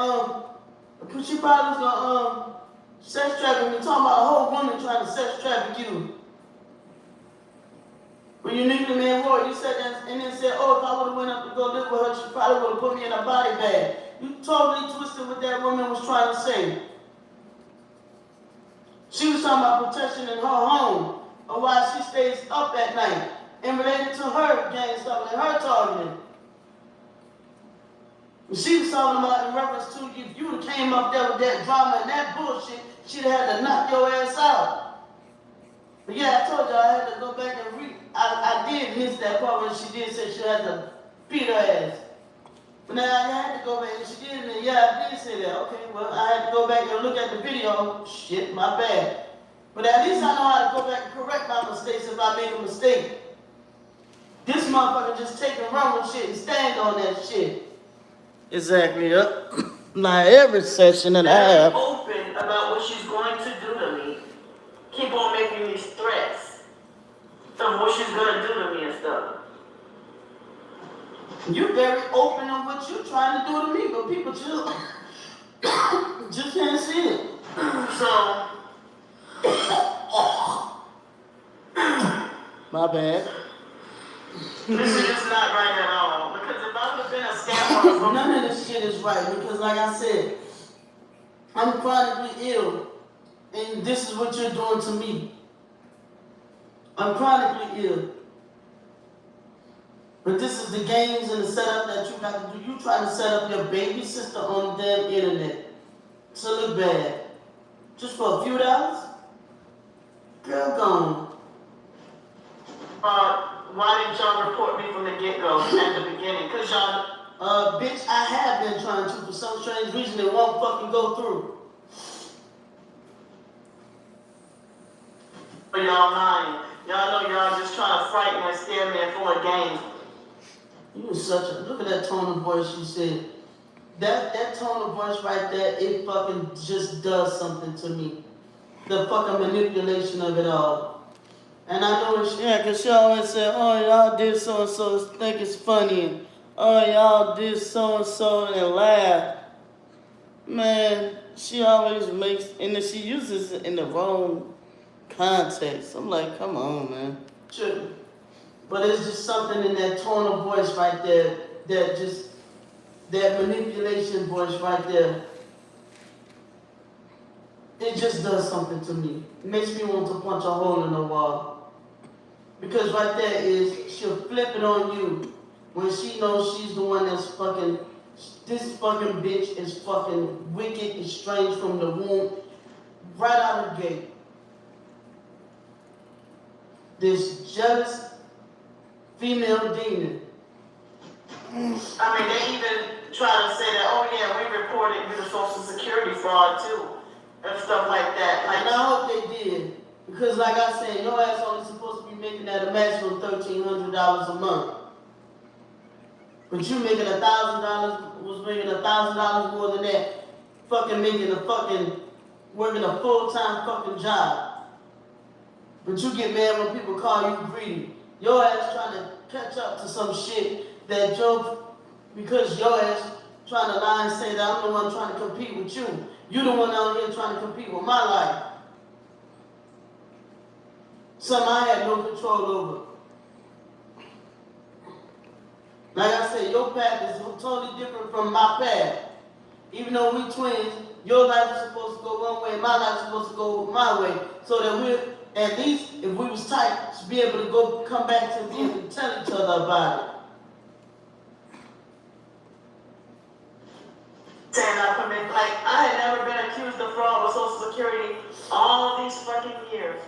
B: she probably was gonna sex traffic me, talking about a whole woman trying to sex traffic you. When you knew the man Roy, you sat there and then said, oh, if I would have went up to go live with her, she probably would have put me in a body bag. You totally twisted what that woman was trying to say. She was talking about protection in her home, or why she stays up at night, and related to her gang stuff and her targeting. She was talking about in reference to if you came up there with that drama and that bullshit, she'd have had to knock your ass out. But yeah, I told you I had to go back and read. I did miss that part where she did say she had to beat her ass. But now I had to go back and she did, and yeah, I did say that. Okay, well, I had to go back and look at the video. Shit, my bad. But at least I know how to go back and correct my mistakes if I make a mistake. This motherfucker just take and run with shit and stand on that shit.
E: Exactly, yep. Like every session that I have.
F: Open about what she's going to do to me. Keep on making these threats of what she's going to do to me and stuff.
B: You're very open on what you're trying to do to me, but people just can't see it.
F: So,
E: My bad.
F: this shit is not right at all. Because if I would have been a scammer,
B: None of this shit is right because, like I said, I'm chronically ill, and this is what you're doing to me. I'm chronically ill. But this is the games and the setup that you got to do. You trying to set up your baby sister on the damn internet to look bad. Just for a few dollars? Girl, gone.
F: why didn't y'all report me from the get-go at the beginning? Because y'all,
B: Bitch, I have been trying to. For some strange reason, it won't fucking go through.
F: but y'all lying. Y'all know y'all just trying to frighten and scare me and for a game.
B: You was such a, look at that tone of voice you said. That tone of voice right there, it fucking just does something to me. The fucking manipulation of it all. And I know it's,
E: Yeah, 'cause she always said, oh, y'all did so-and-so, think it's funny. And, oh, y'all did so-and-so and laugh. Man, she always makes, and then she uses it in the wrong context. I'm like, come on, man.
B: sure. But it's just something in that tone of voice right there, that manipulation voice right there. It just does something to me. It makes me want to punch a hole in the wall. Because right there is, she'll flip it on you when she knows she's the one that's fucking, this fucking bitch is fucking wicked, estranged from the womb, right out of the gate. This jealous female demon.
F: I mean, they even try to say that, oh yeah, we reported you to Social Security fraud too, and stuff like that.
B: And
F: Like,
B: I hope they did. Because like I said, your ass only supposed to be making at a maximum $1,300 a month. But you making $1,000, was making $1,000 more than that, fucking making a fucking, working a full-time fucking job. But you get mad when people call you greedy. Your ass trying to catch up to some shit that because your ass trying to lie and say that I'm the one trying to compete with you. You the one out here trying to compete with my life. Something I had no control over. Like I said, your path is totally different from my path. Even though we twins, your life is supposed to go one way, my life is supposed to go my way. So that we're, at least, if we was tight, to be able to come back to be able to tell each other about it.
F: saying I permit, like, I had never been accused of fraud with Social Security all of these fucking years.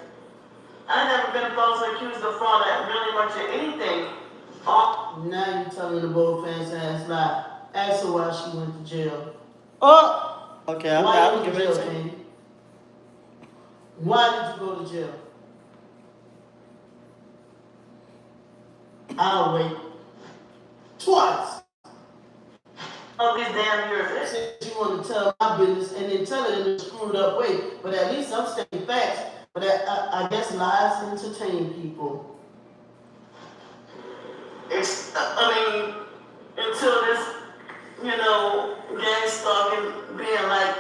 F: I had never been falsely accused of fraud at really much of anything.
B: Now you telling the bold fancy ass lie. Ask her why she went to jail.
E: Oh! Okay, I
B: Why
E: was
B: you
E: getting
B: went
E: ready
B: to
E: to
B: jail,
E: say.
B: Candy? Why did you go to jail? I'll wait. Twice.
F: All these damn
B: I
F: years.
B: said you want to tell my business and then tell it in a screwed up way. But at least I'm stating facts. But I guess lies entertain people.
F: I mean, until this, gang stalking being like,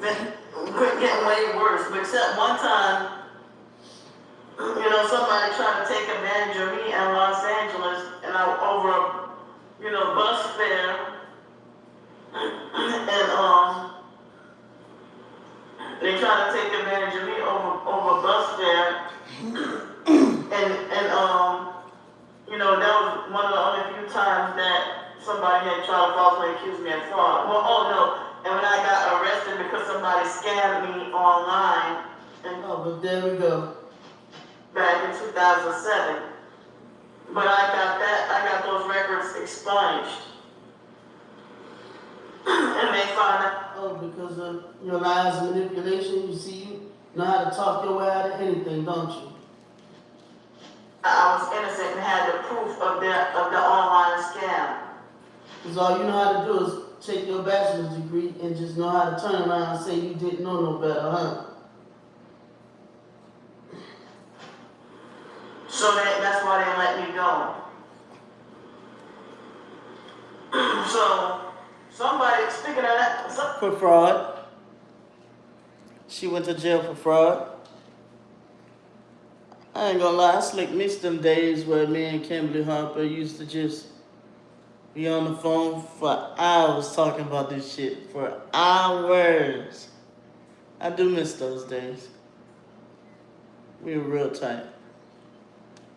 F: getting way worse. But except one time, somebody tried to take advantage of me in Los Angeles, and over a, bus fare, and they tried to take advantage of me over bus fare, and that was one of the only few times that somebody had tried to falsely accuse me of fraud. Well, oh no, and when I got arrested because somebody scammed me online, and
B: But there we go.
F: back in 2007. But I got those records expunged. And they found out.
B: Oh, because of your lies and manipulation, you see, you know how to talk your way out of anything, don't you?
F: I was innocent and had the proof of the online scam.
B: Because all you know how to do is take your bachelor's degree and just know how to turn around and say you didn't know no better, huh?
F: So that's why they let me go.
B: So, somebody, speaking of that,
E: For fraud. She went to jail for fraud. I ain't gonna lie, I slick missed them days where me and Kimberly Harper used to just be on the phone for hours talking about this shit. For hours. I do miss those days. We were real tight.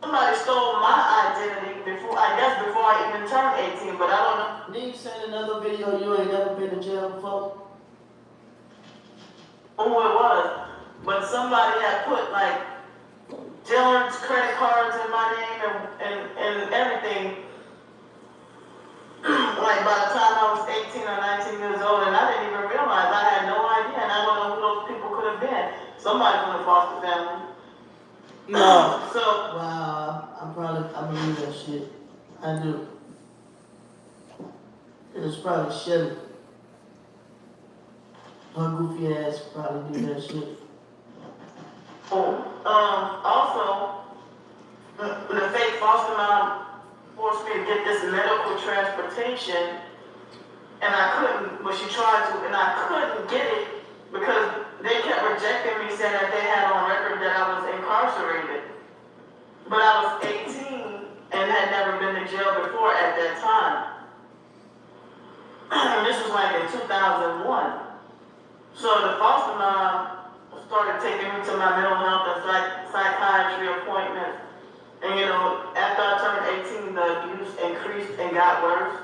B: somebody stole my identity before, I guess before I even turned 18, but I don't know. Did you send another video you ain't never been to jail before? Who it was, but somebody had put like Dylan's credit cards in my name and everything. Like by the time I was 18 or 19 years old, and I didn't even realize, I had no idea, and I don't know who those people could have been. Somebody from the foster family.
E: No.
B: So wow, I believe that shit. I do. It was probably Shelly. Her goofy ass probably do that shit. Also, the fake foster mom forced me to get this medical transportation, and I couldn't, but she tried to, and I couldn't get it because they kept rejecting me, saying that they had on record that I was incarcerated. But I was 18 and had never been to jail before at that time. And this was like in 2001. So the foster mom started taking me to my mental health and psychiatry appointments. And you know, after I turned 18, the abuse increased and got worse.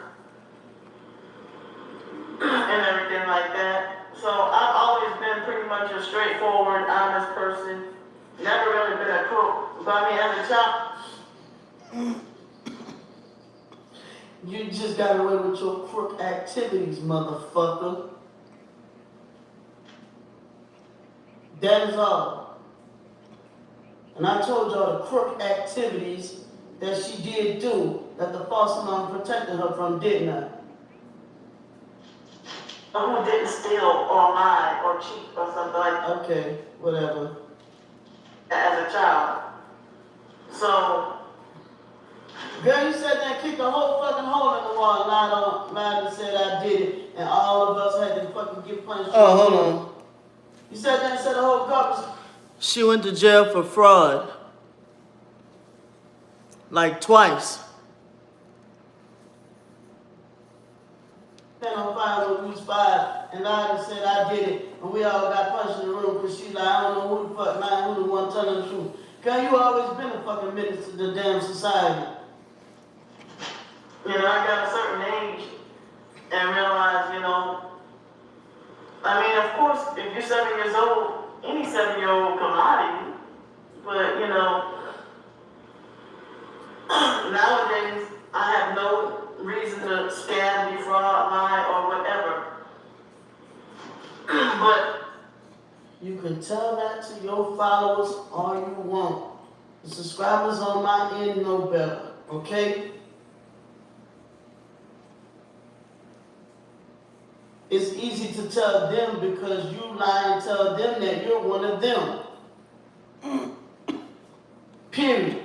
B: And everything like that. So I've always been pretty much a straightforward, honest person. Never really been a crook. But I mean, as a child, you just got away with your crook activities, motherfucker. That is all. And I told y'all the crook activities that she did do, that the foster mom protected her from, didn't I? Who didn't steal or lie or cheat or something like that? Okay, whatever. As a child. So, girl, you sat there and kicked a whole fucking hole in the wall and lied and said I did it, and all of us had to fucking get punished.
E: Oh, hold on.
B: You sat there and said the whole garbage.
E: She went to jail for fraud. Like twice.
B: On fire when we was 5, and lied and said I did it, and we all got punched in the room because she like, I don't know who the fuck, man, who the one telling the truth. Girl, you always been a fucking menace to the damn society. You know, I got a certain age and realized, you know, I mean, of course, if you're 7 years old, any 7-year-old can lie to you, but, you know, nowadays, I have no reason to scam, defraud, lie, or whatever. But you can tell that to your followers all you want. The subscribers on my end know better, okay? It's easy to tell them because you lie and tell them that you're one of them. Period.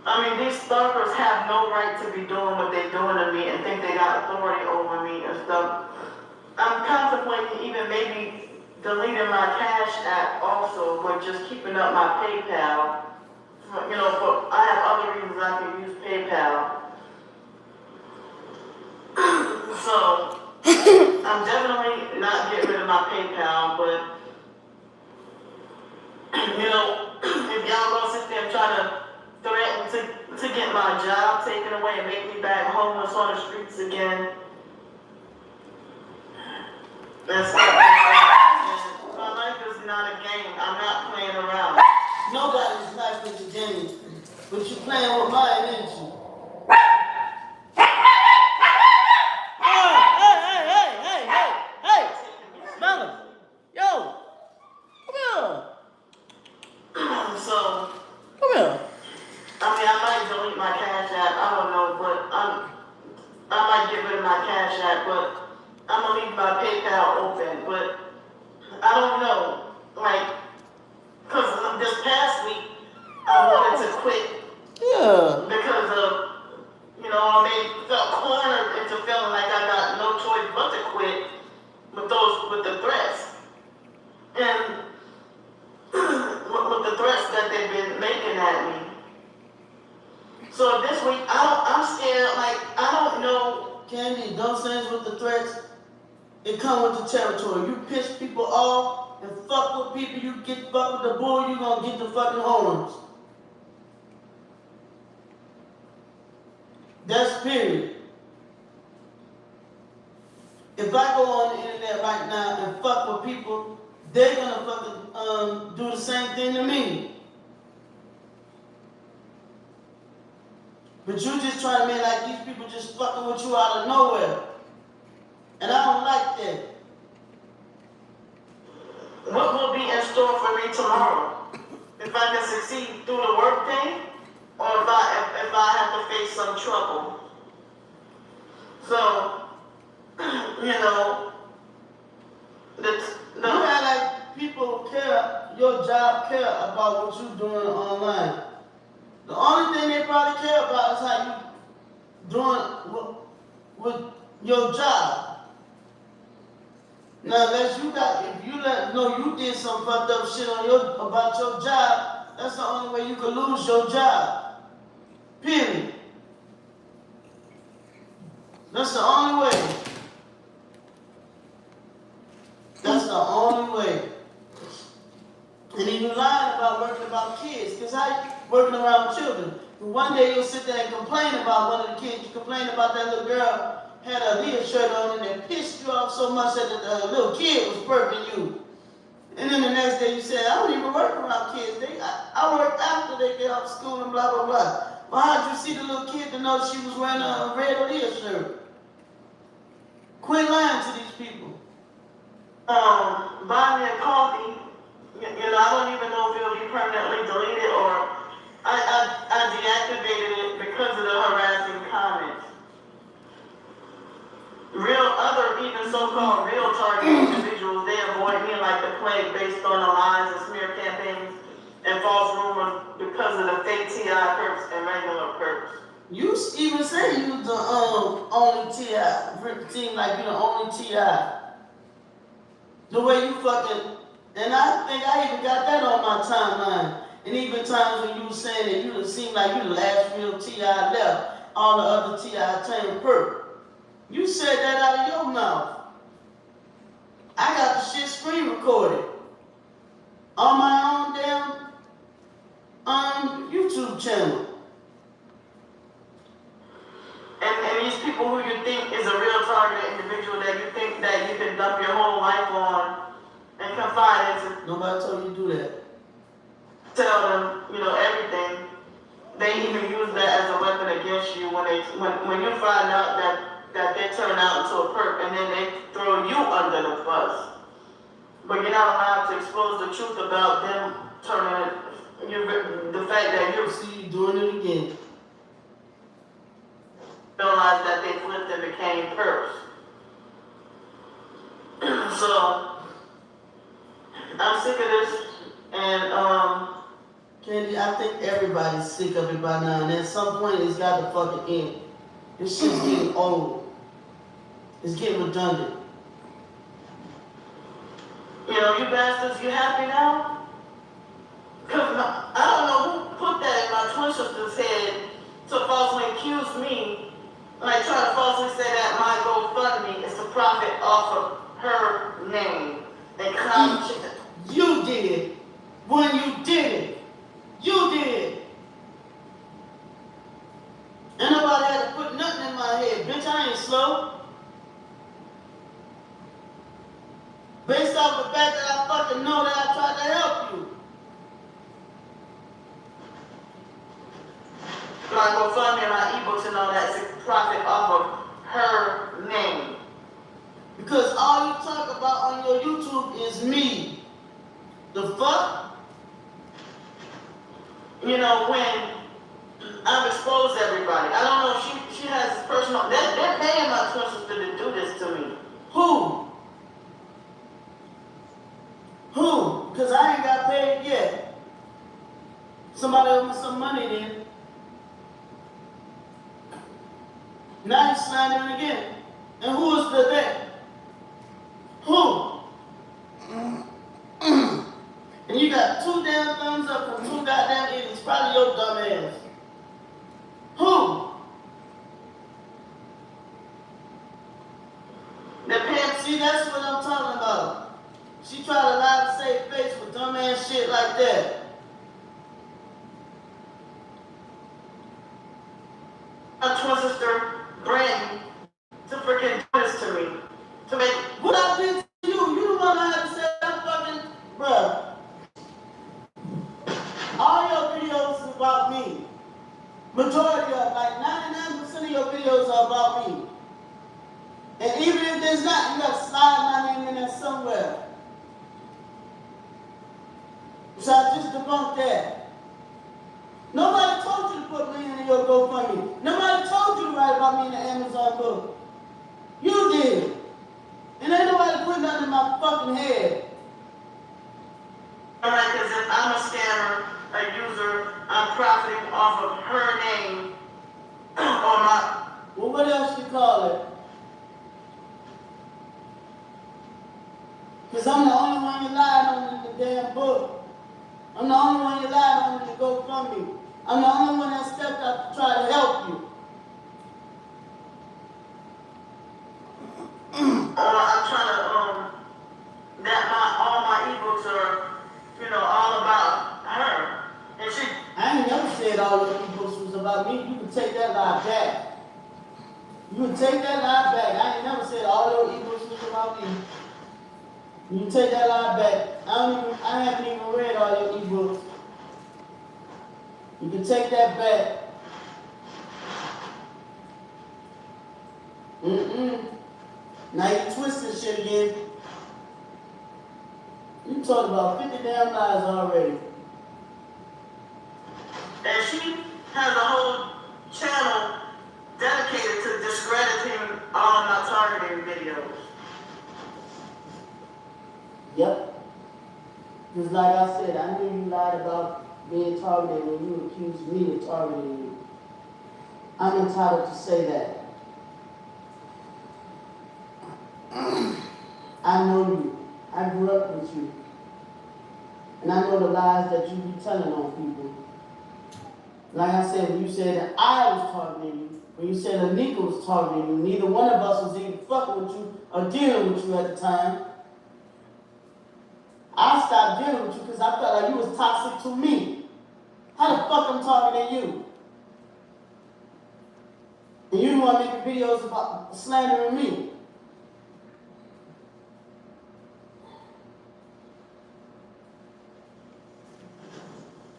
B: I mean, these stalkers have no right to be doing what they're doing to me and think they got authority over me and stuff. I'm contemplating even maybe deleting my Cash App also, but just keeping up my PayPal. You know, but I have other reasons I can use PayPal. So, I'm definitely not getting rid of my PayPal, but, you know, if y'all gonna sit there and try to threaten to get my job taken away and make me back homeless on the streets again, that's not my life is not a game. I'm not playing around. Nobody's life is a game, but you're playing with mine, ain't you?
E: Hey, Melon, yo, come here.
B: So,
E: Come here.
B: I mean, I might delete my Cash App. I don't know, but I might get rid of my Cash App, but I'm gonna leave my PayPal open. But I don't know. like, because this past week, I wanted to quit
E: Yeah.
B: because of, I felt cornered into feeling like I got no choice but to quit with the threats. And with the threats that they've been making at me. So this week, I'm scared, like, I don't know.
A: Candy, those things with the threats, it come with the territory. You piss people off and fuck with people, you get fucked with the bull, you gonna get the fucking horns. That's period. If I go on the internet right now and fuck with people, they're gonna fucking do the same thing to me. But you just try to make like these people just fucking with you out of nowhere. And I don't like that.
B: What will be in store for me tomorrow? If I can succeed through the work day, or if I have to face some trouble. So,
A: You act like people care, your job care about what you're doing online. The only thing they probably care about is how you doing with your job. Now, unless if you know you did some fucked up shit about your job, that's the only way you could lose your job. Period. That's the only way. That's the only way. And then you're lying about working about kids, because how you working around children? One day you'll sit there and complain about one of the kids. You complain about that little girl had a Leah shirt on and it pissed you off so much that the little kid was burping you. And then the next day you say, I don't even work around kids. I work after they get off school and blah, blah, blah. Well, how'd you see the little kid to know she was wearing a red Leah shirt? Quit lying to these people.
B: Buy me a coffee. I don't even know if it'll be permanently deleted or I deactivated it because of the harassing comments. Even so-called real target individuals, they avoid me like the plague based on the lies and smear campaigns and false rumors because of the fake TI perps and regular perps.
A: You even say you was the only TI. Seem like you the only TI. The way you fucking, and I think I even got that on my timeline. And even times when you were saying that you seemed like you the last real TI left, all the other TI turned perp. You said that out of your mouth. I got the shit screen recorded on my own damn YouTube channel.
B: And these people who you think is a real target individual that you think that you can dump your whole life on and confide into.
A: Nobody told you to do that.
B: Tell them, everything. They even use that as a weapon against you when you find out that they turn out into a perp and then they throw you under the bus. But you're not allowed to expose the truth about them turning the fact that you
A: See you doing it again.
B: realize that they flipped and became perps. So I'm sick of this, and
A: Candy, I think everybody's sick of it by now, and at some point it's got to fucking end. This shit's getting old. It's getting redundant.
B: you bastards, you happy now? Because I don't know who put that in my twin sister's head to falsely accuse me, like trying to falsely say that my GoFundMe is to profit off of her name. And
A: You did. When you did it. You did. Ain't nobody had to put nothing in my head. Bitch, I ain't slow. Based off the fact that I fucking know that I tried to help you.
B: my GoFundMe and my ebooks and all that is to profit off of her name.
A: Because all you talk about on your YouTube is me. The fuck?
B: When I've exposed everybody. I don't know if she has personal. They're paying my twin sister to do this to me.
A: Who? Who? Because
B: paid yet. Somebody owed me some money then. Now he's slandering again. And who is the that? Who? And you got 2 damn thumbs up from 2 goddamn idiots. Probably your dumb ass. Who? See, that's what I'm talking about. She tried to lie to save face with dumb ass shit like that.
F: Twin sister Brandy to freaking do this to me. To make
B: What I did to you? You the one I had to say I'm fucking, bruh. All your videos is about me. Majority of, like 99% of your videos are about me. And even if there's not, you gotta slide my name in there somewhere. So I just debunked that. Nobody told you to put me in your GoFundMe. Nobody told you to write about me in the Amazon book. You did. And ain't nobody put nothing in my fucking head.
F: alright, because if I'm a scammer, a user, I'm profiting off of her name or my.
B: Well, what else you call it? Because I'm the only one you lied on in the damn book. I'm the only one you lied on in the GoFundMe. I'm the only one that stepped up to try to help you.
F: Or I'm trying to, that all my ebooks are, all about her. And she.
B: I ain't never said all of these books was about me. You can take that lie back. You can take that lie back. I ain't never said all your ebooks was about me. You can take that lie back. I haven't even read all your ebooks. You can take that back. Now you twisting shit again. You talked about 50 damn lies already.
F: And she has a whole channel dedicated to discrediting all my targeting videos.
B: Yep. Just like I said, I knew you lied about being targeted when you accused me of targeting you. I'm entitled to say that. I know you. I grew up with you. And I know the lies that you be telling on people. Like I said, when you said that I was targeting you, when you said Anika was targeting you, neither one of us was even fucking with you or dealing with you at the time. I stopped dealing with you because I felt like you was toxic to me. How the fuck I'm targeting you? And you want to make videos about slandering me.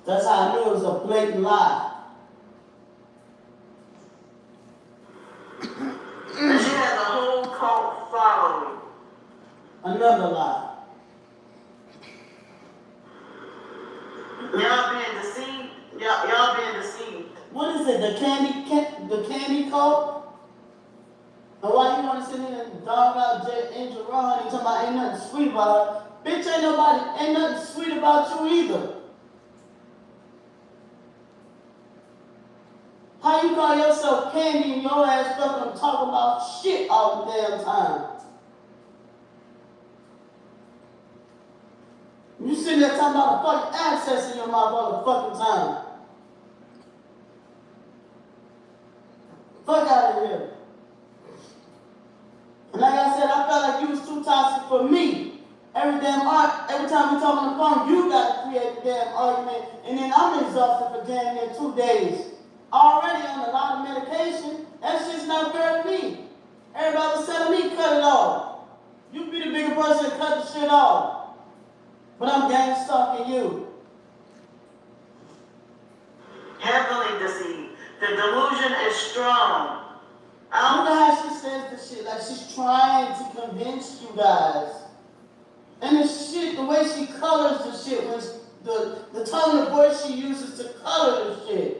B: That's how I knew it was a blatant lie.
F: And she has a whole cult following.
B: Another lie.
F: Y'all being deceived. Y'all being deceived.
B: What is it? The candy cult? And why you want to sit here and dog out Angel Ron and talking about ain't nothing sweet about her? Bitch, ain't nothing sweet about you either. How you call yourself Candy and your ass fucking talking about shit all the damn time? You sitting there talking about the fucking access in your mouth all the fucking time. Fuck out of here. And like I said, I felt like you was too toxic for me. Every time we talk on the phone, you got to create a damn argument, and then I'm exhausted for damn near 2 days. Already on a lot of medication, that shit's not fair to me. Everybody was telling me cut it off. You be the bigger person and cut the shit off. But I'm gang stalking you.
F: Heavily deceived. The delusion is strong.
B: I don't know how she says this shit, like she's trying to convince you guys. And the shit, the way she colors the shit, was the tone of voice she uses to color the shit.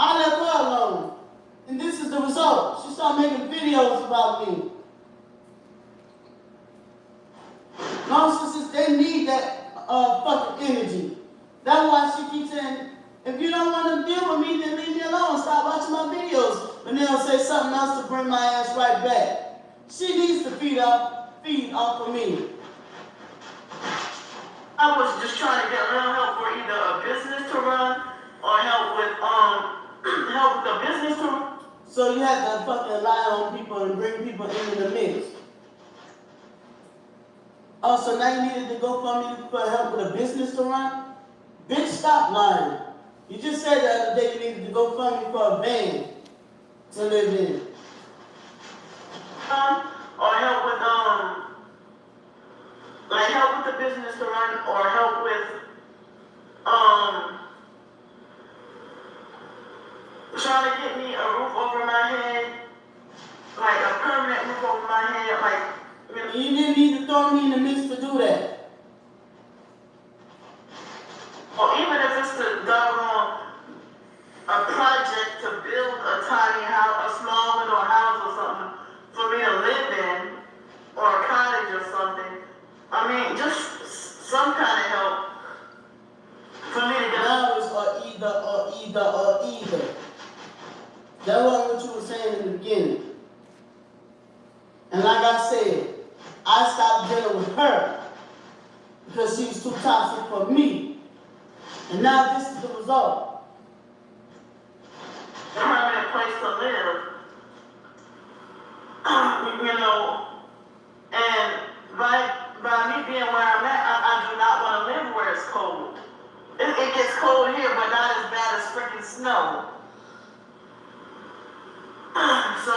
B: I left her alone. And this is the result. She started making videos about me. Narcissist homeless, they need that fucking energy. That's why she keeps saying, if you don't want to deal with me, then leave me alone. Stop watching my videos. And they'll say something else to bring my ass right back. She needs to feed off of me.
F: I was just trying to get a little help for either a business to run or help with the business to run.
B: So you have to fucking lie on people and bring people into the mix. Oh, so now you needed to go for help with a business to run? Bitch, stop lying. You just said the other day you needed to go for a van to live in.
F: Or help with like help with the business to run, or help with trying to get me a roof over my head, like a permanent roof over my head, like
B: You didn't need to throw me in the mix to do that.
F: or even if it's to doggone a project to build a tiny house, a small little house or something for me to live in, or a cottage or something. I mean, just some kind of help for me to get
B: Now it's or either. That wasn't what you were saying in the beginning. And like I said, I stopped dealing with her because she was too toxic for me. And now this is the result.
F: a permanent place to live. You know, and by me being where I'm at, I do not want to live where it's cold. It gets cold here, but not as bad as freaking snow. So,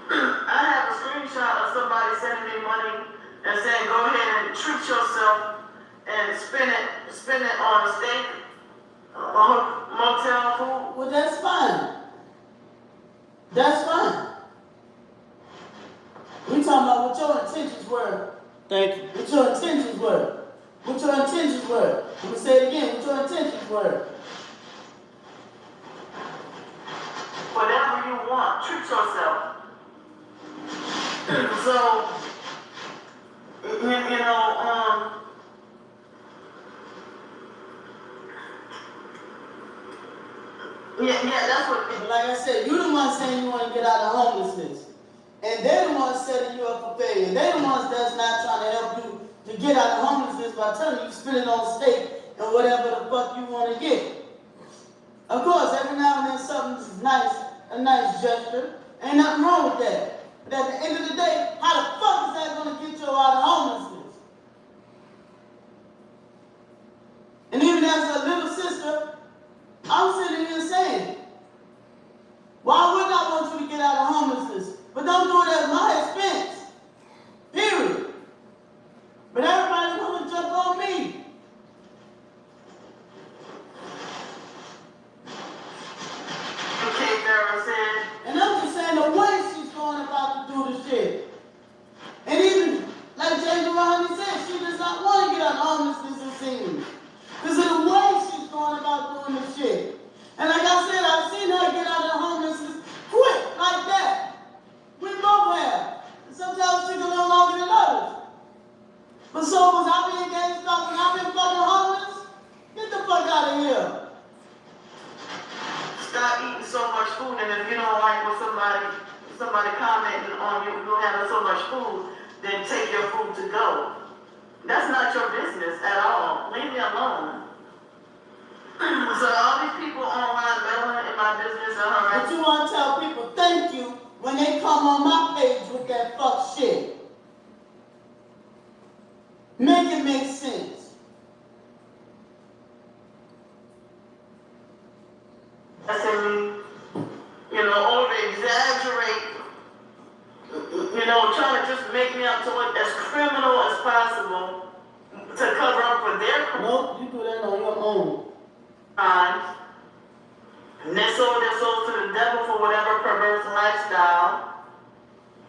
F: I have a screenshot of somebody sending me money and saying, go ahead and treat yourself and spend it on a steak, motel food.
B: Well, that's fine. That's fine. We talking about what your intentions were.
E: Thank you.
B: What your intentions were. What your intentions were. I'm going to say it again. What your intentions were.
F: Whatever you want, treat yourself. So, you know, yeah, that's what.
B: But like I said, you the one saying you want to get out of homelessness. And they're the ones setting you up for failure. They're the ones that's not trying to help you to get out of homelessness by telling you spend it on steak and whatever the fuck you want to get. Of course, every now and then something's nice, a nice gesture. Ain't nothing wrong with that. But at the end of the day, how the fuck is that going to get you out of homelessness? And even as a little sister, I'm sitting here saying, why would I want you to get out of homelessness? But don't do it at my expense. Period. But everybody want to jump on me.
F: Okay, Sarah said.
B: And I'm just saying the way she's going about to do the shit. And even, like Jay Durrani said, she does not want to get out of homelessness, it seems. Because of the way she's going about doing the shit. And like I said, I've seen her get out of homelessness quick, like that. We both have. And sometimes it takes a little longer than others. But so was I being gangsta when I've been fucking homeless? Get the fuck out of here.
F: Stop eating so much food, and if you don't like what somebody commenting on you having so much food, then take your food to go. That's not your business at all. Leave me alone. So all these people online meddling in my business and
B: But
F: harassing.
B: you want to tell people thank you when they come on my page with that fuck shit. Make it make sense.
F: That's you know, over exaggerate, you know, trying to just make me out to look as criminal as possible to cover up for their
B: Nope, you do that on your own.
F: crimes. And they sold their souls to the devil for whatever perverse lifestyle.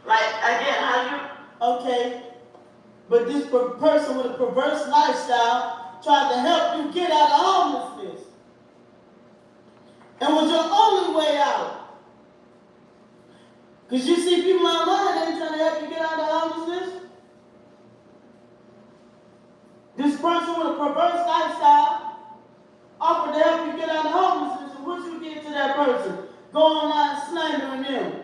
F: Like, again, how you...
B: Okay, but this person with a perverse lifestyle tried to help you get out of homelessness. And was your only way out. Because you see people online, they trying to help you get out of homelessness. person with a perverse lifestyle offered to help you get out of homelessness, and what you did to that person? Go online slandering them.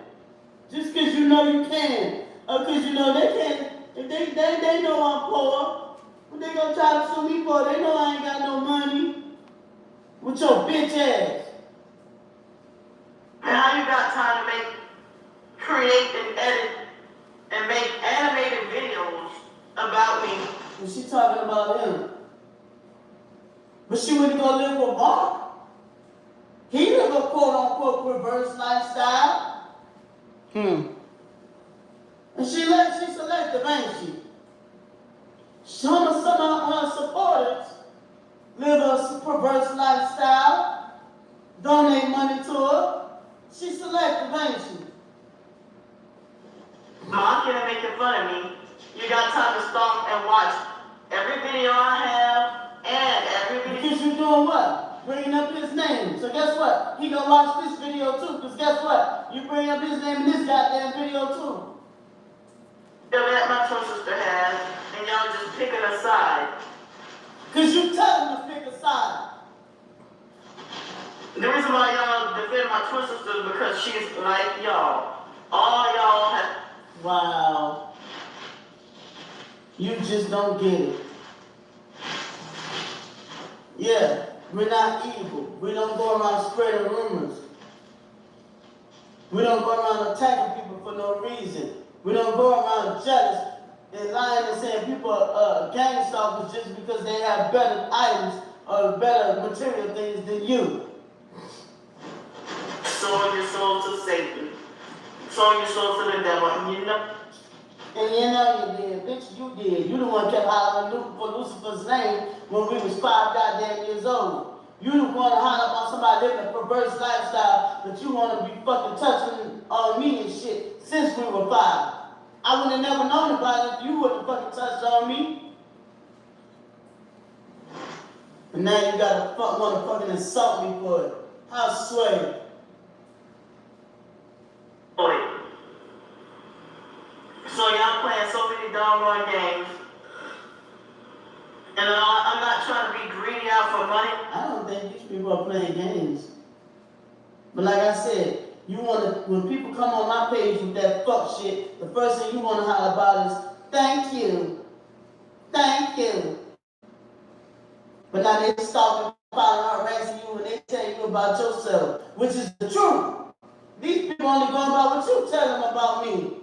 B: Just because you know you can. Or because you know they can't. If they know I'm poor. What they gonna try to sue me for? They know I ain't got no money. With your bitch ass.
F: And how you got time to create and edit and make animated videos about me?
B: And she talking about him. But she wouldn't go live with Mark. He live a quote unquote perverse lifestyle. And she selective, ain't she? Some of her supporters live a perverse lifestyle, donate money to her. She selective, ain't she?
F: Mom can't making fun of me. You got time to stop and watch every video I have and every video.
B: Because you doing what? Bringing up his name. So guess what? He gonna watch this video too. Because guess what? You bring up his name in this goddamn video too.
F: That my twin sister has, and y'all just picking a side.
B: Because you tell him to pick a side.
F: The reason why y'all defend my twin sister is because she's like y'all. All y'all have.
B: Wow. You just don't get it. Yeah, we're not evil. We don't go around spreading rumors. We don't go around attacking people for no reason. We don't go around jealous and lying and saying people are gang stalkers just because they have better items or better material things than you.
F: Sowing your soul to Satan. Sowing your soul to the devil. And you know.
B: And you know you did. Bitch, you did. You the one kept hollering for Lucifer's name when we was 5 goddamn years old. You the one to holler about somebody living a perverse lifestyle, but you want to be fucking touching on me and shit since we were 5. I would have never known about it if you wouldn't fucking touched on me. And now you gotta want to fucking insult me for it. I swear.
F: Boy. So y'all playing so many doggone games. And I'm not trying to be greedy out for money.
B: I don't think these people are playing games. But like I said, you wanna, when people come on my page with that fuck shit, the first thing you wanna holler about is, thank you. Thank you. But now they stalking, following, harassing you, and they tell you about yourself, which is the truth. These people only going by what you tell them about me.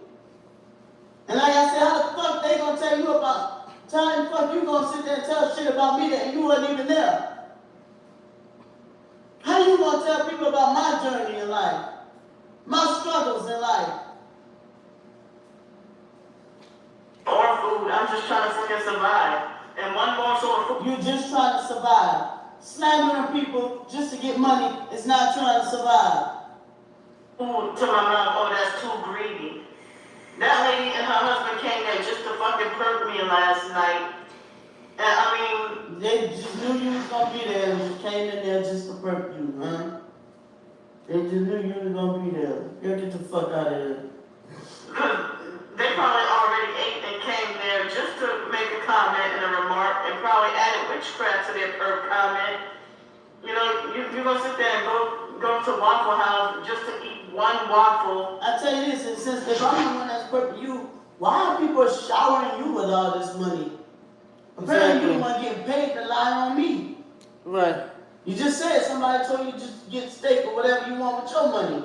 B: And like I said, how the fuck they gonna tell you about, how the fuck you gonna sit there and tell shit about me that you wasn't even there? How you gonna tell people about my journey in life? My struggles in life?
F: Or food. I'm just trying to freaking survive. And one more sort of food.
B: You just trying to survive. Slandering people just to get money is not trying to survive.
F: Food to my mom, oh, that's too greedy. That lady and her husband came there just to fucking perk me last night. And I mean,
B: They just knew you was gonna be there and just came in there just to perk you, huh? They just knew you was gonna be there. Girl, get the fuck out of here.
F: because they probably already ate and came there just to make a comment and a remark and probably added witchcraft to their perk comment. You know, you're gonna sit there and go to Waffle House just to eat one waffle.
B: I tell you this, and since if I'm the one that's perking you, why are people showering you with all this money? Apparently you the one getting paid to lie on me.
E: Right.
B: You just said somebody told you just get steak or whatever you want with your money.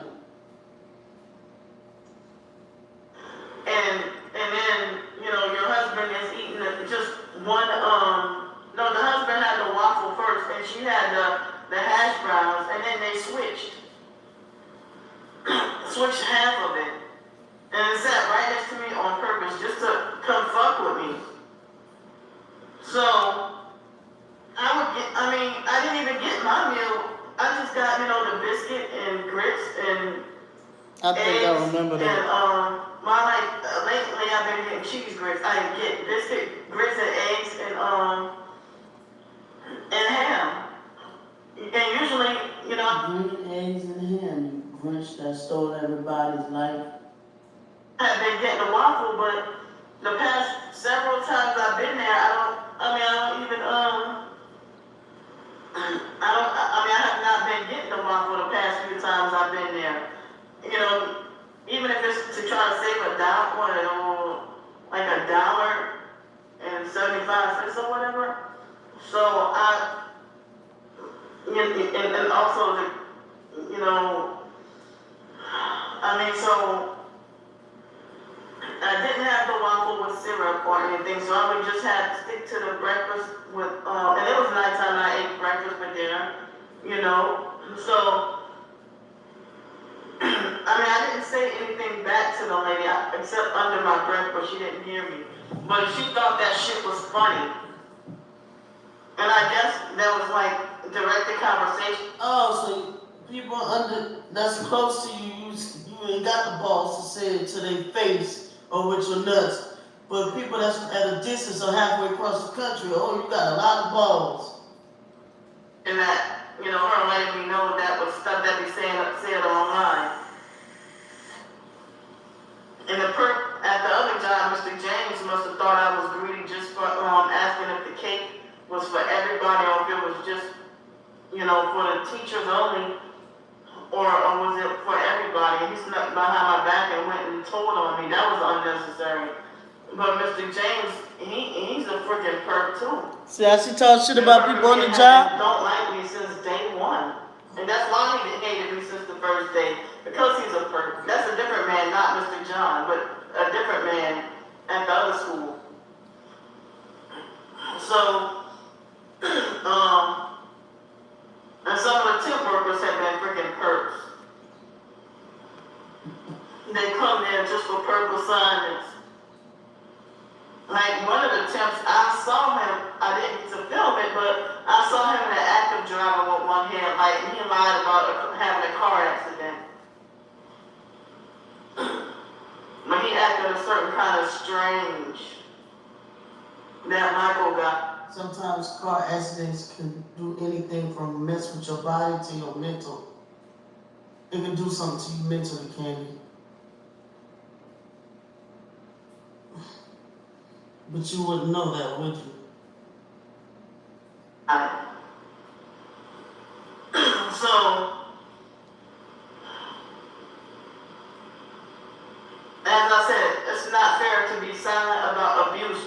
F: And then, you know, your husband is eating just one, no, the husband had the waffle first and she had the hash browns and then they switched half of it. And it sat right next to me on purpose just to come fuck with me. So, I didn't even get my meal. I just got, you know, the biscuit and grits and
E: I think
F: eggs,
E: I remember that.
F: and lately I've been getting cheese grits. I get biscuit, grits and eggs and ham. And usually, you know,
B: Green eggs and ham, you Grinch that stole everybody's life.
F: I've been getting a waffle, but the past several times I've been there, I don't even, I have not been getting the waffle the past few times I've been there. You know, even if it's to try to save a dollar, or like $1.75 or whatever. So and also the, so I didn't have the waffle with syrup or anything, so I would just have to stick to the breakfast with, and it was nighttime and I ate breakfast for dinner, so, I didn't say anything back to the lady, except under my breath, but she didn't hear me. But she thought that shit was funny. And I guess that was like directed conversation.
B: Oh, so people that's close to you, you ain't got the balls to say it to their face or with your nuts. But people that's at a distance or halfway across the country, oh, you got a lot of balls.
F: And that, her letting me know that was stuff that be said online. And at the other job, Mr. James must have thought I was greedy just for asking if the cake was for everybody or if it was just, for the teachers only, or was it for everybody? And he snuck behind my back and went and told on me. That was unnecessary. But Mr. James, he's a freaking perp too.
E: See how she talks shit about people on the job?
F: Don't like me since day one. And that's why he hated me since the first day. Because he's a perp. That's a different man, not Mr. John, but a different man at the other school. So, and some of the temp workers have been freaking perps. They come there just for perp assignments. Like one of the temps, I saw him, I didn't get to film it, but I saw him in an active driving with one headlight, and he lied about having a car accident. But he acted a certain kind of strange. That Michael got.
B: Sometimes car accidents can do anything from mess with your body to your mental. It can do something to you mentally, Candy. But you wouldn't know that, would you?
F: So, as I said, it's not fair to be silent about abuse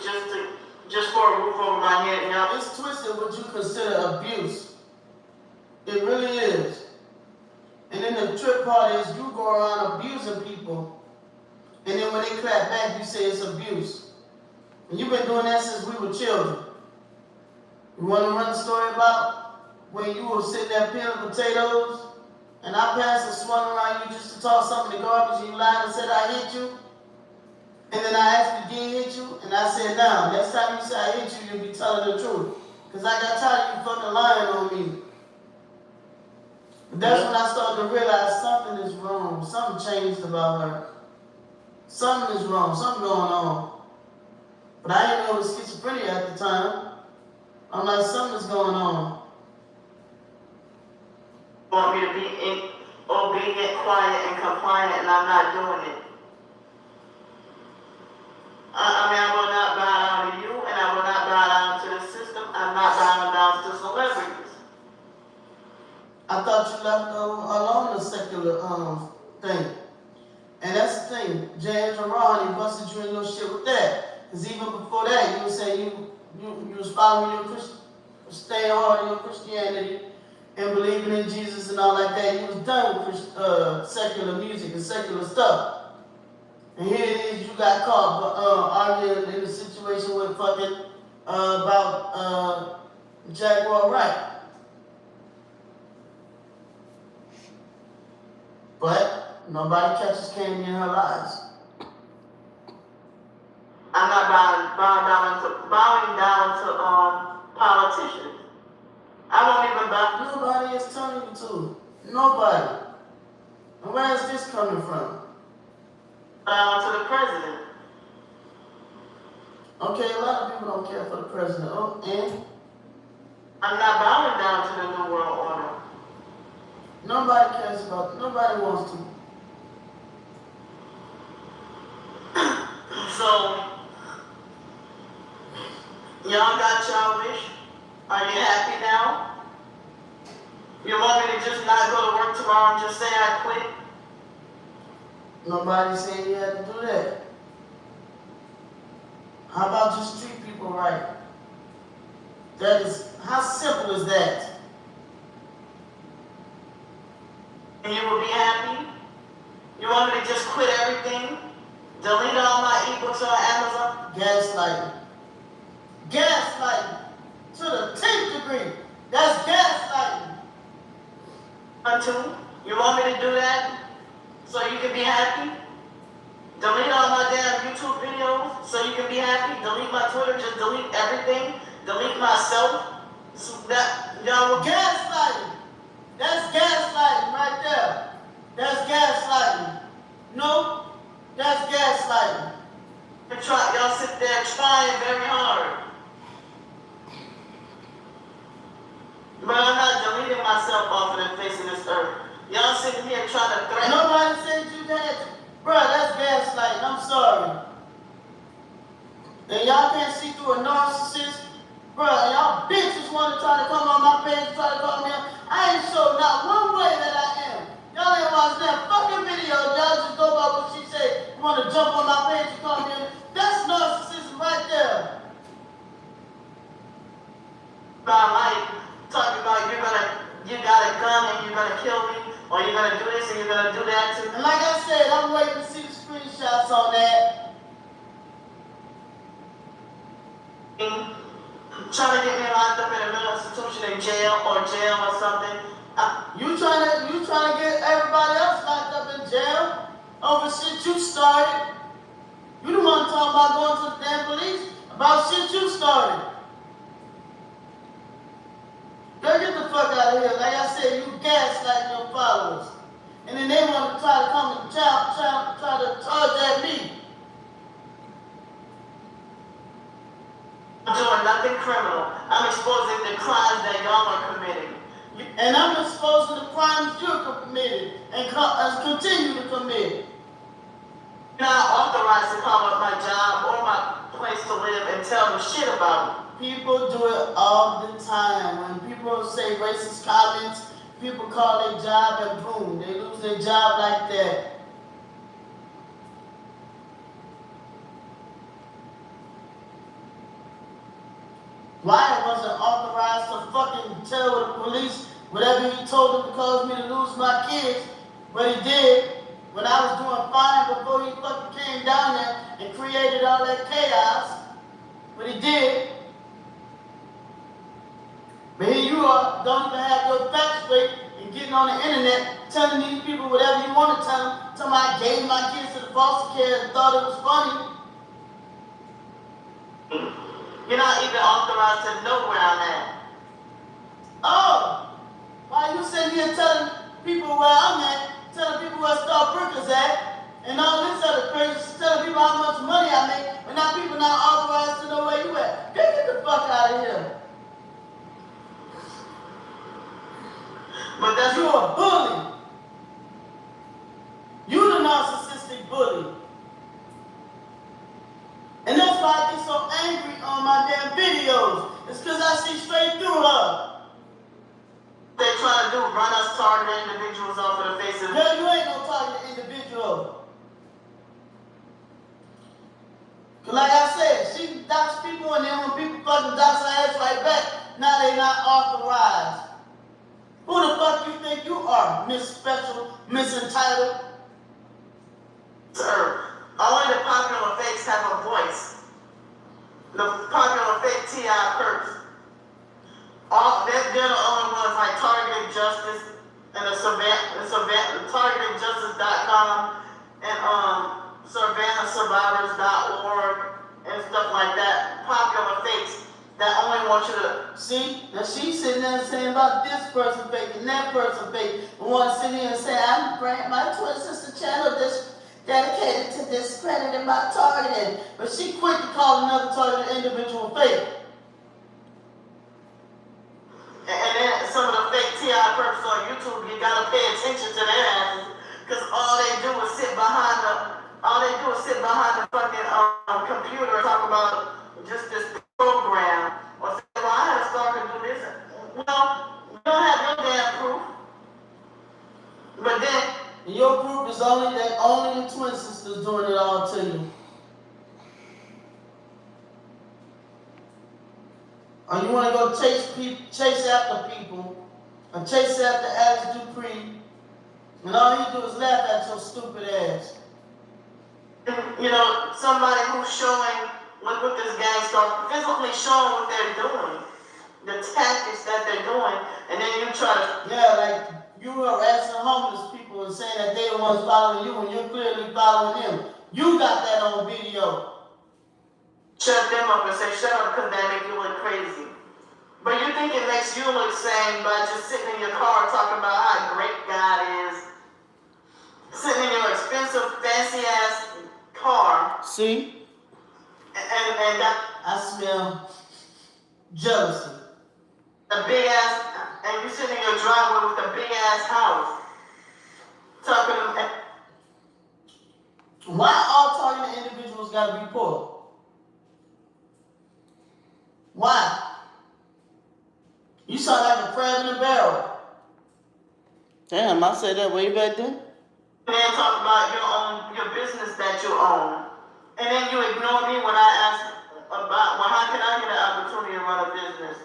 F: just for a roof over my head.
B: It's twisted what you consider abuse. It really is. And then the trip part is you go around abusing people, and then when they clap back, you say it's abuse. And you've been doing that since we were children. You want to run a story about when you were sitting there peeling potatoes, and our pastor swung around you just to toss something in the garbage, and you lied and said, I hit you? And then I asked you, did he hit you? And I said, no, next time you say I hit you, you'll be telling the truth. Because I got tired of you fucking lying on me. But that's when I started to realize something is wrong. Something changed about her. Something is wrong. Something going on. But I didn't know it was schizophrenia at the time. I'm like, something's going on.
F: Want me to be obedient, quiet, and compliant, and I'm not doing it. I will not bow down to you, and I will not bow down to the system. I'm not bowing down to celebrities.
B: I thought you left alone the secular thing. And that's the thing. James Ron, he busted you in your shit with that. Because even before that, you were saying you was following your staying hard in your Christianity and believing in Jesus and all like that. You was done with secular music and secular stuff. And here it is, you got caught arguing in a situation with fucking about Jaguar Wright. But nobody catches Candy in her lies.
F: I'm not bowing down to politicians. I won't even bow.
B: Nobody is telling you to. Nobody. And where is this coming from?
F: To the president.
B: Okay, a lot of people don't care for the president. Oh, and?
F: I'm not bowing down to the New World Order.
B: Nobody cares about, nobody wants to.
F: So, Y'all got y'all wish? Are you happy now? You want me to just not go to work tomorrow and just say I quit?
B: Nobody said you had to do that. How about just treat people right? That is, how simple is that?
F: And you will be happy? You want me to just quit everything? Delete all my ebooks on Amazon?
B: Gaslighting. Gaslighting. To the 10th degree. That's gaslighting.
F: You want me to do that so you can be happy? Delete all my damn YouTube videos so you can be happy? Delete my Twitter, just delete everything? Delete myself? So that, y'all will
B: Gaslighting. That's gaslighting right there. That's gaslighting. No, that's gaslighting.
F: y'all sit there trying very hard. But I'm not deleting myself off of the face of this earth. Y'all sitting here trying to threaten.
B: Nobody said you had to. Bruh, that's gaslighting. I'm sorry. And y'all can't see through a narcissist. Bruh, y'all bitches want to try to come on my page and try to call me out. I ain't showed not one way that I am. Y'all ain't watched that fucking video. Y'all just go by what she said. You want to jump on my page and call me out. That's narcissism right there.
F: About life, talking about you got a gun and you're gonna kill me, or you're gonna do this and you're gonna do that too.
B: And like I said, I'm waiting to see the screenshots on that.
F: Trying to get me locked up in a mental institution in jail or something.
B: You trying to get everybody else locked up in jail over shit you started. You the one talking about going to the damn police about shit you started. Girl, get the fuck out of here. Like I said, you gaslighting your followers. And then they want to try to come and try to charge at me.
F: I'm doing nothing criminal. I'm exposing the crimes that y'all are committing.
B: And I'm exposing the crimes you're committed and continue to commit.
F: You're not authorized to come up my job or my place to live and tell me shit about me.
B: People do it all the time. When people say racist comments, people call their job and boom, they lose their job like that. Ryan wasn't authorized to fucking tell the police whatever he told them to cause me to lose my kids, but he did when I was doing fine before he fucking came down there and created all that chaos. But he did. But here you are, don't even have your facts straight and getting on the internet telling these people whatever you want to tell them. Tell them I gave my kids to the foster care and thought it was funny.
F: You're not even authorized to know where I'm at.
B: Oh, why you sitting here telling people where I'm at, telling people where Starbrickers at, and all this other crazy shit, telling people how much money I make, but now people not authorized to know where you at. Get the fuck out of here.
F: But that's
B: You're a bully. You the narcissistic bully. And that's why I get so angry on my damn videos. It's because I see straight through her.
F: they're trying to do, run us targeted individuals off of the face of the...
B: Girl, you ain't no targeted individual. Cause like I said, she dox people and then when people fucking dox her ass right back, now they not authorized. Who the fuck you think you are, Miss Special, Miss Entitled?
F: Sir, only the popular fakes have a voice. The popular fake T.I. Perks. They're the only ones like Targeted Justice and TargetedJustice.com and SavannahSurvivors.org and stuff like that. Popular fakes that only want you to...
B: See, now she's sitting there saying about this person fake and that person fake. And want to sit here and say, I'm brand my Twitter sister channel this dedicated to discrediting my targeted. But she quick to call another targeted individual fake.
F: And then some of the fake T.I. Perks on YouTube, you gotta pay attention to their asses, because all they do is sit behind the fucking computer and talk about just this program
B: Only the twin sisters doing it all to you. Or you want to go chase after people, or chase after Alex Dupree, and all you do is laugh at your stupid ass.
F: You know, somebody who's showing, look what this gang started, physically showing what they're doing, the tactics that they're doing, and then you try to,
B: Yeah, like you harassing homeless people and saying that they the ones following you when you're clearly following them. You got that on video.
F: shut them up and say, shut up, because that make you look crazy. But you think it makes you look sane by just sitting in your car talking about how great God is, sitting in your expensive, fancy-ass car,
E: See?
F: and got
B: I smell jealousy.
F: a big-ass, and you sitting in your driveway with a big-ass house, talking,
B: Why all targeted individuals gotta be poor? Why? You sound like a crab in a barrel.
E: Damn, I said that way back then.
F: and then talk about your business that you own. And then you ignore me when I ask about, well, how can I get an opportunity to run a business?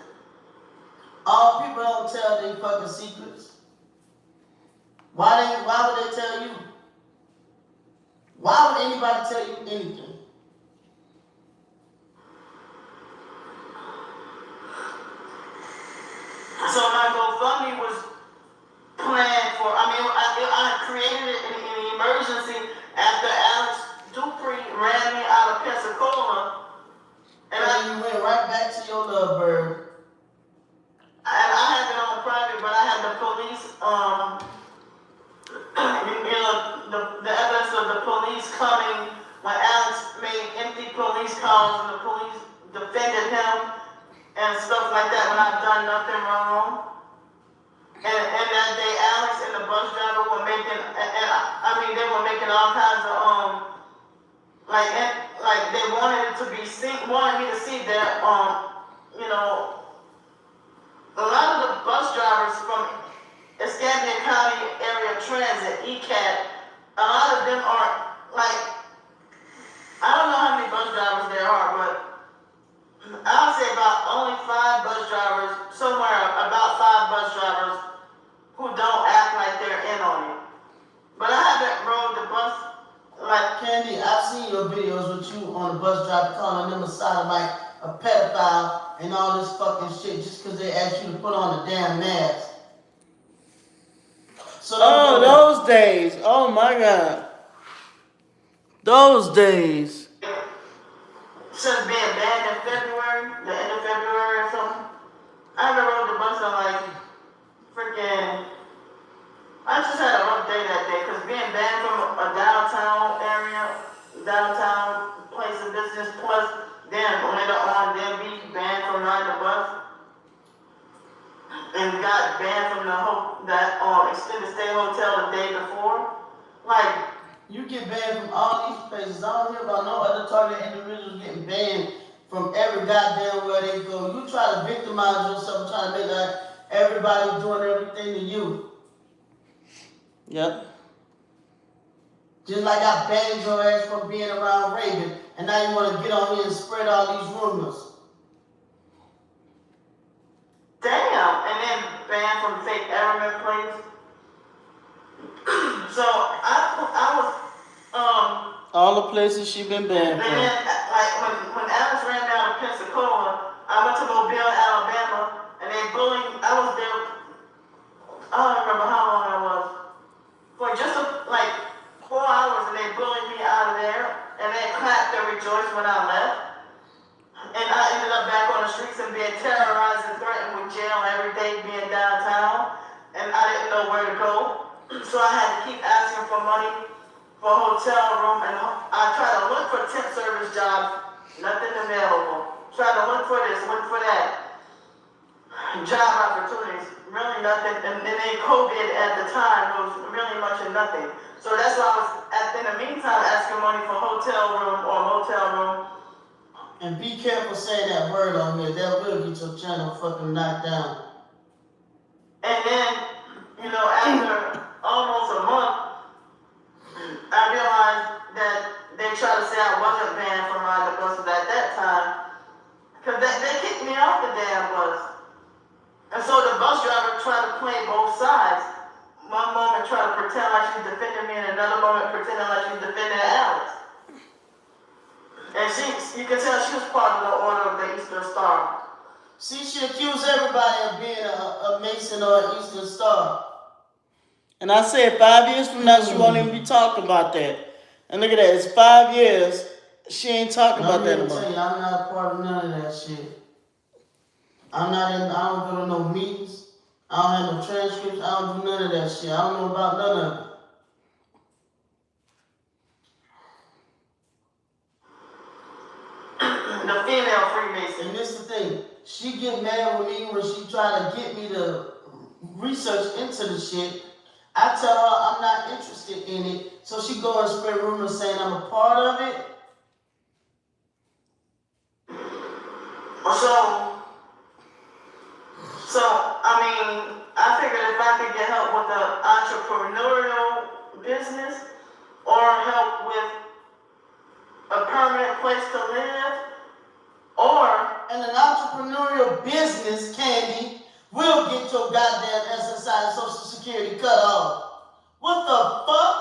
B: All people don't tell their fucking secrets. Why would they tell you? Why would anybody tell you anything?
F: So my GoFundMe was planned for, I created it in an emergency after Alex Dupree ran me out of Pensacola.
B: And then you went right back to your love bird.
F: And I had it on private, but I had the police, the evidence of the police coming when Alex made empty police calls and the police defended him and stuff like that when I've done nothing wrong. And that day, Alex and the bus driver were making, they were making all kinds of, they wanted it to be seen, wanted me to see that, a lot of the bus drivers from Escambia County Area Transit, ECAT, a lot of them are, I don't know how many bus drivers there are, but I would say about only 5 bus drivers, somewhere about 5 bus drivers who don't act like they're in on it. But I haven't rode the bus,
B: Candy, I've seen your videos with you on the bus driver calling them a sodomite, a pedophile, and all this fucking shit just because they asked you to put on a damn mask. So
E: Oh, those days. Oh my God. Those days.
F: since being banned in February, the end of February or something, I haven't rode the bus in freaking, I just had a rough day that day because being banned from a downtown area, downtown place of business, plus then later on then be banned from riding the bus and got banned from that extended stay hotel the day before.
B: You get banned from all these places. I don't hear about no other targeted individuals getting banned from every goddamn where they go. You try to victimize yourself, trying to make like everybody's doing everything to you.
E: Yep.
B: Just like I banned your ass from being around Reagan, and now you want to get on here and spread all these rumors.
F: Damn, and then banned from fake Everman plates. So I was
E: All the places she been banned
F: and
E: from.
F: then when Alex ran down to Pensacola, I went to Mobile, Alabama, and they bullied. I was there. I don't remember how long I was. For just 4 hours, and they bullied me out of there, and they clapped and rejoiced when I left. And I ended up back on the streets and being terrorized and threatened with jail every day, being downtown, and I didn't know where to go. So I had to keep asking for money for a hotel room, and I tried to look for temp service jobs, nothing available. Tried to look for this, look for that. Job opportunities, really nothing. And then COVID at the time was really much of nothing. So that's why I was, in the meantime, asking money for hotel room or motel room.
B: And be careful saying that word on here. That will get your channel fucking knocked down.
F: And then, after almost a month, I realized
B: they tried to say I wasn't banned from riding the buses at that time. Because they kicked me off the damn bus. And so the bus driver tried to play both sides. One moment tried to pretend like she's defending me, and another moment pretending like she's defending Alex. And you can tell she was part of the Order of the Eastern Star.
E: See, she accused everybody of being a Mason or an Eastern Star. And I said 5 years from now, she won't even be talking about that. And look at that, it's 5 years, she ain't talking about that anymore.
B: I'm not a part of none of that shit. I don't go to no meetings. I don't have no transcripts. I don't do none of that shit. I don't know about none of it. The female Freemason. And this is the thing. She get mad with me when she try to get me to research into the shit. I tell her I'm not interested in it. So she go and spread rumors saying I'm a part of it. So, I mean, I figured if I could get help with the entrepreneurial business or help with a permanent place to live, or in an entrepreneurial business, Candy, will get your goddamn SSI and Social Security cut off. What the fuck?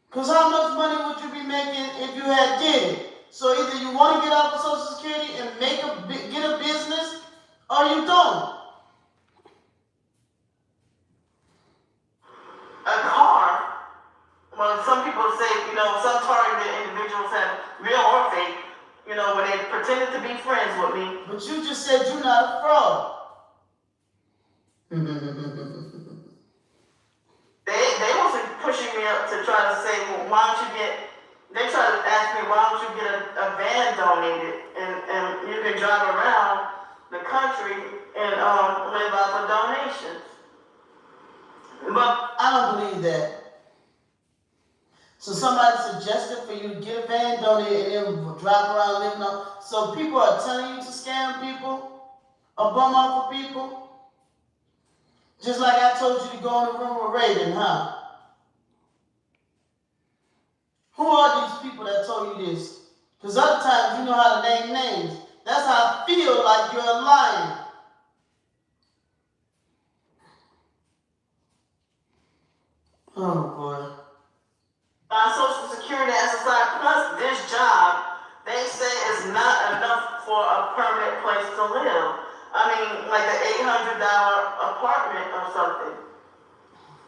B: Because how much money would you be making if you had did it? So either you want to get off of Social Security and get a business, or you don't. A car, well, some people say, some targeted individuals have real or fake, when they pretended to be friends with me. But you just said you're not a fraud. They wasn't pushing me up to try to say, well, why don't you they try to ask me, why don't you get a van donated and you can drive around the country and live off of donations. But I don't believe that. So somebody suggested for you to get a van donated and then drive around living on. So people are telling you to scam people or bum off of people? Just like I told you to go in the room with Raven, huh? Who are these people that told you this? Because other times you know how to name names. That's how I feel like you're lying. Oh boy. My Social Security SSI plus this job, they say is not enough for a permanent place to live. I mean, like an $800 apartment or something.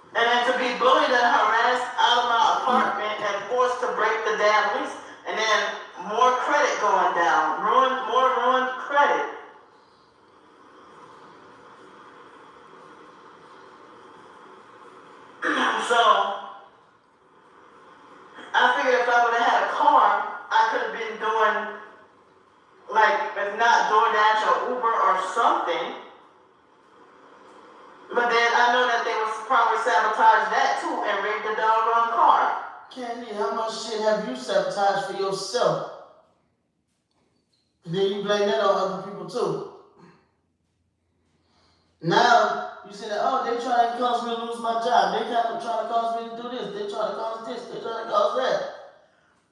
B: And then to be bullied and harassed out of my apartment and forced to break the damn lease, and then more credit going down, more ruined credit. So, I figured if I would have had a car, I could have been doing, if not DoorDash or Uber or something. But then I know that they would probably sabotage that too and rig the doggone car. Candy, how much shit have you sabotaged for yourself? And then you blame that on other people too. Now, you say that, they trying to cause me to lose my job. They kind of trying to cause me to do this. They trying to cause this. They trying to cause that.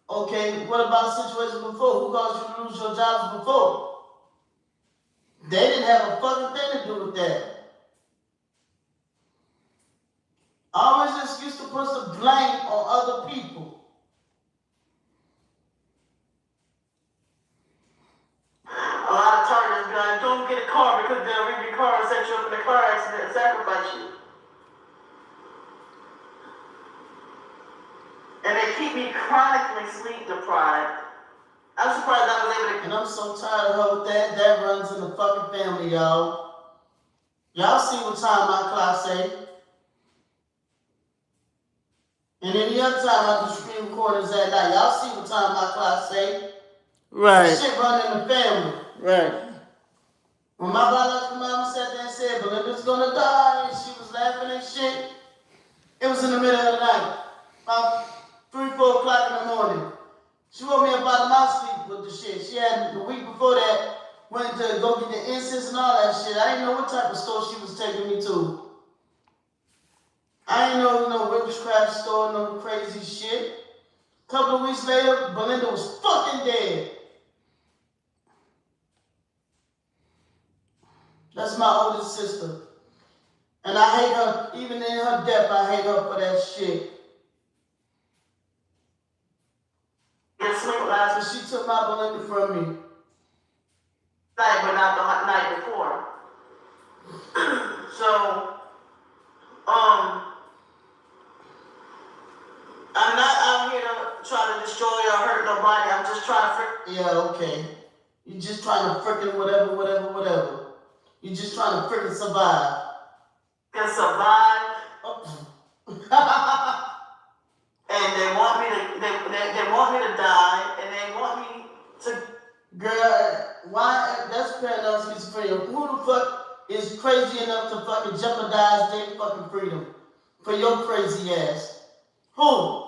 B: Okay, what about situations before? Who caused you to lose your jobs before? They didn't have a fucking thing to do with that. Always an excuse to put the blame on other people. A lot of targets be like, don't get a car because they'll rig your car and set you up in a car accident and sacrifice you. And they keep me chronically sleep deprived. I'm surprised I was able to. And I'm so tired of her with that. That runs in the fucking family, y'all. Y'all see what time my clock say. And any other time I do screen recordings at night, y'all see what time my clock say.
E: Right.
B: Shit run in the family.
E: Right.
B: When my biological mama sat there and said, Belinda's gonna die, and she was laughing and shit, it was in the middle of the night. About 3, 4 o'clock in the morning. She woke me up out of my sleep with the shit. She had, the week before that, went to go get the incense and all that shit. I didn't know what type of store she was taking me to. I didn't know, witchcraft store, no crazy shit. Couple of weeks later, Belinda was fucking dead. That's my oldest sister. And I hate her, even in her death, I hate her for that shit.
F: Get sleep last
B: So she took my Belinda from me.
F: night, but not the night before. So, I'm not out here to try to destroy or hurt nobody. I'm just trying to
B: Yeah, okay. You just trying to frickin' whatever. You just trying to frickin' survive.
F: freaking survive.
B: Oh.
F: And they want me to, they want me to die, and they want me to.
B: Girl, why? That's paranoid schizophrenia. Who the fuck is crazy enough to fucking jeopardize their fucking freedom for your crazy ass? Who?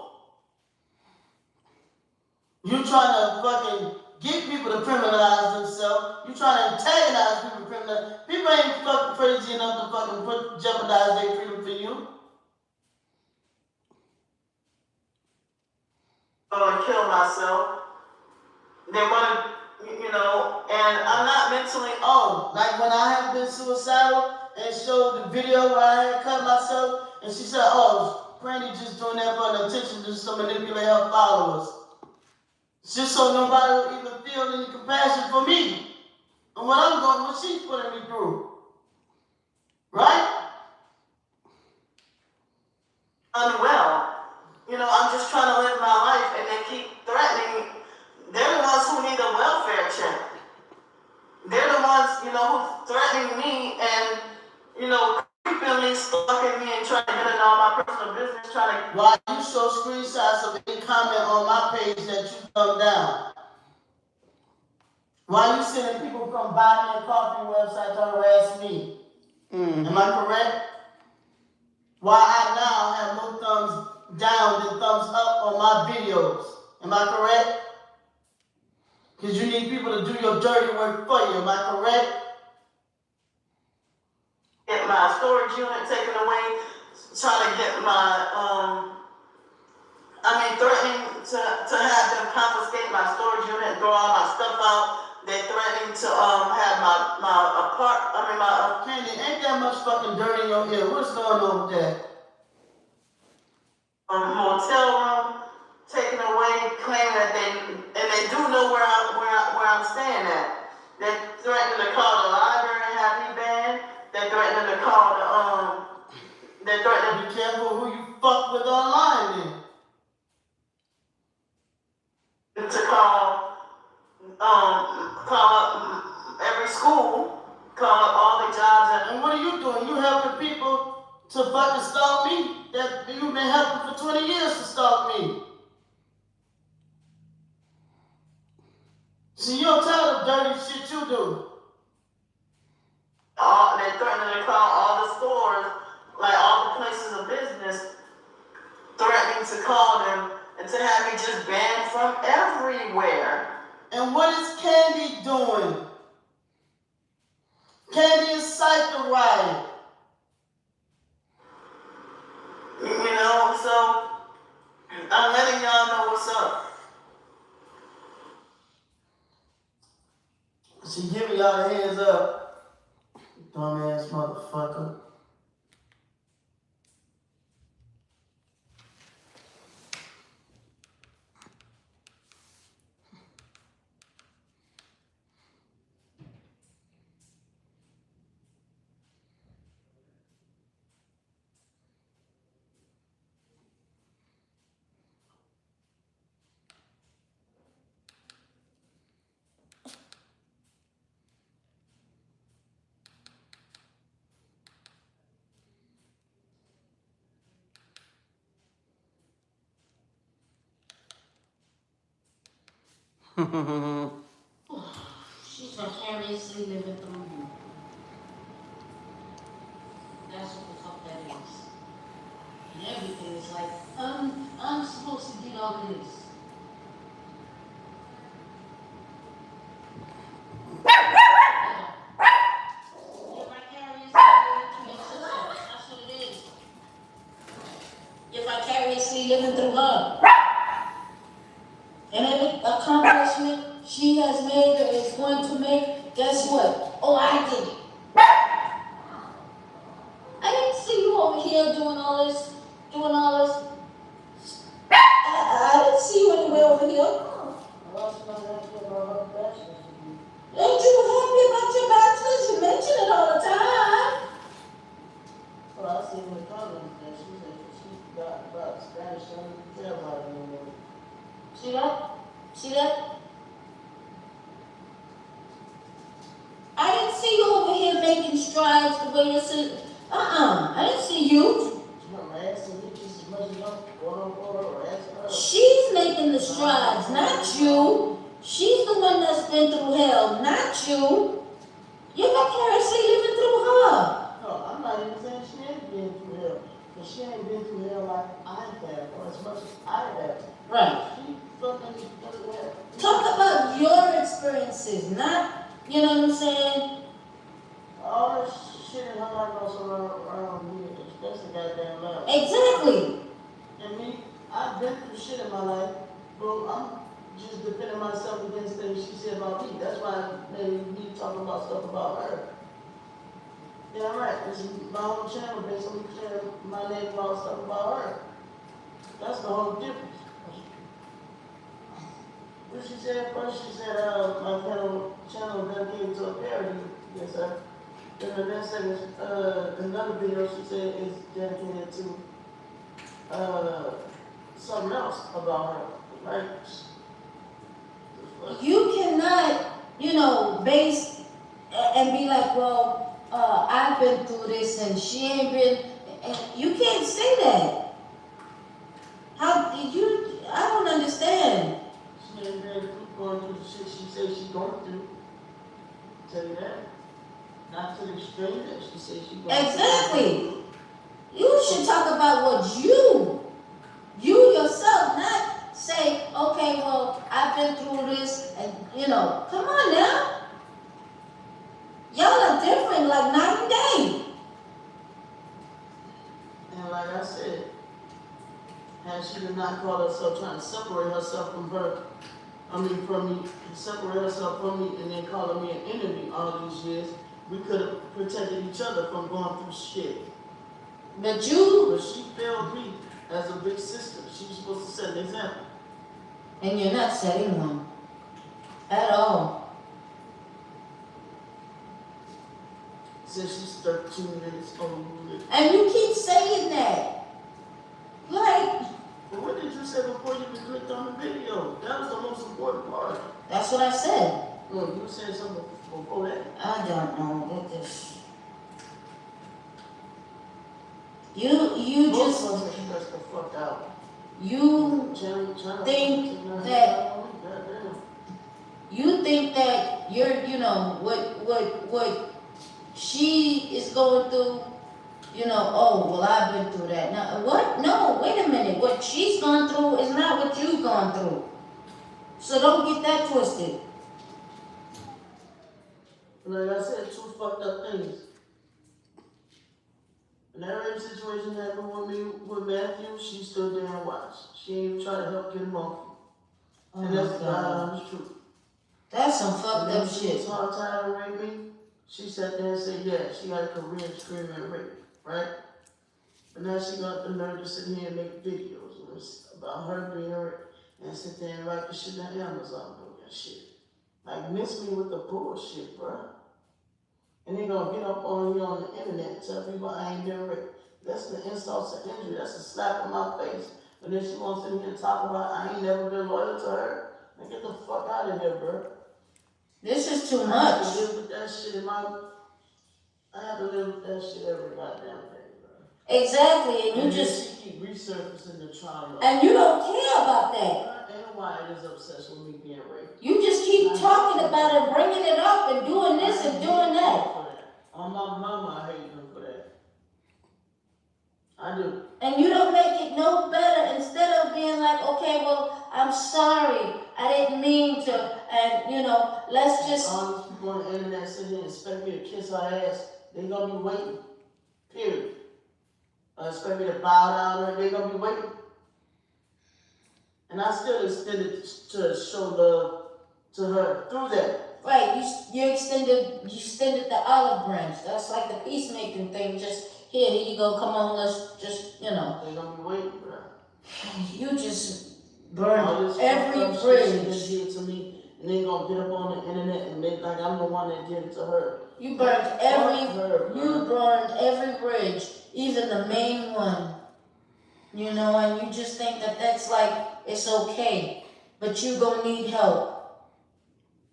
B: You trying to fucking get people to criminalize themselves. You trying to antagonize people to criminalize. People ain't fucking crazy enough to fucking jeopardize their freedom for you.
F: And kill myself. They want to, and I'm not mentally.
B: Oh, like when I have been suicidal and showed the video where I had cut myself, and she said, "Oh, Brandy just doing that for an attention just to manipulate her followers, just so nobody will even feel any compassion for me and what she's putting me through, right?"
F: Unwell. I'm just trying to live my life, and they keep threatening me. They're the ones who need a welfare check. They're the ones, who threatening me and, creepily stalking me and trying to get into all my personal business, trying to.
B: Why you show screenshots of any comment on my page that you come down? Why you sending people come buy me a coffee website to harass me? Am I correct? Why I now have more thumbs down than thumbs up on my videos. Am I correct? Because you need people to do your dirty work for you. Am I correct?
F: Get my storage unit taken away, trying to get threatening to have them confiscate my storage unit and throw all my stuff out. They're threatening to have my
B: Candy, ain't that much fucking dirt in your ear. What's going on with that?
F: motel room taken away, claiming that they do know where I'm staying at. They're threatening to call the library and have me banned. They're threatening to call they're threatening.
B: Be careful who you fuck with online then.
F: To call up every school, call up all the jobs,
B: And what are you doing? You helping people to fucking stalk me? That you've been helping for 20 years to stalk me. See, you don't tell the dirty shit you do.
F: they're threatening to call all the stores, like all the places of business, threatening to call them and to have me just banned from everywhere.
B: And what is Candy doing? Candy is psycho riot.
F: So I'm letting y'all know what's up.
B: She giving y'all the hands up. Dumbass motherfucker.
D: She's vicariously living through you. That's what the fuck that is. And everything is like, I'm supposed to get all this. You're vicariously living through your sister. That's what it is. You're vicariously living through her. And every accomplishment she has made or is going to make, guess what? Oh, I did it. I didn't see you over here doing all this. I didn't see you anywhere over here. Ain't you happy about your bachelor's? You mention it all the time.
B: Well, I seen the comments that she said she got about Spanish, I don't even care about it no more.
D: See that? See that? I didn't see you over here making strides the way you said. I didn't see you.
B: She not asking me just as much as I'm going or asking her.
D: She's making the strides, not you. She's the one that's been through hell, not you. You're vicariously living through her.
B: No, I'm not even saying she ain't been through hell. But she ain't been through hell like I have, or as much as I have.
D: Right.
B: She fucking through hell.
D: Talk about your experiences, not, you know what I'm saying?
B: All this shit in her life goes around me, especially goddamn love.
D: Exactly.
B: And me, I've been through shit in my life, but I'm just defending myself against things she said about me. That's why it made me talking about stuff about her. Yeah, right. This is my own channel based on me sharing my name about stuff about her. That's the whole difference. What she said first, she said my channel dedicated to a parody. Yes, sir. Then the next second, another video she said is dedicated to something else about her. Right?
D: You cannot, base and be like, well, I've been through this and she ain't been, and you can't say that. How did you, I don't understand.
B: She ain't been going through the shit she said she's going through. Tell you that. Not to the extreme that she said she's going through.
D: Exactly. You should talk about what you yourself, not say, okay, well, I've been through this, and come on now. Y'all are different like night and day.
B: And like I said, had she did not call herself trying to separate herself from me, separate herself from me and then calling me an enemy all these years, we could have protected each other from going through shit.
D: But
B: she failed me as a big sister. She was supposed to set an example.
D: And you're not setting one. At all.
B: Since she's 13 minutes old.
D: And you keep saying that. Like.
B: But what did you say before you even clicked on the video? That was the most important part.
D: That's what I said.
B: No, you were saying something before that.
D: I don't know what this. You
B: Most
D: just.
B: of us stressed the fuck out.
D: You think that. You think that you're, what she is going through, oh, well, I've been through that. Now, what? No, wait a minute. What she's gone through is not what you've gone through. So don't get that twisted.
B: Like I said, two fucked up things. In that rape situation happened with me, with Matthew, she stood there and watched. She ain't even try to help get him off.
D: Oh
B: And that's
D: my
B: the
D: God.
B: honest truth.
D: That's some fucked up
B: She
D: shit.
B: was hard time to rape me. She sat there and said, yeah, she had a career in screaming and rape, right? But now she got the nerve to sit here and make videos about her being raped and sit there and write the shit on Amazon book and shit. Like, miss me with the bullshit, bro. And they gonna get up on you on the internet and tell people I ain't been raped. That's the insult to injury. That's a slap in my face. But then she wants to sit here and talk about I ain't never been loyal to her. Man, get the fuck out of here, bro.
D: This is too
B: I
D: much.
B: have to live with that shit I have to live with that shit every goddamn day, bro.
D: Exactly, and you just.
B: She keep resurfacing the trauma.
D: And you don't care about that.
B: And why it is obsessed with me being raped.
D: You just keep talking about it, bringing it up, and doing this and doing that.
B: On my mama, I hate them for that. I do.
D: And you don't make it no better. Instead of being like, okay, well, I'm sorry, I didn't mean to, and let's just.
B: All these people on the internet sitting here and expect me to kiss her ass, they gonna be waiting. Period. expect me to bow down and they're gonna be waiting. And I still extended to show love to her through that.
D: Right, you extended the olive branch. That's like the peacemaking thing. Just here you go. Come on, let's just
B: They're gonna be waiting, bro.
D: You just
B: All
D: burned
B: this
D: every
B: fucked up shit
D: bridge.
B: she did to me, and they gonna get up on the internet and make like I'm the one that did it to her.
D: You burned
B: Fuck her,
D: you
B: bro.
D: burned every bridge, even the main one. You know, and you just think that that's like it's okay, but you gonna need help.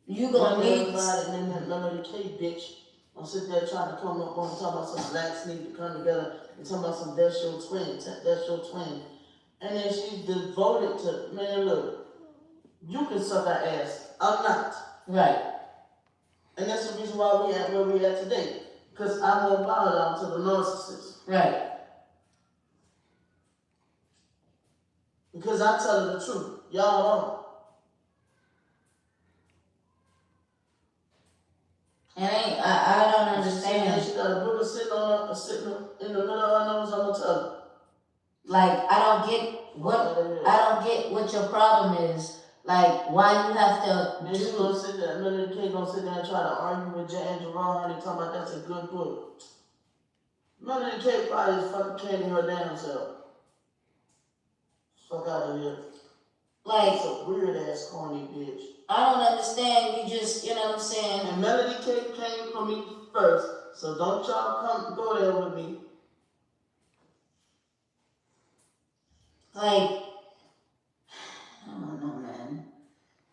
D: You gonna need.
B: Everybody and then that Melody K bitch. I'm sitting there trying to come up on talking about some blacks need to come together and talking about some that's your twin. And then she's devoted to, man, look, you can suck our ass. I'm not.
D: Right.
B: And that's the reason why we at where we at today. Because I won't bow down to the narcissist.
D: Right.
B: Because I'm telling the truth. Y'all don't.
D: And I don't
B: And
D: understand.
B: she got a booger sitting in the middle of her nose, I'm gonna tell her.
D: Like I don't get what your problem is. Like why you have to
B: Then she gonna sit there, Melody K gonna sit there and try to argue with Jan Jerome Hardy talking about that's a good book. Melody K probably is fucking candy her damn self. Fuck out of here.
D: like
B: That's a weird ass corny bitch.
D: I don't understand. You just you know what I'm saying.
B: And Melody K came for me first, so don't y'all go there with me.
D: Like I don't know, man.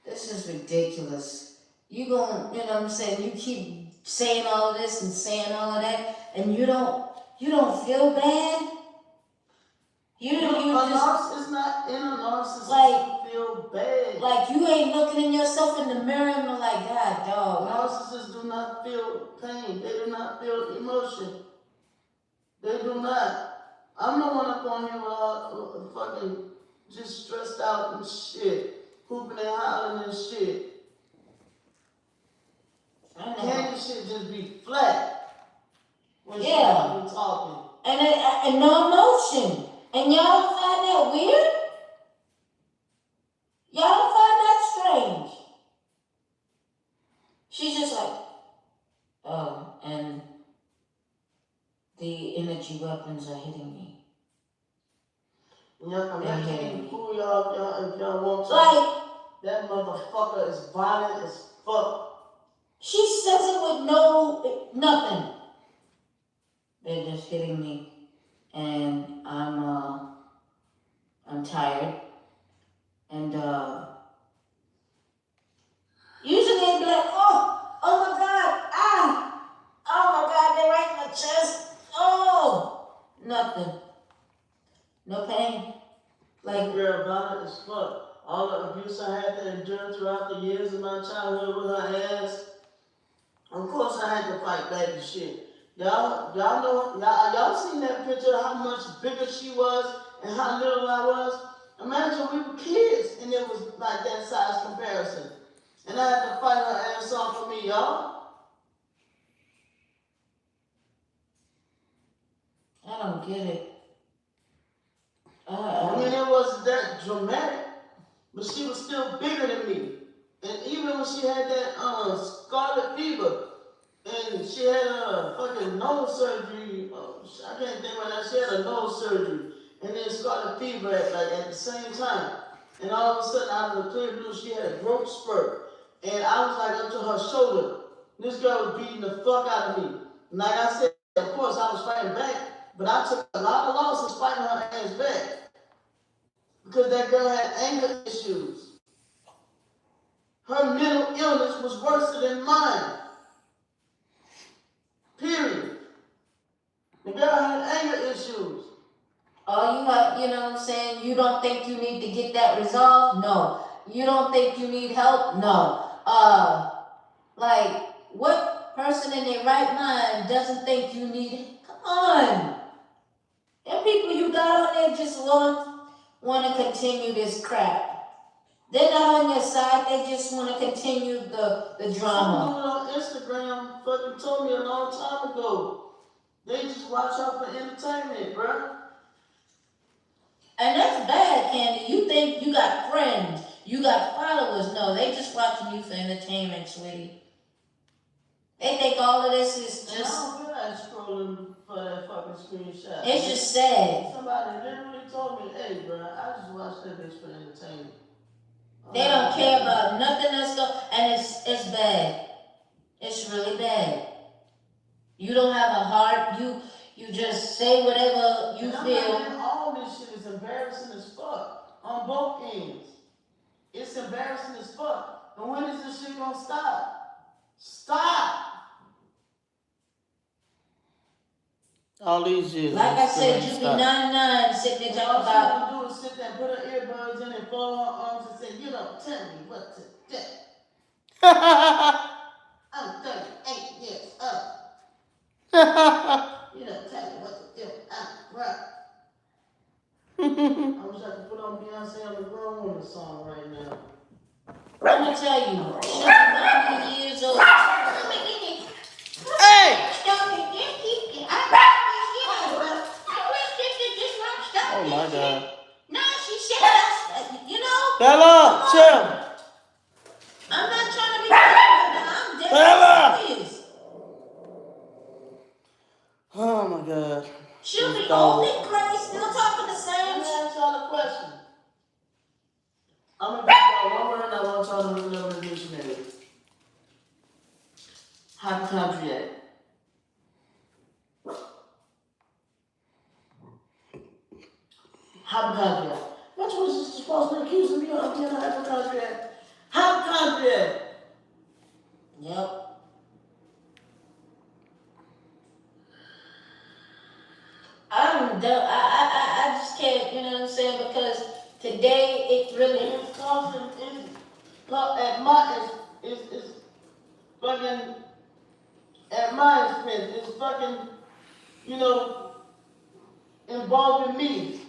D: This is ridiculous. You know what I'm saying? You keep saying all of this and saying all of that, and you don't feel bad. You just
B: It's not in a narcissist
D: Like-
B: to feel bad.
D: like you ain't looking in yourself in the mirror and be like, God, dog.
B: Narcissists do not feel pain. They do not feel emotion. They do not. I'm the one up on here with all fucking just stressed out and shit. Hooping and hollering and shit.
D: I know.
B: Candy shit just be flat. When she
D: Yeah.
B: be talking.
D: And no emotion. And y'all don't find that weird? Y'all don't find that strange? She's just like, oh, and the energy weapons are hitting me.
B: Yeah, I mean, I can't fool y'all if y'all want to.
D: Like,
B: That motherfucker is violent as fuck.
D: she says it with nothing. They're just hitting me. And I'm tired. And usually they'd be like, oh my God, oh my God, they're right in my chest. Oh, nothing. No pain. Like,
B: Girl, violent as fuck. All the abuse I had to endure throughout the years of my childhood with her ass. Of course I had to fight back and shit. Y'all know, y'all seen that picture of how much bigger she was and how little I was? Imagine we were kids and it was like that size comparison. And I had to fight her ass off for me, y'all.
D: I don't get it.
B: I mean, it wasn't that dramatic, but she was still bigger than me. And even when she had that scarlet fever, and she had a fucking nose surgery, I can't think right now, she had a nose surgery, and then scarlet fever at the same time. And all of a sudden, out of the clear blue, she had a growth spurt. And I was like up to her shoulder. This girl was beating the fuck out of me. And like I said, of course, I was fighting back, but I took a lot of losses fighting her ass back. Because that girl had anger issues. Her mental illness was worse than mine. Period. The girl had anger issues.
D: Oh, you know what I'm saying? You don't think you need to get that resolved? No. You don't think you need help? No. Like, what person in their right mind doesn't think you need, come on. Them people you got on there just want to continue this crap. They're not on your side, they just want to continue the drama.
B: Someone on Instagram fucking told me a long time ago. They just watch out for entertainment, bruh.
D: Candy. You think you got friends, you got followers. No, they just watching you for entertainment, sweetie. They think all of this is
B: And I
D: just,
B: don't feel like scrolling for that fucking screenshot.
D: it's just sad.
B: Somebody literally told me, hey, bro, I just watched that bitch for entertainment.
D: They don't care about nothing that's going, and it's bad. It's really bad. You don't have a heart. You just say whatever you feel.
B: All this shit is embarrassing as fuck on both ends. It's embarrassing as fuck. And when is this shit gonna stop? Stop!
E: All these years.
D: Like I
E: it's still
D: said,
E: ain't
D: you be
E: stopped.
D: 99 sitting there
B: All
D: talking
B: she
D: about.
B: gonna do is sit there and put her earbuds in and fold her arms and say, you don't tell me what to do. I'm 38 years old. You don't tell me what to do. I'm right. I wish I could put on Beyonce on the Grown Woman song right now.
D: I'm gonna tell you, she's 90 years old.
E: Hey! Oh my God.
D: No, she said, you know.
E: Bella, chill.
D: I'm not trying to be I'm dead
E: Bella!
D: serious.
E: Oh my God.
D: She'll be
E: This
D: old
E: dog.
D: and gray, still talking the
B: Let
D: same
B: me
D: shit.
B: ask y'all a question. I'm gonna give y'all one word and I want y'all to remember the dictionary. Hypochondriac. Hypochondriac. Which was you supposed to accuse me of being a hypochondriac? Hypochondriac.
D: Yep. I'm done. I just can't, you know what I'm saying? Because today it really.
B: And it's causing, at my, it's fucking, at my expense, it's fucking, you know, involving me.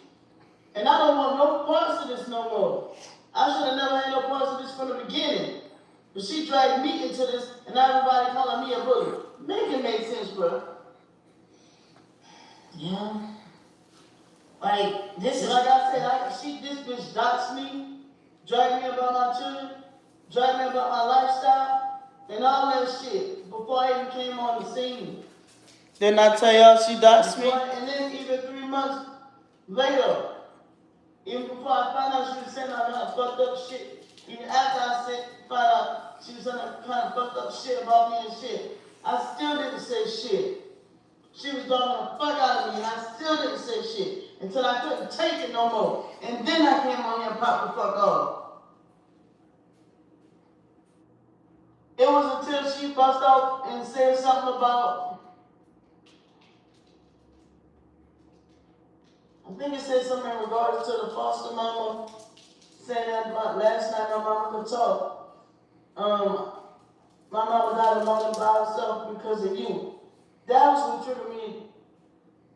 B: And I don't want no parts of this no more. I should have never had no parts of this from the beginning. But she dragged me into this, and now everybody calling me a bully. Make it make sense, bro.
D: Yeah. Like, this is.
B: Like I said, this bitch doxed me, dragged me about my children, dragged me about my lifestyle, and all that shit before I even came on the scene.
E: Didn't I tell y'all she doxed me?
B: And then even 3 months later, even before I found out she was saying all kind of fucked up shit, even after I found out she was saying all kind of fucked up shit about me and shit, I still didn't say shit. She was dogging the fuck out of me and I still didn't say shit until I couldn't take it no more. And then I came on here and popped the fuck off. It was until she bust out and said something about, I think it said something in regards to the foster mama, saying that last night my mama could talk. My mama died alone by herself because of you. That was what triggered me,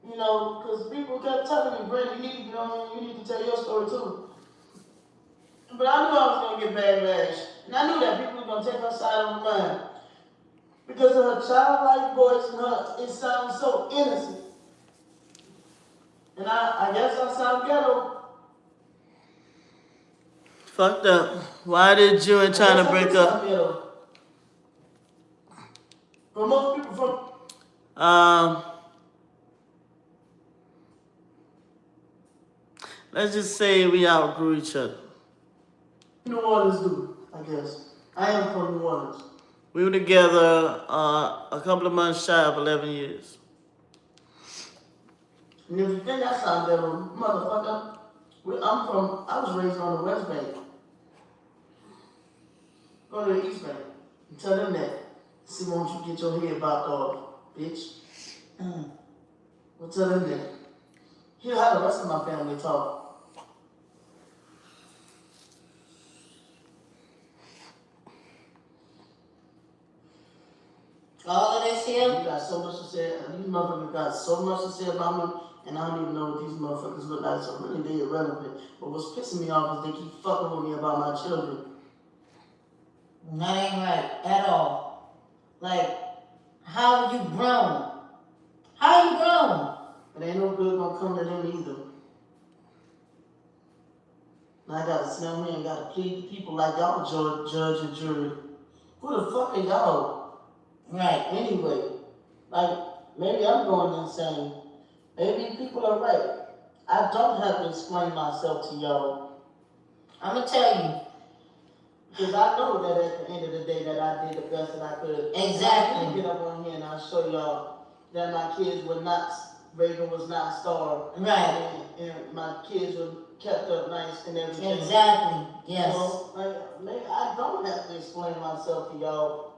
B: you know, because people kept telling me, Brent, you need to tell your story too. But I knew I was going to get backlash. And I knew that people were going to take her side on mine. Because of her childlike voice and it sounds so innocent. And I guess I sound ghetto.
E: Fucked up. Why did you and China break up?
B: For most people
E: Let's just say we outgrew each other.
B: New Orleans do, I guess. I am from New Orleans.
E: We were together a couple of months shy of 11 years.
B: And if you think I sound ghetto, motherfucker, I was raised on the West Bank. Go to the East Bank and tell them that. See, won't you get your head bopped off, bitch? Well, tell them that. Hear how the rest of my family talk.
D: All of this here.
B: You got so much to say. These motherfuckers got so much to say about me, and I don't even know what these motherfuckers look like, so really they irrelevant. But what's pissing me off is they keep fucking with me about my children.
D: That ain't right at all. Like, how you grown? How you grown?
B: But ain't no good gonna come to them either. And I gotta sit down here and gotta plead people like y'all judge and jury. Who the fuck are y'all?
D: Right.
B: Anyway, like, maybe I'm going insane. Maybe people are right. I don't have to explain myself to y'all.
D: I'm gonna tell you.
B: Because I know that at the end of the day that I did the best that I could.
D: Exactly.
B: I get up on here and I'll show y'all that my kids were not, Reagan was not starved.
D: Right.
B: And my kids were kept up nice and everything.
D: Exactly. Yes.
B: So, like, maybe I don't have to explain myself to y'all.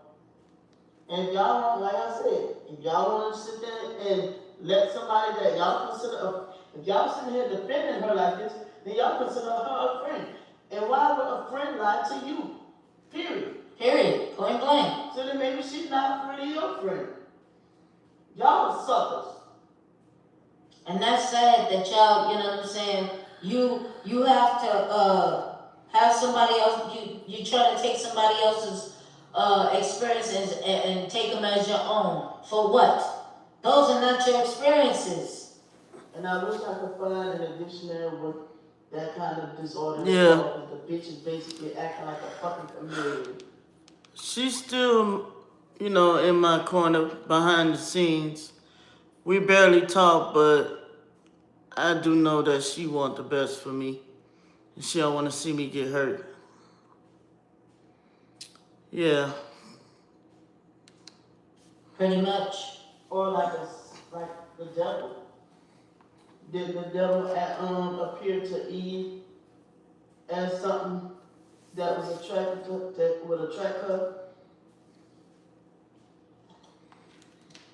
B: And if y'all, like I said, if y'all want to sit there and let somebody that y'all consider, if y'all sitting here defending her like this, then y'all consider her a friend. And why would a friend lie to you? Period.
D: Point blank.
B: So then maybe she's not really your friend. Y'all are suckers.
D: And that's sad that y'all, you know what I'm saying, you have to have somebody else, you try to take somebody else's experiences and take them as your own. For what? Those are not your experiences.
B: And I wish I could find in a dictionary with that kind of disorder.
E: Yeah.
B: Because the bitch is basically acting like a fucking chameleon.
E: She's still, you know, in my corner behind the scenes. We barely talk, but I do know that she wants the best for me. And she don't want to see me get hurt. Yeah.
D: Pretty much.
B: Or like the devil. Did the devil appear to Eve as something that was attracted to, that would attract her?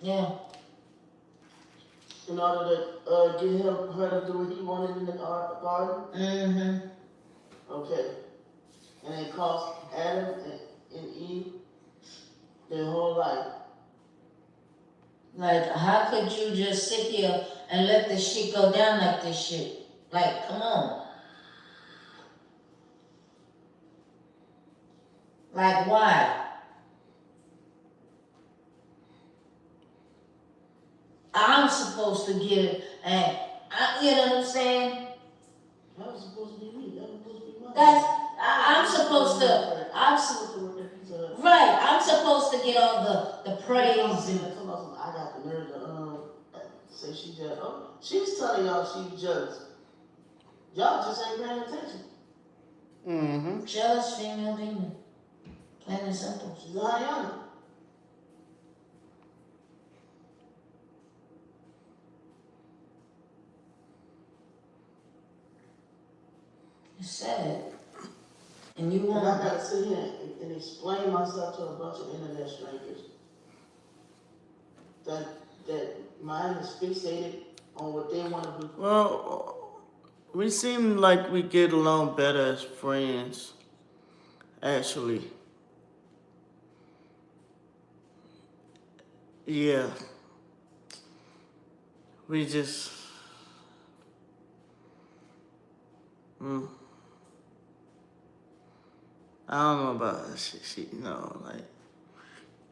D: Yeah.
B: In order to get her to do what he wanted in the garden?
D: Mm-hmm.
B: Okay. And it cost Adam and Eve their whole life.
D: Like, how could you just sit here and let this shit go down like this shit? Like, come on. Like, why? I'm supposed to give, and you know what I'm saying?
B: That was supposed to be me. That was supposed to be mine.
D: I'm supposed to, right, I'm supposed to get all the praise and.
B: I got the nerve to say she jealous. Oh, she's telling y'all she's jealous. Y'all just ain't paying attention.
E: Mm-hmm.
D: Jealous female demon. Plain and simple.
B: She's a hyena.
D: It's sad. And you
B: And I
D: want
B: gotta sit here and explain myself to a bunch of internet strangers. That mine is fixated on what they want to do.
E: Well, we seem like we get along better as friends, actually. Yeah. We just... I don't know about her. She you know, like...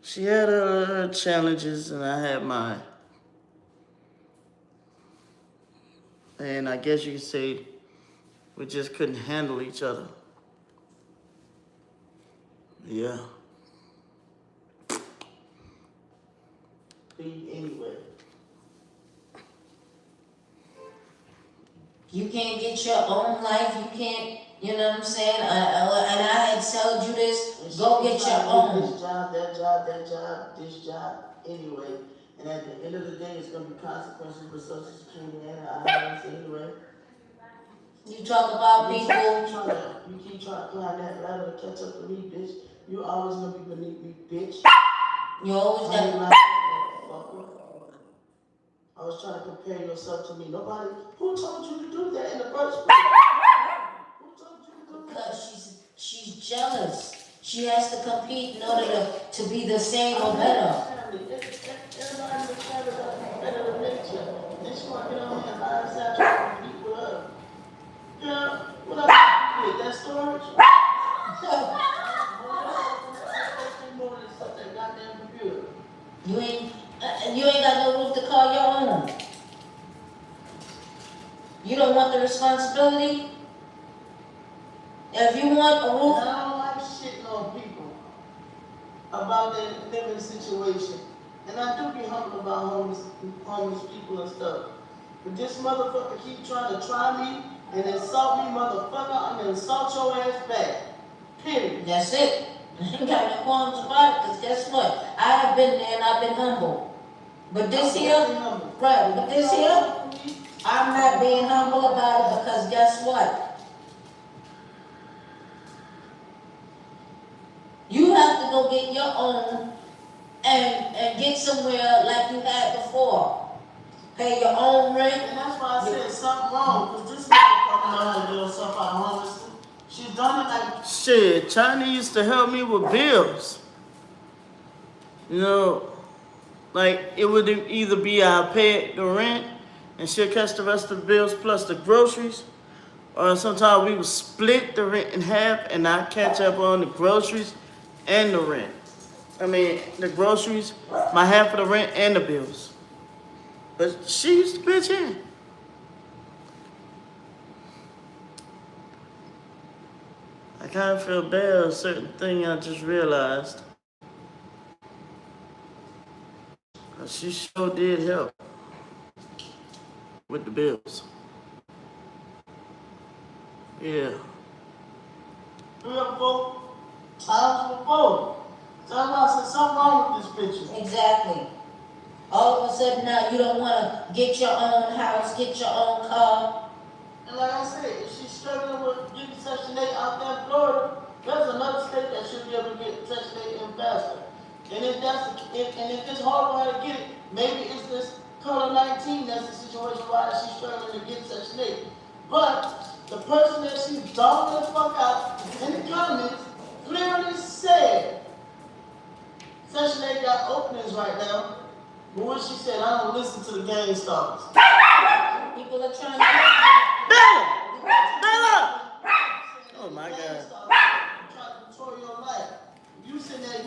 E: She had her challenges and I had mine. And I guess you could say we just couldn't handle each other. Yeah.
B: Anyway.
D: you can't get your own life, you can't, you know what I'm saying? And I had told you this, go get your own.
B: This job, that job, that job, this job, anyway. And at the end of the day, it's gonna be consequences with Social Security and IRS anyway.
D: You talk about people.
B: You keep trying to climb that ladder to catch up to me, bitch. You always gonna be beneath me, bitch.
D: You always
B: I ain't
D: got.
B: like that, motherfucker. I was trying to compare yourself to me. Nobody, who told you to do that in the first place? Who told you to do that?
D: Because she's jealous. She has to compete in order to be the same or better.
B: Everybody in the family got competitive nature. Then she want to get on here and lie and try to beat with her. Girl, what up with that storage? More than stuff that goddamn computer.
D: You ain't got no roof to call your own. You don't want the responsibility? If you want a
B: And
D: roof,
B: I don't like shitting on people about their living situation. And I do be humble about homeless people and stuff. But this motherfucker keep trying to try me and insult me, motherfucker. I'm gonna insult your ass back. Period.
D: that's it. I ain't got no qualms about it, because guess what? I have been there and I've been humble. But this here, right, but this here, I'm not being humble about it, because guess what? You have to go get your own and get somewhere like you had before. Pay your own rent.
B: And that's why I said something wrong, because this nigga coming out here doing stuff out of homelessness. She's done it like,
E: Shit, China used to help me with bills. You know, like it would either be I pay the rent and she'll catch the rest of the bills plus the groceries, or sometimes we would split the rent in half and I catch up on the groceries and the rent. I mean, the groceries, my half of the rent and the bills. But she used to pitch in. I kind of feel bad a certain thing I just realized. She sure did help with the bills. Yeah.
B: 3 or 4 times before. So I said something wrong with this picture.
D: Exactly. All of a sudden now you don't want to get your own house, get your own car.
B: And like I said, if she's struggling with getting Section 8 out there in Florida, there's another state that should be able to get Section 8 in faster. And if it's hard for her to get it, maybe it's this COVID-19 that's the situation why she's struggling to get Section 8. But the person that she's dogging the fuck out in the comments clearly said Section 8 got openings right now. But what she said, I don't listen to the gang stars.
D: People are trying to...
E: Bella! Oh my God.
B: Trying to control your life. You sitting there,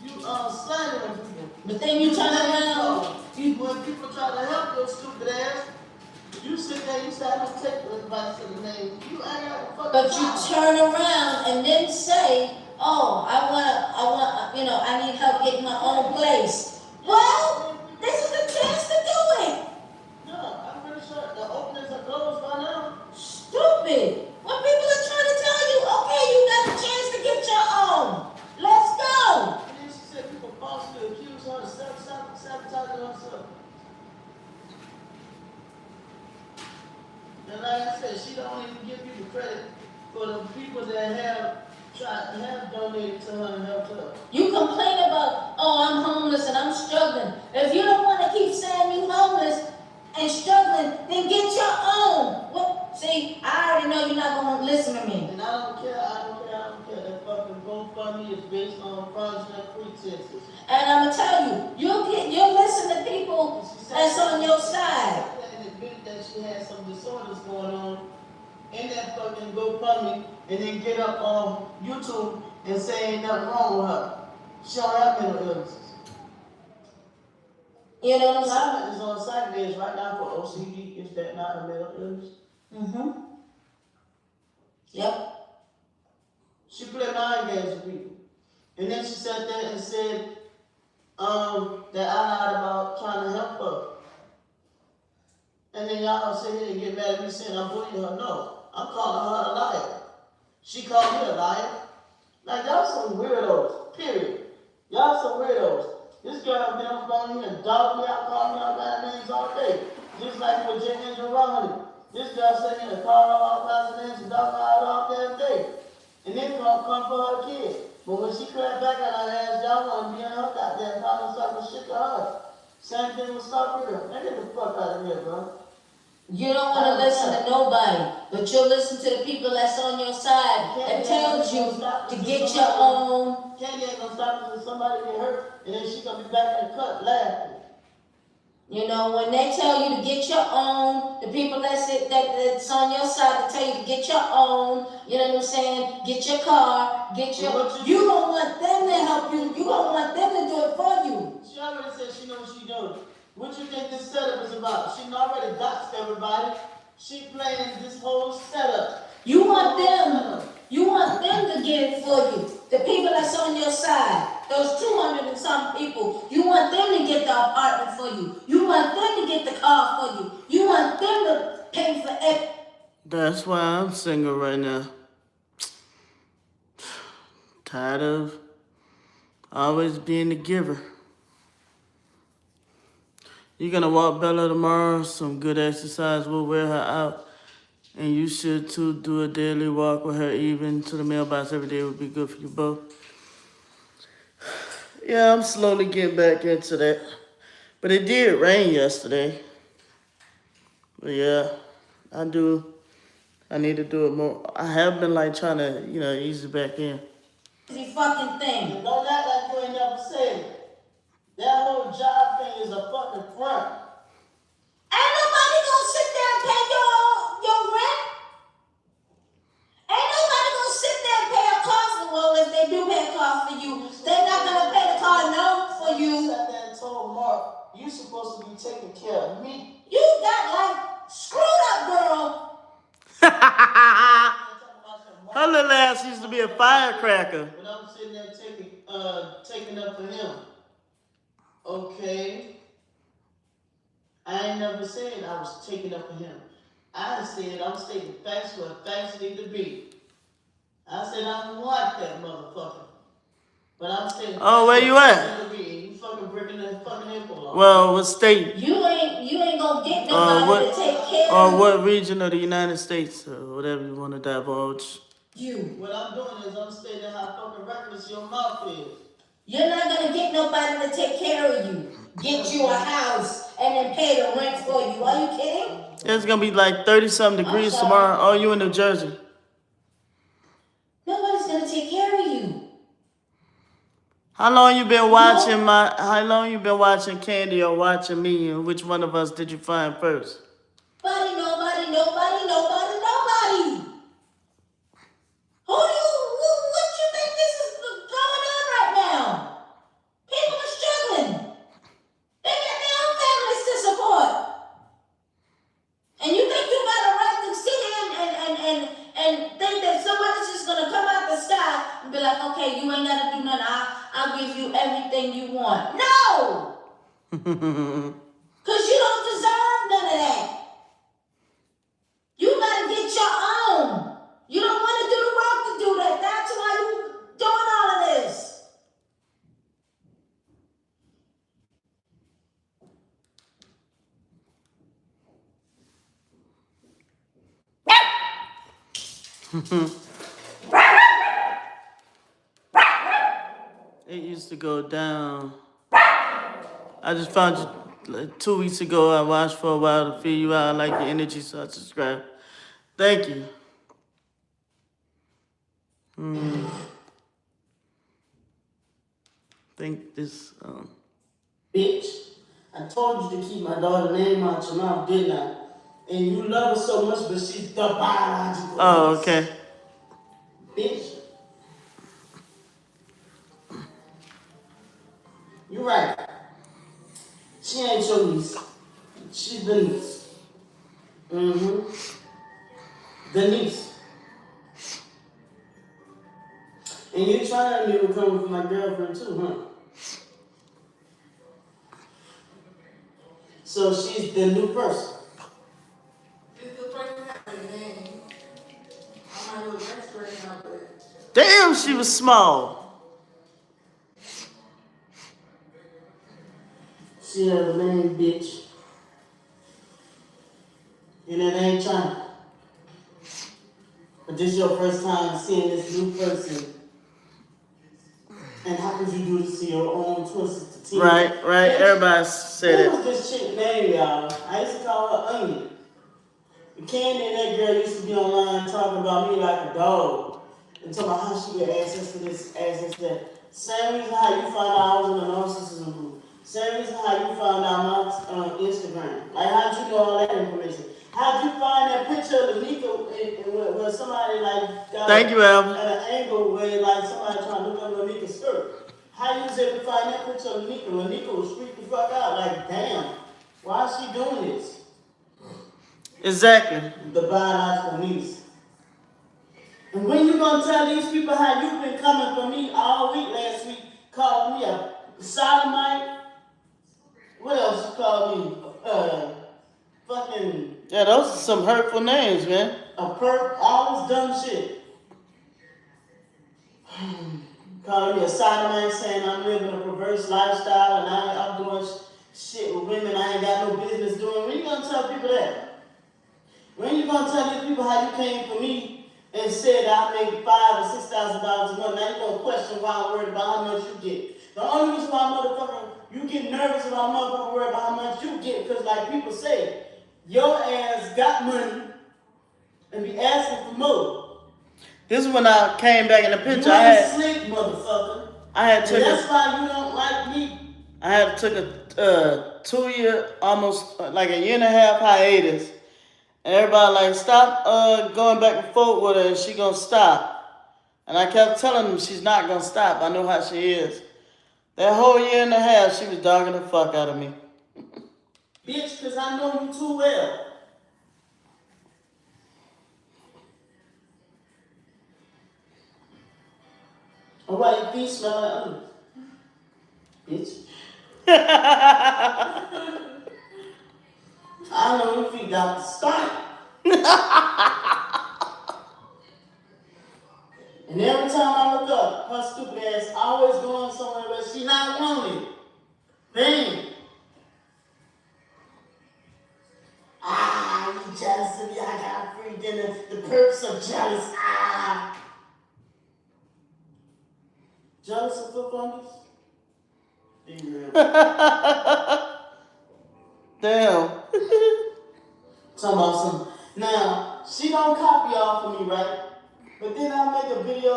B: you slandering people.
D: But then you turn around,
B: When people try to help your stupid ass, you sit there, you say, I don't take advice to the name. You ain't got to fucking
D: but you turn around and then say, oh, I need help getting my own place. Well, this is the chance to do it.
B: No, I'm pretty sure the openings are closed by now.
D: Stupid. When people are trying to tell you, okay, you got a chance to get your own. Let's go.
B: And then she said people falsely accuse her of sabotaging herself. And like I said, she don't even give you the credit for the people that have donated to her and helped her.
D: You complain about, oh, I'm homeless and I'm struggling. If you don't want to keep saying you homeless and struggling, then get your own. What? See, I already know you're not going to listen to me.
B: And I don't care. That fucking GoFundMe is based on fraudulent pretenses.
D: And I'm going to tell you, you'll listen to people that's on your side.
B: And admitted that she had some disorders going on in that fucking GoFundMe, and then get up on YouTube and say ain't nothing wrong with her. She don't have mental illnesses.
D: You know what I'm saying?
B: Silent is on site beds right now for OCD. Is that not a mental illness?
D: Mm-hmm. Yep.
B: She played mind games with people. And then she sat there and said that I lied about trying to help her. And then y'all sit here and get mad at me saying I'm bullying her. No, I'm calling her a liar. She called me a liar. Like, y'all some weirdos, period. Y'all some weirdos. This girl been on the phone here and dogged me out, called me out bad names all day. Just like with J. Andrew Romney. This girl sat here and called her all kinds of names and dogged her out all damn day. And then come for her kid. But when she clapped back at her ass, y'all want to be in her goddamn comment talking shit to her. Same thing with Scott Peter. Man, get the fuck out of here, bro.
D: You don't want to listen to nobody, but you'll listen to the people that's on your side that tells you to get your own.
B: Candy ain't gonna stop until somebody get hurt, and then she gonna be back in the cut laughing.
D: You know, when they tell you to get your own, the people that's on your side that tell you to get your own, you know what I'm saying? Get your car, you don't want them to help you. You don't want them to do it for you.
B: She already said she knows what she doing. What you think this setup is about? She already doxed everybody. She playing this whole setup.
D: You want them get it for you. The people that's on your side, those 200 and some people, you want them to get the apartment for you. You want them to get the car for you. You want them to pay for everything.
E: That's why I'm single right now. Tired of always being the giver. You're gonna walk Bella tomorrow, some good exercise will wear her out. And you should too. Do a daily walk with her even to the mailbox every day would be good for you both. Yeah, I'm slowly getting back into that. But it did rain yesterday. But yeah, I need to do it more. I have been like trying to, ease it back in.
D: Fucking thing.
B: Don't act like you ain't never said it. That whole job thing is a fucking front.
D: Ain't nobody gonna sit there and pay your rent. Ain't nobody gonna sit there and pay a car for, well, if they do pay a car for you, they're not gonna pay the car note for
B: You
D: you.
B: sat there and told Mark, you supposed to be taking care of me.
D: You got like screwed up, girl.
E: Her little ass used to be a firecracker.
B: But I'm sitting there taking up for him. Okay. I ain't never said I was taking up for him. I said I'm stating facts where facts need to be. I said I don't want that motherfucker. But I'm saying.
E: Oh, where you at?
B: You fucking breaking that fucking info off.
E: Well, what state?
D: You ain't gonna get nobody to take care
E: Or
D: of
E: what region of the United States, or whatever you want to divulge.
D: you.
B: What I'm doing is I'm stating how fucking reckless your mouth is.
D: You're not gonna get nobody to take care of you. Get you a house and then pay the rent for you. Are you kidding?
E: It's gonna be like 30-something degrees tomorrow. Oh, you in New Jersey?
D: Nobody's gonna take care of you.
E: How long you been watching How long you been watching Candy or watching me? And which one of us did you find first?
D: Nobody. What you think this is going on right now? People are struggling. They got their own families to support. And you think you got a right to sit in and think that somebody's just gonna come out the sky and be like, okay, you ain't gotta do nothing. I'll give you everything you want. No! Because you don't deserve none of that. You gotta get your own. You don't want to do the work to do that. That's why you doing all of this.
E: It used to go down. I just found you like 2 weeks ago. I watched for a while to feel you out. I like your energy, so I subscribed. Thank you. Think this.
B: Bitch, I told you to keep my daughter's name out your mouth, didn't I? And you love her so much, but she's the biological.
E: Oh,
B: niece.
E: okay.
B: Bitch. You're right. She ain't your niece. She's the niece. The niece. And you're trying to become with my girlfriend too, huh? So she's the new person.
E: Damn, she was small.
B: She has a name, bitch. And it ain't China. But this is your first time seeing this new person. And how could you do this to your own twisted team?
E: Right. Everybody said
B: What
E: it.
B: was this chick name, y'all? I used to call her Onion. Candy and that girl used to be online talking about me like a dog. And talking about how she get access to this, access to that. Same reason how you found out I was in the narcissism group. Same reason how you found out my Instagram. Like, how'd you know all that information? How'd you find that picture of Lanika where somebody like got
E: Thank you, Al.
B: at an angle where like somebody trying to look at Lanika's skirt? How you was able to find that picture of Lanika? Lanika was freaked the fuck out. Like, damn, why is she doing this?
E: Exactly.
B: The biological niece. And when you gonna tell these people how you been coming for me all week last week, calling me a sodomite? What else you called me? Fucking
E: Yeah, those are some hurtful names, man.
B: a perp, all this dumb shit. Calling me a sodomite, saying I'm living a perverse lifestyle and I'm doing shit with women I ain't got no business doing. When you gonna tell people that? When you gonna tell these people how you came for me and said I make $5,000 or $6,000 a month? Now you gonna question why I'm worried about how much you get. The only reason why motherfucker you get nervous about motherfucker worried about how much you get, because like people say, your ass got money and be asking for more.
E: This is when I came back in the picture.
B: You ain't slick, motherfucker.
E: I had
B: And
E: took
B: that's
E: a,
B: why you don't like me.
E: I had took a 2 year, almost like a year and a half hiatus. And everybody like, stop going back and forth with her and she gonna stop. And I kept telling them she's not gonna stop. I know how she is. That whole year and a half, she was dogging the fuck out of me.
B: Bitch, because I know you too well. Or why your feet smell like onions? Bitch. I know your feet got the stink. And every time I look up, her stupid ass always going somewhere where she not wanted. Bang. Ah, you jealous of me? I got free dinner. The perps are jealous. Ah. Jealous of foot fungus? Be real.
E: Damn.
B: Talking about some. Now, she don't copy off of me, right? But then I make a video,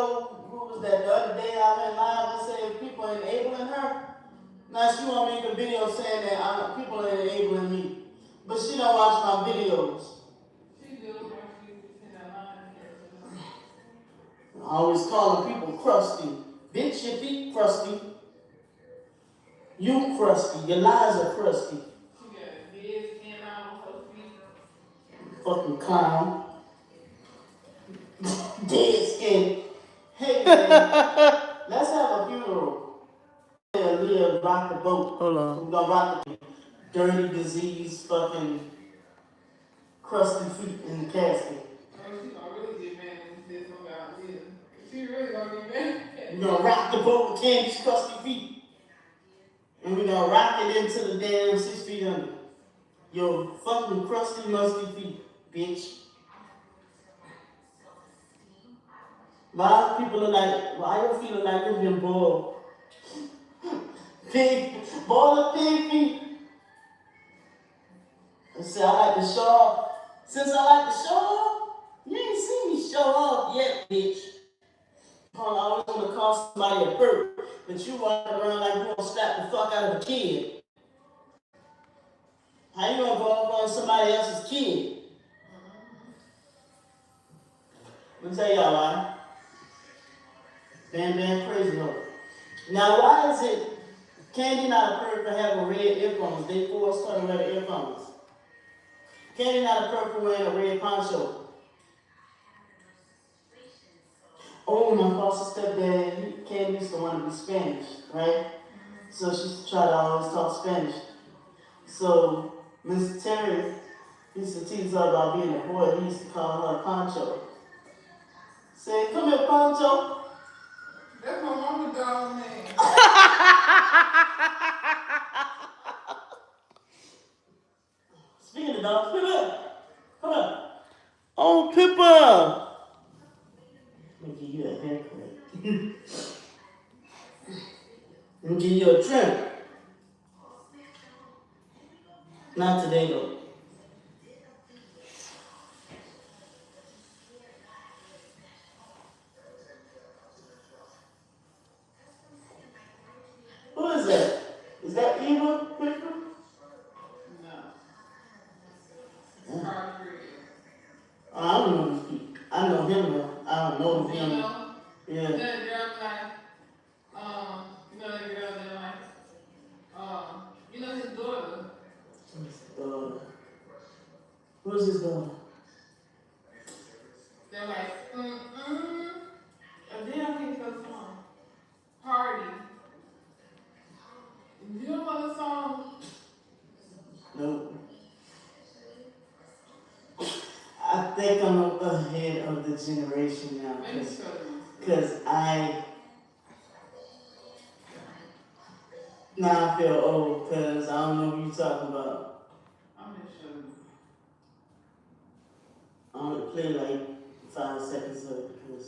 B: what was that, the other day I went live and said people enabling her. Now she want to make a video saying that people are enabling me. But she don't watch my videos. Always calling people crusty. Bitch, your feet crusty. You crusty. Your lies are crusty. Fucking clown. Dead skin. Hey man, let's have a funeral. Leah rock the boat.
E: Hold on.
B: We're gonna rock the dirty, disease, fucking crusty feet in the casket. We're gonna rock the boat with Candy's crusty feet. And we're gonna rock it into the damn 6 feet under. Your fucking crusty, musty feet, bitch. Why people are like, why you feeling like you've been boiled? Pig, boiled pig feet. I said, I like to show off. Since I like to show off, you ain't seen me show off yet, bitch. I always want to call somebody a perp, but you walking around like you want to slap the fuck out of a kid. How you gonna go up on somebody else's kid? Let me tell y'all why. Damn crazy hoe. Now why is it Candy not a perp for having red earphones? They forced her to wear the earphones. Candy not a perp for wearing a red poncho. Oh, my foster stepdad, Candy used to want to be Spanish, right? So she used to try to always talk Spanish. So Mr. Terry used to tease her about being a boy. He used to call her Poncho. Say, come here, Poncho.
C: That's my mama dog name.
B: Speaking of dogs, come here. Come here.
E: Oh, Pippa.
B: Let me give you a haircut. Let me give you a trim. Not today, though. Who is that? Is that Eva Pippa? I don't know these people. I know him though. I don't know him. Yeah.
C: That girl like, that girl that like, his daughter.
B: His daughter. Who's his daughter?
C: They're like,
B: ahead of the generation now,
G: Let me show you.
B: cause now I feel old, cause I don't know what you're talking about.
G: I'm gonna show you.
B: I only play like 5 seconds of it, because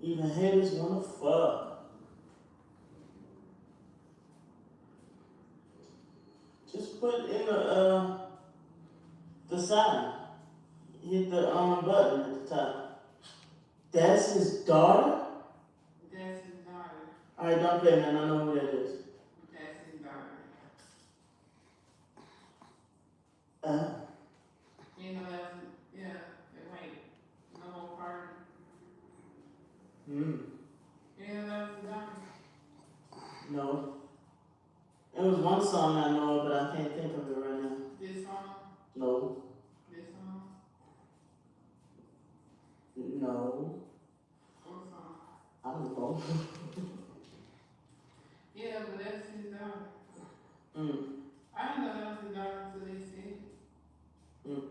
B: even haters wanna fuck. Just put in the sign. Hit the button at the top. That's his daughter?
G: That's his daughter.
B: Alright, don't play, man. I know who that is.
G: That's his daughter. You know that's, yeah, wait, no more part.
B: Hmm.
G: You know that's his daughter.
B: No. It was one song I know, but I can't think of it right now.
G: This song,
B: No.
G: this song,
B: No.
G: what song?
B: I don't know.
G: Yeah, but that's his daughter.
B: Mm.
G: I didn't know that was his daughter until they said it.
B: Mm.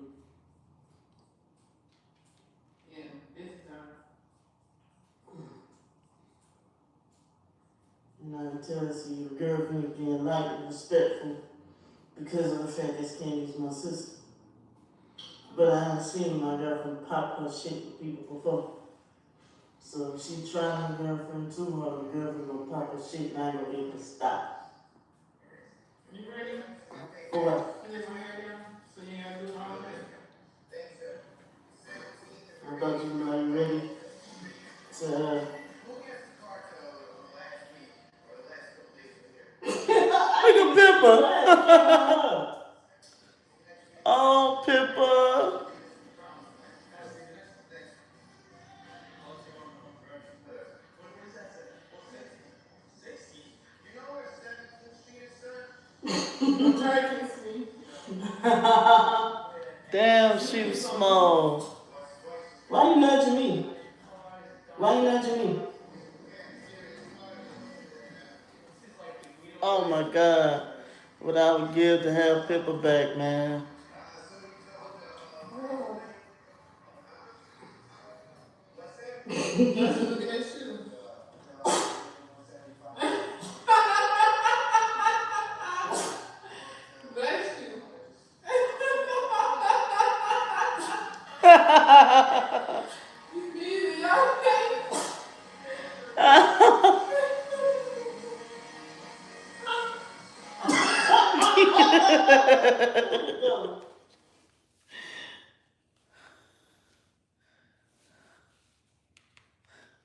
G: Yeah, it's his daughter.
B: And I can tell us your girlfriend being light and respectful because of the fact that Candy's my sister. But I haven't seen my girlfriend pop her shit with people before. So if she try her girlfriend too hard, the girlfriend gonna pop her shit and I ain't gonna be able to stop.
G: You ready?
B: For what?
G: You get my hair down, so you ain't gotta do all that.
B: I thought you were like ready to
E: Look at Pippa. Oh, Pippa. Damn, she was small.
B: Why you nudging me? Why you nudging me?
E: Oh my God. What I would give to have Pippa back, man.
G: Let's look at that shoe. Bless you. You need it, okay?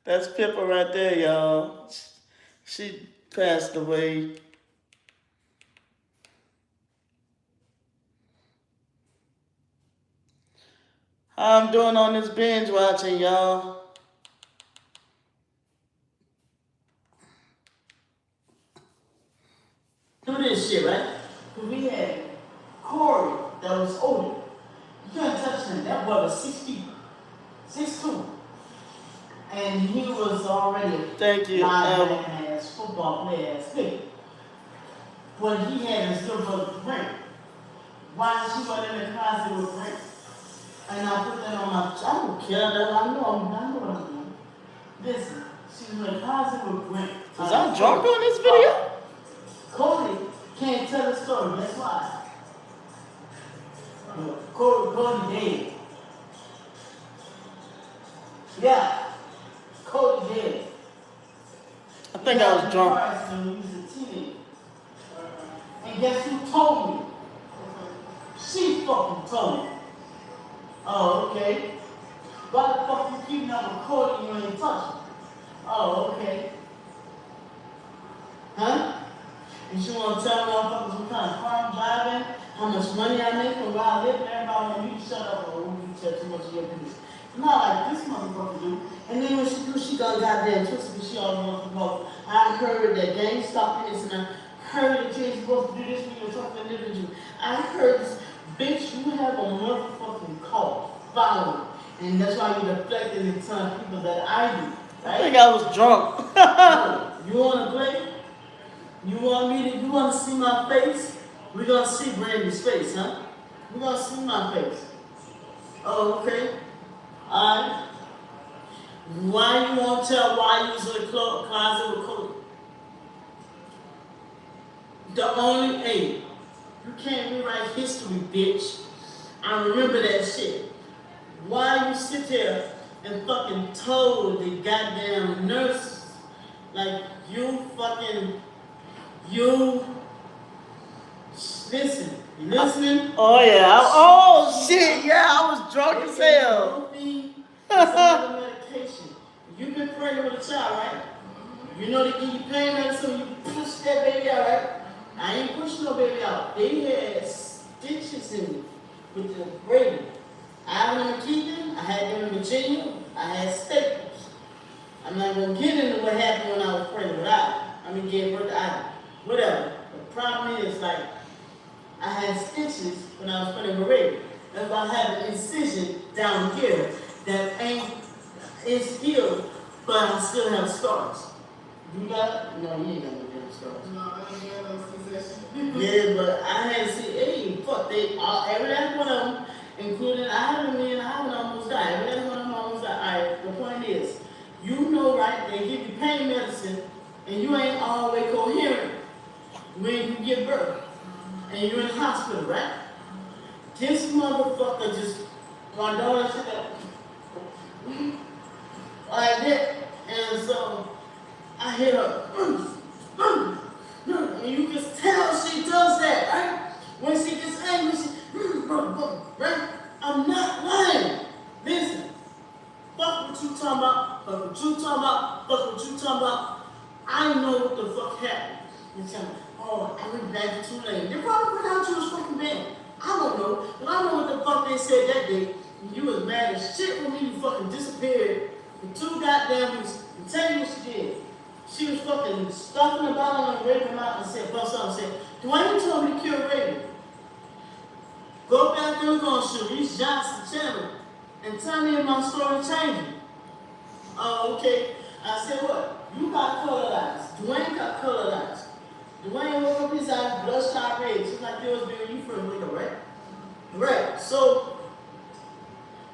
E: That's Pippa right there, y'all. She passed away. How I'm doing on this binge watching, y'all.
B: Do this shit, right? Because we had Corey that was older. You couldn't touch him. That boy was 6 feet. 6'2". And he was already
E: Thank you,
B: linebacker ass, football player ass big. But he had his little brother Brent. Why she went in the closet with Brent? And I put that on my, I don't care that I know what I'm doing. Listen, she was in the closet with Brent.
E: Is I drunk on this video?
B: Cody can't tell the story, that's why. Cody dead. Yeah, Cody dead.
E: I think I was drunk.
B: When he was a teenager. And guess who told me? She fucking told me. Oh, okay. Why the fuck you keeping up with Cody and you ain't touching? Oh, okay. Huh? And she wanna tell motherfuckers what kind of car I'm driving, how much money I make from where I live, and everybody want you to shut up or you tell too much of your business. Not like this motherfucker do. And then when she do, she got goddamn twisted because she always wants to go. I heard that GameStop and this, and I heard that you're supposed to do this when you're talking to individual. I heard this, bitch, you have a motherfucking call following. And that's why you're deflecting and telling people that I do.
E: I
B: Right?
E: think I was drunk.
B: No. You wanna play? You want to see my face? We're gonna see Brandy's face, huh? We're gonna see my face. Oh, okay. Alright. Why you won't tell why you was in the closet with Cody? The only, hey, you can't rewrite history, bitch. I remember that shit. Why you sit there and fucking told the goddamn nurse, like you listen, you listening?
E: Oh yeah. Oh shit. Yeah, I was drunk as hell.
B: Morphine, some other medication. You've been pregnant with a child, right? You know they give you pain medicine, you push that baby out, right? I ain't pushing no baby out. They had stitches in me with the braiding. I had them in Keaton, I had them in Virginia, I had staples. I'm not gonna get into what happened when I was pregnant with Ida. Gave birth to Ida. Whatever. The problem is, like, I had stitches when I was pregnant with Ray. That's why I had an incision down here that it's healed, but I still have scars. You got it? No, you ain't got no damn scars.
C: No, I ain't got no C-section.
B: Yeah, but I had to see, hey, fuck, every last one of them, including me and I would almost die. Every last one of them almost died. All right, the point is, you know, right, they give you pain medicine, and you ain't all the way coherent when you give birth, and you're in the hospital, right? This motherfucker my daughter said, like that, and so I hit her, and you can tell she does that, right? When she gets angry, right? I'm not lying. Listen, fuck what you talking about, fuck what you talking about, fuck what you talking about. I know what the fuck happened. You tell me, oh, I went back to Tulane. They probably put out you was fucking bad. I don't know, but I know what the fuck they said that day. You was mad as shit when you fucking disappeared for 2 goddamn weeks. And tell you what she did. She was fucking stuffing the bottle on Raven mouth and said, bust up and said, Dwayne told me to kill Raven. Go back there, we're gonna shoot Reese Johnson Chandler and tell me if my story changing. Oh, okay. I said, what? You got colored eyes. Dwayne got colored eyes. Dwayne woke up his eyes, bloodshot red, just like yours be when you first wake up, right? Right. So,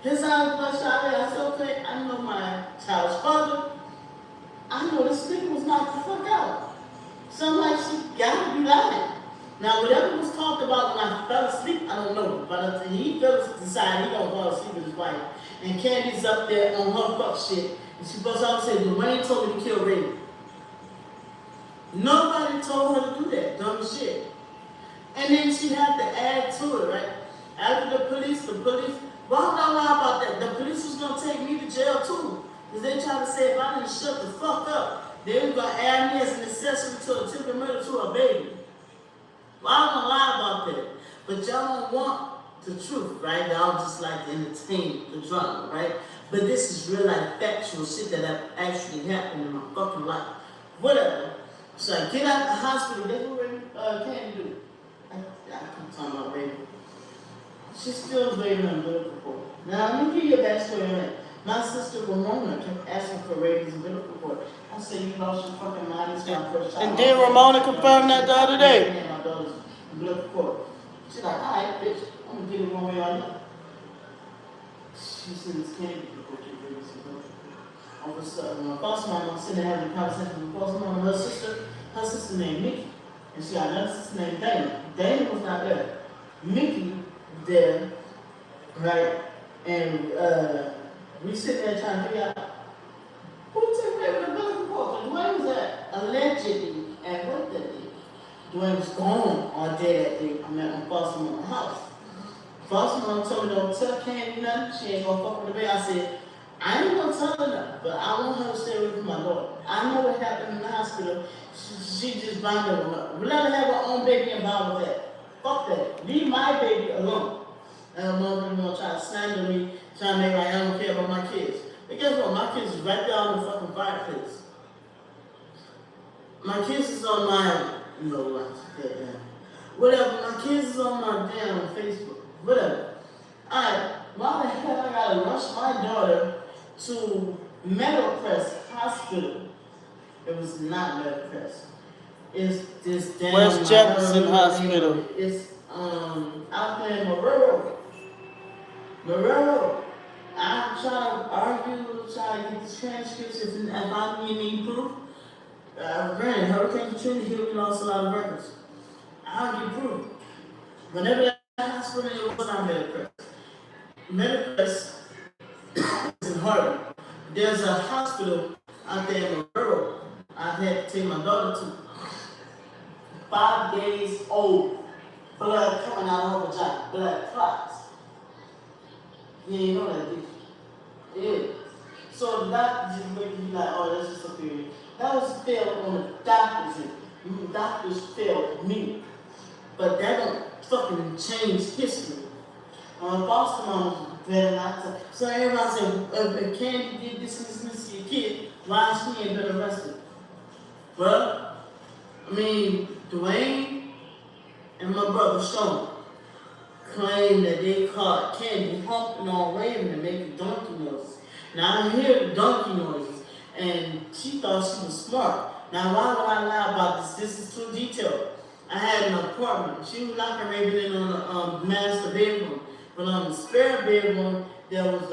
B: his eyes bloodshot red. I said, okay, I know my child's father. I know this nigga was knocked the fuck out. So I'm like, she gotta be lying. Now, whatever was talked about when I fell asleep, I don't know. But he fell aside, he gonna fall asleep with his wife. And Candy's up there on her fuck shit. And she busts out and said, Dwayne told me to kill Raven. Nobody told her to do that dumb shit. And then she had to add to it, right? After the police, why would I lie about that? The police was gonna take me to jail too. Because they tried to say if I didn't shut the fuck up, they was gonna add me as an accessory to attempted murder to a baby. Well, I don't wanna lie about that. But y'all don't want the truth, right? Y'all just like to entertain the drama, right? But this is real life factual shit that actually happened in my fucking life. Whatever. So I get out of the hospital, that's what Candy do. I keep talking about baby. She's still waiting on umbilical cord. Now, let me give you a backstory on that. My sister Ramona kept asking for Raven's umbilical cord. I said, you lost your fucking mind. It's my first child.
E: And then Ramona confirmed that the other day.
B: My daughter's umbilical cord. She's like, all right, bitch, I'm going to get it one way or another. She sends Candy to go get Raven's umbilical cord. All of a sudden, my foster mom, I'm sitting there having a conversation with my foster mom and her sister named Mickey. And she got another sister named Dana. Dana was not there. Mickey there, right? And we sitting there trying to figure out who took Raven the umbilical cord. So Dwayne was at allegedly at work that day. Dwayne was gone all day that day. I'm at my foster mom's house. Foster mom told me don't tell Candy nothing. She ain't gonna fuck with the baby. I said, I ain't gonna tell her nothing, but I want her to stay away from my daughter. I know what happened in the hospital. She just bonded with her. Let her have her own baby and bond with that. Fuck that. Leave my baby alone. And her mother gonna try to slander me, trying to make like I don't care about my kids. But guess what? My kids is right there on the fucking fireplace. My kids is on my, whatever. My kids is on my damn Facebook. Whatever. Alright, why the hell I gotta rush my daughter to Meadowcrest Hospital? It was not Meadowcrest. It's this damn
E: West Jefferson Hospital.
B: It's out there in Marrero. I'm trying to argue, trying to get the transcripts if I need proof. Granted, Hurricane Katrina here, we lost a lot of records. I'll give proof. Whenever that hospital, it was not Medicrest. Medicrest is in Harlem. There's a hospital out there in Marrero I had to take my daughter to. 5 days old. Blood coming out of her vagina. Blood clots. You didn't know that, did you? Yeah. So the doctor just looked at me like, oh, that's just a period. That was failed on the doctor's end. The doctors failed me. But that don't fucking change history. Foster mom better not to. So everybody said, if Candy did this to your kid, why she ain't been arrested? Well, I mean, Dwayne and my brother Sean claim that they caught Candy humping on Raven and making donkey noises. Now I hear the donkey noises, and she thought she was smart. Now why would I lie about this? This is too detailed. I had an apartment. She was locking Raven in on the master bedroom, but on the spare bedroom there was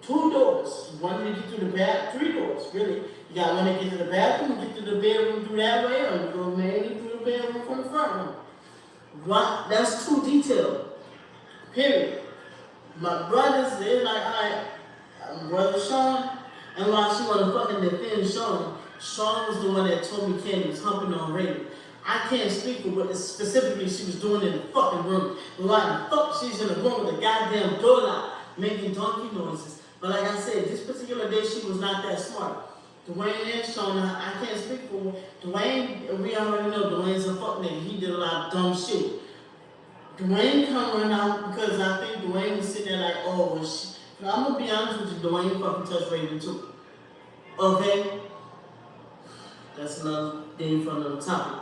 B: 2 doors. One to get to the bath, 3 doors really. You got one to get to the bathroom, get to the bedroom through that way, or you go mainly through the bedroom from the front room. What? That's too detailed. Period. My brothers, they're like, alright, brother Sean, and while she wanna fucking defend Sean, Sean was the one that told me Candy was humping on Raven. I can't speak for what specifically she was doing in the fucking room. But why the fuck she's in the room with a goddamn door lock making donkey noises. But like I said, this particular day she was not that smart. Dwayne and Sean, I can't speak for Dwayne. We already know Dwayne's a fuck nigga. He did a lot of dumb shit. Dwayne come running out because I think Dwayne was sitting there like, oh, well, she. I'm gonna be honest with you, Dwayne fucking touched Raven too. Okay? That's another thing for another topic.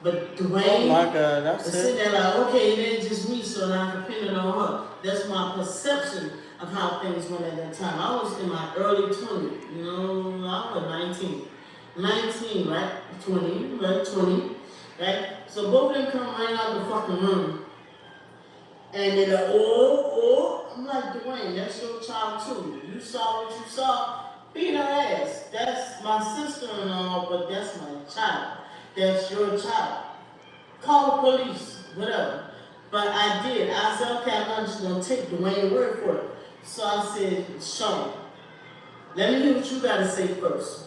B: But Dwayne,
E: Oh my God, that's
B: was
E: it.
B: sitting there like, okay, it ain't just me, so now I can pin it on her. That's my perception of how things went at that time. I was in my early 20s, you know, I was 19. 19, right? 20, right? 20, right? So both of them come right out the fucking room. And they're like, oh, I'm like, Dwayne, that's your child too. You saw what you saw, beat her ass. That's my sister-in-law, but that's my child. That's your child. Call the police, whatever. But I did. I said, okay, I'm not just gonna take Dwayne's word for it. So I said, Sean, let me hear what you gotta say first.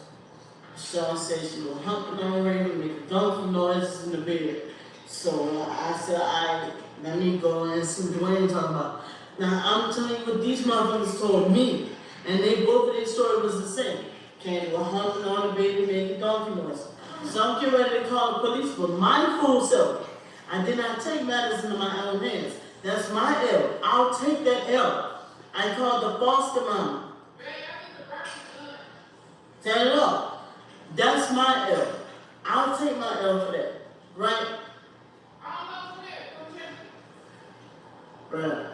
B: Sean said she was humping on Raven, making donkey noises in the bed. So I said, let me go and see what Dwayne talking about. Now I'm telling you what these motherfuckers told me, and they both of their story was the same. Candy was humping on the baby, making donkey noises. So I'm getting ready to call the police, but my fool self, I did not take matters into my own hands. That's my L. I'll take that L. I called the foster mom. Tell it off. That's my L. I'll take my L for that. Right? Right.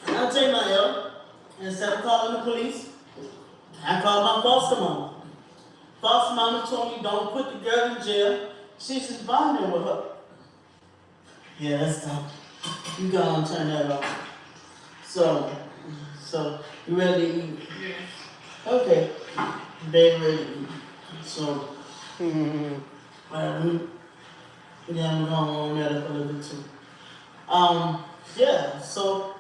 B: I'll take my L. Instead of calling the police, I called my foster mom. Foster mama told me don't put the girl in jail. She's just bonding with her. Yeah, that's dumb. You go and turn that off. So you ready to eat? Yeah. Okay. They ready to eat. So, yeah, I'm going on that up a little bit too. Yeah, so,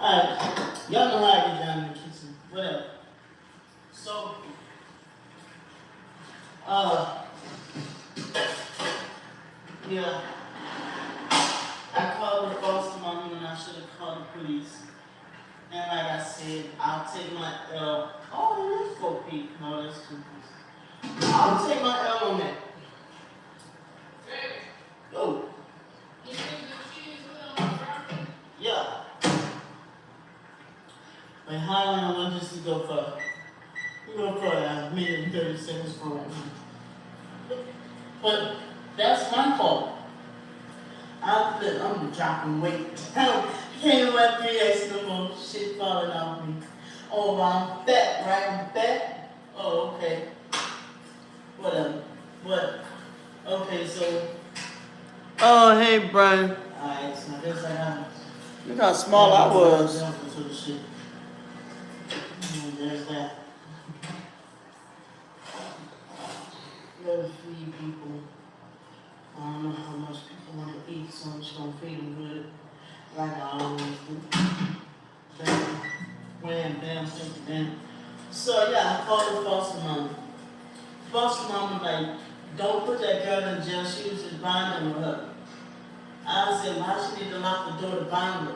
B: alright, y'all know how I get down in the kitchen, whatever. So, yeah, I called the foster mom and I should have called the police. And like I said, I'll take my L. Oh, that's 4 feet. No, that's 2 feet. I'll take my L on that. Yo. Yeah. Wait, how long I want this to go for? We go for a minute and 30 seconds for right now. But that's my fault. I'm dropping weight. Can't wear 3X no more. Shit falling off me. Oh, I'm fat, right? I'm fat. Oh, okay. Whatever. What? Okay, so.
E: Oh, hey, Brian.
B: Alright, so I guess I have.
E: Look how small I was.
B: There's that. Gotta feed people. I don't know how much people want to eat, so I'm just gonna feed them good, like I always do. Bam, wham, bam, thank you, bam. So yeah, I called the foster mom. Foster mom was like, don't put that girl in jail. She was just bonding with her. I said, why she need to lock the door to bond her?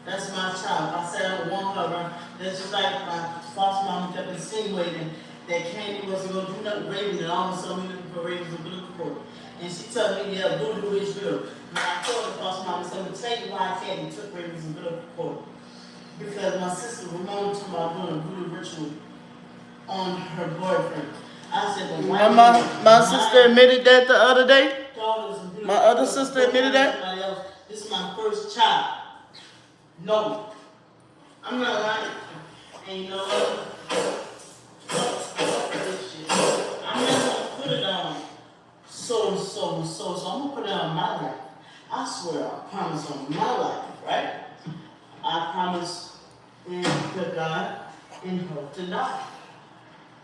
B: That's my child. I said I don't want her around. That's just like my foster mom kept insinuating that Candy wasn't going to do nothing Raven, and all of a sudden we looking for Ravens and Blue Report. And she told me, yeah, voodoo is real. And I told the foster mom, I said, I'm going to tell you why Candy took Ravens and Blue Report. Because my sister Ramona told me about doing a voodoo ritual on her boyfriend. I said, well, why?
E: My sister admitted that the other day.
B: Daughters and Blue
E: My other
B: Report,
E: sister admitted that?
B: somebody else. This is my first child. No. I'm not lying. And you know what? This shit. I'm not gonna put it on so and so and so. So I'm gonna put it on my life. I swear, I promise on my life, right? I promise in to God and hope to die.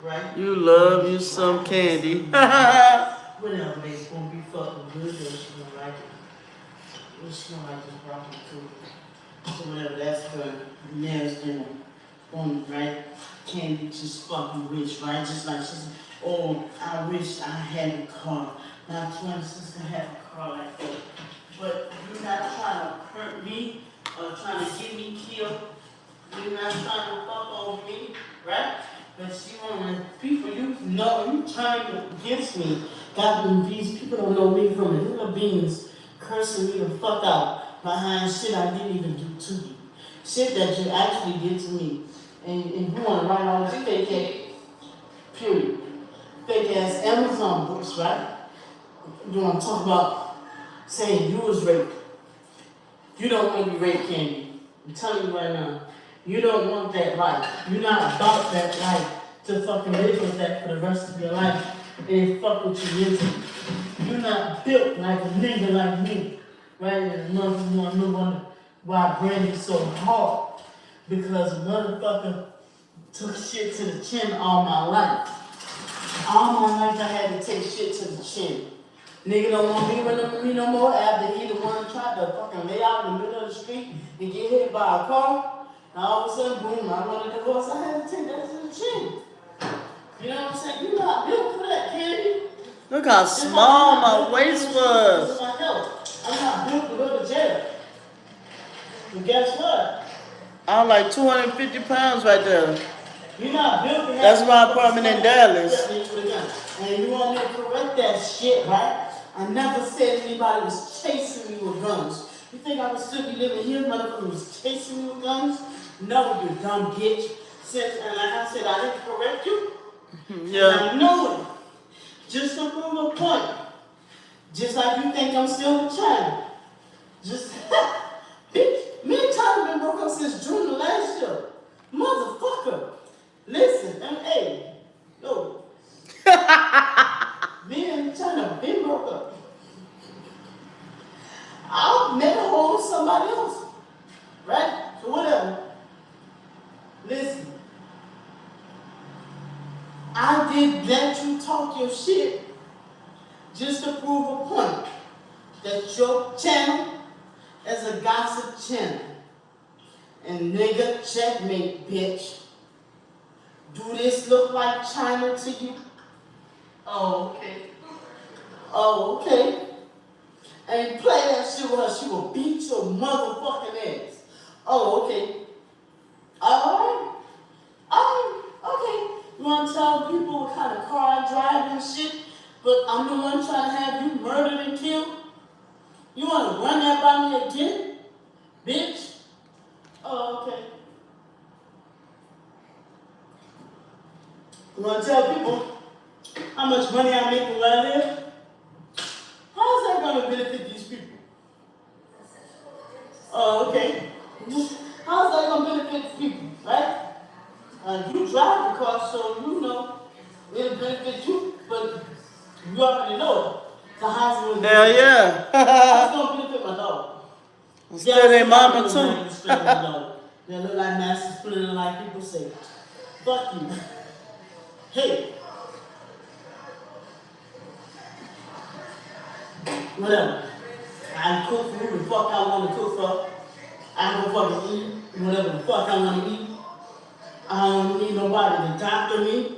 B: Right?
E: You love you some Candy.
B: Whatever, babe, it's gonna be fucking good, though. She's gonna like it. She's gonna like this broccoli too. So whatever, that's her nails dinner. Boom, right? Candy just fucking rich, right? Just like she's, oh, I wish I had a car. My twin sister had a car like that. But you're not trying to hurt me or trying to get me killed. You're not trying to fuck over me, right? But she wanna, people, you know, you trying against me. God, these people don't know me from the human beings cursing me the fuck out behind shit I didn't even do to you. Shit that you actually did to me. And you wanna write all this fake ass, period. Fake ass Amazon books, right? You wanna talk about saying you was raped. You don't want to be raped, Candy. I'm telling you right now. You don't want that life. You're not about that life to fucking live with that for the rest of your life and fuck what you into. You're not built like a nigga like me. Right? And motherfucker wonder why Brandy's so hard. Because a motherfucker took shit to the chin all my life. All my life I had to take shit to the chin. Nigga don't want me with me no more after he the one tried to fucking lay out in the middle of the street and get hit by a car. And all of a sudden, boom, I want a divorce. I had to take that to the chin. You know what I'm saying? You're not built for that, Candy.
E: Look how small my waist was.
B: I'm not built to go to jail. But guess what?
E: I'm like 250 pounds right there.
B: You're not built to have.
E: That's my apartment in Dallas.
B: And you want me to correct that shit, right? I never said anybody was chasing me with guns. You think I would still be living here? Motherfucker was chasing me with guns? No, you dumb bitch. And like I said, I didn't correct you.
E: Yeah.
B: And I know it. Just to prove a point. Just like you think I'm still with China. Just, bitch, me and China been broke up since June of last year. Motherfucker. Listen, hey, yo. Me and China been broke up. I'll never hold somebody else. Right? So whatever. Listen. I did let you talk your shit just to prove a point that your channel is a gossip channel. And nigga, checkmate, bitch. Do this look like China to you? Oh, okay. Oh, okay. And play that shit with her, she will beat your motherfucking ass. Oh, okay. Alright. Okay. You wanna tell people what kind of car I drive and shit, but I'm the one trying to have you murdered and killed? You wanna run that by me again? Bitch? Oh, okay. You wanna tell people how much money I make where I live? How is that gonna benefit these people? Oh, okay. How is that gonna benefit the people, right? You drive the car, so you know You already know. So how's it
E: Hell yeah.
B: I was gonna benefit my dog.
E: Still their mama
B: Look
E: too.
B: like the straight up dog. They look like master splitting like people say. Fuck you. Hey. Whatever. I cook for who the fuck I want to cook for. I go fucking eat whatever the fuck I want to eat. I don't need nobody to doctor me.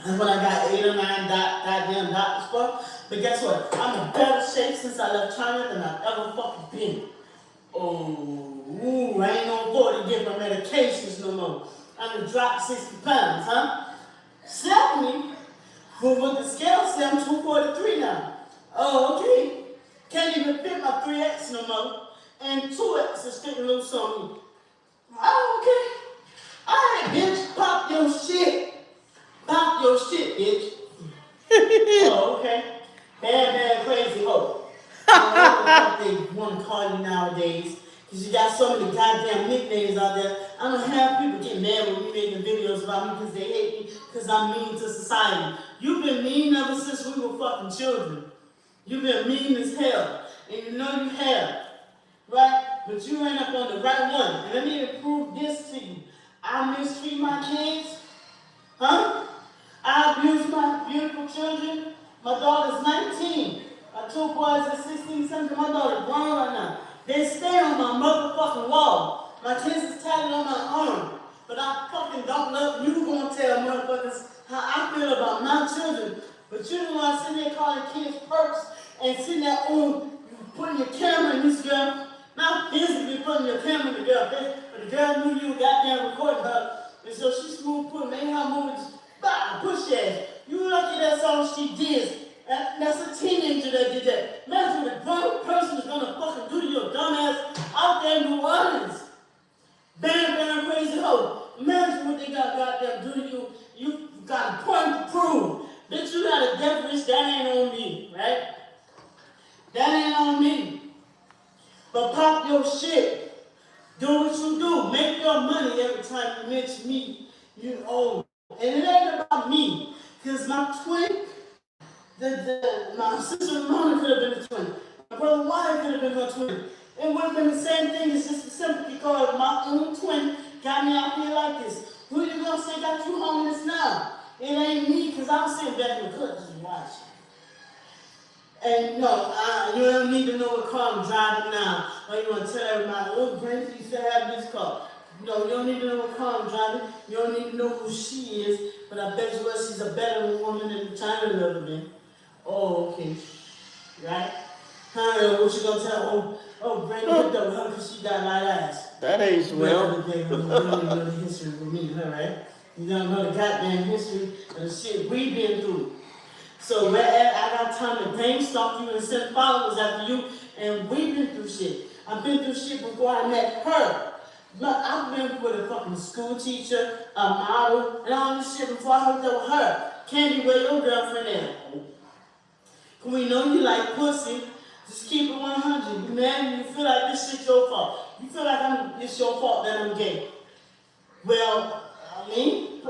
B: That's what I got 8 or 9 goddamn doctors for. But guess what? I'm in better shape since I left China than I've ever fucking been. Oh, I ain't on board to get my medications no more. I'm gonna drop 60 pounds, huh? 70? Well, with the scale say I'm 243 now. Oh, okay. Can't even fit my 3X no more. And 2X is fitting loose on me. Oh, okay. Alright, bitch, pop your shit. Pop your shit, bitch. Oh, okay. Bad, crazy hoe. I don't know what they want to call you nowadays. Because you got so many goddamn nicknames out there. I don't have people get mad when we making videos about me because they hate me because I'm mean to society. You've been mean ever since we were fucking children. You've been mean as hell. And you know you have. Right? But you ran up on the right one. And let me prove this to you. I mistreat my kids. Huh? I abuse my beautiful children. My daughter's 19. My 2 boys are 16, 17. My daughter's grown right now. They stay on my motherfucking wall. My kids is tatted on my arm. But I fucking don't love you gonna tell motherfuckers how I feel about my children. But you the one sitting there calling kids perks and sitting there putting your camera in this girl. Not physically putting your camera in the girl face, but the girl knew you were goddamn recording her. And so she smooth put made her move just push ass. You lucky that's all she did. That's a teenager that did that. Imagine what a grown person is gonna fucking do to your dumb ass out there in New Orleans. Bam, crazy hoe. Imagine what they got goddamn do to you. You got a point to prove. Bitch, you got a death wish, that ain't on me, right? That ain't on me. But pop your shit. Do what you do. Make your money every time you mention me. You own. And it ain't about me. Because my twin, my sister Mona could have been a twin. My brother Wyatt could have been her twin. It would have been the same thing. It's just simply because my own twin got me out here like this. Who you gonna say got you homeless now? It ain't me, because I was sitting back in the club just watching. And no, you don't need to know what car I'm driving now. Or you want to tell everybody, oh, Gracie used to have this car. No, you don't need to know what car I'm driving. You don't need to know who she is. But I bet you what, she's a better woman than China ever been. Oh, okay. Right? What you gonna tell? Oh, Brandon hooked up with her because she got light eyes.
E: That ain't well.
B: You don't know the history with me and her, right? You don't know the goddamn history of the shit we've been through. So whereas I got time to gang stalk you and send followers after you, and we've been through shit. I've been through shit before I met her. Look, I've been with a fucking school teacher, a model, and all this shit before I hooked up with her. Candy, where your girlfriend at? We know you like pussy. Just keep it 100. You mad? You feel like this shit's your fault. You feel like it's your fault that I'm gay. Well, I mean,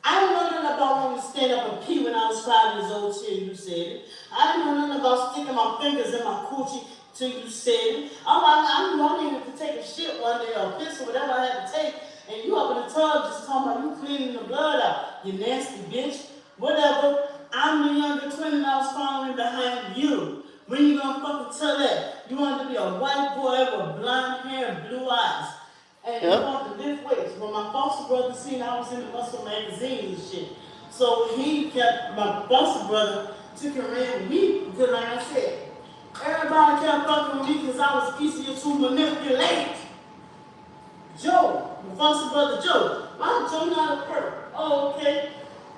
B: I don't know nothing about wanting to stand up and pee when I was 5 years old till you said it. I didn't know nothing about sticking my fingers in my coochie till you said it. I'm wanting to take a shit one day or piss or whatever I had to take, and you up in the tub just talking about you cleaning the blood out. You nasty bitch. Whatever. I'm the younger twin and I was following behind you. When you gonna fucking tell that? You wanted to be a white boy with blonde hair and blue eyes. And you wanted to lift weights. When my foster brother seen I was in the Muscle magazine and shit. So my foster brother took and ran with me because like I said, everybody kept fucking with me because I was easier to manipulate. Joe, my foster brother Joe. Why Joe not a perp? Oh, okay.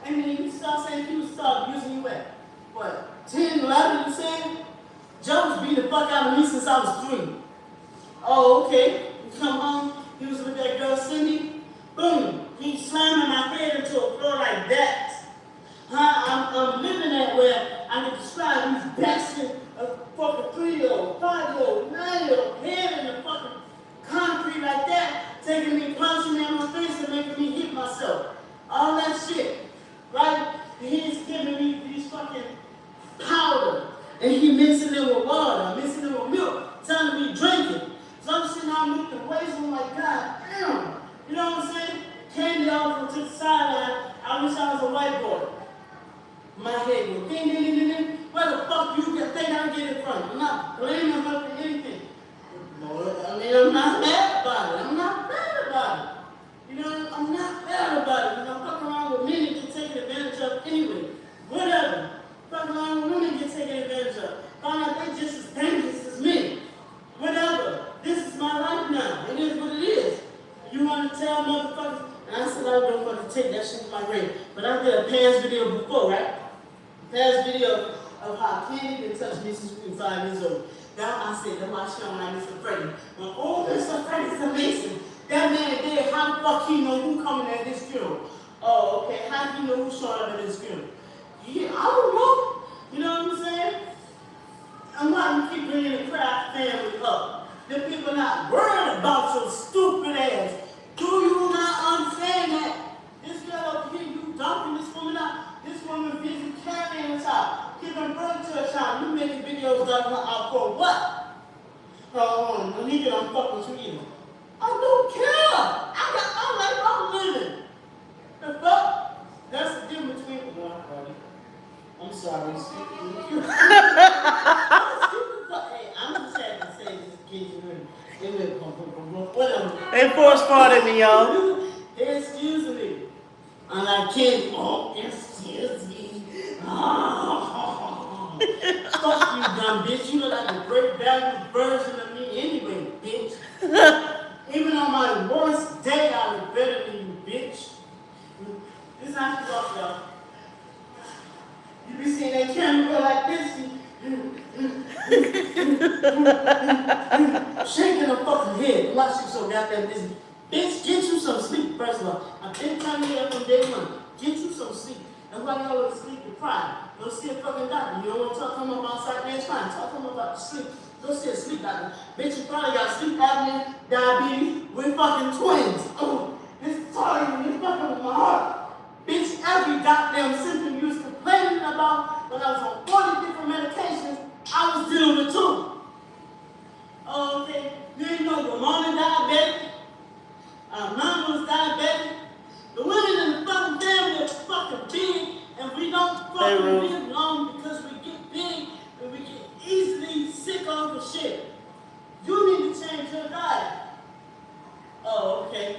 B: And then you start saying people start abusing you at, what, 10, 11, you saying? Joe's beat the fuck out of me since I was 3. Oh, okay. You come home, he was with that girl Cindy, boom, he slamming my head into a floor like that. I'm living that where I can describe these bashing a fucking 3-year-old, 5-year-old, 9-year-old, head in the fucking concrete like that, taking me, punching me in my face and making me hit myself. All that shit. Right? He's giving me these fucking powder. And he mixing it with water, mixing it with milk, telling me drink it. So I'm sitting there looking away, so I'm like, God damn. You know what I'm saying? Candy off to the sideline. I wish I was a white boy. My head go ding, ding, ding, ding, ding. Where the fuck you think I get it from? I'm not blaming her for anything. No, I mean, I'm not mad about it. I'm not mad about it. You know, I'm not mad about it. Because I'm fucking around with men that get taken advantage of anyway. Whatever. Fucking around with women get taken advantage of. Find out they just as dangerous as me. Whatever. This is my life now. It is what it is. You want to tell motherfuckers? And I said I don't want to take that shit from my grave. But I did a past video before, right? Past video of how Candy didn't touch me since we were 5 years old. Now I said, that's why she don't like Mr. Freddie. Well, oh, Mr. Freddie's amazing. That man there, how the fuck he know who coming at this funeral? Oh, okay. How do you know who's showing up at this funeral? Yeah, I don't know. You know what I'm saying? I'm not keep bringing the Kraft family up. The people not worried about your stupid ass. Do you not understand that? This girl over here, you dumping this woman out. This woman busy carrying a child, giving birth to a child. You making videos dumping her out for what? When he get on fucking with you. I don't care. I got my life I'm living. The fuck? That's the difference between I'm sorry, hey, I'm just had to say this kid, whatever.
E: They force farted me, y'all.
B: Excuse me. Unlike Candy, oh, excuse me. Oh. Fuck you, dumb bitch. You look like a great value version of me anyway, bitch. Even on my worst day, I look better than you, bitch. This is how she walks, y'all. You be seeing that camera go like this, shaking her fucking head. Why she so goddamn busy? Bitch, get you some sleep, first of all. I've been telling you that from day one. Get you some sleep. That's why you always sleep deprived. Go see a fucking doctor. You don't want to talk to him about psychiatry, fine. Talk to him about the sleep. Go see a sleep doctor. Bitch, you probably got sleep apnea, diabetes. We're fucking twins. Oh, this target, you fucking with my heart. Bitch, every goddamn symptom you was complaining about when I was on 40 different medications, I was dealing with too. Oh, okay. You ain't know your mom is diabetic. Mom was diabetic. The women in the fucking family are fucking big, and we don't fucking live long because we get big and we get easily sick off of shit. You need to change your diet. Oh, okay.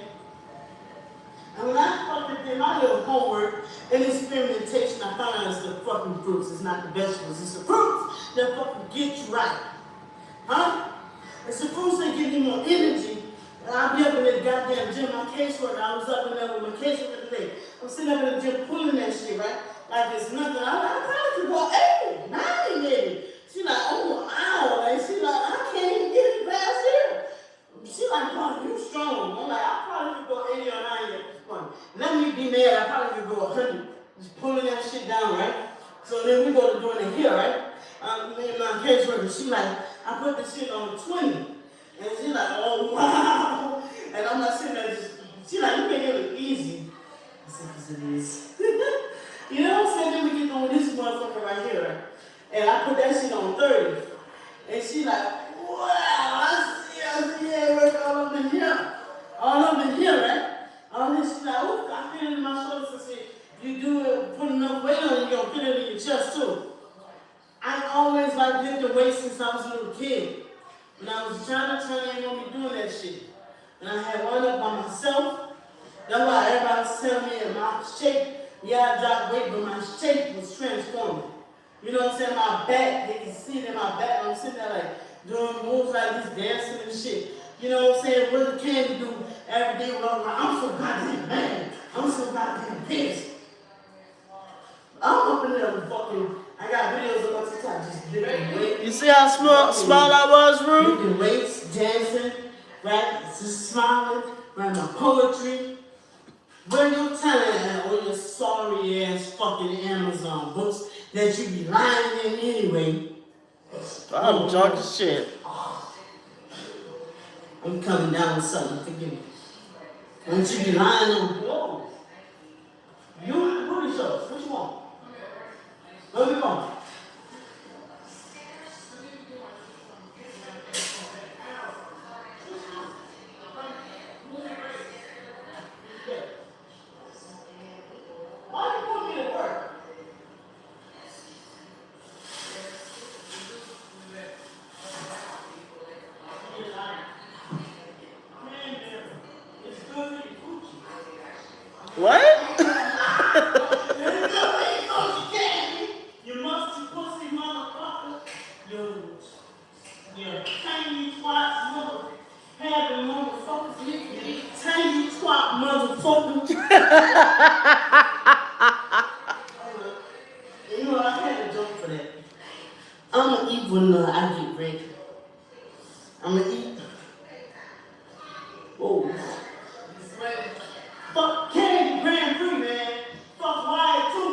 B: And when I fucking did my little homework and experimentation, I found out it's the fucking fruits. It's not the vegetables. It's the fruits that fucking get you right. Huh? It's the fruits that give you more energy. And I'll be up in the goddamn gym. My caseworker, I was up in there with my caseworker today. I'm sitting up in the gym pulling that shit, right? Like it's nothing. I probably could go 8, 9 maybe. She like, oh, ow. Like, she like, I can't even get it past here. She like, oh, you strong. I'm like, I probably could go 80 or 90 at this point. Let me be mad, I probably could go 100. Just pulling that shit down, right? So then we go to doing it here, right? Me and my caseworker, she like, I put this shit on 20. And she like, oh, wow. And I'm not sitting there just, she like, you make it look easy. I said, because it is. You know what I'm saying? Then we get on this motherfucker right here, right? And I put that shit on 30. And she like, wow, I see, yeah, work all up in here. All up in here, right? All this, she's like, oh, I feel it in my shoulders. I said, you do it, put enough weight on it, you're going to feel it in your chest too. I always like lifting weights since I was a little kid. When I was trying I ain't gonna be doing that shit. And I had one up by myself. That's why everybody was telling me my shape, yeah, I dropped weight, but my shape was transforming. You know what I'm saying? My back, they can see it in my back. I'm sitting there like doing moves like this, dancing and shit. You know what I'm saying? What can Candy do every day? I'm so goddamn mad. I'm so goddamn pissed. I'm up in there with fucking, I got videos of my TikTok just lifting weights.
E: You see how small I was, Rue?
B: Lifting weights, dancing, right? Just smiling, writing my poetry. Where your talent at or your sorry ass fucking Amazon books that you be lying in anyway?
E: I'm drunk as shit.
B: I'm coming down with something, forgive me. Don't you be lying on, whoa. You booty shows, what you want? Let me on. Why you put me to work? It's good for your coochie.
E: What?
B: You musty pussy motherfucker. You tiny twat mother. Having motherfuckers. You tiny twat motherfucker. You know, I had a joke for that. I'ma eat when I get ready. I'ma eat. Whoa. Fuck Candy Grand Prix, man. Fuck Wyatt too.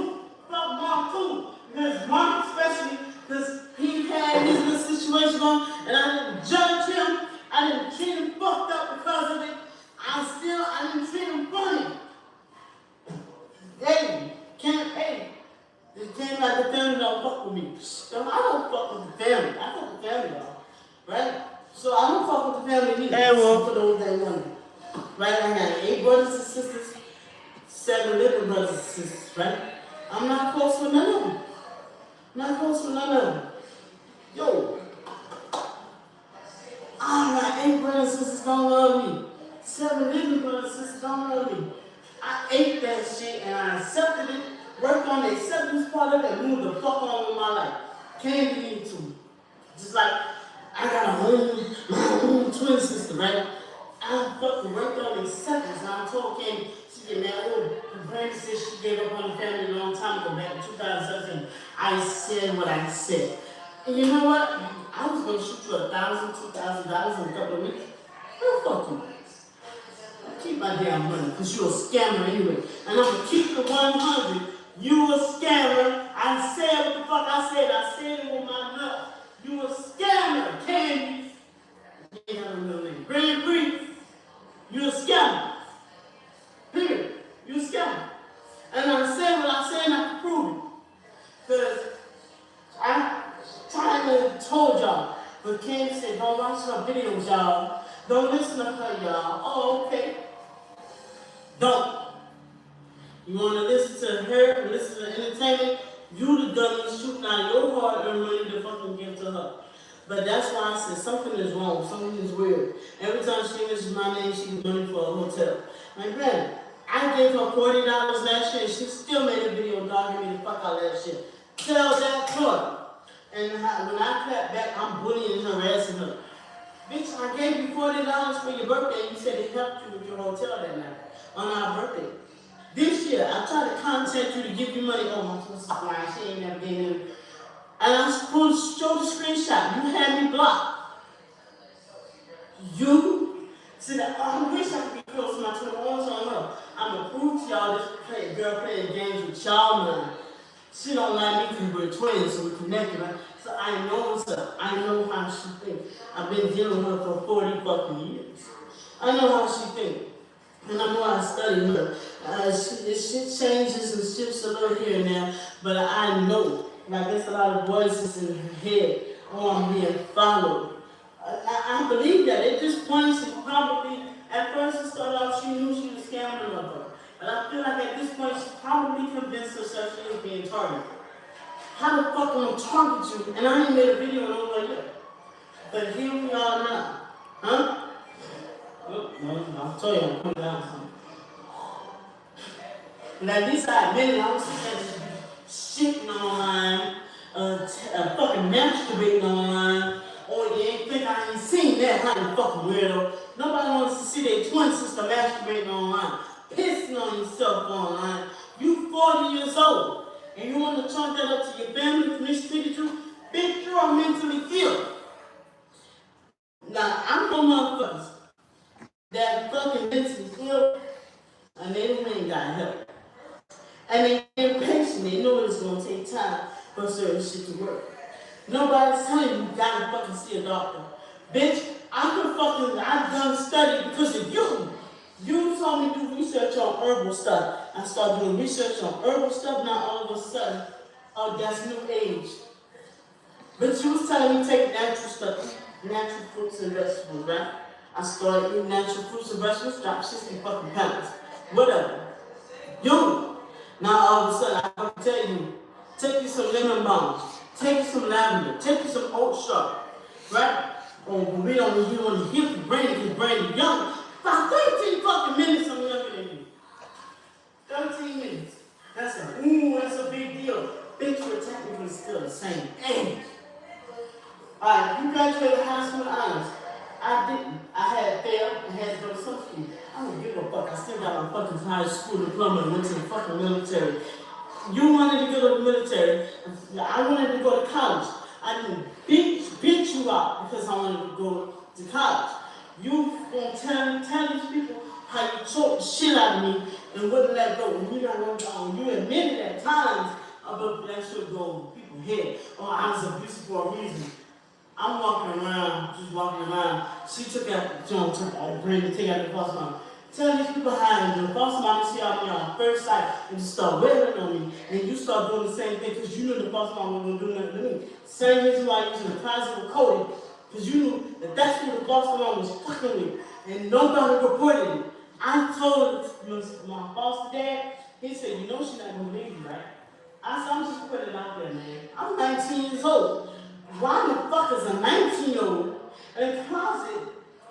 B: Fuck Mom too. Because Mom especially, because he had his little situation on, and I didn't judge him. I didn't treat him fucked up because of it. I didn't treat him funny. Hey, it came like the family don't fuck with me. I don't fuck with the family. I fuck with the family, y'all. Right? So I don't fuck with the family either.
E: Hey, well.
B: For those that wonder. Right? I got 8 brothers and sisters, 7 living brothers and sisters, right? I'm not close with none of them. Not close with none of them. Yo. I got 8 brothers and sisters don't love me. 7 living brothers and sisters don't love me. I ate that shit and I accepted it, worked on the acceptance part of it, and moved the fuck on with my life. Can't be into me. Just like I got my own twin sister, right? I fucking worked on the acceptance and I told Candy, she get mad old. Her brain said she gave up on the family a long time ago, back in 2017. I said what I said. And you know what? I was gonna shoot you $1,000, $2,000 in a couple of weeks. Well, fuck you. Keep my damn money, because you're a scammer anyway. And I'm going to keep the 100. You a scammer. I said what the fuck I said. I said it with my nut. You a scammer, Candy. You ain't got no name. Grand Prix. You a scammer. Period. You a scammer. And I said what I said and I can prove it. Because I tried to told y'all. But Candy said, don't watch her videos, y'all. Don't listen to her, y'all. Oh, okay. Don't. You want to listen to her, listen to entertainment? You the dummy shooting out your hard-earned money to fucking give to her. But that's why I said something is wrong, something is weird. Every time she mentions my name, she gets money for a hotel. My friend, I gave her $40 last year, and she still made a video dogging me the fuck out of that shit. Tell that to her. And when I clap back, I'm bullying and harassing her. Bitch, I gave you $40 for your birthday, and you said it helped you with your hotel that night. On our birthday. This year, I tried to contact you to give you money. Oh, my sister's lying. She ain't never gave me. And I was supposed to show the screenshot. You had me blocked. You said, I wish I could be close to my 21 on her. I'm going to prove to y'all this girl playing games with y'all money. She don't like me because we're twins, so we're connected, right? So I know what's up. I know how she thinks. I've been dealing with her for 40 fucking years. I know how she thinks. And I know I study her. Shit changes and shifts a little here and there, but I know, like there's a lot of voices in her head, oh, I'm being followed. I believe that. At this point, she probably, at first it started off, she knew she was scamming her. But I feel like at this point, she probably convinced herself she was being targeted. How the fuck am I target you? And I ain't made a video in over a year. But here we are now. Huh? Oh, no, I'll tell you, I'm coming down something. And at least I admit it, I was shitting online, fucking masturbating online. Oh, you ain't think I ain't seen that, huh, you fucking weirdo. Nobody wants to see their twin sister masturbating online, pissing on yourself online. You 40 years old, and you want to chalk that up to your family for mistreated you? Bitch, you're mentally ill. Now, I'm no motherfuckers that fucking mentally ill, and they ain't got help. And they impatient, they know it's gonna take time for certain shit to work. Nobody's telling you gotta fucking see a doctor. Bitch, I've done study because of you. You told me to do research on herbal stuff. I started doing research on herbal stuff, now all of a sudden, Oh, that's new age. But you was telling me take natural stuff, natural fruits and vegetables, right? I started eating natural fruits and vegetables, dropped 60 fucking pounds. Whatever. You. Now all of a sudden, I can tell you, take you some lemon balm, take you some lavender, take you some oat straw, right? Or we don't you want to hit Brandy, because Brandy young. About 13 fucking minutes I'm younger than you. 13 minutes. That's a big deal. Bitch, you're technically still the same age. Alright, you graduated high school honors. I didn't. I had failed and had to go to some school. I don't give a fuck. I still got my fucking high school diploma and went to the fucking military. You wanted to go to the military. I wanted to go to college. I didn't beat you out because I wanted to go to college. You gonna tell these people how you choked the shit out of me and wouldn't let go. And you're not gonna go. You admitted at times about that shit go over people's head. Oh, I was abusive for a reason. I'm just walking around. She took out Brandon, take out the false mom. Tell these people how I am. The false mom see out me on first sight and just start wailing on me. And you start doing the same thing because you knew the false mom wasn't going to do nothing to me. Same reason why I was in the closet with Cody. Because you knew that that's who the false mom was fucking with. And nobody reported it. I told my foster dad, he said, you know she's not going to believe you, right? I said, I'm just putting it out there, man. I'm 19 years old. Why the fuck is a 19-year-old in a closet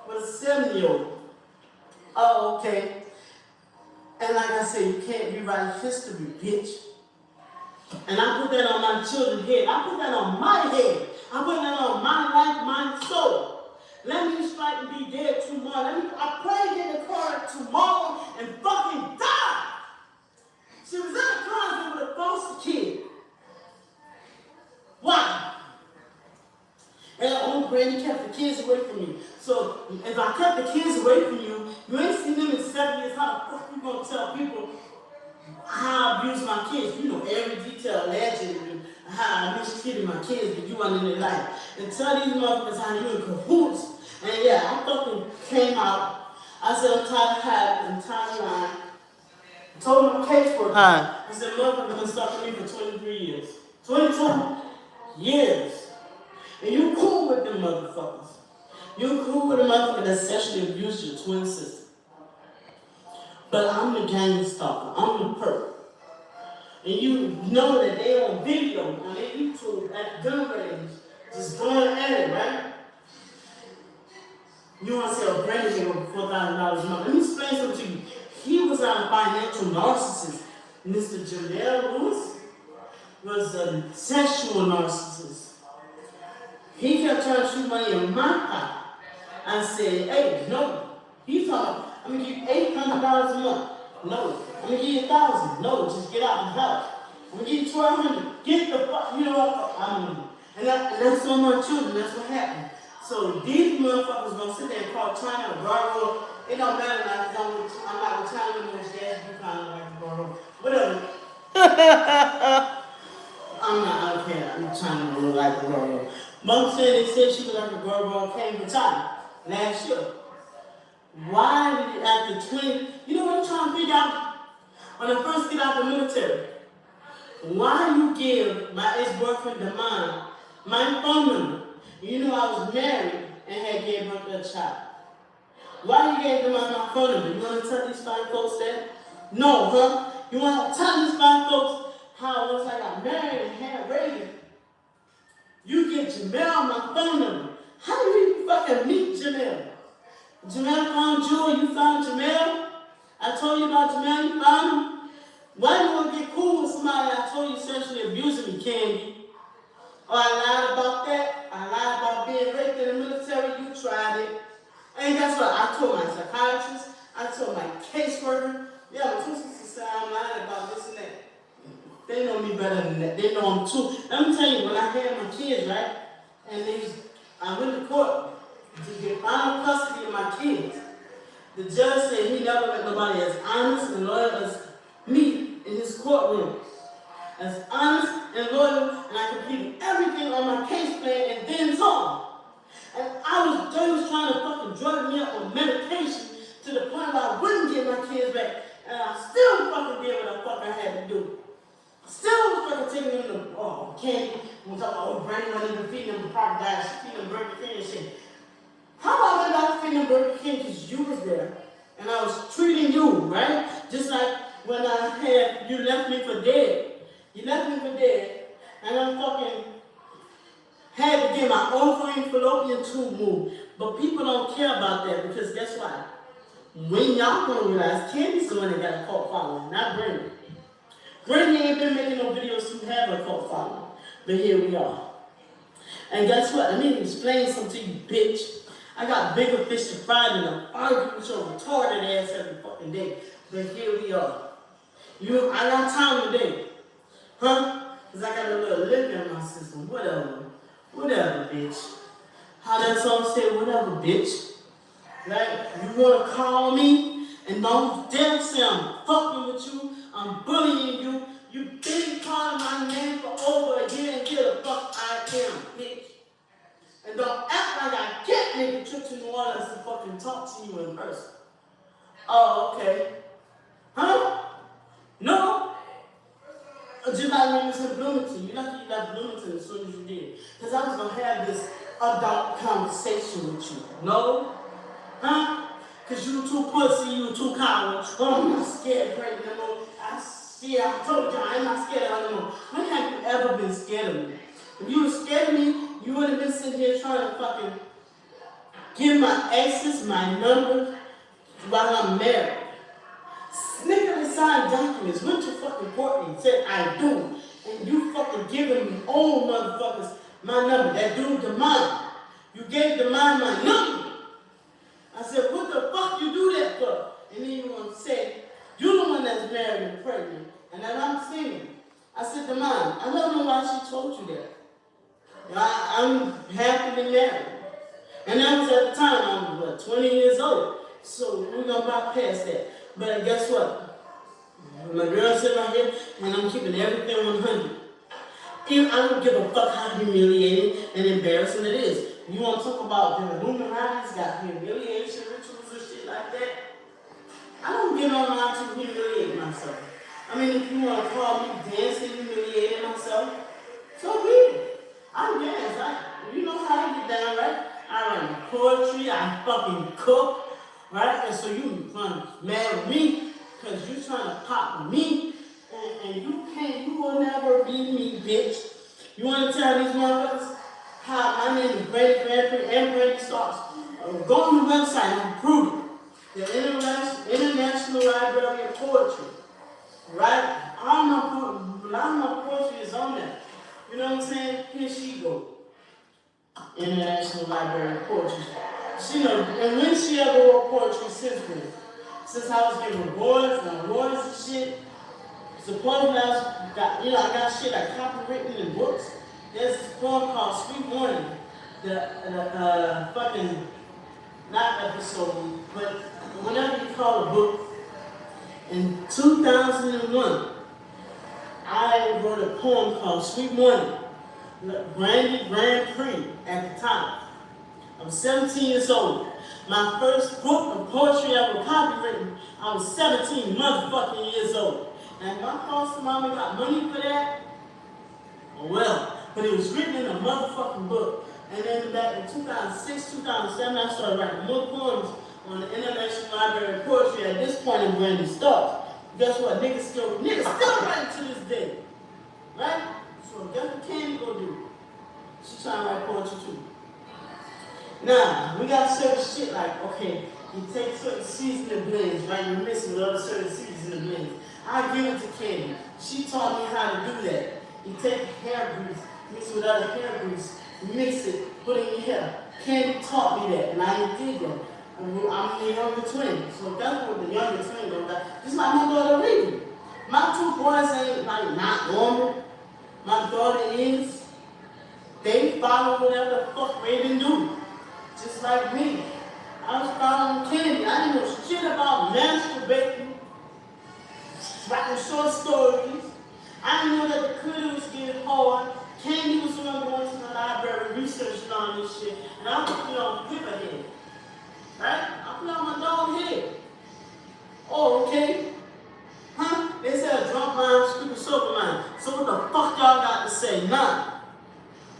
B: with a 7-year-old? Oh, okay. And like I said, you can't rewrite history, bitch. And I put that on my children's head. I put that on my head. I put that on my life, my soul. Let me strike and be dead tomorrow. I pray to get in the car tomorrow and fucking die. She was in a closet with a foster kid. Why? And old Brandy kept the kids away from me. So if I kept the kids away from you, you ain't seen them in 7 years. How the fuck you gonna tell people how I abused my kids? You know every detail, legend, and how I mistreated my kids, but you weren't in their life. And tell these motherfuckers how you in cahoots. And yeah, I fucking came out. I said I'm tired of hiding, I'm tired of lying. I told my caseworker. I said motherfuckers been stalking me for 23 years. 22 years. And you cool with them motherfuckers. You cool with the motherfucker that sexually abused your twin sister. But I'm the gang stalker. I'm the perp. And you know that they on video on their YouTube at gun range, just going at it, right? You want to say, oh, Brandon gave over $4,000 a month. Let me explain something to you. He was a financial narcissist. Mr. Janelle Lewis was a sexual narcissist. He kept trying to shoot money in my pocket. I said, hey, no. He thought, I'm going to give you $800 a month. No. I'm going to give you $1,000. No, just get out the house. I'm going to give you $1,200. Get the fuck, you know what? And that's on my children. That's what happened. So these motherfuckers going to sit there and call China a Gargoyle. It don't matter now because I'm not with China anymore. Yes, you kind of like the Gargoyle. Whatever. I don't care. I'm trying to look like a Gargoyle. Mom said they said she was like a Gargoyle came to China last year. Why did it after 20? You know what I'm trying to figure out? When I first get out the military, why you give my ex-boyfriend Damon my phone number? You know I was married and had gave birth to a child. Why you gave them my phone number? You want to tell these fine folks that? No, huh? You want to tell these fine folks how once I got married and had Reagan, you get Jamel my phone number. How do you fucking meet Jamel? Jamel found you or you found Jamel? I told you about Jamel, you found him? Why do you want to get cool with somebody I told you sexually abusing me, Candy? Oh, I lied about that. I lied about being raped in the military. You tried it. And guess what? I told my psychiatrist. I told my caseworker. Yeah, my sister said I'm lying about this and that. They know me better than that. They know I'm too. Let me tell you, when I had my kids, right? And I went to court to get final custody of my kids. The judge said he never met nobody as honest and loyal as me in his courtroom. As honest and loyal, and I completed everything on my case plan and then some. And they was trying to fucking drug me up on medication to the point where I wouldn't get my kids back. And I still fucking did what the fuck I had to do. Still fucking taking them to candy. We're talking about Granny wasn't even feeding them the proper diet. She feeding them Burger King and shit. How about when I was feeding them Burger King because you was there and I was treating you, right? Just like when you left me for dead. You left me for dead and I fucking had to get my ovary fallopian tube moved. But people don't care about that because guess what? When y'all gonna realize Candy's the one that got a cult following, not Brandy. Brandy ain't been making no videos to have a cult following. But here we are. And guess what? I need to explain something to you, bitch. I got bigger fish to fry than to argue with your retarded ass every fucking day. But here we are. I got time today. Huh? Because I got a little liquor in my system. Whatever. Whatever, bitch. How that song say, whatever, bitch. Like, you want to call me and don't dare say I'm fucking with you, I'm bullying you. You've been calling my name for over a year and here the fuck I am, bitch. And don't act like I can't make a trip to New Orleans to fucking talk to you in person. Oh, okay. Huh? No? Just like when you was in Bloomington. You lucky you left Bloomington as soon as you did. Because I was going to have this adult conversation with you. No? Huh? Because you too pussy, you too coward. Oh, I'm not scared, Brady, no more. I told you, I'm not scared of you no more. When have you ever been scared of me? If you were scared of me, you would have been sitting here trying to fucking give my exes my number while I'm married. Nigga signed documents, went to fucking court and said I do. And you fucking giving me old motherfuckers my number. That dude, Demond. You gave Demond my number. I said, what the fuck you do that for? And then you want to say, you're the one that's married and pregnant. And then I'm single. I said, Demond, I don't know why she told you that. I'm happily married. And that was at the time, I was 20 years old. So we're going to bypass that. But guess what? My girl sitting right here, and I'm keeping everything 100. I don't give a fuck how humiliating and embarrassing it is. You want to talk about the Illuminati's got humiliation rituals and shit like that? I don't get online to humiliate myself. I mean, if you want to call me dancing, humiliating myself, so be it. I dance. You know how I get down, right? I write poetry, I fucking cook, right? And so you mad with me because you trying to pop me, and you will never be me, bitch. You want to tell these motherfuckers how my name is Brady Bradford and Brady Starks? Go on the website and prove it. The International Library of Poetry, right? All my poetry is on there. You know what I'm saying? Here she go. International Library of Poetry. She know, and when she ever wrote poetry since then? Since I was getting awards and shit. Supposedly I got shit like copywritten in books. There's this poem called Sweet Morning. The fucking, not episode, but whenever you call a book. In 2001, I wrote a poem called Sweet Morning. Brandy Grand Prix at the time. I'm 17 years old. My first book of poetry ever copywritten, I was 17 motherfucking years old. And my foster mama got money for that? Well, but it was written in a motherfucking book. And then back in 2006, 2007, I started writing more poems on the International Library of Poetry at this point in Brandy Starks. Guess what? Niggas still writing to this day. Right? So guess what Candy gonna do? She trying to write poetry too. Now, we got certain shit like, okay, you take certain seasoning blends, right? You're missing with other certain seasoning blends. I give it to Candy. She taught me how to do that. You take hair grease, mix it with other hair grease, mix it, put it in your hair. Candy taught me that, and I did that. I'm the younger twin, so that's what the younger twin goes like. Just like my daughter Regan. My two boys ain't like not normal. My daughter is. They follow whatever the fuck Raven do. Just like me. I was following Candy. I didn't know shit about masturbating, writing short stories. I didn't know that the critter was getting hard. Candy was the one going to the library researching on this shit. And I put it on paper head. Right? I put it on my dog head. Oh, okay. Huh? They said a drunk mind, stupid sober mind. so what the fuck y'all got to say? None.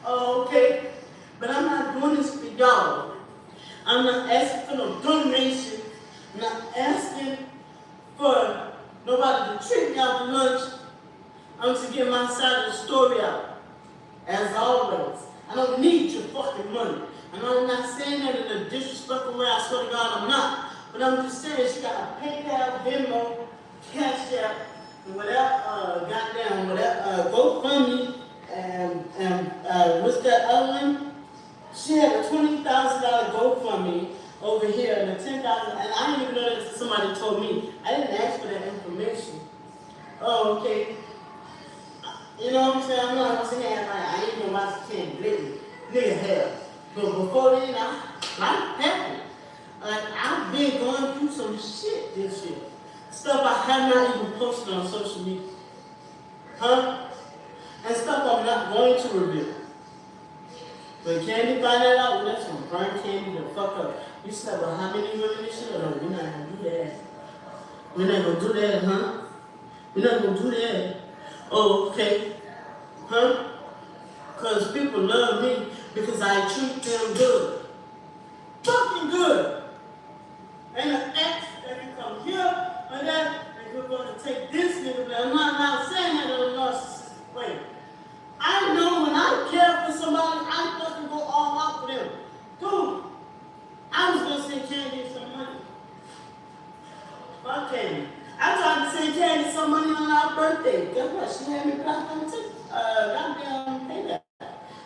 B: Oh, okay. But I'm not doing this for y'all. I'm not asking for no donation. I'm not asking for nobody to treat me out to lunch. I'm to get my side of the story out. As always. I don't need your fucking money. I know I'm not saying that in a disrespectful way. I swear to God I'm not. But I'm just saying she got a PayPal, Venmo, Cash App, and whatever, goddamn, whatever, GoFundMe, and what's that other one? She had a $20,000 GoFundMe over here and a $10,000, and I didn't even know that until somebody told me. I didn't ask for that information. Oh, okay. You know what I'm saying? I'm not gonna say I ain't gonna watch the 10 nigga hell. But before then, life happened. Like, I've been going through some shit this year. Stuff I have not even posted on social media. Huh? And stuff I'm not going to reveal. But Candy find that out, well, that's gonna burn Candy the fuck up. You said, well, how many women this shit? No, we're not gonna do that. We're not gonna do that, huh? We're not gonna do that. Oh, okay. Huh? Because people love me because I treat them good. Fucking good. Ain't an ex that can come here or that, and we're going to take this nigga, but I'm not saying that in a narcissistic way. I know when I care for somebody, I fucking go all out for them. Dude, I was going to send Candy some money. Fuck Candy. I tried to send Candy some money on our birthday. Guess what? She had me blocked on goddamn PayPal.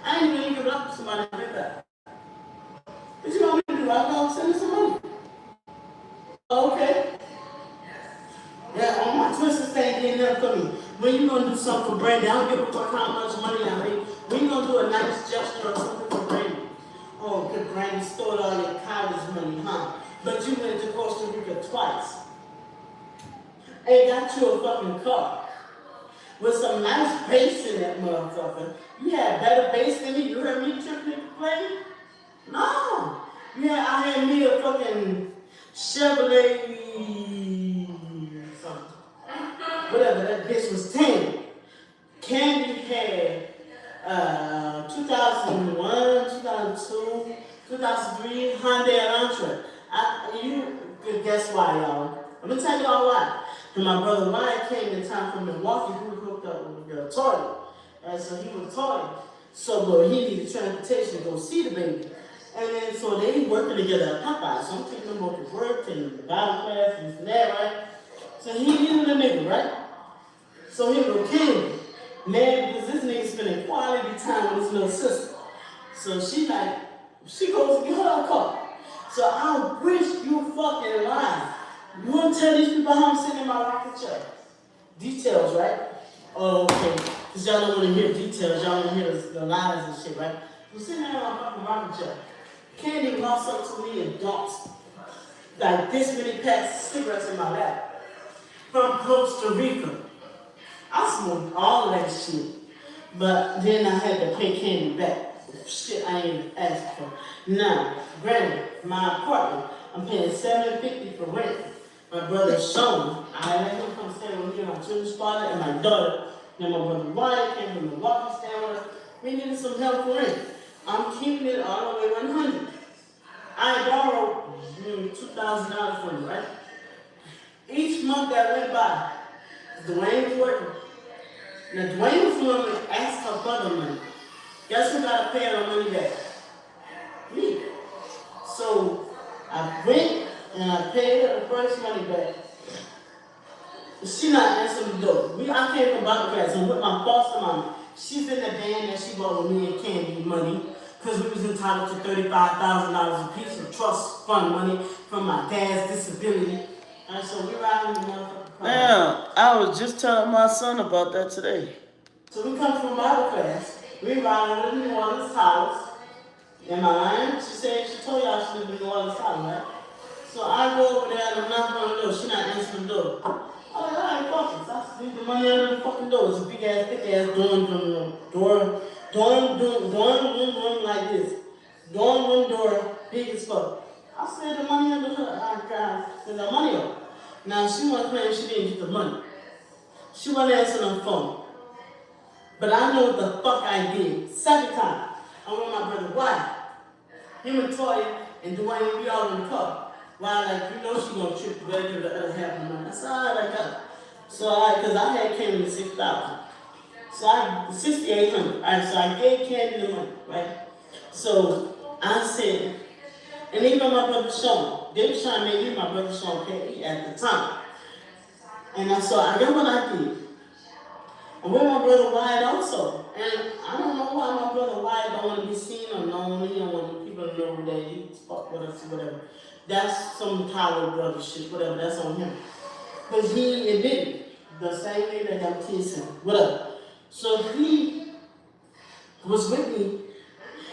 B: I ain't even give it up to somebody on PayPal. What you want me to do? I go send her some money. Okay. Yeah, on my Twister ain't getting nothing for me. When you gonna do something for Brandy? I don't give a fuck how much money I make. When you gonna do a nice gesture or something for Brandy? Oh, because Brandy stole all your college money, huh? But you went to Costa Rica twice. Ain't got you a fucking car. With some nice bass in that motherfucker. You had better bass than me. You heard me tripping play? No. Yeah, I had me a fucking Chevrolet something. Whatever, that bitch was 10. Candy had 2001, 2002, 2003 Hyundai Elantra. You could guess why, y'all. I'm gonna tell y'all why. And my brother Ryan came in town from Milwaukee. He was hooked up with a girl, Toya. And so he was Toya. So, but he needed transportation to go see the baby. And then, so they working together at Popeye. So I'm taking them both to work and the Bible class and this and that, right? So he needed a nigga, right? So he go Candy. Man, because this nigga spending quality time with his little sister. So she goes to get her a car. So I wish you fucking lied. You want to tell these people how I'm sitting in my rocket chair? Details, right? Oh, okay. Because y'all don't want to hear details. Y'all want to hear the lies and shit, right? I'm sitting there in my fucking rocket chair. Candy walks up to me and dumps like this many packs of cigarettes in my lap. From Costa Rica. I smoked all that shit. But then I had to pay Candy back. Shit I ain't asked for. Now, granted, my apartment, I'm paying $750 for rent. My brother Sean, I let him come stay with me, my children's father, and my daughter. Then my brother Ryan came from Milwaukee, staying with us. We needed some help for rent. I'm keeping it all the way 100. I borrowed $2,000 from you, right? Each month that went by, Dwayne was working. Now Dwayne was the one that asked her brother money. Guess who got to pay her money back? Me. So I went and I paid her the first money back. She not answering the door. I came from Bible class and with my foster mama. She's in the band that she bought with me and Candy money because we was entitled to $35,000 a piece of trust fund money from my dad's disability. And so we riding the motherfucking car.
E: Damn, I was just telling my son about that today.
B: So we come from Bible class. We riding with New Orleans Towers. Am I lying? She said she told y'all she lived in New Orleans Towers, right? So I go over there and I'm knocking on the door. She not answering the door. I'm like, all right, fuck it. So I leave the money under the fucking door. It's a big ass, thick ass door like this. Door, big as fuck. I said the money under her. I said the money up. Now she wasn't claiming she didn't get the money. She wasn't answering on the phone. But I know what the fuck I did. Second time, I went with my brother Wyatt. Him and Toya and Dwayne, we all in the car. Why, like, you know she gonna trip, you better give her the other half of the money. I said, all right, I got it. So, cause I had Candy the 6,000. So 6,800. All right, so I gave Candy the money, right? So I said, and even my brother Sean, David Sean made me my brother Sean Petty at the time. And I got what I did. And with my brother Wyatt also. And I don't know why my brother Wyatt don't want to be seen or known. He don't want people to know that he fuck with us or whatever. That's some coward brother shit, whatever, that's on him. Because he admitted the same way that I'm teasing, whatever. So he was with me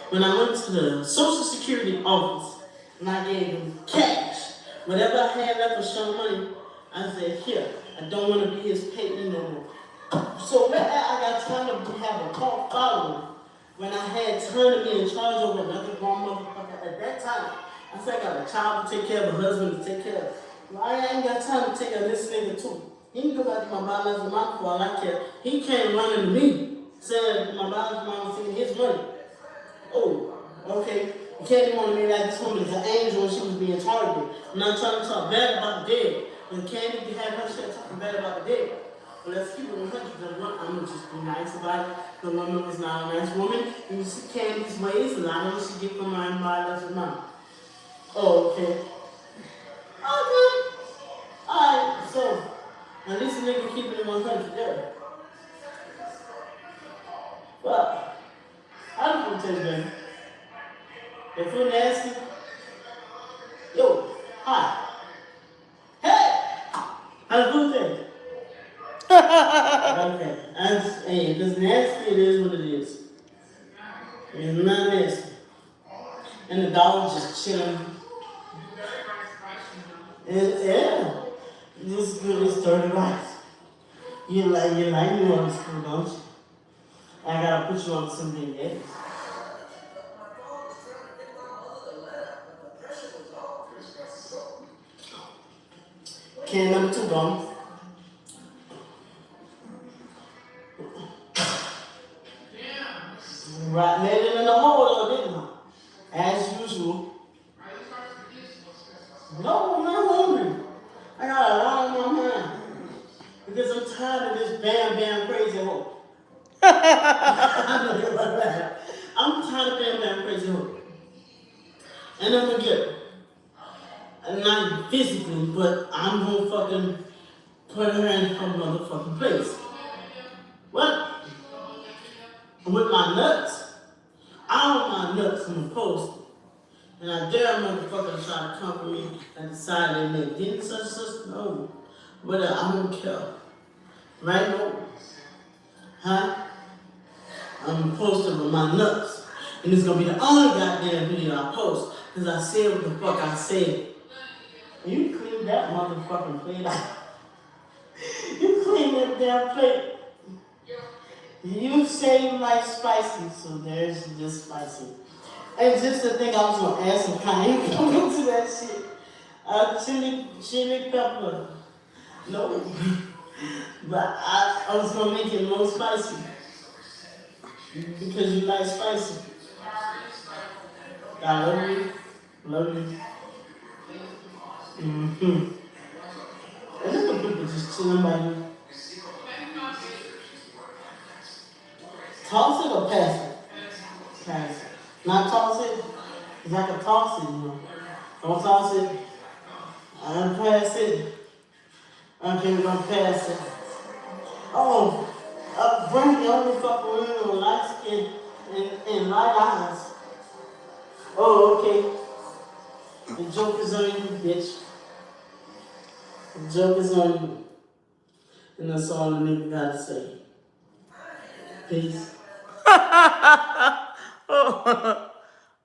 B: when I went to the Social Security office and I gave him cash. Whatever I had left for Sean money, I said, here, I don't want to be his payee no more. So I got time to have a call following when I had time to be in charge of another grown motherfucker at that time. I said I got a child to take care of, a husband to take care of. Well, I ain't got time to take care of this nigga too. He can go back to my biological mom for all I care. He came running to me, saying my biological mom was taking his money. Oh, okay. Candy wanted me like this woman is an angel when she was being targeted. I'm not trying to talk bad about the dead. When Candy had her shit talking bad about the dead. But let's keep it 100. I'm gonna just be nice about it. The woman was not a nice woman. And you see Candy's ways, a lot of them she get from my biological mom. Oh, okay. Okay. Alright, so at least a nigga keeping it 100 there. But I don't want to tell you, baby. If you're nasty, yo, hi. Hey! How the food taste? Okay. Hey, if it's nasty, it is what it is. It's not nasty. And the dog just chilling. Yeah. This is good as dirty rice. You like New Orleans food, don't you? I gotta put you on some vignettes. Can number 2, gone. Right, made it in the hole though, didn't I? As usual. No, I'm not hungry. I got a lot on my mind. Because I'm tired of this bam crazy hoe. I'm tired of bam crazy hoe. And I'm gonna get her. And not physically, but I'm gonna fucking put her in her motherfucking place. What? With my nuts. I want my nuts in the post. And I dare motherfucker to try to come for me and decide they make getting such, no. But I don't care. Right? No. Huh? I'm posting with my nuts. And it's gonna be the only goddamn video I post. Because I said what the fuck I said. You clean that motherfucking plate out. You clean that damn plate. You say you like spicy, so there's just spicy. And just to think I was gonna add some cayenne pepper to that shit. Chili pepper. No. But I was gonna make it more spicy. Because you like spicy. I love you. Love you. Mm-hmm. And look at people just chilling by you. Toss it or pass it? Pass it. Not toss it? Because I can toss it, you know. Don't toss it. I'll pass it. Okay, we're gonna pass it. Oh, Brandy only fucking women with light skin and light eyes. Oh, okay. The joke is on you, bitch. The joke is on you. And that's all the nigga gotta say. Peace.
E: Oh,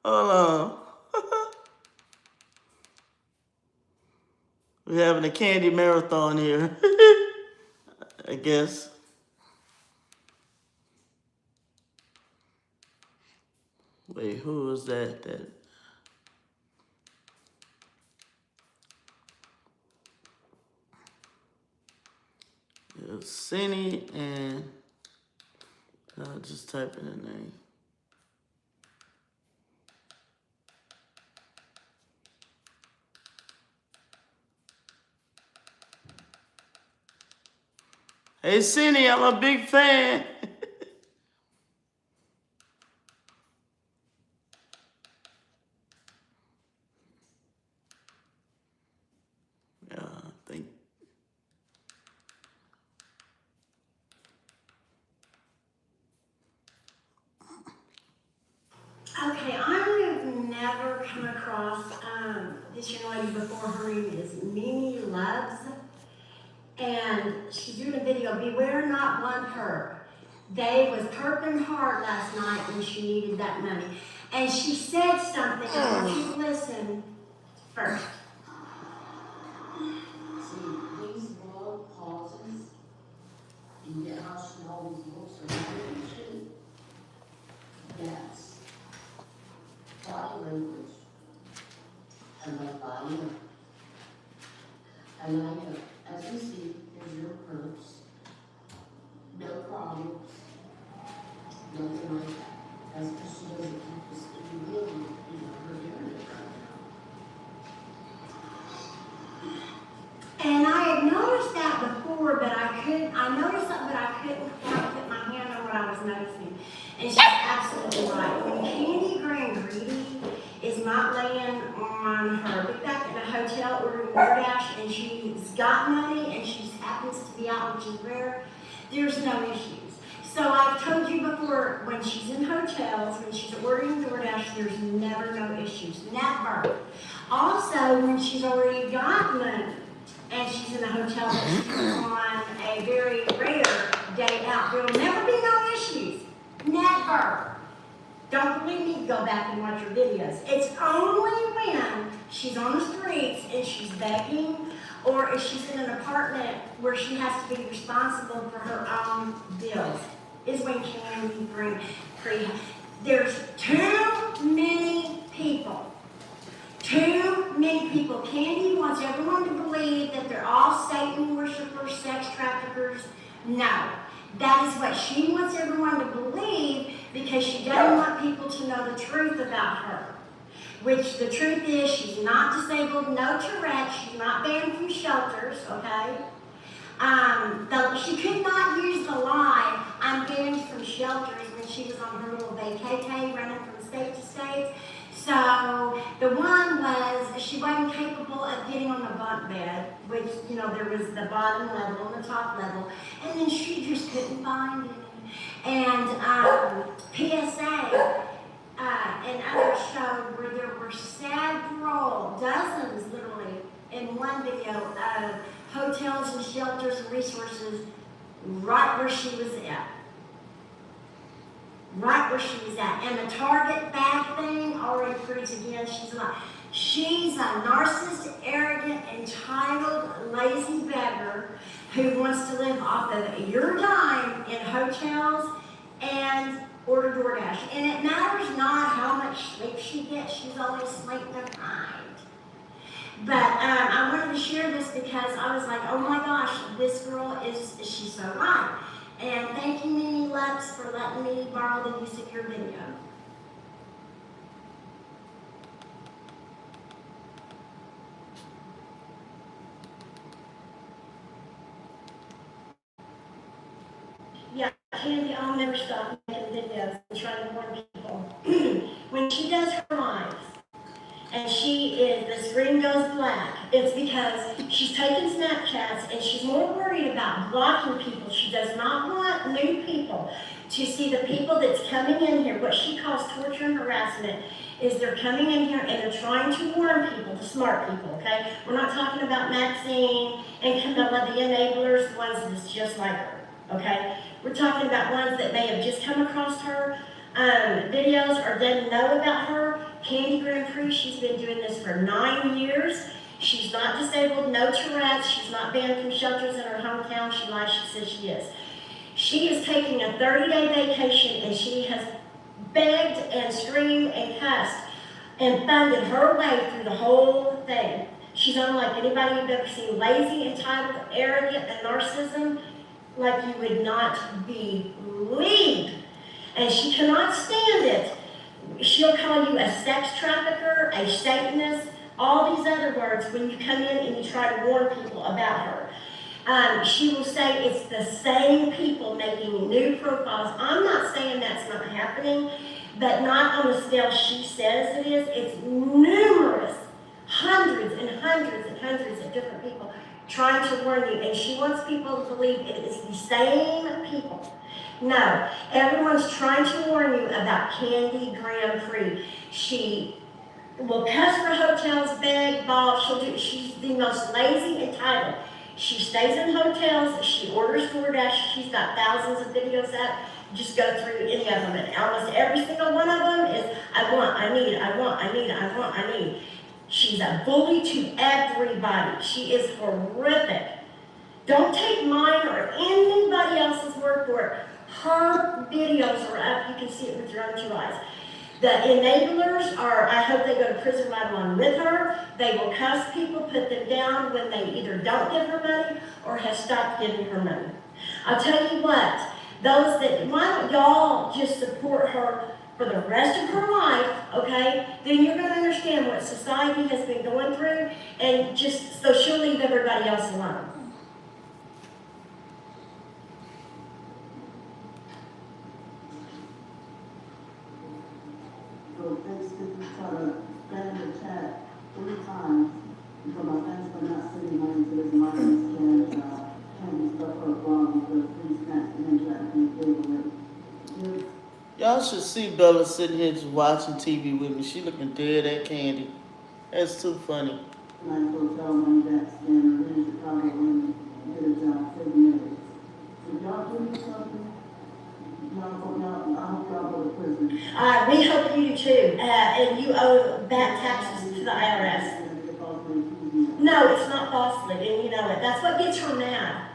E: hold on. We're having a candy marathon here. I guess. Wait, who was that? It was Cindy and Just type in the name. Hey, Cindy, I'm a big fan. Yeah, I think.
H: Okay, I have never come across this young lady before. Her name is Mimi Loves, and she's doing a video, Beware Not One Her. They was perping hard last night when she needed that money. And she said something, I want you to listen first.
D: See, these blood causes, you get how she always looks around and shit. That's body language. And my body. And I know, as you see, there's your purse. No problems. Nothing like that. That's because she doesn't keep us in the middle, her doing it right now.
H: And I had noticed that before, but I noticed that, but I couldn't quite put my hand on what I was noticing. And she's absolutely right. When Candy Green Greedy is not laying on her big back in a hotel ordering DoorDash and she's got money and she happens to be out, which is rare, there's no issues. So I've told you before, when she's in hotels, when she's ordering DoorDash, there's never no issues, never. Also, when she's already got money and she's in a hotel that she's on a very rare day out, there will never be no issues, never. Don't believe me? Go back and watch her videos. It's only when she's on the streets and she's begging, or if she's in an apartment where she has to be responsible for her own bills, is when Candy Green Free. There's too many people. Too many people. Candy wants everyone to believe that they're all Satan worshipers, sex traffickers. No. That is what she wants everyone to believe, because she doesn't want people to know the truth about her. Which the truth is, she's not disabled, no Tourette, she's not banned from shelters, okay? She could not use the lie, I'm banned from shelters, when she was on her little vacay running from state to state. So the one was, she wasn't capable of getting on the bunk bed, which, there was the bottom level and the top level, and then she just couldn't find it. And PSA and others showed where there were several, dozens literally, in one video of hotels and shelters and resources right where she was at. Right where she was at. And the Target bag thing already proves again she's not. She's a narcissist, arrogant, entitled, lazy beggar who wants to live off of your dime in hotels and order DoorDash. And it matters not how much sleep she gets, she's always sleep deprived. But I wanted to share this because I was like, oh my gosh, this girl she's so right. And thank you, Mimi Lux, for letting me borrow the use of your video. Yeah, Candy, I'll never stop making videos and trying to warn people. When she does her lives, and the screen goes black, it's because she's taking Snapchats and she's more worried about blocking people. She does not want new people to see the people that's coming in here. What she calls torture and harassment is they're coming in here and they're trying to warn people, the smart people, okay? We're not talking about Maxine and Camilla, the enablers, the ones that's just like her, okay? We're talking about ones that may have just come across her videos or didn't know about her. Candy Green Free, she's been doing this for 9 years. She's not disabled, no Tourette's, she's not banned from shelters in her hometown. She lies, she says she is. She is taking a 30-day vacation and she has begged and screamed and cussed and funded her way through the whole thing. She's unlike anybody you've ever seen. Lazy, entitled, arrogant, and narcissism like you would not believe. And she cannot stand it. She'll call you a sex trafficker, a Satanist, all these other words when you come in and you try to warn people about her. She will say it's the same people making new profiles. I'm not saying that's not happening, but not on the scale she says it is. It's numerous, hundreds and hundreds and hundreds of different people trying to warn you, and she wants people to believe it is the same people. No, everyone's trying to warn you about Candy Grand Prix. She will cuss for hotels, beg, bawl. She's the most lazy and entitled. She stays in hotels. She orders DoorDash. She's got thousands of videos up. Just go through any of them, and almost every single one of them is, I want, I need, I want, I need, I want, I need. She's a bully to everybody. She is horrific. Don't take mine or anybody else's word for it. Her videos are up. You can see it with your own 2 eyes. The enablers are, I hope they go to prison right along with her. They will cuss people, put them down when they either don't give her money or have stopped giving her money. I'll tell you what, why don't y'all just support her for the rest of her life, okay? Then you're going to understand what society has been going through, and just so she'll leave everybody else alone.
B: So basically, try to ban the chat 3 times because my thanks for not sending money to this Marcus candy stuff up wrong because please snatch the hand track and give away.
E: Y'all should see Bella sitting here just watching TV with me. She looking dead at Candy. That's too funny.
B: Nice hotel money back scanner in Chicago when you get a job 10 minutes. If y'all do me something, I hope y'all go to prison.
H: We hope you do too, and you owe back taxes to the IRS. No, it's not falsely, and you know it. That's what gets her mad.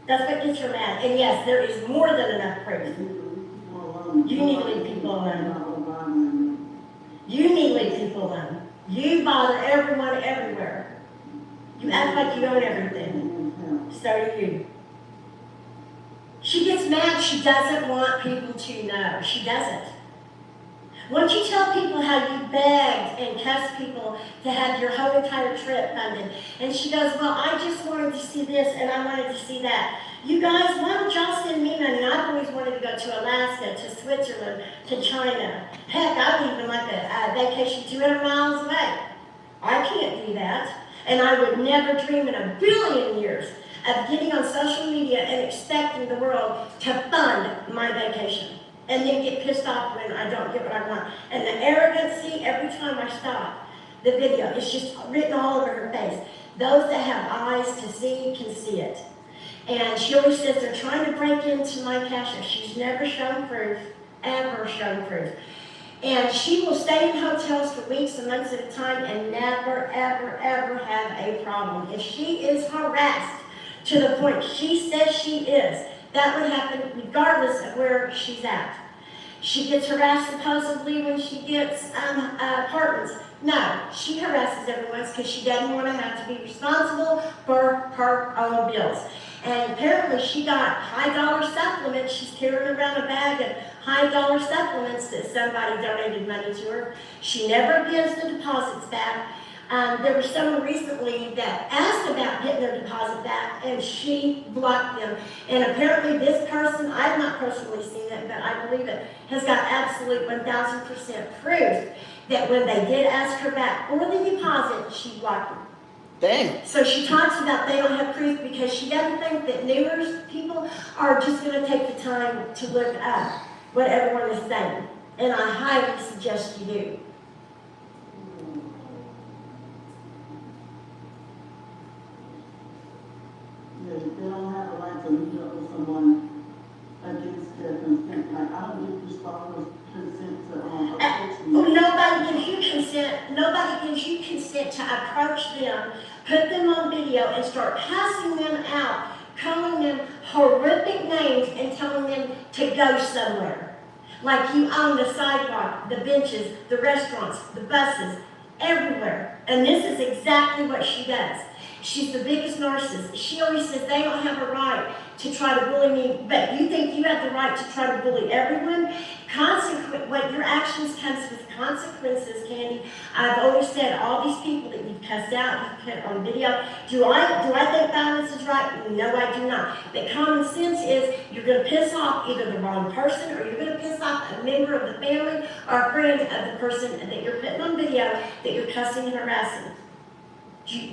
H: That's what gets her mad. And yes, there is more than enough proof. You need to leave people alone. You need to leave people alone. You bother everyone everywhere. You act like you own everything. So do you. She gets mad. She doesn't want people to know. She doesn't. Once you tell people how you begged and cussed people to have your whole entire trip funded, and she goes, well, I just wanted to see this and I wanted to see that. You guys, why don't y'all send me money? I've always wanted to go to Alaska, to Switzerland, to China. Heck, I would even like a vacation 200 miles away. I can't do that. And I would never dream in a billion years of getting on social media and expecting the world to fund my vacation. And then get pissed off when I don't get what I want. And the arrogancy, every time I stop the video, it's just written all over her face. Those that have eyes to see can see it. And she always says they're trying to break into my cash app. She's never shown proof, ever shown proof. And she will stay in hotels for weeks and months at a time and never, ever, ever have a problem. If she is harassed to the point she says she is, that would happen regardless of where she's at. She gets harassed supposedly when she gets apartments. No, she harasses everyone because she doesn't want to have to be responsible for her own bills. And apparently she got high-dollar supplements. She's carrying around a bag of high-dollar supplements that somebody donated money to her. She never gives the deposits back. There was someone recently that asked about getting their deposit back, and she blocked them. And apparently this person, I've not personally seen it, but I believe it, has got absolute 1,000% proof that when they did ask her back for the deposit, she blocked them.
E: Dang.
H: So she talks about they don't have proof because she doesn't think that newer people are just going to take the time to look up what everyone is saying. And I highly suggest you do.
B: They don't have a right to meet up with someone against their consent. Like, I don't give this father's consent to approach me.
H: Nobody gives you consent. Nobody gives you consent to approach them, put them on video, and start passing them out, calling them horrific names, and telling them to go somewhere. Like you own the sidewalk, the benches, the restaurants, the buses, everywhere. And this is exactly what she does. She's the biggest narcissist. She always says they don't have a right to try to bully me, but you think you have the right to try to bully everyone? What your actions comes with consequences, Candy. I've always said all these people that you've cussed out, you've put on video. Do I think violence is right? No, I do not. But common sense is you're going to piss off either the wrong person, or you're going to piss off a member of the family or a friend of the person that you're putting on video that you're cussing and harassing.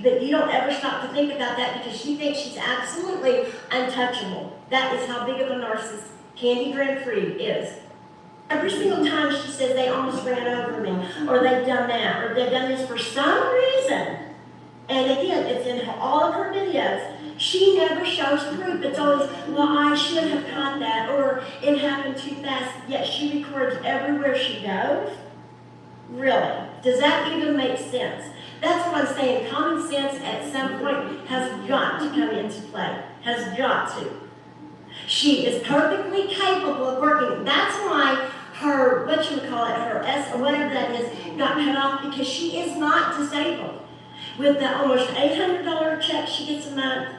H: But you don't ever stop to think about that, because she thinks she's absolutely untouchable. That is how big of a narcissist Candy Grand-Free is. Every single time she says they almost ran over me, or they've done that, or they've done this for some reason. And again, it's in all of her videos. She never shows proof. It's always, well, I should have caught that, or it happened too fast. Yet she records everywhere she goes. Really? Does that even make sense? That's what I'm saying. Common sense at some point has got to come into play. Has got to. She is perfectly capable of working. That's why her, her S, or whatever that is, got cut off, because she is not disabled. With the almost $800 check she gets a month,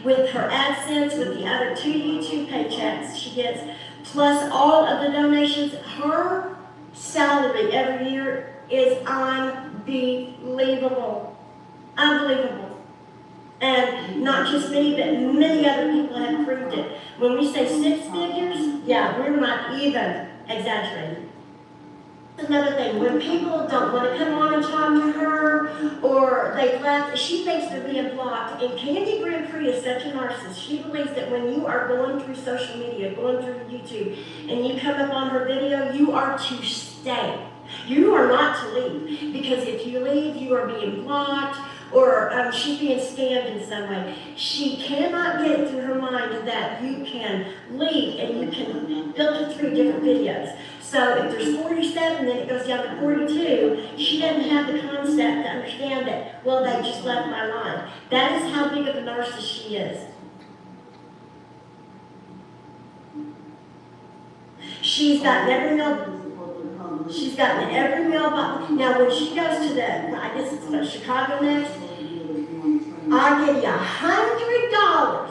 H: with her AdSense, with the other 2 YouTube paychecks she gets, plus all of the donations, her salary every year is unbelievable. Unbelievable. And not just me, but many other people have proved it. When we say 6 figures, yeah, we're not even exaggerating. Another thing, when people don't want to come on and talk to her, or they've left, she thinks they're being blocked. And Candy Grand-Free is such a narcissist. She believes that when you are going through social media, going through YouTube, and you come up on her video, you are to stay. You are not to leave, because if you leave, you are being blocked, or she's being scammed in some way. She cannot get it through her mind that you can leave and you can filter through different videos. So if there's 47, then it goes down to 42, she doesn't have the concept to understand that, well, they just left my line. That is how big of a narcissist she is. She's gotten every mailbox. Now, when she goes to the, I guess it's what, Chicago next, I'll give you $100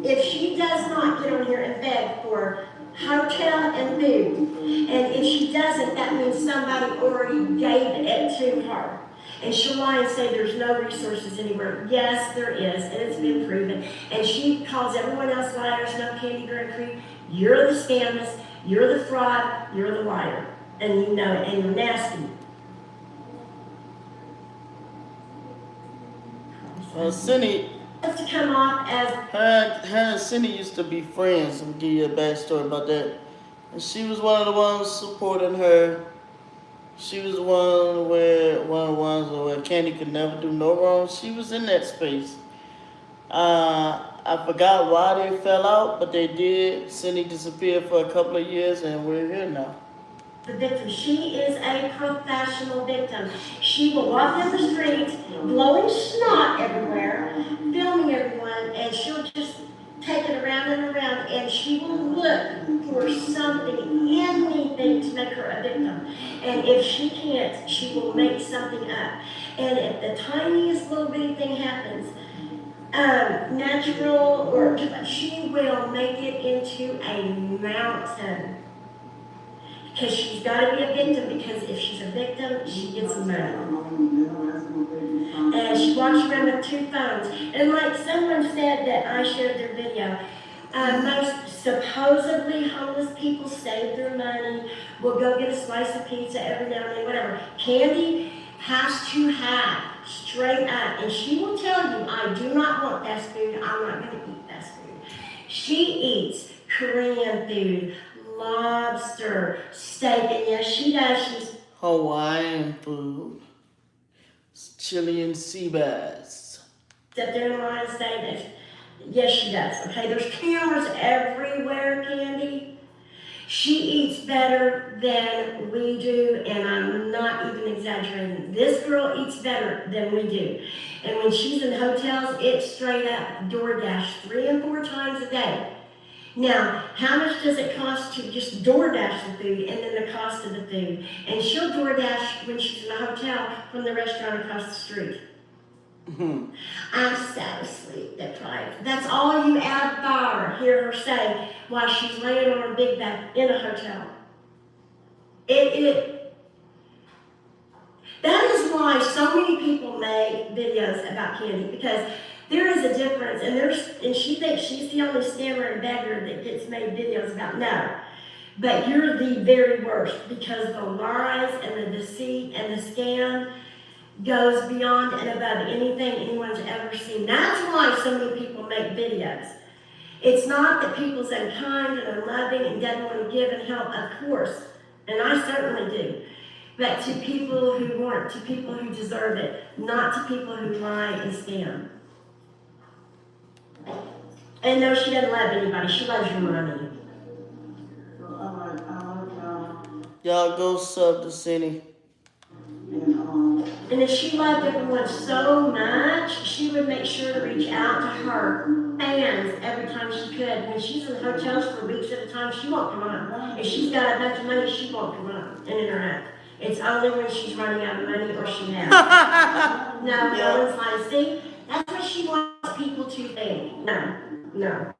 H: if she does not get on here and beg for hotel and food. And if she doesn't, that means somebody already gave it to her. And she'll lie and say there's no resources anywhere. Yes, there is, and it's been proven. And she calls everyone else liars. No, Candy Grand-Free, you're the scammer, you're the fraud, you're the liar. And you know it, and you're nasty.
E: Cindy,
H: To come off as
E: her and Cindy used to be friends. I'll give you a backstory about that. And she was one of the ones supporting her. She was one of the ones where Candy could never do no wrong. She was in that space. I forgot why they fell out, but they did. Cindy disappeared for a couple of years, and we're here now.
H: the victim. She is a professional victim. She will walk down the street, blowing snot everywhere, filming everyone, and she'll just take it around and around, and she will look for something, anything to make her a victim. And if she can't, she will make something up. And if the tiniest little bitty thing happens, natural, or she will make it into a mountain. Because she's got to be a victim, because if she's a victim, she gets money. And she walks around with 2 phones. And like someone said that I shared their video, most supposedly homeless people save their money, will go get a slice of pizza every now and then, whatever. Candy has to have straight up, and she will tell you, I do not want fast food, I'm not going to eat fast food. She eats Korean food, lobster, steak, and yes, she does. She's
E: Hawaiian food, Chilean sea bass.
H: Sit there in line and say that. Yes, she does. Okay, there's cameras everywhere, Candy. She eats better than we do, and I'm not even exaggerating. This girl eats better than we do. And when she's in hotels, it's straight up DoorDash 3 and 4 times a day. Now, how much does it cost to just DoorDash the food, and then the cost of the food? And she'll DoorDash when she's in a hotel from the restaurant across the street. I'm so sleep-deprived. That's all you ever hear her say while she's laying on her big bed in a hotel. That is why so many people make videos about Candy, because there is a difference, and she thinks she's the only scammer and beggar that gets made videos about. No. But you're the very worst, because the lies and the deceit and the scam goes beyond and above anything anyone's ever seen. That's why so many people make videos. It's not that people's unkind and unloving and doesn't want to give and help, of course, and I certainly do. But to people who want, to people who deserve it, not to people who lie and scam. And no, she doesn't love anybody. She loves your money.
E: Y'all go sub to Cindy.
H: And if she loved everyone so much, she would make sure to reach out to her fans every time she could. When she's in hotels for weeks at a time, she won't come on. If she's got a bunch of money, she won't come on and interact. It's only when she's running out of money or she has. No one's lying. See, that's what she wants people to think. No.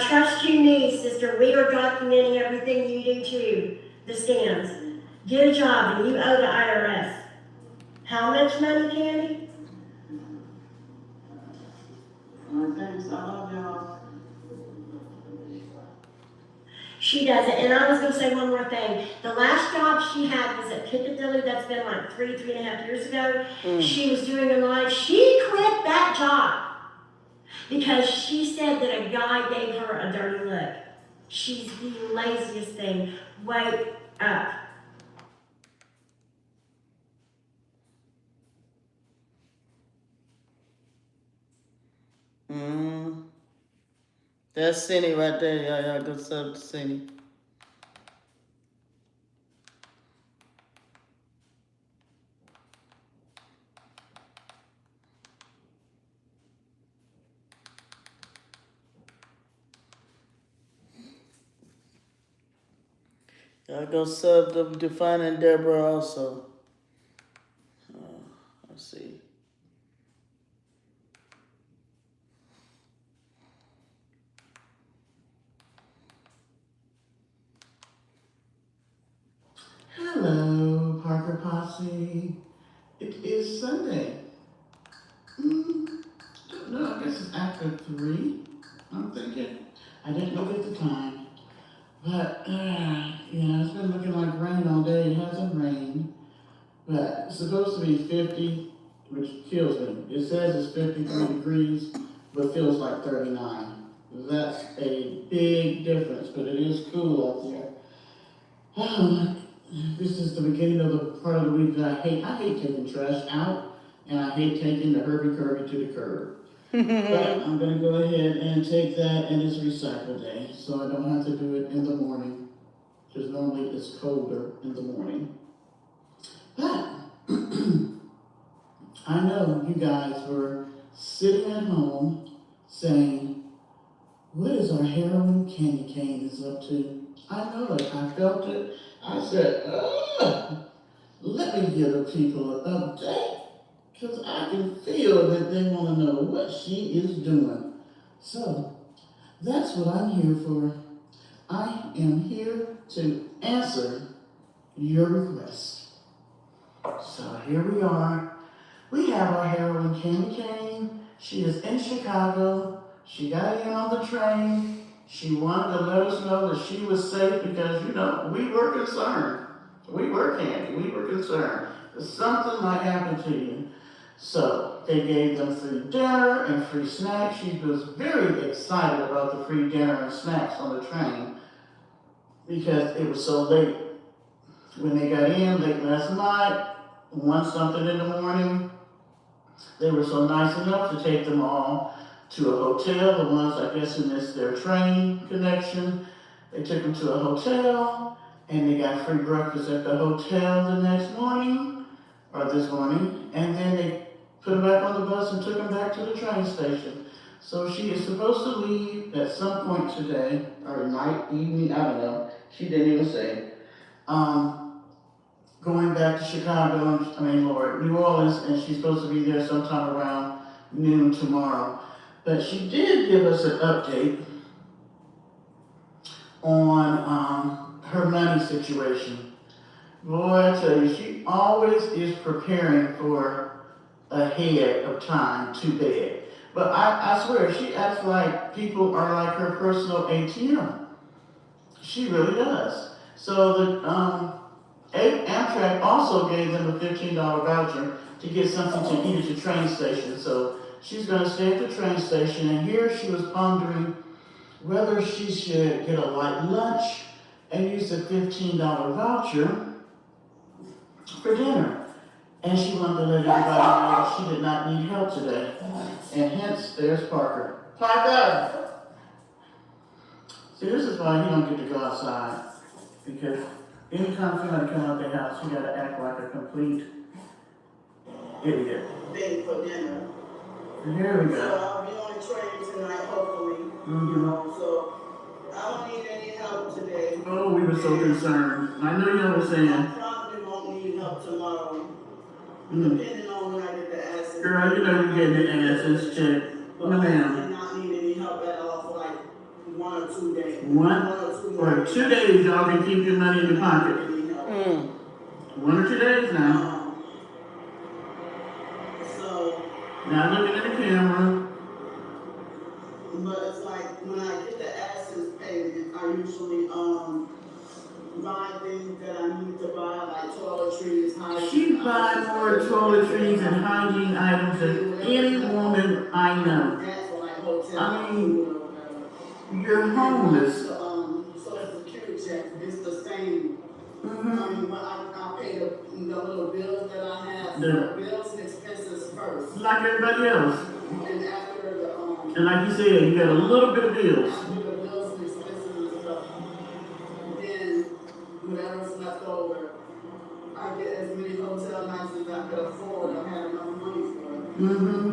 H: Trust you need, sister. We are documenting everything you do too. The scams. Get a job and you owe the IRS. How much money, Candy?
B: Thanks, I love y'all.
H: She doesn't. And I was going to say one more thing. The last job she had was at Piccadilly. That's been like 3.5 years ago. She was doing a live. She quit that job because she said that a guy gave her a dirty look. She's the laziest thing. Wake up.
E: That's Cindy right there. Y'all go sub to Cindy. Y'all go sub to Defining Deborah also. Let's see.
B: Hello, Parker Posse. It is Sunday. No, I guess it's after 3. I'm thinking. I didn't look at the time. But, it's been looking like rain all day. It hasn't rained. But it's supposed to be 50, which kills me. It says it's 53 degrees, but feels like 39. That's a big difference, but it is cool out there. This is the beginning of the part of the week that I hate. I hate taking trash out, and I hate taking the Herbie to the curb. But I'm going to go ahead and take that, and it's recycle day, so I don't have to do it in the morning, because normally it's colder in the morning. But I know you guys were sitting at home saying, what is our heroine Candy Cane is up to? I know it. I felt it. I said, let me give the people an update, because I can feel that they want to know what she is doing. So that's what I'm here for. I am here to answer your request. So here we are. We have our heroine Candy Cane. She is in Chicago. She got in on the train. She wanted to let us know that she was safe because, we were concerned. We were Candy. We were concerned that something might happen to you. So they gave them free dinner and free snacks. She was very excited about the free dinner and snacks on the train because it was so late. When they got in late last night, 1-something in the morning, they were so nice enough to take them all to a hotel. The ones, I guess, who missed their train connection, they took them to a hotel, and they got free breakfast at the hotel the next morning, or this morning, and then they put them back on the bus and took them back to the train station. So she is supposed to leave at some point today, or night, evening, I don't know. She didn't even say. going back to Chicago, New Orleans, and she's supposed to be there sometime around noon tomorrow. But she did give us an update on her money situation. Boy, I tell you, she always is preparing for ahead of time to bed. But I swear, she acts like people are like her personal ATM. She really does. So the Amtrak also gave them a $15 voucher to get something to eat at the train station. So she's going to stay at the train station, and here she was pondering whether she should get a light lunch and use the $15 voucher for dinner. And she wanted to let everybody know that she did not need help today. And hence, there's Parker. Parker! See, this is why he don't get to go outside. Because anytime somebody comes out their house, you gotta act like a complete idiot.
C: Big for dinner.
B: Here we
C: So
B: go.
C: I'll be on the train tonight, hopefully. So I don't need any help today.
B: Oh, we were so concerned. I know you were saying.
C: I probably won't need help tomorrow.
B: Mm.
C: Depending on when I get the acid.
B: Girl, you know you're getting the asses checked.
C: But
B: No,
C: I
B: ma'am.
C: may not need any help at all for like 1 or 2 days.
B: One or 2 days, y'all can keep your money in your pocket.
A: Mm.
B: 1 or 2 days now.
C: So,
B: Now looking at the camera.
C: but it's like when I get the acid payment, I usually buy things that I need to buy, like toiletries, hygiene.
B: She buys more toiletries and hygiene items than any woman I know.
C: That's for like hotel.
B: I mean,
C: food or whatever.
B: you're homeless.
C: Social security check, it's the same. I mean, but I pay the little bills that I have,
B: The-
C: bills and expenses first.
B: Like everybody else.
C: And after the,
B: And like you said, you got a little bit of bills.
C: I do the bills and expenses and stuff. Then, whatever's left over, I get as many hotel nights as I could afford, I have enough money for it.
B: Mm-hmm.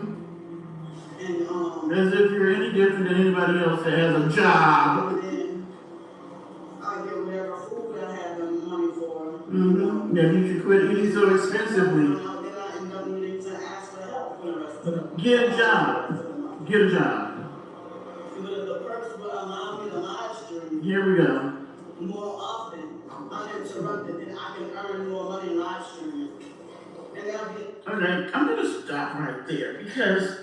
C: And,
B: As if you're any different than anybody else that has a job.
C: then I get whatever food I have the money for.
B: Mm-hmm. Yeah, you should quit eating so expensively.
C: Then I end up needing to ask for help for the rest of the month.
B: Get a job. Get a job.
C: But the perks will allow me to live stream
B: Here we go.
C: more often, uninterrupted, and I can earn more money live streaming. And that'll be
B: Okay, I'm gonna stop right there because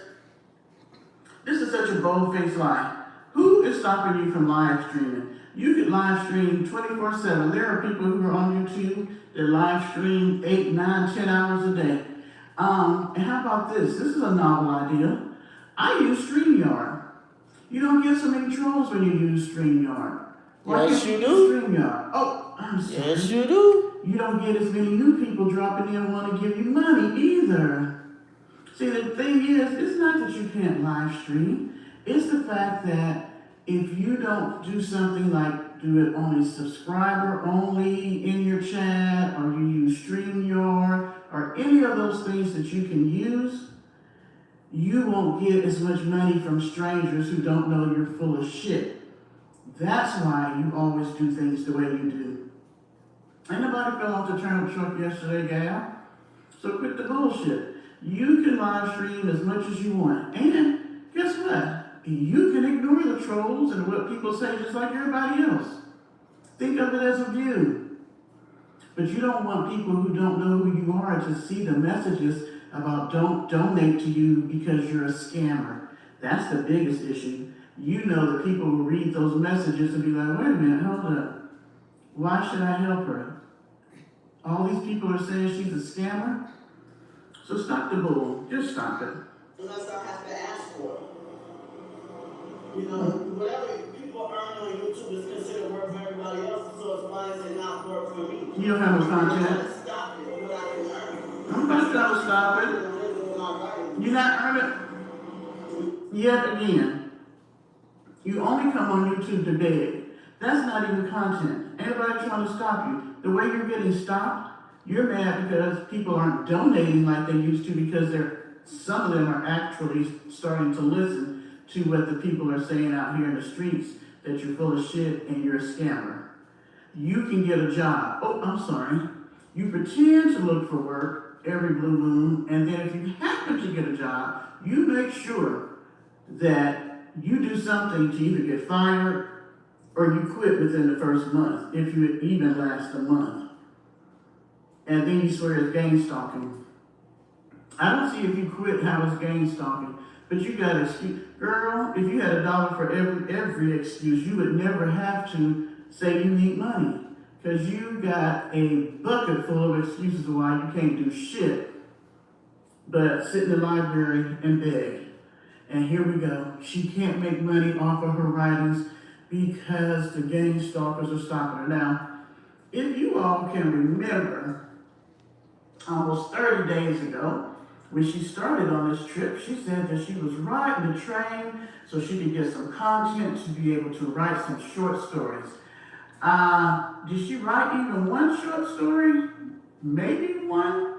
B: this is such a bold-faced lie. Who is stopping you from live streaming? You can live stream 24/7. There are people who are on YouTube that live stream 8, 9, 10 hours a day. And how about this? This is a novel idea. I use StreamYard. You don't get so many trolls when you use StreamYard. Why
A: Yes,
B: can't
A: you
B: use
A: do.
B: StreamYard? Oh, I'm sorry.
A: Yes, you do.
B: You don't get as many new people dropping in and want to give you money either. See, the thing is, it's not that you can't live stream. It's the fact that if you don't do something like do it on a subscriber only in your chat, or you use StreamYard, or any of those things that you can use, you won't get as much money from strangers who don't know you're full of shit. That's why you always do things the way you do. Ain't nobody fell off the turnip truck yesterday, gal. So quit the bullshit. You can live stream as much as you want. And guess what? You can ignore the trolls and what people say just like everybody else. Think of it as a view. But you don't want people who don't know who you are to see the messages about don't donate to you because you're a scammer. That's the biggest issue. You know that people will read those messages and be like, wait a minute, hold up. Why should I help her? All these people are saying she's a scammer. So stop the bull. Just stop it.
C: unless I have to ask for it. You know, whatever people earn on YouTube is considered work for everybody else, so it's why is it not work for me?
B: You don't have no
C: I'm
B: content.
C: trying to stop it, what I can earn.
B: I'm not trying to stop it. You're not earning yet again. You only come on YouTube to beg. That's not even content. Anybody trying to stop you. The way you're getting stopped, you're mad because people aren't donating like they used to because some of them are actually starting to listen to what the people are saying out here in the streets, that you're full of shit and you're a scammer. You can get a job. Oh, I'm sorry. You pretend to look for work every blue moon, and then if you happen to get a job, you make sure that you do something to either get fired or you quit within the first month, if you even last a month. And then you swear it's gang stalking. I don't see if you quit how it's gang stalking, but you got to excuse. Girl, if you had $1 for every excuse, you would never have to say you need money. Because you got a bucket full of excuses why you can't do shit but sit in the library and beg. And here we go. She can't make money off of her writings because the gang stalkers are stopping her. Now, if you all can remember, almost 30 days ago, when she started on this trip, she said that she was riding the train so she could get some content to be able to write some short stories. Did she write even one short story? Maybe one?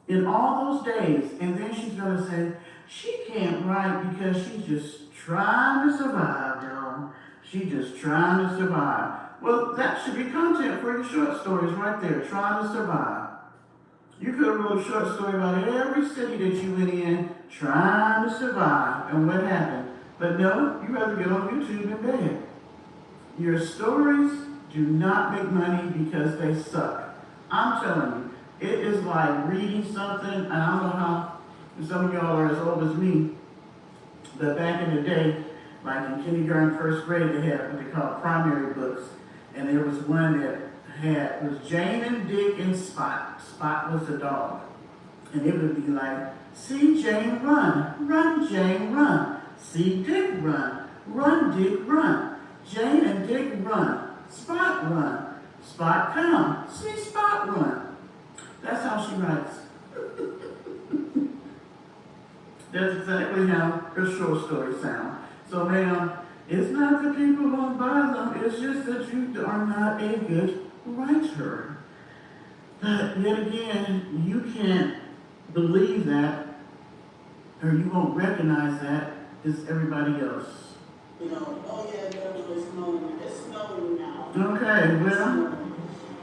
B: In all those days. And then she's going to say, she can't write because she's just trying to survive, y'all. She's just trying to survive. Well, that should be content for your short stories right there, trying to survive. You could have wrote a short story about every city that you went in, trying to survive, and what happened. But no, you rather get on YouTube and beg. Your stories do not make money because they suck. I'm telling you, it is like reading something, and I don't know how some of y'all are as old as me, but back in the day, like in kindergarten, first grade, they had what they call primary books, and there was one that was Jane and Dick and Spot. Spot was the dog. And it would be like, see Jane run, run Jane run. See Dick run, run Dick run. Jane and Dick run, Spot run. Spot come, see Spot run. That's how she writes. That's exactly how her short stories sound. So ma'am, it's not that people won't buy them, it's just that you are not a good writer. But yet again, you can't believe that, or you won't recognize that as everybody else.
C: You know, oh yeah, it's snowing. It's snowing now.
B: Okay, well.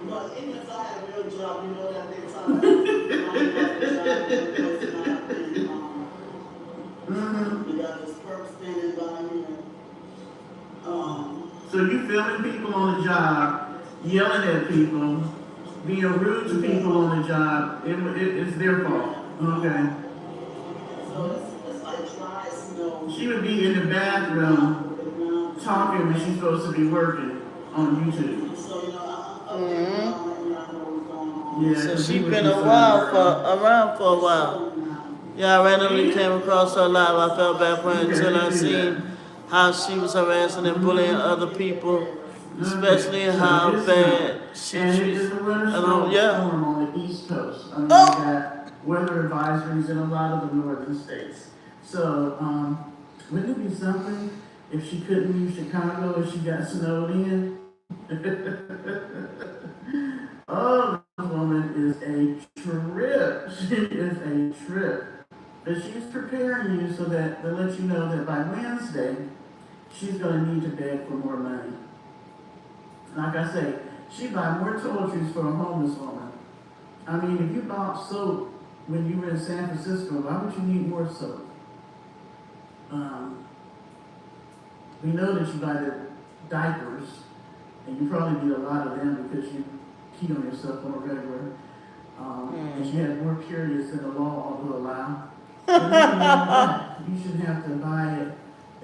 C: But even if I had a real job, you know that they talk about you got this perp standing by me.
B: So you filming people on the job, yelling at people, being rude to people on the job, it's their fault. Okay.
C: So it's like dry snow.
B: She would be in the bathroom talking when she's supposed to be working on YouTube.
C: So, you know,
B: Yeah,
E: So she been around for a while. Yeah, I randomly came across her live. I felt bad for her until I seen how she was harassing and bullying other people, especially how bad she treats. Yeah.
B: On the East Coast. I mean, we got weather advisories in a lot of the northern states. So, wouldn't it be something if she couldn't leave Chicago if she got snowed in? Oh, this woman is a trip. She is a trip. But she's preparing you so that to let you know that by Wednesday, she's going to need to beg for more money. Like I say, she buy more toiletries for a homeless woman. I mean, if you bought soap when you were in San Francisco, why would you need more soap? We know that you buy the diapers, and you probably need a lot of them because you pee on yourself on a regular. And she has more periods than the law will allow. You shouldn't have to buy it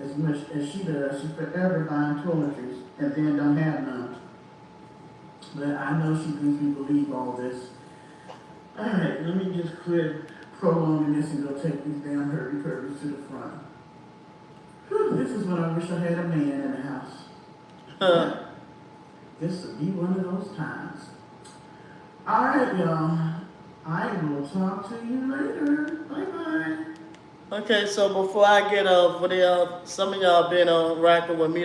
B: as much as she does. She's forever buying toiletries and then don't have none. But I know she thinks we believe all this. Alright, let me just quit prolonging this and go take these damn hurry-curries to the front. Whew, this is when I wish I had a man in the house. This would be one of those times. Alright, y'all. I will talk to you later. Bye-bye.
E: Okay, so before I get off, some of y'all been on rocking with me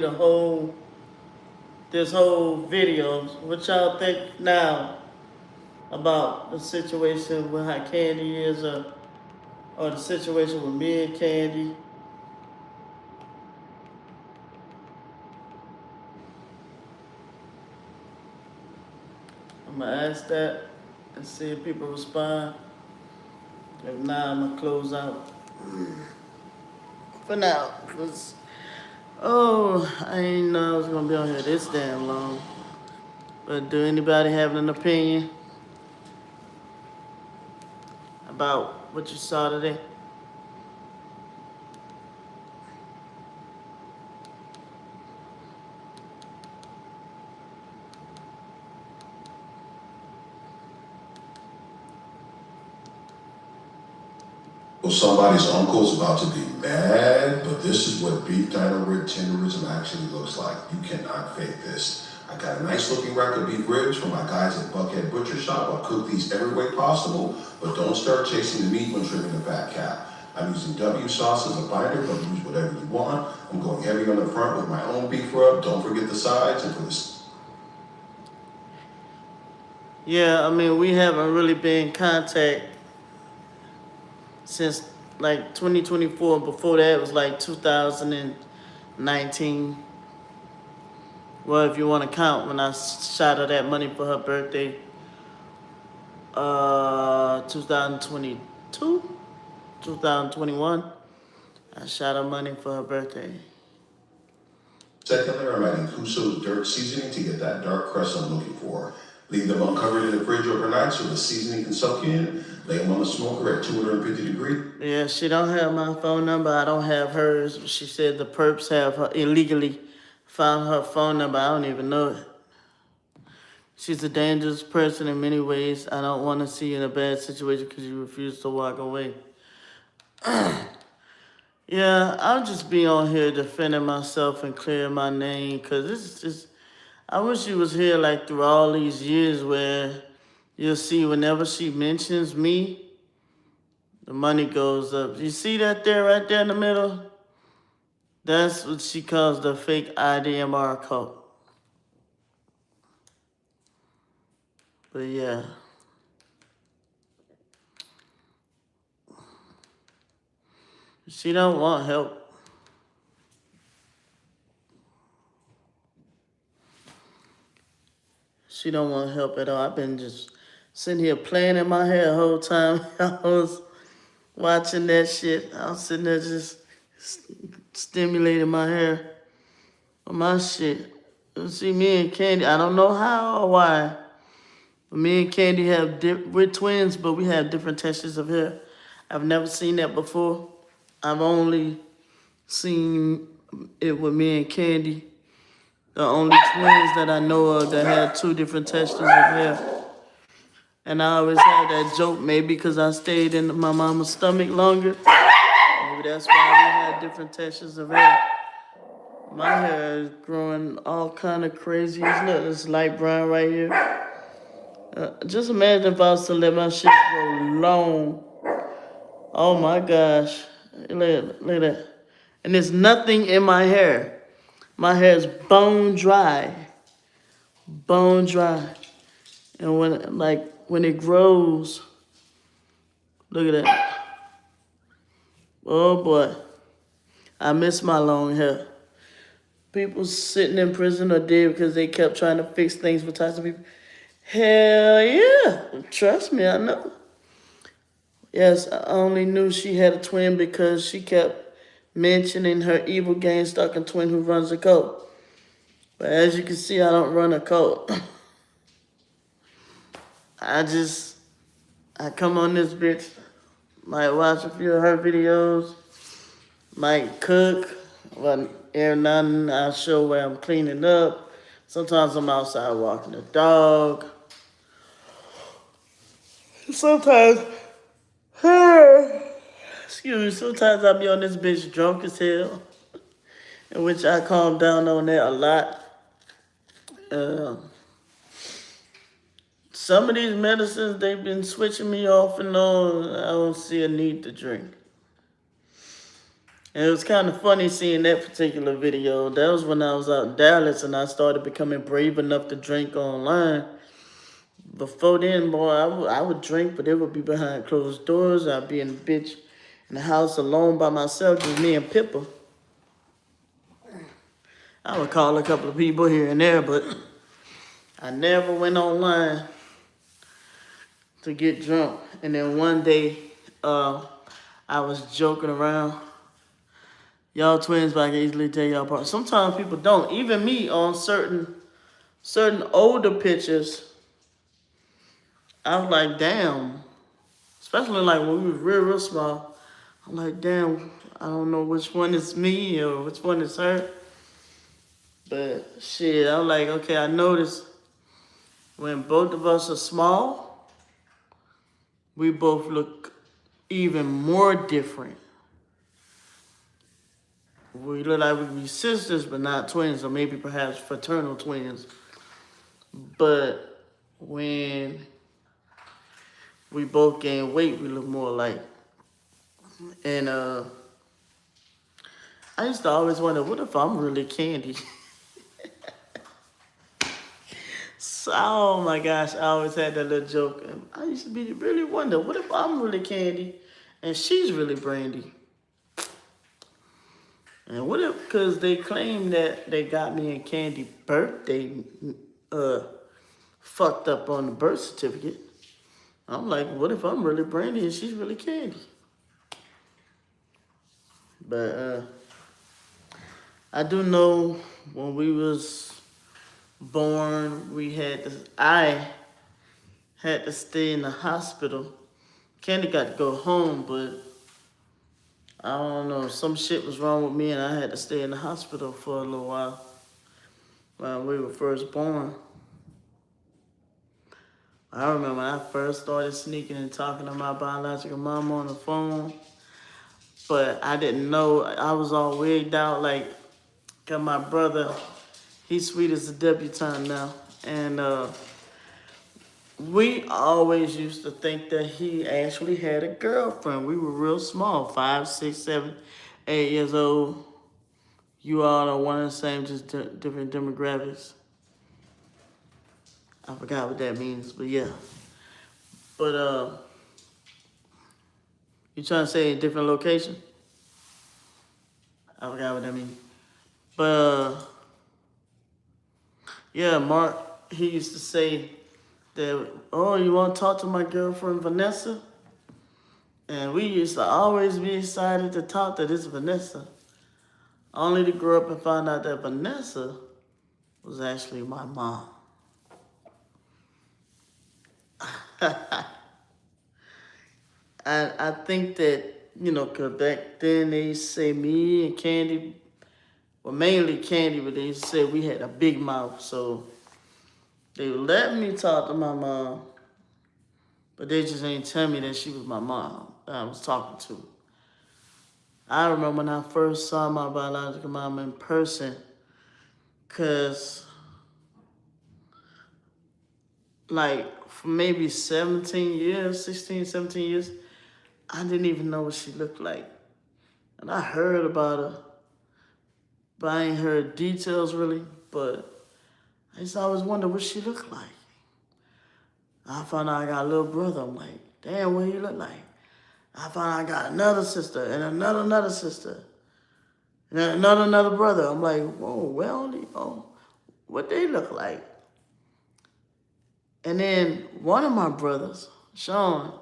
E: this whole video. What y'all think now about the situation with how Candy is, or the situation with me and Candy? I'm gonna ask that. and see if people respond. If not, I'm gonna close out for now. Cause I ain't know I was gonna be on here this damn long. But do anybody have an opinion about what you saw today?
I: Well, somebody's uncle's about to be mad, but this is what beef dino rib tenderism actually looks like. You cannot fake this. I got a nice looking rack of beef ribs from my guys at Buckhead Butcher Shop. I'll cook these every way possible, but don't start chasing the meat when trimming the fat cap. I'm using W sauce as a binder, but use whatever you want. I'm going heavy on the front with my own beef rub. Don't forget the sides, and for this.
E: Yeah, I mean, we haven't really been in contact since like 2024. Before that, it was like 2019. Well, if you want to count when I shot her that money for her birthday, 2022, 2021, I shot her money for her birthday.
I: Second layer, I'm adding Kuso's dirt seasoning to get that dark crust I'm looking for. Leave them uncovered in the fridge overnight so the seasoning can soak in. Lay them on the smoker at 250 degrees.
E: Yeah, she don't have my phone number. I don't have hers. She said the perps have her illegally found her phone number. I don't even know it. She's a dangerous person in many ways. I don't want to see you in a bad situation because you refuse to walk away. Yeah, I'll just be on here defending myself and clearing my name because this is just, I wish you was here like through all these years where you'll see whenever she mentions me, the money goes up. You see that there, right there in the middle? That's what she calls the fake IDMR code. But yeah. She don't want help. She don't want help at all. I've been just sitting here playing in my hair the whole time I was watching that shit. I was sitting there just stimulating my hair on my shit. You see, me and Candy, I don't know how or why, but me and Candy we're twins, but we have different textures of hair. I've never seen that before. I've only seen it with me and Candy. The only twins that I know of that had two different textures of hair. And I always had that joke, maybe because I stayed in my mama's stomach longer. Maybe that's why we had different textures of hair. My hair is growing all kind of crazy. Look, this light brown right here. Just imagine if I was to let my shit grow long. Oh my gosh. Look at that. And there's nothing in my hair. My hair is bone dry. Bone dry. And when it grows, look at that. Oh boy. I miss my long hair. People sitting in prison or dead because they kept trying to fix things for types of people. Hell yeah. Trust me, I know. Yes, I only knew she had a twin because she kept mentioning her evil gang-stalking twin who runs a cult. But as you can see, I don't run a cult. I come on this bitch, might watch a few of her videos, might cook, but every now and then I'll show where I'm cleaning up. Sometimes I'm outside walking the dog. Sometimes I'll be on this bitch drunk as hell, in which I calm down on that a lot. Some of these medicines, they've been switching me off and on. I don't see a need to drink. And it was kind of funny seeing that particular video. That was when I was out in Dallas and I started becoming brave enough to drink online. Before then, boy, I would drink, but it would be behind closed doors. I'd be in the bitch in the house alone by myself, just me and Pippa. I would call a couple of people here and there, but I never went online. to get drunk. And then one day, I was joking around. Y'all twins, but I can easily tell y'all apart. Sometimes people don't. Even me on certain older pictures, I was like, damn. Especially like when we were real small. I'm like, damn, I don't know which one is me or which one is her. But shit, I'm like, okay, I noticed when both of us are small, we both look even more different. We look like we could be sisters, but not twins, or maybe perhaps fraternal twins. But when we both gain weight, we look more alike. And I used to always wonder, what if I'm really Candy? So, oh my gosh, I always had that little joke. And I used to really wonder, what if I'm really Candy and she's really Brandy? And what if, because they claim that they got me and Candy birthday fucked up on the birth certificate. I'm like, what if I'm really Brandy and she's really Candy? But I do know when we was born, I had to stay in the hospital. Candy got to go home, but I don't know, some shit was wrong with me and I had to stay in the hospital for a little while we were first born. I remember when I first started sneaking and talking to my biological mom on the phone, but I didn't know, I was all wigged out, like, got my brother, he's sweet as a debutante now, and we always used to think that he actually had a girlfriend. We were real small, 5, 6, 7, 8 years old. You all are one and the same, just different demographics. I forgot what that means, but yeah. But you trying to say a different location? I forgot what that means. But yeah, Mark, he used to say that, oh, you want to talk to my girlfriend Vanessa? And we used to always be excited to talk to this Vanessa. Only to grow up and find out that Vanessa was actually my mom. I think that, you know, because back then they used to say me and Candy, well, mainly Candy, but they used to say we had a big mouth. So they let me talk to my mom, but they just ain't tell me that she was my mom that I was talking to. I remember when I first saw my biological mom in person, because like for maybe 17 years, 16, 17 years, I didn't even know what she looked like. And I heard about her, but I ain't heard details really, but I just always wondered what she looked like. I found out I got a little brother. I'm like, damn, what he look like? I found out I got another sister and another sister. And then another brother. I'm like, whoa, well, what they look like? And then one of my brothers, Sean,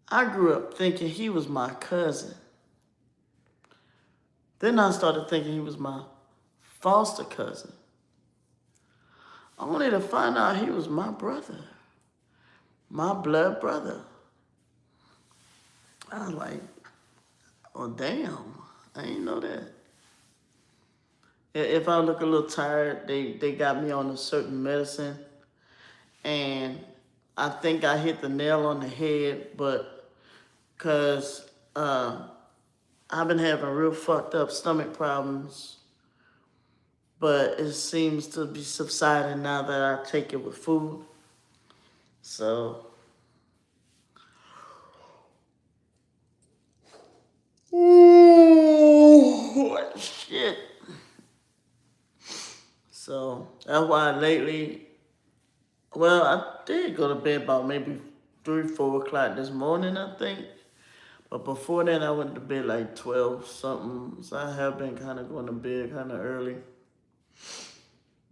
E: I grew up thinking he was my cousin. Then I started thinking he was my foster cousin. Only to find out he was my brother, my blood brother. I was like, oh, damn, I didn't know that. If I look a little tired, they got me on a certain medicine. And I think I hit the nail on the head, but because I've been having real fucked up stomach problems, but it seems to be subsiding now that I take it with food. So, ooh, shit. So that's why lately, well, I did go to bed about maybe 3, 4 o'clock this morning, I think. But before that, I went to bed like 12 something. So I have been kind of going to bed kind of early.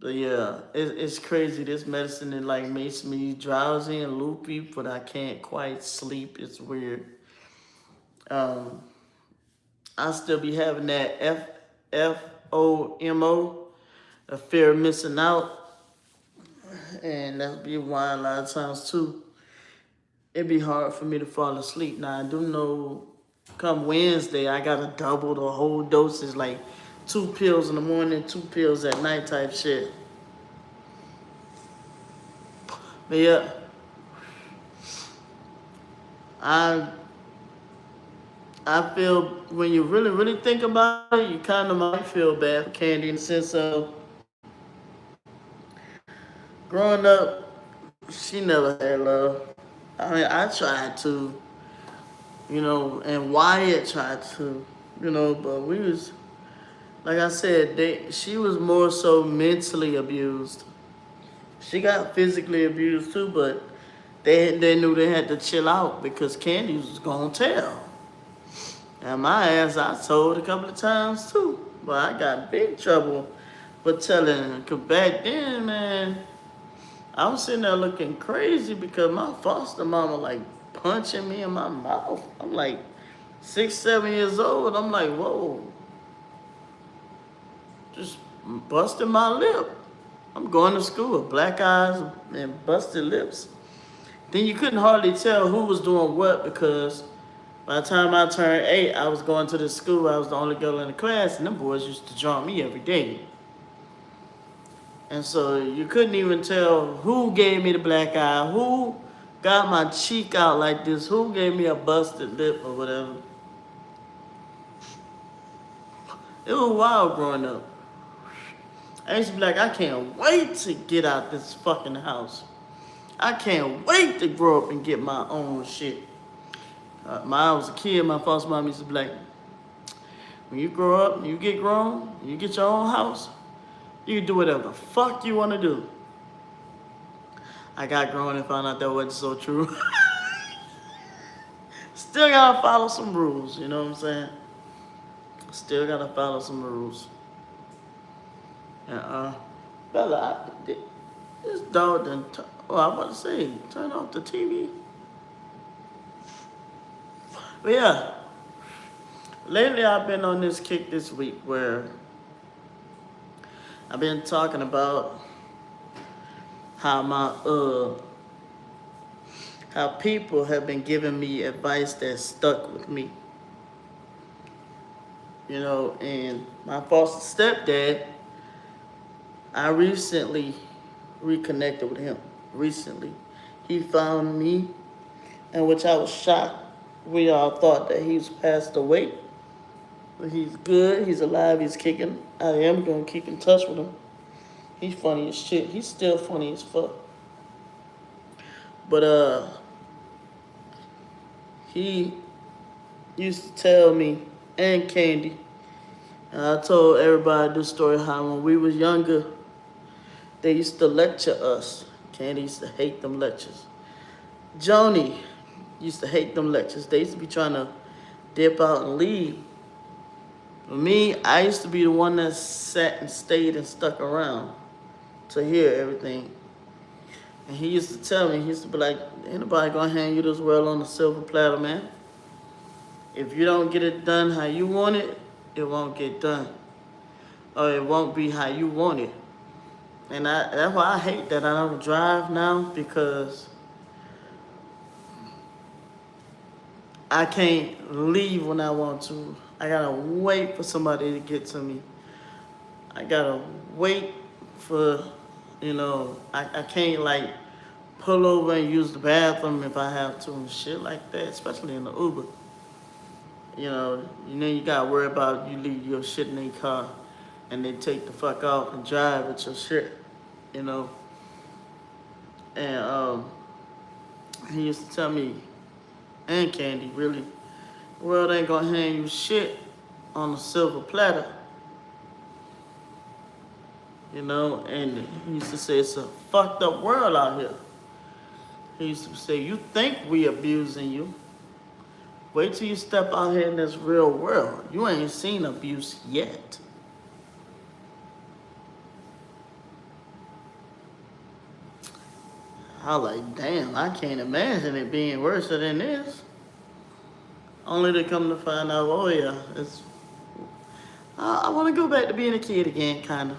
E: But yeah, it's crazy. This medicine, it like makes me drowsy and loopy, but I can't quite sleep. It's weird. Um, I still be having that FOMO, a fear of missing out, and that be why a lot of times too, it be hard for me to fall asleep. Now I do know, come Wednesday, I gotta double the whole dosage, like 2 pills in the morning, 2 pills at night type shit. But yeah, I feel when you really think about it, you kind of might feel bad for Candy in the sense of growing up, she never had love. I mean, I tried to, and Wyatt tried to, but we was, like I said, she was more so mentally abused. She got physically abused too, but they knew they had to chill out because Candy was gonna tell. And my ass, I told a couple of times too, but I got big trouble for telling. Cause back then, man, I was sitting there looking crazy because my foster mama like punching me in my mouth. I'm like 6, 7 years old. I'm like, whoa, just busting my lip. I'm going to school with black eyes and busted lips. Then you couldn't hardly tell who was doing what because by the time I turned 8, I was going to the school. I was the only girl in the class, and them boys used to draw me every day. And so you couldn't even tell who gave me the black eye, who got my cheek out like this, who gave me a busted lip or whatever. It was wild growing up. I used to be like, I can't wait to get out this fucking house. I can't wait to grow up and get my own shit. When I was a kid, my foster mom used to be like, when you grow up, you get grown, you get your own house, you can do whatever the fuck you want to do. I got grown and found out that wasn't so true. Still gotta follow some rules, you know what I'm saying? Still gotta follow some rules. And Bella, this dog done. I'm about to say, turn off the TV. But yeah, lately I've been on this kick this week where I've been talking about how how people have been giving me advice that stuck with me. And my foster stepdad, I recently reconnected with him. He found me, in which I was shocked. We all thought that he's passed away. But he's good, he's alive, he's kicking. I am going to keep in touch with him. He's funny as shit. He's still funny as fuck. But he used to tell me, and Candy, and I told everybody this story, how when we was younger, they used to lecture us. Candy used to hate them lectures. Joni used to hate them lectures. They used to be trying to dip out and leave. For me, I used to be the one that sat and stayed and stuck around to hear everything. And he used to tell me, he used to be like, ain't nobody gonna hand you this world on a silver platter, man. If you don't get it done how you want it, it won't get done. Or it won't be how you want it. And that's why I hate that I don't drive now, because I can't leave when I want to. I gotta wait for somebody to get to me. I gotta wait for, I can't like pull over and use the bathroom if I have to and shit like that, especially in the Uber. You gotta worry about you leave your shit in their car and they take the fuck off and drive with your shit, And he used to tell me, and Candy, really, the world ain't gonna hand you shit on a silver platter. And he used to say it's a fucked up world out here. He used to say, you think we abusing you. Wait till you step out here in this real world. You ain't seen abuse yet. I was like, damn, I can't imagine it being worse than this. Only to come to find out, oh yeah, I want to go back to being a kid again, kind of.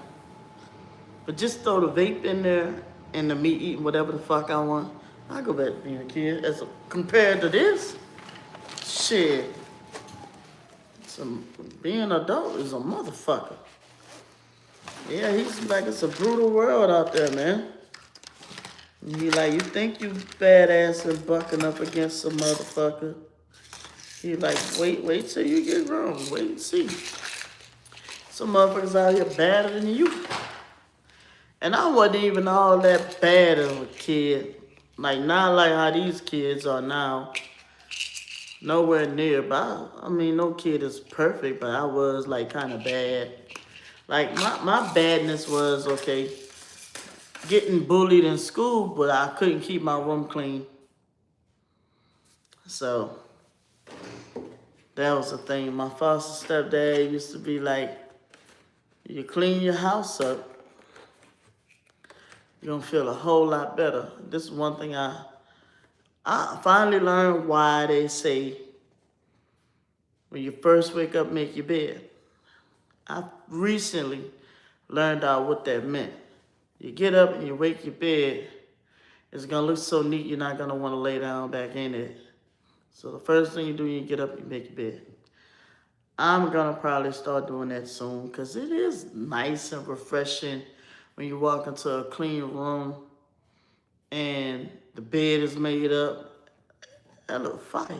E: But just throw the vape in there and the meat eating whatever the fuck I want. I go back to being a kid. Compared to this, shit. Being an adult is a motherfucker. Yeah, he's like, it's a brutal world out there, man. He like, you think you badass and bucking up against some motherfucker. He like, wait till you get grown. Wait and see. Some motherfuckers out here badder than you. And I wasn't even all that bad as a kid. Like, not like how these kids are now. Nowhere near, but I mean, no kid is perfect, but I was like kind of bad. Like my badness was, okay, getting bullied in school, but I couldn't keep my room clean. So that was the thing. My foster stepdad used to be like, you clean your house up, you're gonna feel a whole lot better. This is one thing I finally learned why they say when you first wake up, make your bed. I recently learned out what that meant. You get up and you wake your bed, it's gonna look so neat, you're not gonna wanna lay down back in it. So the first thing you do, you get up, you make your bed. I'm gonna probably start doing that soon, because it is nice and refreshing when you walk into a clean room and the bed is made up. That look fire.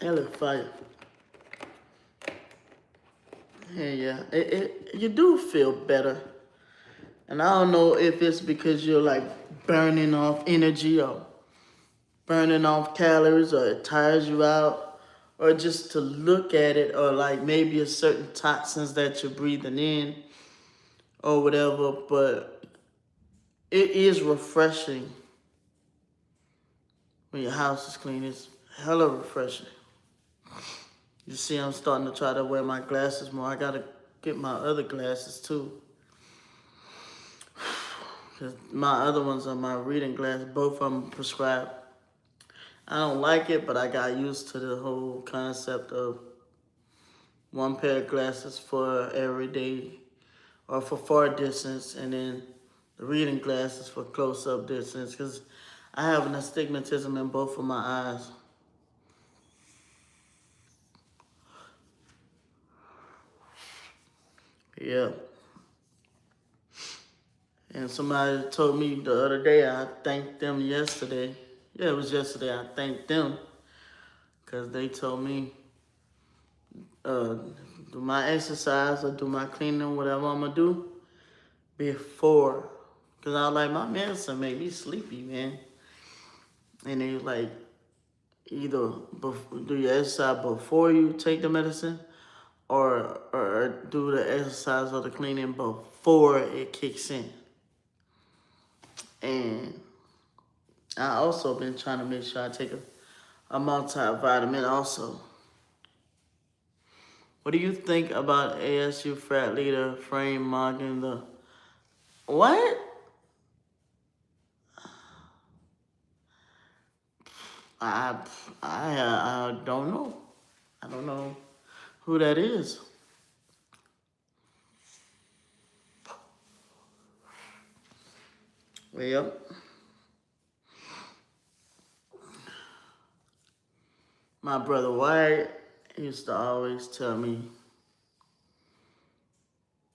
E: That look fire. Yeah, you do feel better. And I don't know if it's because you're like burning off energy or burning off calories, or it tires you out, or just to look at it, or like maybe a certain toxins that you're breathing in or whatever, but it is refreshing when your house is clean. It's hella refreshing. You see, I'm starting to try to wear my glasses more. I gotta get my other glasses too. Cause my other ones are my reading glasses, both of them prescribed. I don't like it, but I got used to the whole concept of one pair of glasses for every day or for far distance, and then the reading glasses for close-up distance, because I have an astigmatism in both of my eyes. Yeah. And somebody told me the other day, I thanked them yesterday. Yeah, it was yesterday. I thanked them because they told me do my exercise or do my cleaning, whatever I'm going to do before. Because I was like, my medicine made me sleepy, man. And they was like, either do your exercise before you take the medicine, or do the exercise or the cleaning before it kicks in. And I also been trying to make sure I take a multivitamin also. What do you think about ASU frat leader Frame mocking the... What? I don't know. I don't know who that is. Well, my brother Wyatt used to always tell me,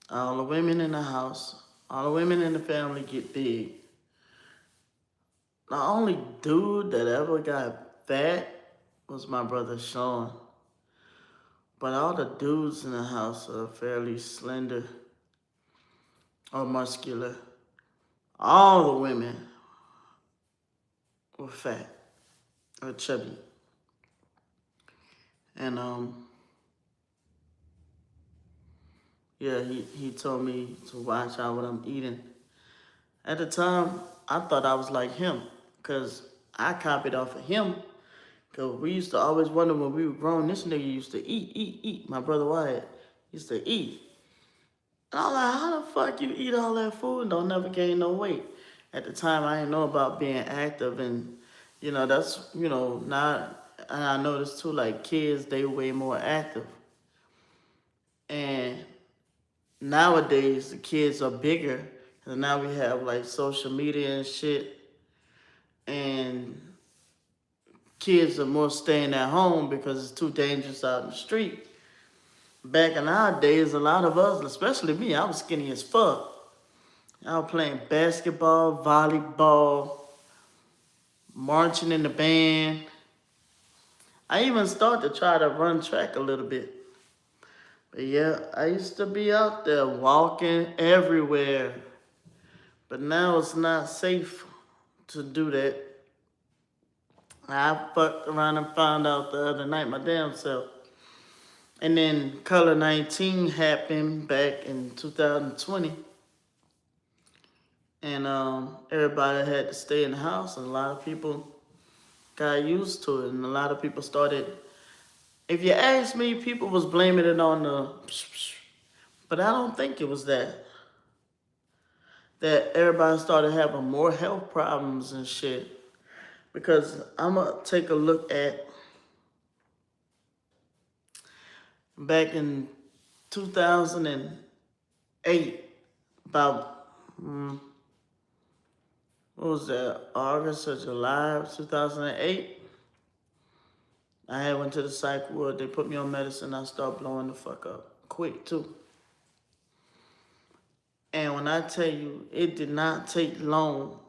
E: all the women in the house, all the women in the family get big. The only dude that ever got fat was my brother Sean. But all the dudes in the house are fairly slender or muscular. All the women were fat or chubby. And yeah, he told me to watch out what I'm eating. At the time, I thought I was like him, because I copied off of him, Cause we used to always wonder when we were grown, this nigga used to eat. My brother Wyatt used to eat. And I'm like, how the fuck you eat all that food and don't never gain no weight? At the time, I didn't know about being active and, that's, not, and I noticed too, like kids, they way more active. And nowadays, the kids are bigger. And now we have like social media and shit. And kids are more staying at home because it's too dangerous out in the street. Back in our days, a lot of us, especially me, I was skinny as fuck. I was playing basketball, volleyball, marching in the band. I even started to try to run track a little bit. But yeah, I used to be out there walking everywhere. But now it's not safe to do that. I fucked around and found out the other night my damn self. And then Color 19 happened back in 2020. And everybody had to stay in the house, and a lot of people got used to it. And a lot of people started, if you ask me, people was blaming it on but I don't think it was that everybody started having more health problems and shit. Because I'm going to take a look at back in 2008, about, what was that, August or July of 2008? I had went to the psych ward. They put me on medicine. I started blowing the fuck up quick, too. And when I tell you, it did not take long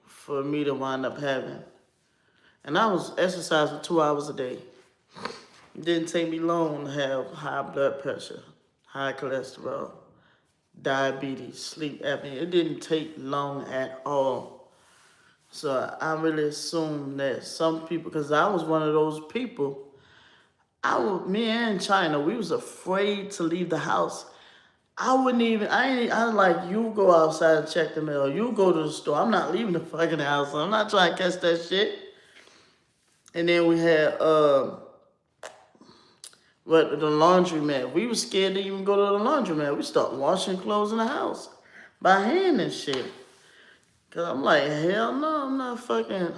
E: for me to wind up having. And I was exercising 2 hours a day. It didn't take me long to have high blood pressure, high cholesterol, diabetes, sleep apnea. It didn't take long at all. So I really assume that some people, because I was one of those people, me and China, we was afraid to leave the house. I was like, you go outside and check the mail. You go to the store. I'm not leaving the fucking house. I'm not trying to catch that shit. And then we had, the laundromat. We were scared to even go to the laundromat. We started washing clothes in the house by hand and shit. Cause I'm like, hell no, I'm not fucking,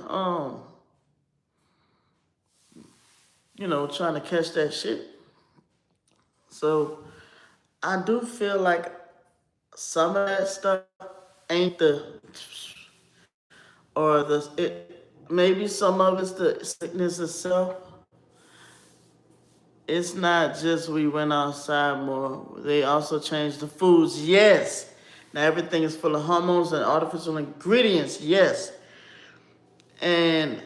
E: trying to catch that shit. So I do feel like some of that stuff ain't maybe some of it's the sickness itself. It's not just we went outside more. They also changed the foods. Yes. Now everything is full of hormones and artificial ingredients. Yes. And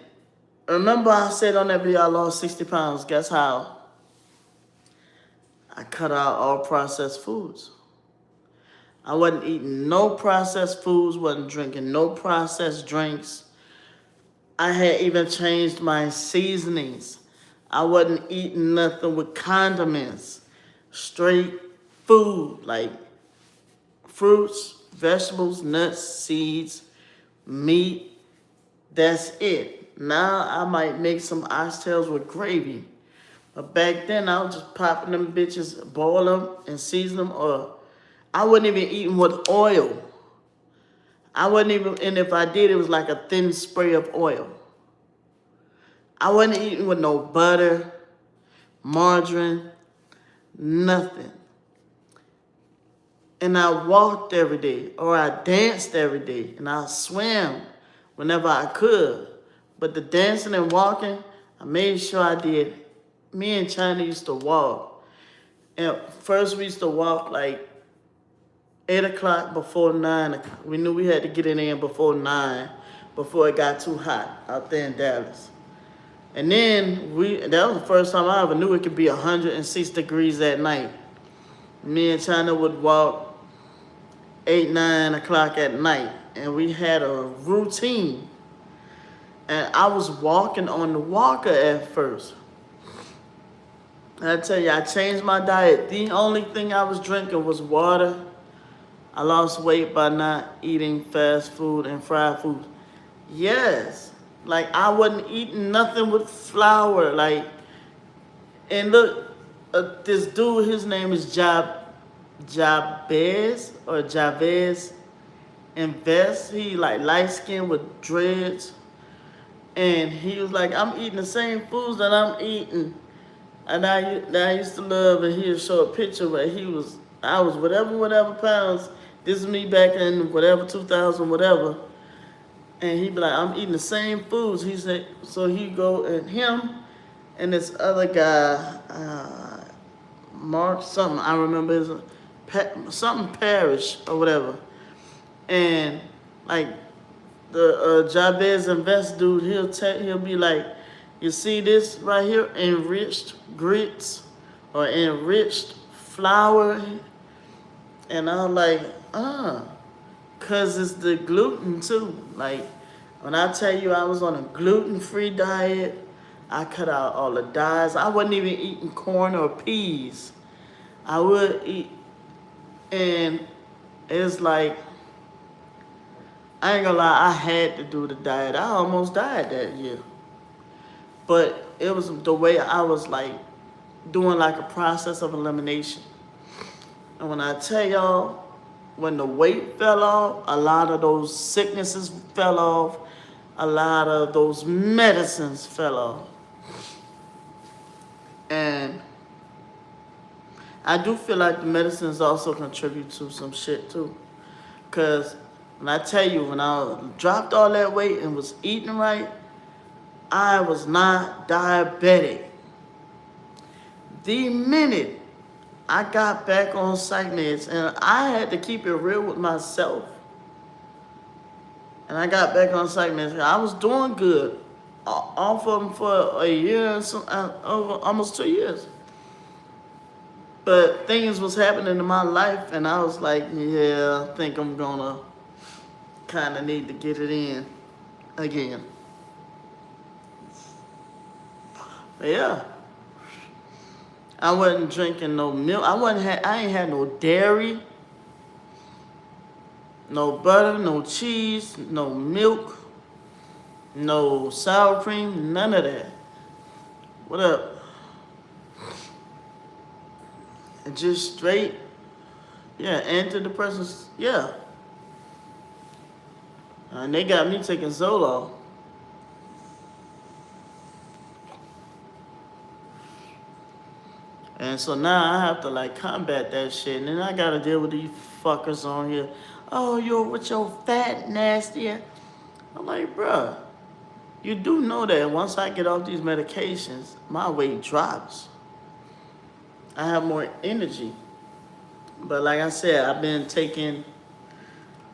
E: remember I said on that video I lost 60 pounds. Guess how? I cut out all processed foods. I wasn't eating no processed foods, wasn't drinking no processed drinks. I had even changed my seasonings. I wasn't eating nothing with condiments. Straight food, like fruits, vegetables, nuts, seeds, meat. That's it. Now I might make some oxtails with gravy. But back then I was just popping them bitches, boil them and season them, or I wasn't even eating with oil. And if I did, it was like a thin spray of oil. I wasn't eating with no butter, margarine, nothing. And I walked every day, or I danced every day, and I swam whenever I could. But the dancing and walking, I made sure I did. Me and China used to walk. And first we used to walk like 8 o'clock before 9 o'clock. We knew we had to get in there before 9, before it got too hot out there in Dallas. And then that was the first time I ever knew it could be 106 degrees at night. Me and China would walk 8, 9 o'clock at night. And we had a routine. And I was walking on the walker at first. And I tell you, I changed my diet. The only thing I was drinking was water. I lost weight by not eating fast food and fried food. Yes, Like I wasn't eating nothing with flour. Like, and look, this dude, his name is Jabez or Javez Invest. He like light skinned with dreads. And he was like, I'm eating the same foods that I'm eating. And I used to love, and he'd show a picture where I was whatever pounds. This is me back in whatever, 2000, whatever. And he'd be like, I'm eating the same foods. He said, so he'd go, and him and this other guy, Mark something, I remember his, something Parish or whatever. And like the Jabez Invest dude, he'll be like, you see this right here, enriched grits or enriched flour, and I'm like, cause it's the gluten too. Like when I tell you I was on a gluten-free diet, I cut out all the dyes. I wasn't even eating corn or peas. I would eat, and it's like, I ain't gonna lie, I had to do the diet. I almost died that year. But it was the way I was like doing like a process of elimination. And when I tell y'all, when the weight fell off, a lot of those sicknesses fell off, a lot of those medicines fell off. And I do feel like the medicines also contribute to some shit too. Cause when I tell you, when I dropped all that weight and was eating right, I was not diabetic. The minute I got back on psych meds, and I had to keep it real with myself, and I got back on psych meds, I was doing good off of them for a year and some, over almost 2 years. But things was happening in my life, and I was like, yeah, I think I'm gonna kind of need to get it in again. But yeah, I wasn't drinking no milk. I ain't had no dairy, no butter, no cheese, no milk, no sour cream, none of that. What up? And just straight, yeah, antidepressants, yeah. And they got me taking Zoloft. And so now I have to like combat that shit. And then I gotta deal with these fuckers on here. Oh, you're with your fat nasty. I'm like, bruh, you do know that once I get off these medications, my weight drops. I have more energy. But like I said, I've been taking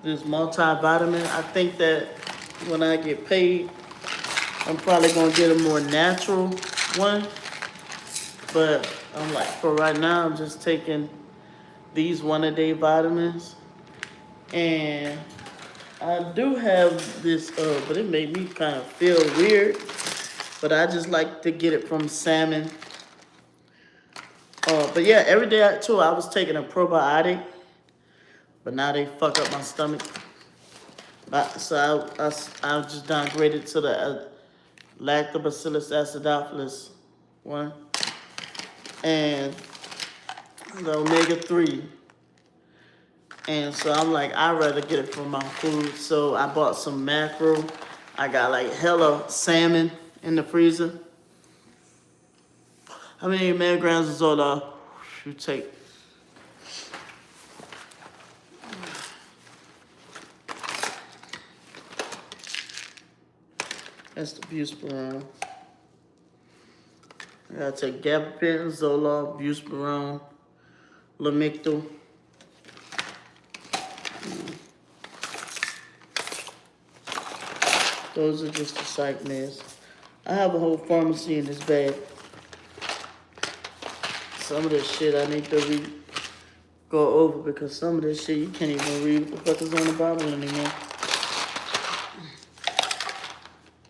E: this multivitamin. I think that when I get paid, I'm probably gonna get a more natural one. But I'm like, for right now, I'm just taking these one-a-day vitamins. And I do have this, but it made me kind of feel weird. But I just like to get it from salmon. But yeah, every day too, I was taking a probiotic. But now they fuck up my stomach. So I just downgraded to the Lactobacillus acidophilus one. And the omega-3. And so I'm like, I'd rather get it from my food. So I bought some mackerel. I got like hella salmon in the freezer. How many milligrams of Zoloft you take? That's the buspirone. I gotta take gabapentin, Zoloft, buspirone, Lamictal. Those are just the psych meds. I have a whole pharmacy in this bag. Some of this shit I need to go over because some of this shit you can't even read what the fuck is on the Bible anymore.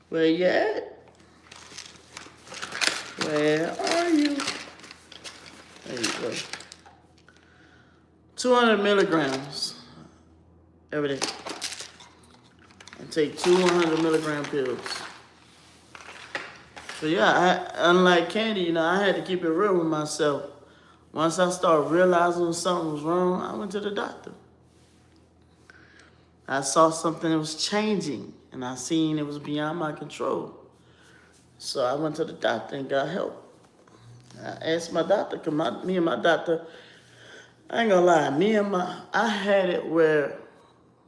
E: Where you at? Where are you? There you go. 200 milligrams every day. I take 200 milligram pills. But yeah, unlike Candy, you know, I had to keep it real with myself. Once I started realizing something was wrong, I went to the doctor. I saw something that was changing, and I seen it was beyond my control. So I went to the doctor and got help. I asked my doctor, cause me and my doctor, I ain't gonna lie, I had it where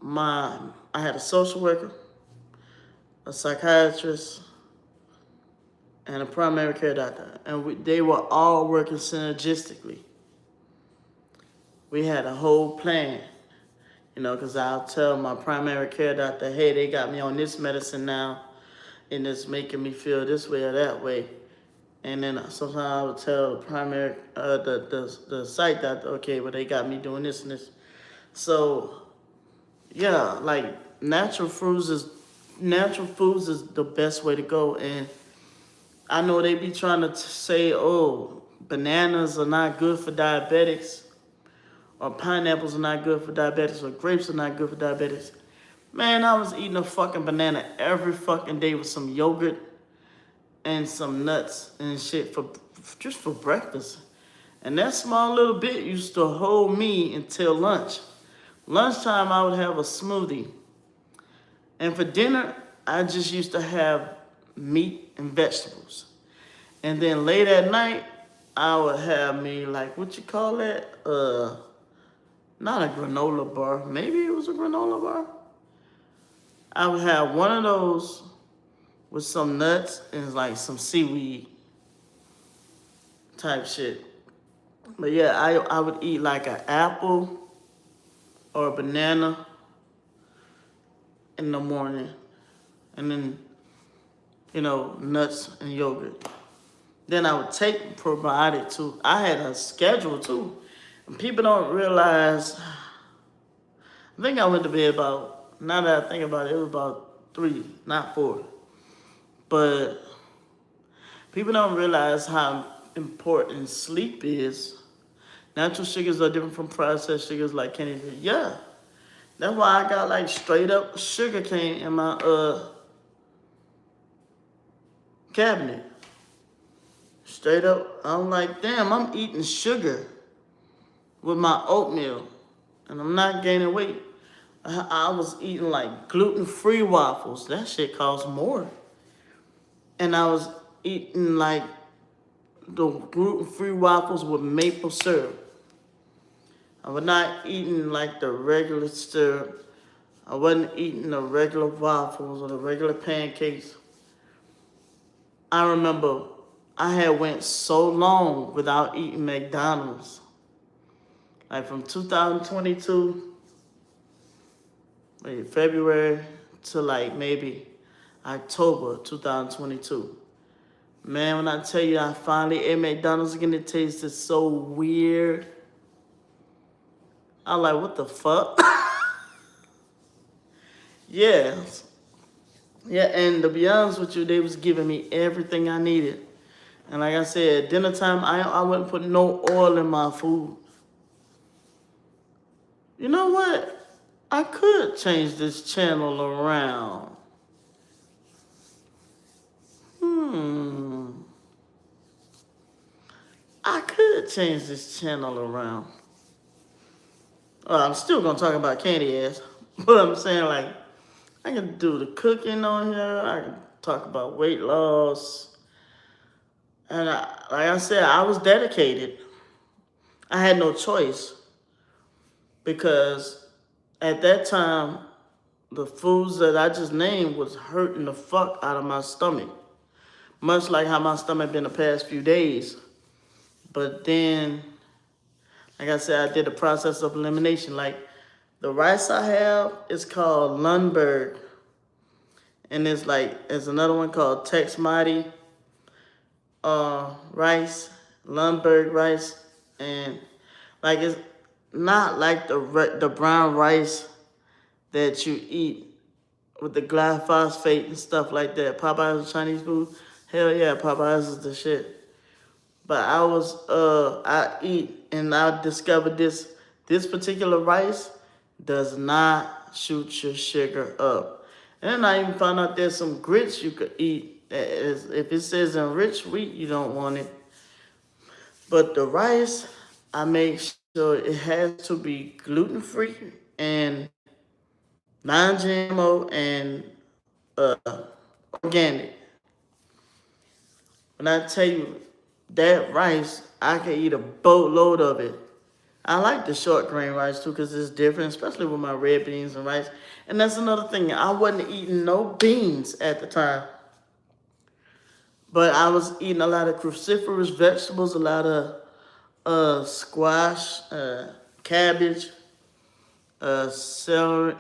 E: I had a social worker, a psychiatrist, and a primary care doctor, and they were all working synergistically. We had a whole plan, you know, because I'll tell my primary care doctor, hey, they got me on this medicine now, and it's making me feel this way or that way. And then sometimes I would tell the psych doctor, okay, well, they got me doing this and this. So, yeah, like natural foods is the best way to go. And I know they be trying to say, oh, bananas are not good for diabetics, or pineapples are not good for diabetics, or grapes are not good for diabetics. Man, I was eating a fucking banana every fucking day with some yogurt and some nuts and shit just for breakfast. And that small little bit used to hold me until lunch. Lunchtime, I would have a smoothie. And for dinner, I just used to have meat and vegetables. And then late at night, I would have me, like, what you call that? Not a granola bar. Maybe it was a granola bar. I would have one of those with some nuts and like some seaweed type shit. But yeah, I would eat like an apple or a banana in the morning. And then, you know, nuts and yogurt. Then I would take probiotic too. I had a schedule too. And people don't realize, I think I went to bed about, now that I think about it, it was about 3, not 4. But people don't realize how important sleep is. Natural sugars are different from processed sugars like candy. Yeah. That's why I got like straight up sugar cane in my cabinet. Straight up, I'm like, damn, I'm eating sugar with my oatmeal. And I'm not gaining weight. I was eating like gluten-free waffles. That shit costs more. And I was eating like the gluten-free waffles with maple syrup. I was not eating like the regular syrup. I wasn't eating the regular waffles or the regular pancakes. I remember I had went so long without eating McDonald's. Like from 2022, February to like maybe October 2022. Man, when I tell you I finally ate McDonald's again, it tasted so weird. I was like, what the fuck? Yeah. Yeah, and to be honest with you, they was giving me everything I needed. And like I said, at dinner time, I wouldn't put no oil in my food. You know what? I could change this channel around. I could change this channel around. Well, I'm still gonna talk about candy ass, but I'm saying like, I can do the cooking on here. I can talk about weight loss. And like I said, I was dedicated. I had no choice because at that time, the foods that I just named was hurting the fuck out of my stomach. Much like how my stomach been the past few days. But then, like I said, I did a process of elimination. Like the rice I have is called Lundberg. And there's another one called Tex Mighty rice, Lundberg rice. And like it's not like the brown rice that you eat with the glyphosate and stuff like that. Popeyes is Chinese food. Hell yeah, Popeyes is the shit. But I eat and I discovered this particular rice does not shoot your sugar up. And then I even found out there's some grits you could eat If it says enriched wheat, you don't want it. But the rice, I make sure it has to be gluten-free and non-GMO and uh, organic. When I tell you that rice, I can eat a boatload of it. I like the short grain rice too because it's different, especially with my red beans and rice. And that's another thing. I wasn't eating no beans at the time. But I was eating a lot of cruciferous vegetables, a lot of squash, cabbage, celery,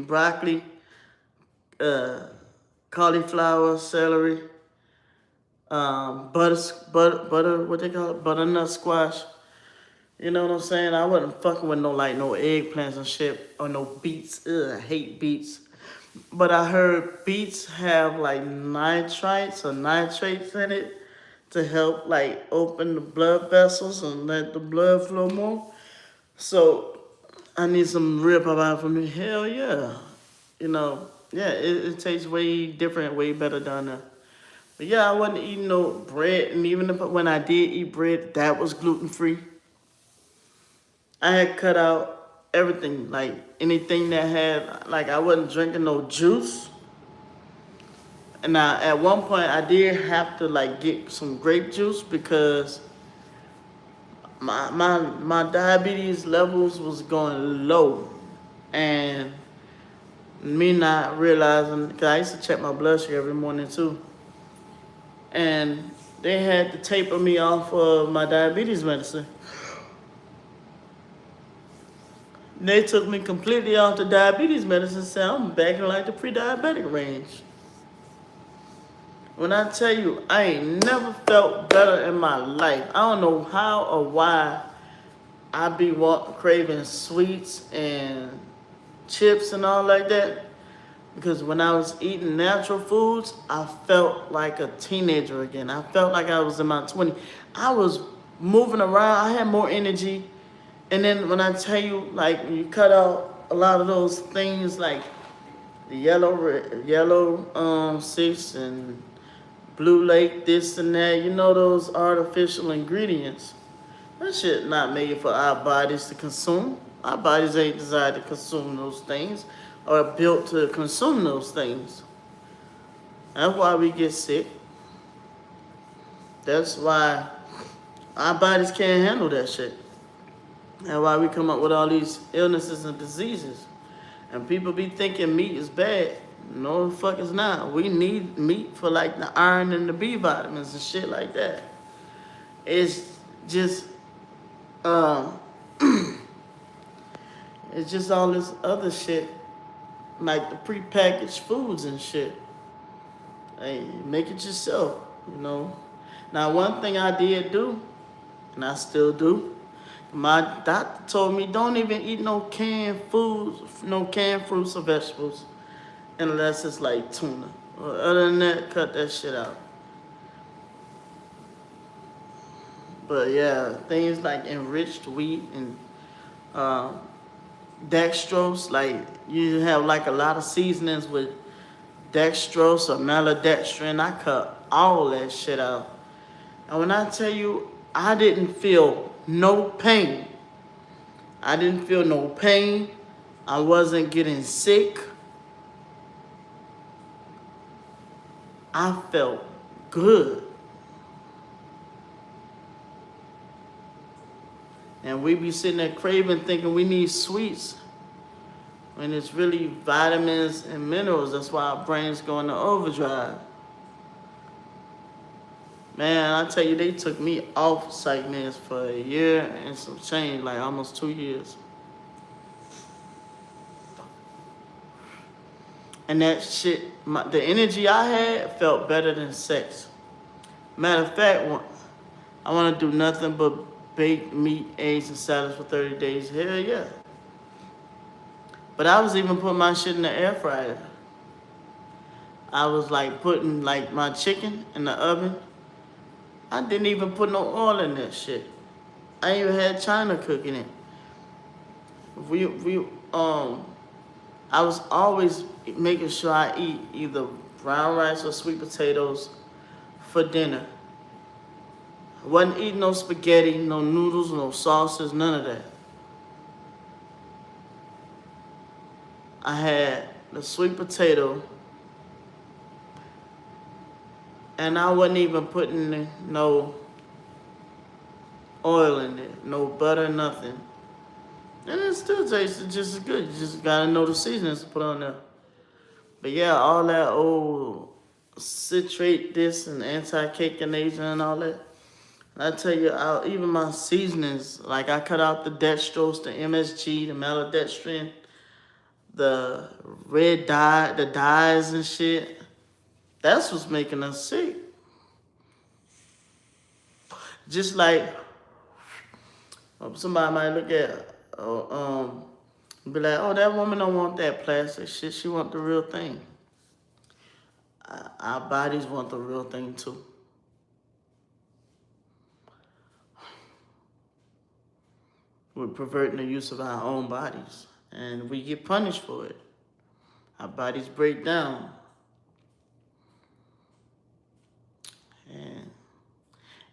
E: broccoli, cauliflower, celery, butter, what they call it, butternut squash. You know what I'm saying? I wasn't fucking with no eggplants and shit or no beets. Ugh, I hate beets. But I heard beets have like nitrites or nitrates in it to help like open the blood vessels and let the blood flow more. So I need some real papa from me. Hell yeah. It tastes way different, way better down there. But yeah, I wasn't eating no bread, and even when I did eat bread, that was gluten-free. I had cut out everything, like anything that had, like I wasn't drinking no juice. And at one point I did have to like get some grape juice because my diabetes levels was going low. And me not realizing, because I used to check my blood sugar every morning too. And they had to taper me off of my diabetes medicine. They took me completely off the diabetes medicine, so I'm back in like the pre-diabetic range. When I tell you, I ain't never felt better in my life. I don't know how or why I be craving sweets and chips and all like that. Because when I was eating natural foods, I felt like a teenager again. I felt like I was in my 20s. I was moving around. I had more energy. And then when I tell you, like, you cut out a lot of those things, like the yellow 6 and Blue Lake, this and that, those artificial ingredients. That shit not made for our bodies to consume. Our bodies ain't designed to consume those things or built to consume those things. That's why we get sick. That's why our bodies can't handle that shit. That's why we come up with all these illnesses and diseases. And people be thinking meat is bad. No, the fuck it's not. We need meat for like the iron and the B vitamins and shit like that. It's just, it's just all this other shit, like the prepackaged foods and shit. Hey, make it yourself, Now, one thing I did do, and I still do, my doctor told me don't even eat no canned foods, no canned fruits or vegetables, unless it's like tuna. Other than that, cut that shit out. But yeah, things like enriched wheat and dextrose, like you have like a lot of seasonings with dextrose or maltodextrin. I cut all that shit out. And when I tell you, I didn't feel no pain. I didn't feel no pain. I wasn't getting sick. I felt good. And we be sitting there craving, thinking we need sweets, when it's really vitamins and minerals. That's why our brains go into overdrive. Man, I tell you, they took me off psych meds for a year and some change, like almost 2 years. And that shit, the energy I had felt better than sex. Matter of fact, I want to do nothing but bake meat, eggs, and salads for 30 days. Hell yeah. But I was even putting my shit in the air fryer. I was like putting like my chicken in the oven. I didn't even put no oil in that shit. I even had China cooking it. I was always making sure I eat either brown rice or sweet potatoes for dinner. I wasn't eating no spaghetti, no noodles, no sauces, none of that. I had the sweet potato, and I wasn't even putting no oil in it, no butter, nothing. And it still tasted just as good. You just gotta know the seasonings to put on there. But yeah, all that old citrate this and anti-cakeinating and all that. And I tell you, even my seasonings, like I cut out the dextrose, the MSG, the maltodextrin, the red dye, the dyes and shit. That's what's making us sick. Just like somebody might look at, be like, oh, that woman don't want that plastic shit. She want the real thing. Our bodies want the real thing too. We're perverting the use of our own bodies, and we get punished for it. Our bodies break down. And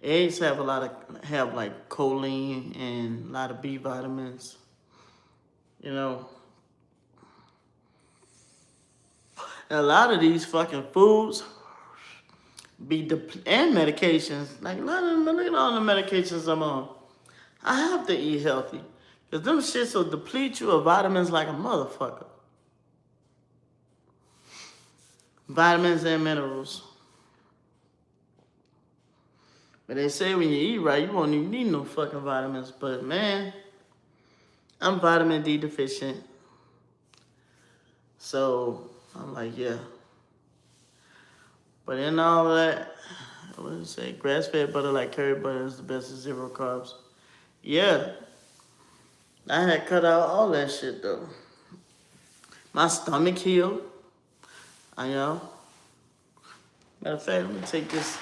E: eggs have like choline and a lot of B vitamins. You know, and a lot of these fucking foods and medications, like look at all the medications I'm on. I have to eat healthy, because them shits will deplete you of vitamins like a motherfucker. Vitamins and minerals. But they say when you eat right, you won't even need no fucking vitamins. But man, I'm vitamin D deficient. So I'm like, yeah. But in all that, what did it say? Grass-fed butter like curry butter is the best of 0 carbs. Yeah. I had cut out all that shit though. My stomach healed. I know. Matter of fact, let me take this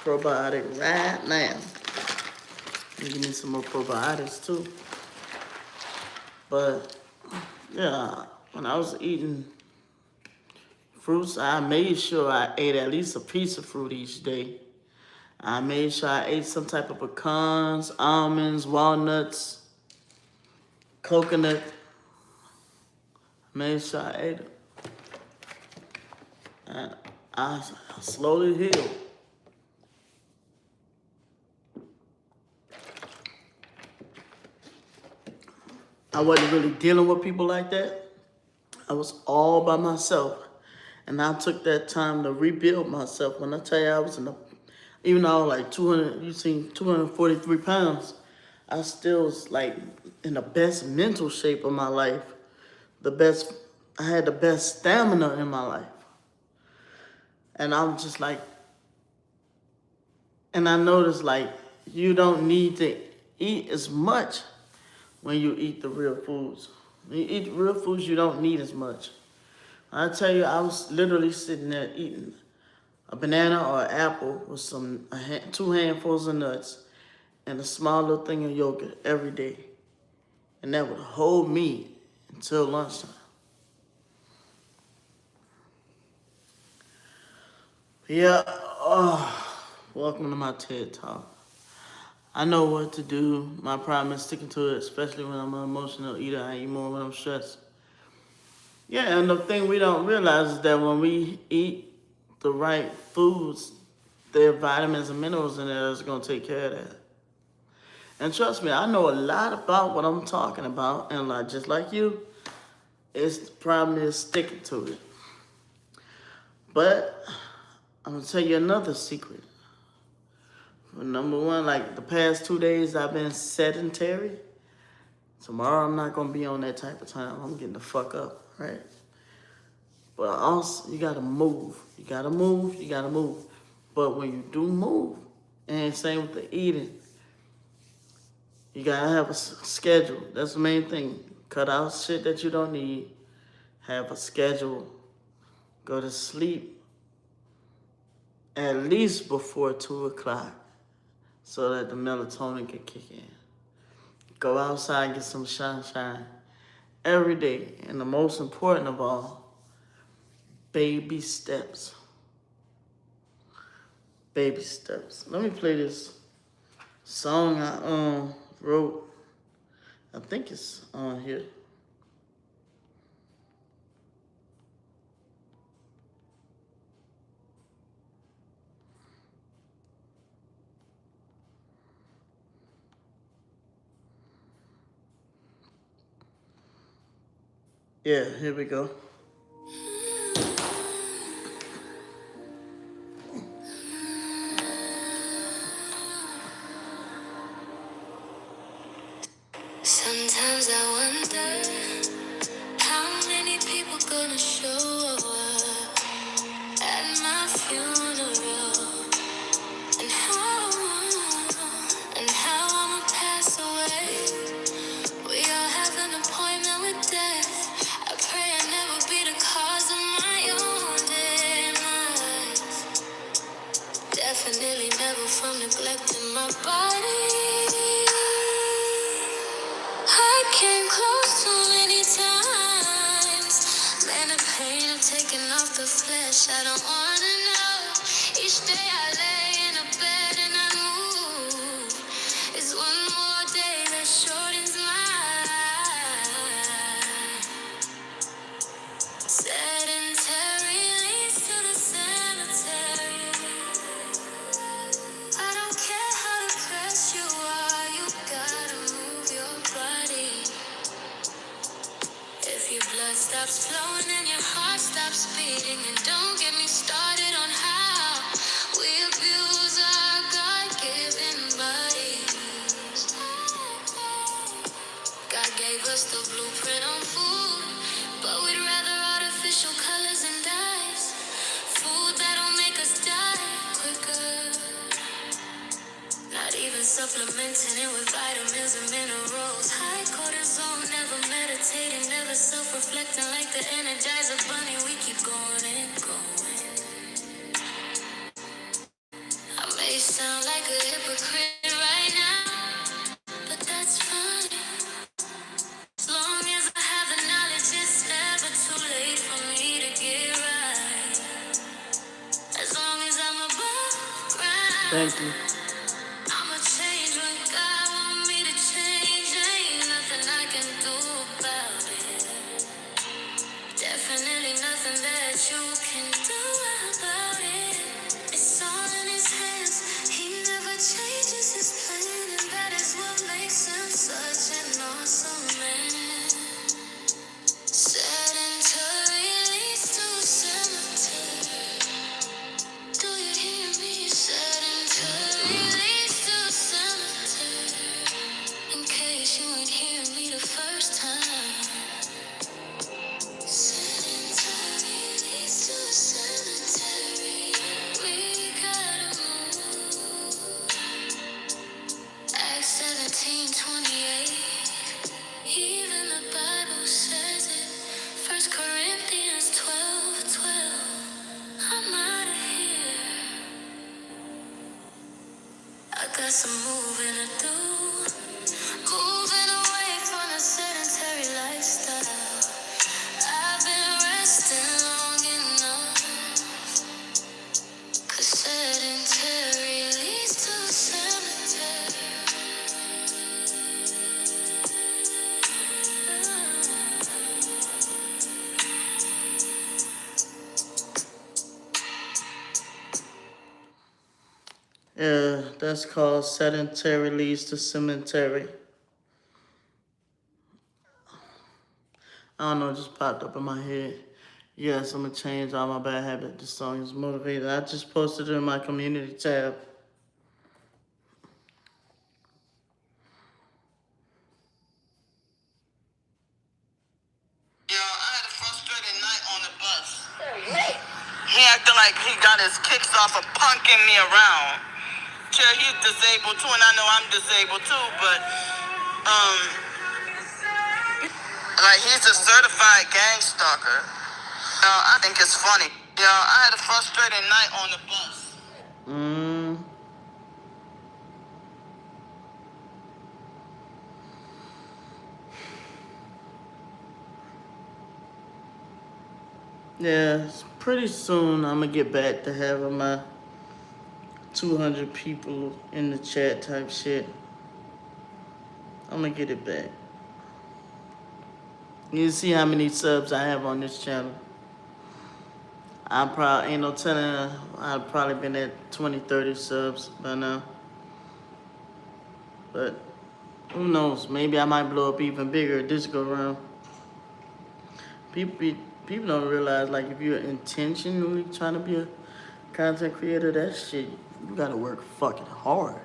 E: probiotic right now. Give me some more probiotics too. But yeah, when I was eating fruits, I made sure I ate at least a piece of fruit each day. I made sure I ate some type of pecans, almonds, walnuts, coconut. Made sure I ate it. And I slowly healed. I wasn't really dealing with people like that. I was all by myself. And I took that time to rebuild myself. When I tell you I was even though I was like 243 pounds, I still was like in the best mental shape of my life. I had the best stamina in my life. And I'm just like, and I noticed like, you don't need to eat as much when you eat the real foods. When you eat real foods, you don't need as much. I tell you, I was literally sitting there eating a banana or an apple with 2 handfuls of nuts and a small little thing of yogurt every day. And that would hold me until lunchtime. Yeah, welcome to my TED Talk. I know what to do. My problem is sticking to it, especially when I'm an emotional eater. I eat more when I'm stressed. Yeah, and the thing we don't realize is that when we eat the right foods, there are vitamins and minerals in there that's going to take care of that. And trust me, I know a lot about what I'm talking about, and like just like you, the problem is sticking to it. But I'm going to tell you another secret. Number one, like the past 2 days I've been sedentary. Tomorrow I'm not going to be on that type of time. I'm getting the fuck up, right? But also, you got to move. You got to move. You got to move. But when you do move, and same with the eating, you got to have a schedule. That's the main thing. Cut out shit that you don't need. Have a schedule. Go to sleep at least before 2 o'clock so that the melatonin can kick in. Go outside and get some sunshine every day. And the most important of all, Baby steps. Baby steps. Let me play this song I wrote. I think it's on here. Yeah, here we go.
J: Sometimes I wonder how many people gonna show up at my funeral, and how I'ma pass away. We all have an appointment with death. I pray I never be the cause of my own demise. Definitely never from neglecting my body. I came close too many times. Man, the pain of taking off the flesh, I don't wanna know. Each day I lay in a bed and I move. It's one more day that shortens my life. Sedentary leads to the cemetery. I don't care how depressed you are, you gotta move your body. If your blood stops flowing and your heart stops beating, and don't get me started on how we abuse our God-given bodies. God gave us the blueprint on food, but we'd rather artificial colors and dyes. Food that'll make us die quicker. Not even supplementing it with vitamins and minerals. High cortisol, never meditating, never self-reflecting like the Energizer Bunny. We keep going and going. I may sound like a hypocrite right now, but that's fine. As long as I have the knowledge, it's never too late for me to get right. As long as I'm above ground.
E: Thank you.
J: I'ma change what God want me to change. Ain't nothing I can do about it. Definitely nothing that you can do about it. It's all in His hands. He never changes His plan, and that is what makes Him such an awesome man. Sedentary leads to cemetery. Do you hear me? Sedentary leads to cemetery. In case you ain't hear me the first time. Sedentary leads to cemetery. We gotta move. Acts 17:28. Even the Bible says it. 1 Corinthians 12:12. I'm out of here. I got some moving to do. Moving away from the sedentary lifestyle. I've been resting long enough. 'Cause sedentary leads to cemetery.
E: Yeah, that's called Sedentary Leads to Cemetery. I don't know, it just popped up in my head. Yes, I'm gonna change all my bad habits. This song is motivated. I just posted it in my community tab.
F: Yo, I had a frustrated night on the bus. He acting like he got his kicks off of punking me around. Sure, he's disabled too, and I know I'm disabled too, but, like, he's a certified gang stalker. I think it's funny. I had a frustrated night on the bus.
E: Yeah, it's pretty soon I'm gonna get back to having my 200 people in the chat type shit. I'm gonna get it back. You see how many subs I have on this channel. I probably, ain't no telling, I've probably been at 20, 30 subs by now. But who knows? Maybe I might blow up even bigger this go around. People don't realize, like, if you're intentionally trying to be a content creator, that shit, you gotta work fucking hard.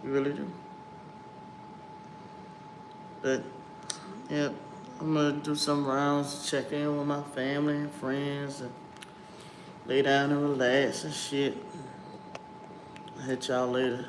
E: You really do. But, yeah, I'm gonna do some rounds, check in with my family and friends, and lay down and relax and shit. I'll hit y'all later.